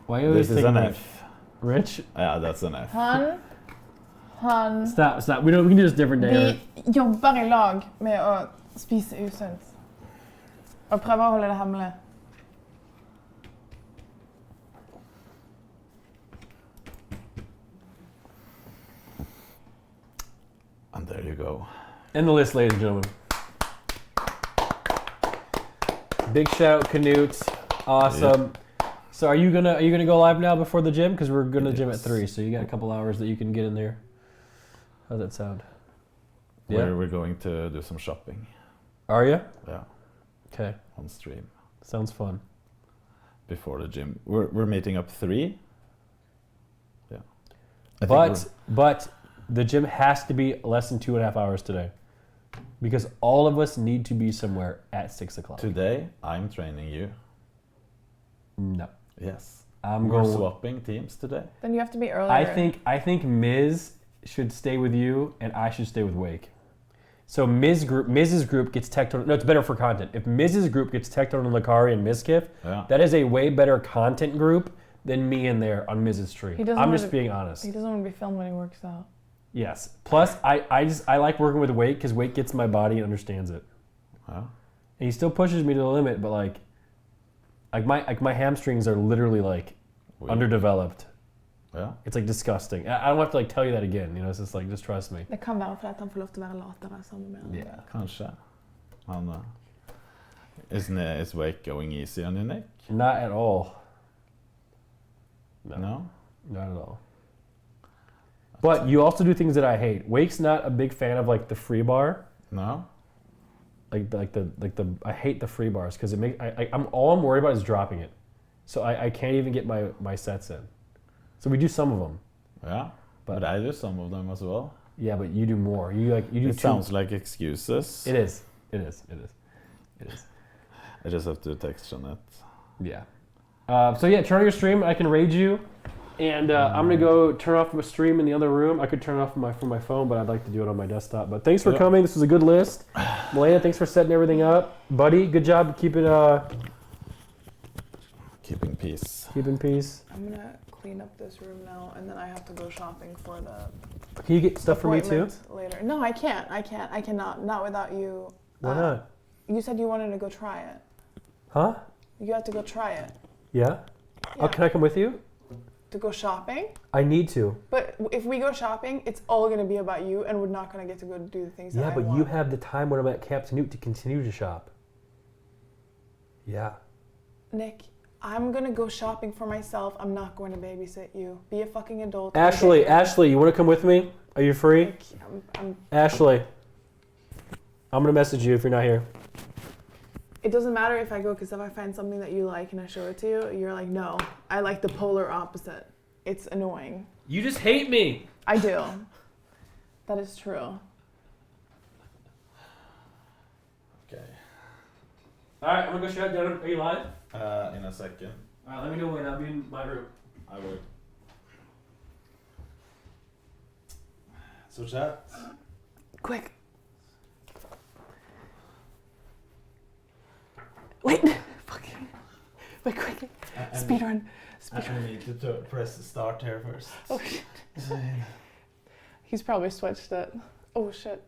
Why are you
This is an F.
Rich?
Yeah, that's an F.
Han...
Stop. We can do this different day.
Vi jobbar I lag med å spise usunt. Og prøve å holde det hemmelig.
And there you go.
And the list, ladies and gentlemen. Big shout, KNUT. Awesome. Yep. So are you gonna go live now before the gym? Because we're gonna gym at 3, so you got a couple hours that you can get in there. How's that sound?
Yeah. We're going to do some shopping.
Are you?
Yeah.
Okay.
On stream.
Sounds fun.
Before the gym, we're meeting up 3. Yeah.
But the gym has to be less than 2.5 hours today, because all of us need to be somewhere at 6 o'clock.
Today, I'm training you.
No.
Yes.
We're
swapping teams today.
Then you have to be earlier.
I think Miz should stay with you, and I should stay with Wake. So Miz's group gets teched on. No, it's better for content. If Miz's group gets teched on Lakari and Mizkif, that is a way better content group than me in there on Miz's stream. I'm just being honest.
He doesn't want to be filmed when he works out.
Yes. Plus, I like working with Wake because Wake gets my body and understands it.
Wow.
And he still pushes me to the limit, but like my hamstrings are literally like underdeveloped.
Yeah.
It's like disgusting. I don't have to like tell you that again. You know, it's just like, just trust me.
Det kan være for at han får lov til å være latere sammen med andre.
Yeah. Kanskje. Is Wake going easy on your neck?
Not at all.
No?
Not at all. But you also do things that I hate. Wake's not a big fan of like the free bar.
No.
Like the I hate the free bars because it makes all I'm worried about is dropping it. So I can't even get my sets in. So we do some of them.
Yeah. But I do some of them as well.
Yeah, but you do more. You do.
It sounds like excuses.
It is.
I just have to text Jeanette.
Yeah. So yeah, turn on your stream. I can raid you, and I'm gonna go turn off my stream in the other room. I could turn it off from my phone, but I'd like to do it on my desktop. But thanks for coming. This was a good list. Malena, thanks for setting everything up, buddy. Good job keeping
peace.
Keeping peace.
I'm gonna clean up this room now, and then I have to go shopping for the.
Can you get stuff for me too?
Later. No, I can't. I cannot. Not without you.
Why not?
You said you wanted to go try it.
Huh?
You have to go try it.
Yeah? Oh, can I come with you?
To go shopping?
I need to.
But if we go shopping, it's all going to be about you, and we're not going to get to go do the things that I want.
Yeah, but you have the time when I'm at KNUT to continue to shop. Yeah.
Nick, I'm going to go shopping for myself. I'm not going to babysit you. Be a fucking adult.
Ashley, you want to come with me? Are you free? Ashley, I'm going to message you if you're not here.
It doesn't matter if I go, because if I find something that you like and I show it to you, you're like, no, I like the polar opposite. It's annoying.
You just hate me.
I do. That is true.
Okay.
All right, I'm going to go shut down. Are you live?
In a second.
All right, let me know when. I'll be in my room.
I will. So chat.
Quick. Wait, fucking. Wait, quick. Speed run.
I need to press start here first.
Oh, shit. He's probably switched it. Oh, shit.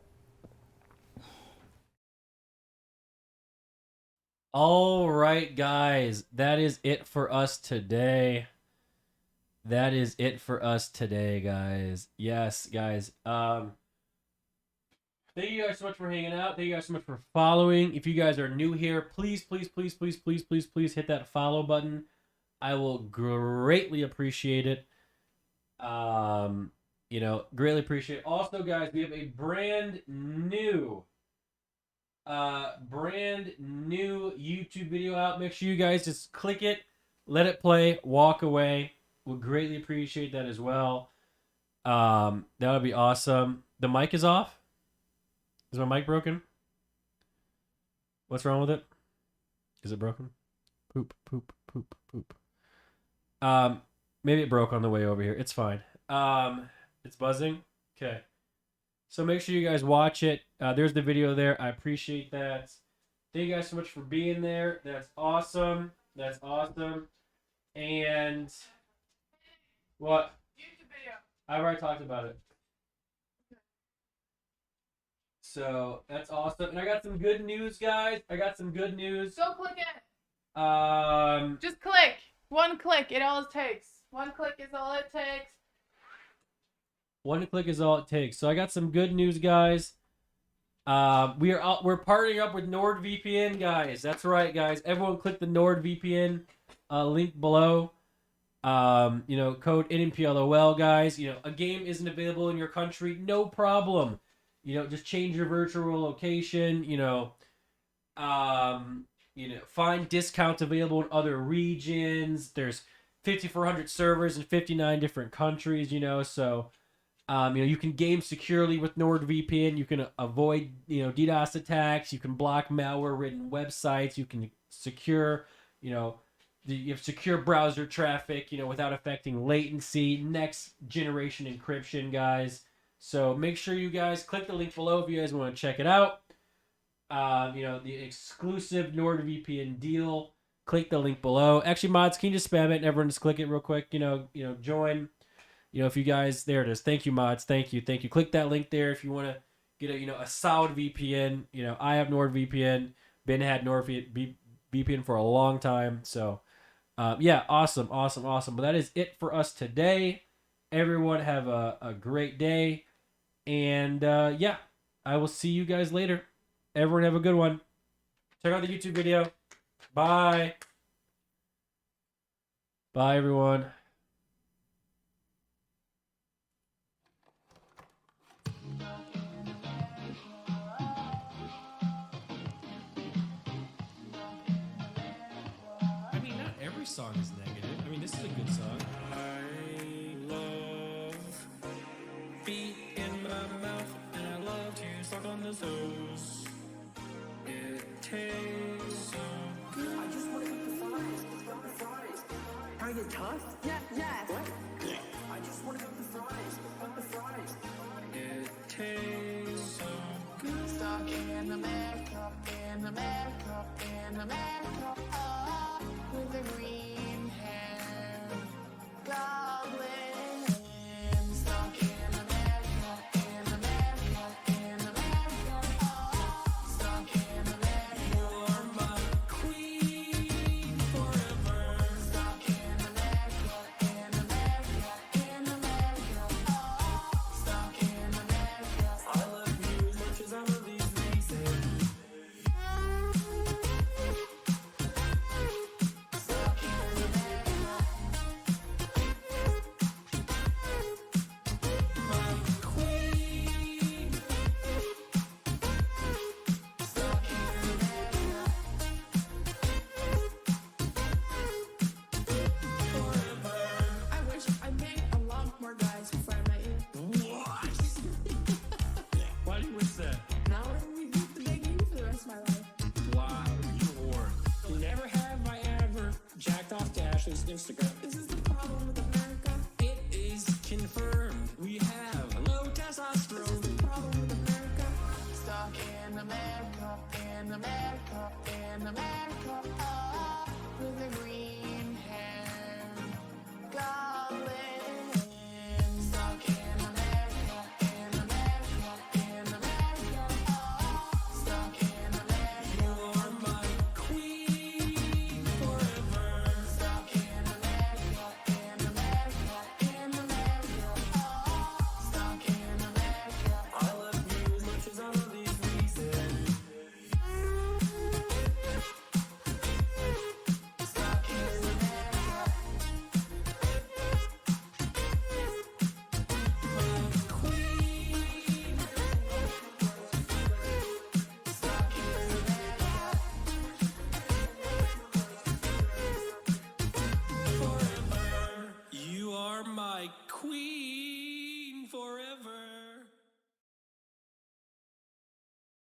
All right, guys. That is it for us today. Guys. Yes, guys. Thank you guys so much for hanging out. Thank you guys so much for following. If you guys are new here, please hit that follow button. I will greatly appreciate it. Greatly appreciate it. Also, guys, we have a brand new YouTube video out. Make sure you guys just click it, let it play, walk away. Would greatly appreciate that as well. That would be awesome. The mic is off. Is my mic broken? What's wrong with it? Is it broken? Poop. Maybe it broke on the way over here. It's fine. It's buzzing. Okay. So make sure you guys watch it. There's the video there. I appreciate that. Thank you guys so much for being there. That's awesome. And what? YouTube video. I've already talked about it. So that's awesome. And I got some good news, guys. I got some good news.
Go click it.
Just
click. One click. It all it takes. One click is all it takes.
one click is all it takes. So I got some good news, guys. We're partnering up with NordVPN, guys. That's right, guys. Everyone click the NordVPN link below. Code NNPLOL, guys. A game isn't available in your country, no problem. Just change your virtual location. Find discounts available in other regions. There's 5,400 servers in 59 different countries. So you can game securely with NordVPN. You can avoid DDoS attacks. You can block malware-ridden websites. You can secure you have secure browser traffic, without affecting latency. Next generation encryption, guys. So make sure you guys click the link below if you guys want to check it out. The exclusive NordVPN deal. Click the link below. Actually, mods, can you just spam it and everyone just click it real quick? Join. If you guys, there it is. Thank you, mods. Thank you. Click that link there if you want to get a solid VPN. I have NordVPN. Ben had NordVPN for a long time. So, awesome. But that is it for us today. Everyone have a great day. And, I will see you guys later. Everyone have a good one. Check out the YouTube video. Bye. Bye, everyone. I mean, not every song is negative. I mean, this is a good song.
I love beat in my mouth, and I love to suck on the toes. It tastes so good.
I just want to eat the fries. Are you tough? Yes. What? I just want to eat the fries.
It tastes so good.
Stuck in America, oh, with the green hair, goblin. Stuck in America, oh, stuck in America.
You're my queen forever.
Stuck in America, oh, stuck in America.
I love you as much as I love these races.
Stuck in America.
My queen.
Stuck in America. I wish I made a lot more guys before I met you.
Why do you wish that?
Now I need to beg you for the rest of my life.
Wow, you whore. Never have I ever jacked off to Ashley's Instagram.
This is the problem with America.
It is confirmed we have low testosterone.
The problem with America. Stuck in America, oh, with the green hair, goblin. Stuck in America, oh, stuck in America.
You're my queen forever.
Stuck in America, oh, stuck in America.
I love you as much as I love these reasons.
Stuck in America.
My queen.
Stuck in America.
Forever. You are my queen forever.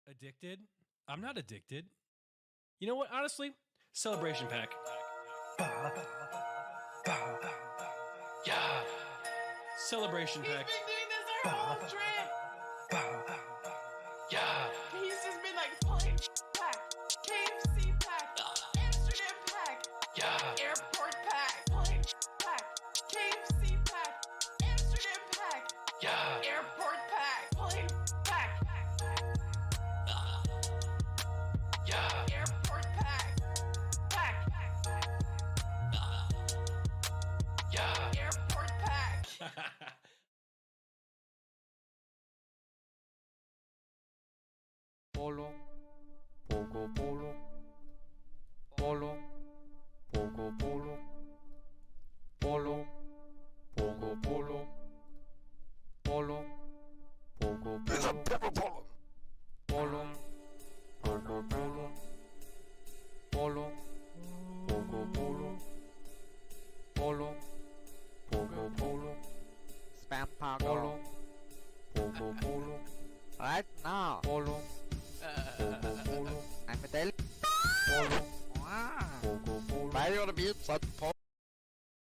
Addicted? I'm not addicted. You know what? Honestly, celebration pack. Yeah. Celebration pack. Yeah.
He's just been like pulling pack, KFC pack, Amsterdam pack,
Yeah.
airport pack, pulling pack, KFC pack, Amsterdam pack,
Yeah.
airport pack, pulling pack.
Polo. Pogo Polo. Spam Polo. Pogo Polo. Right now. Polo. Polo. I'm a Polo. Pogo Polo. Why you wanna be upset? Polo.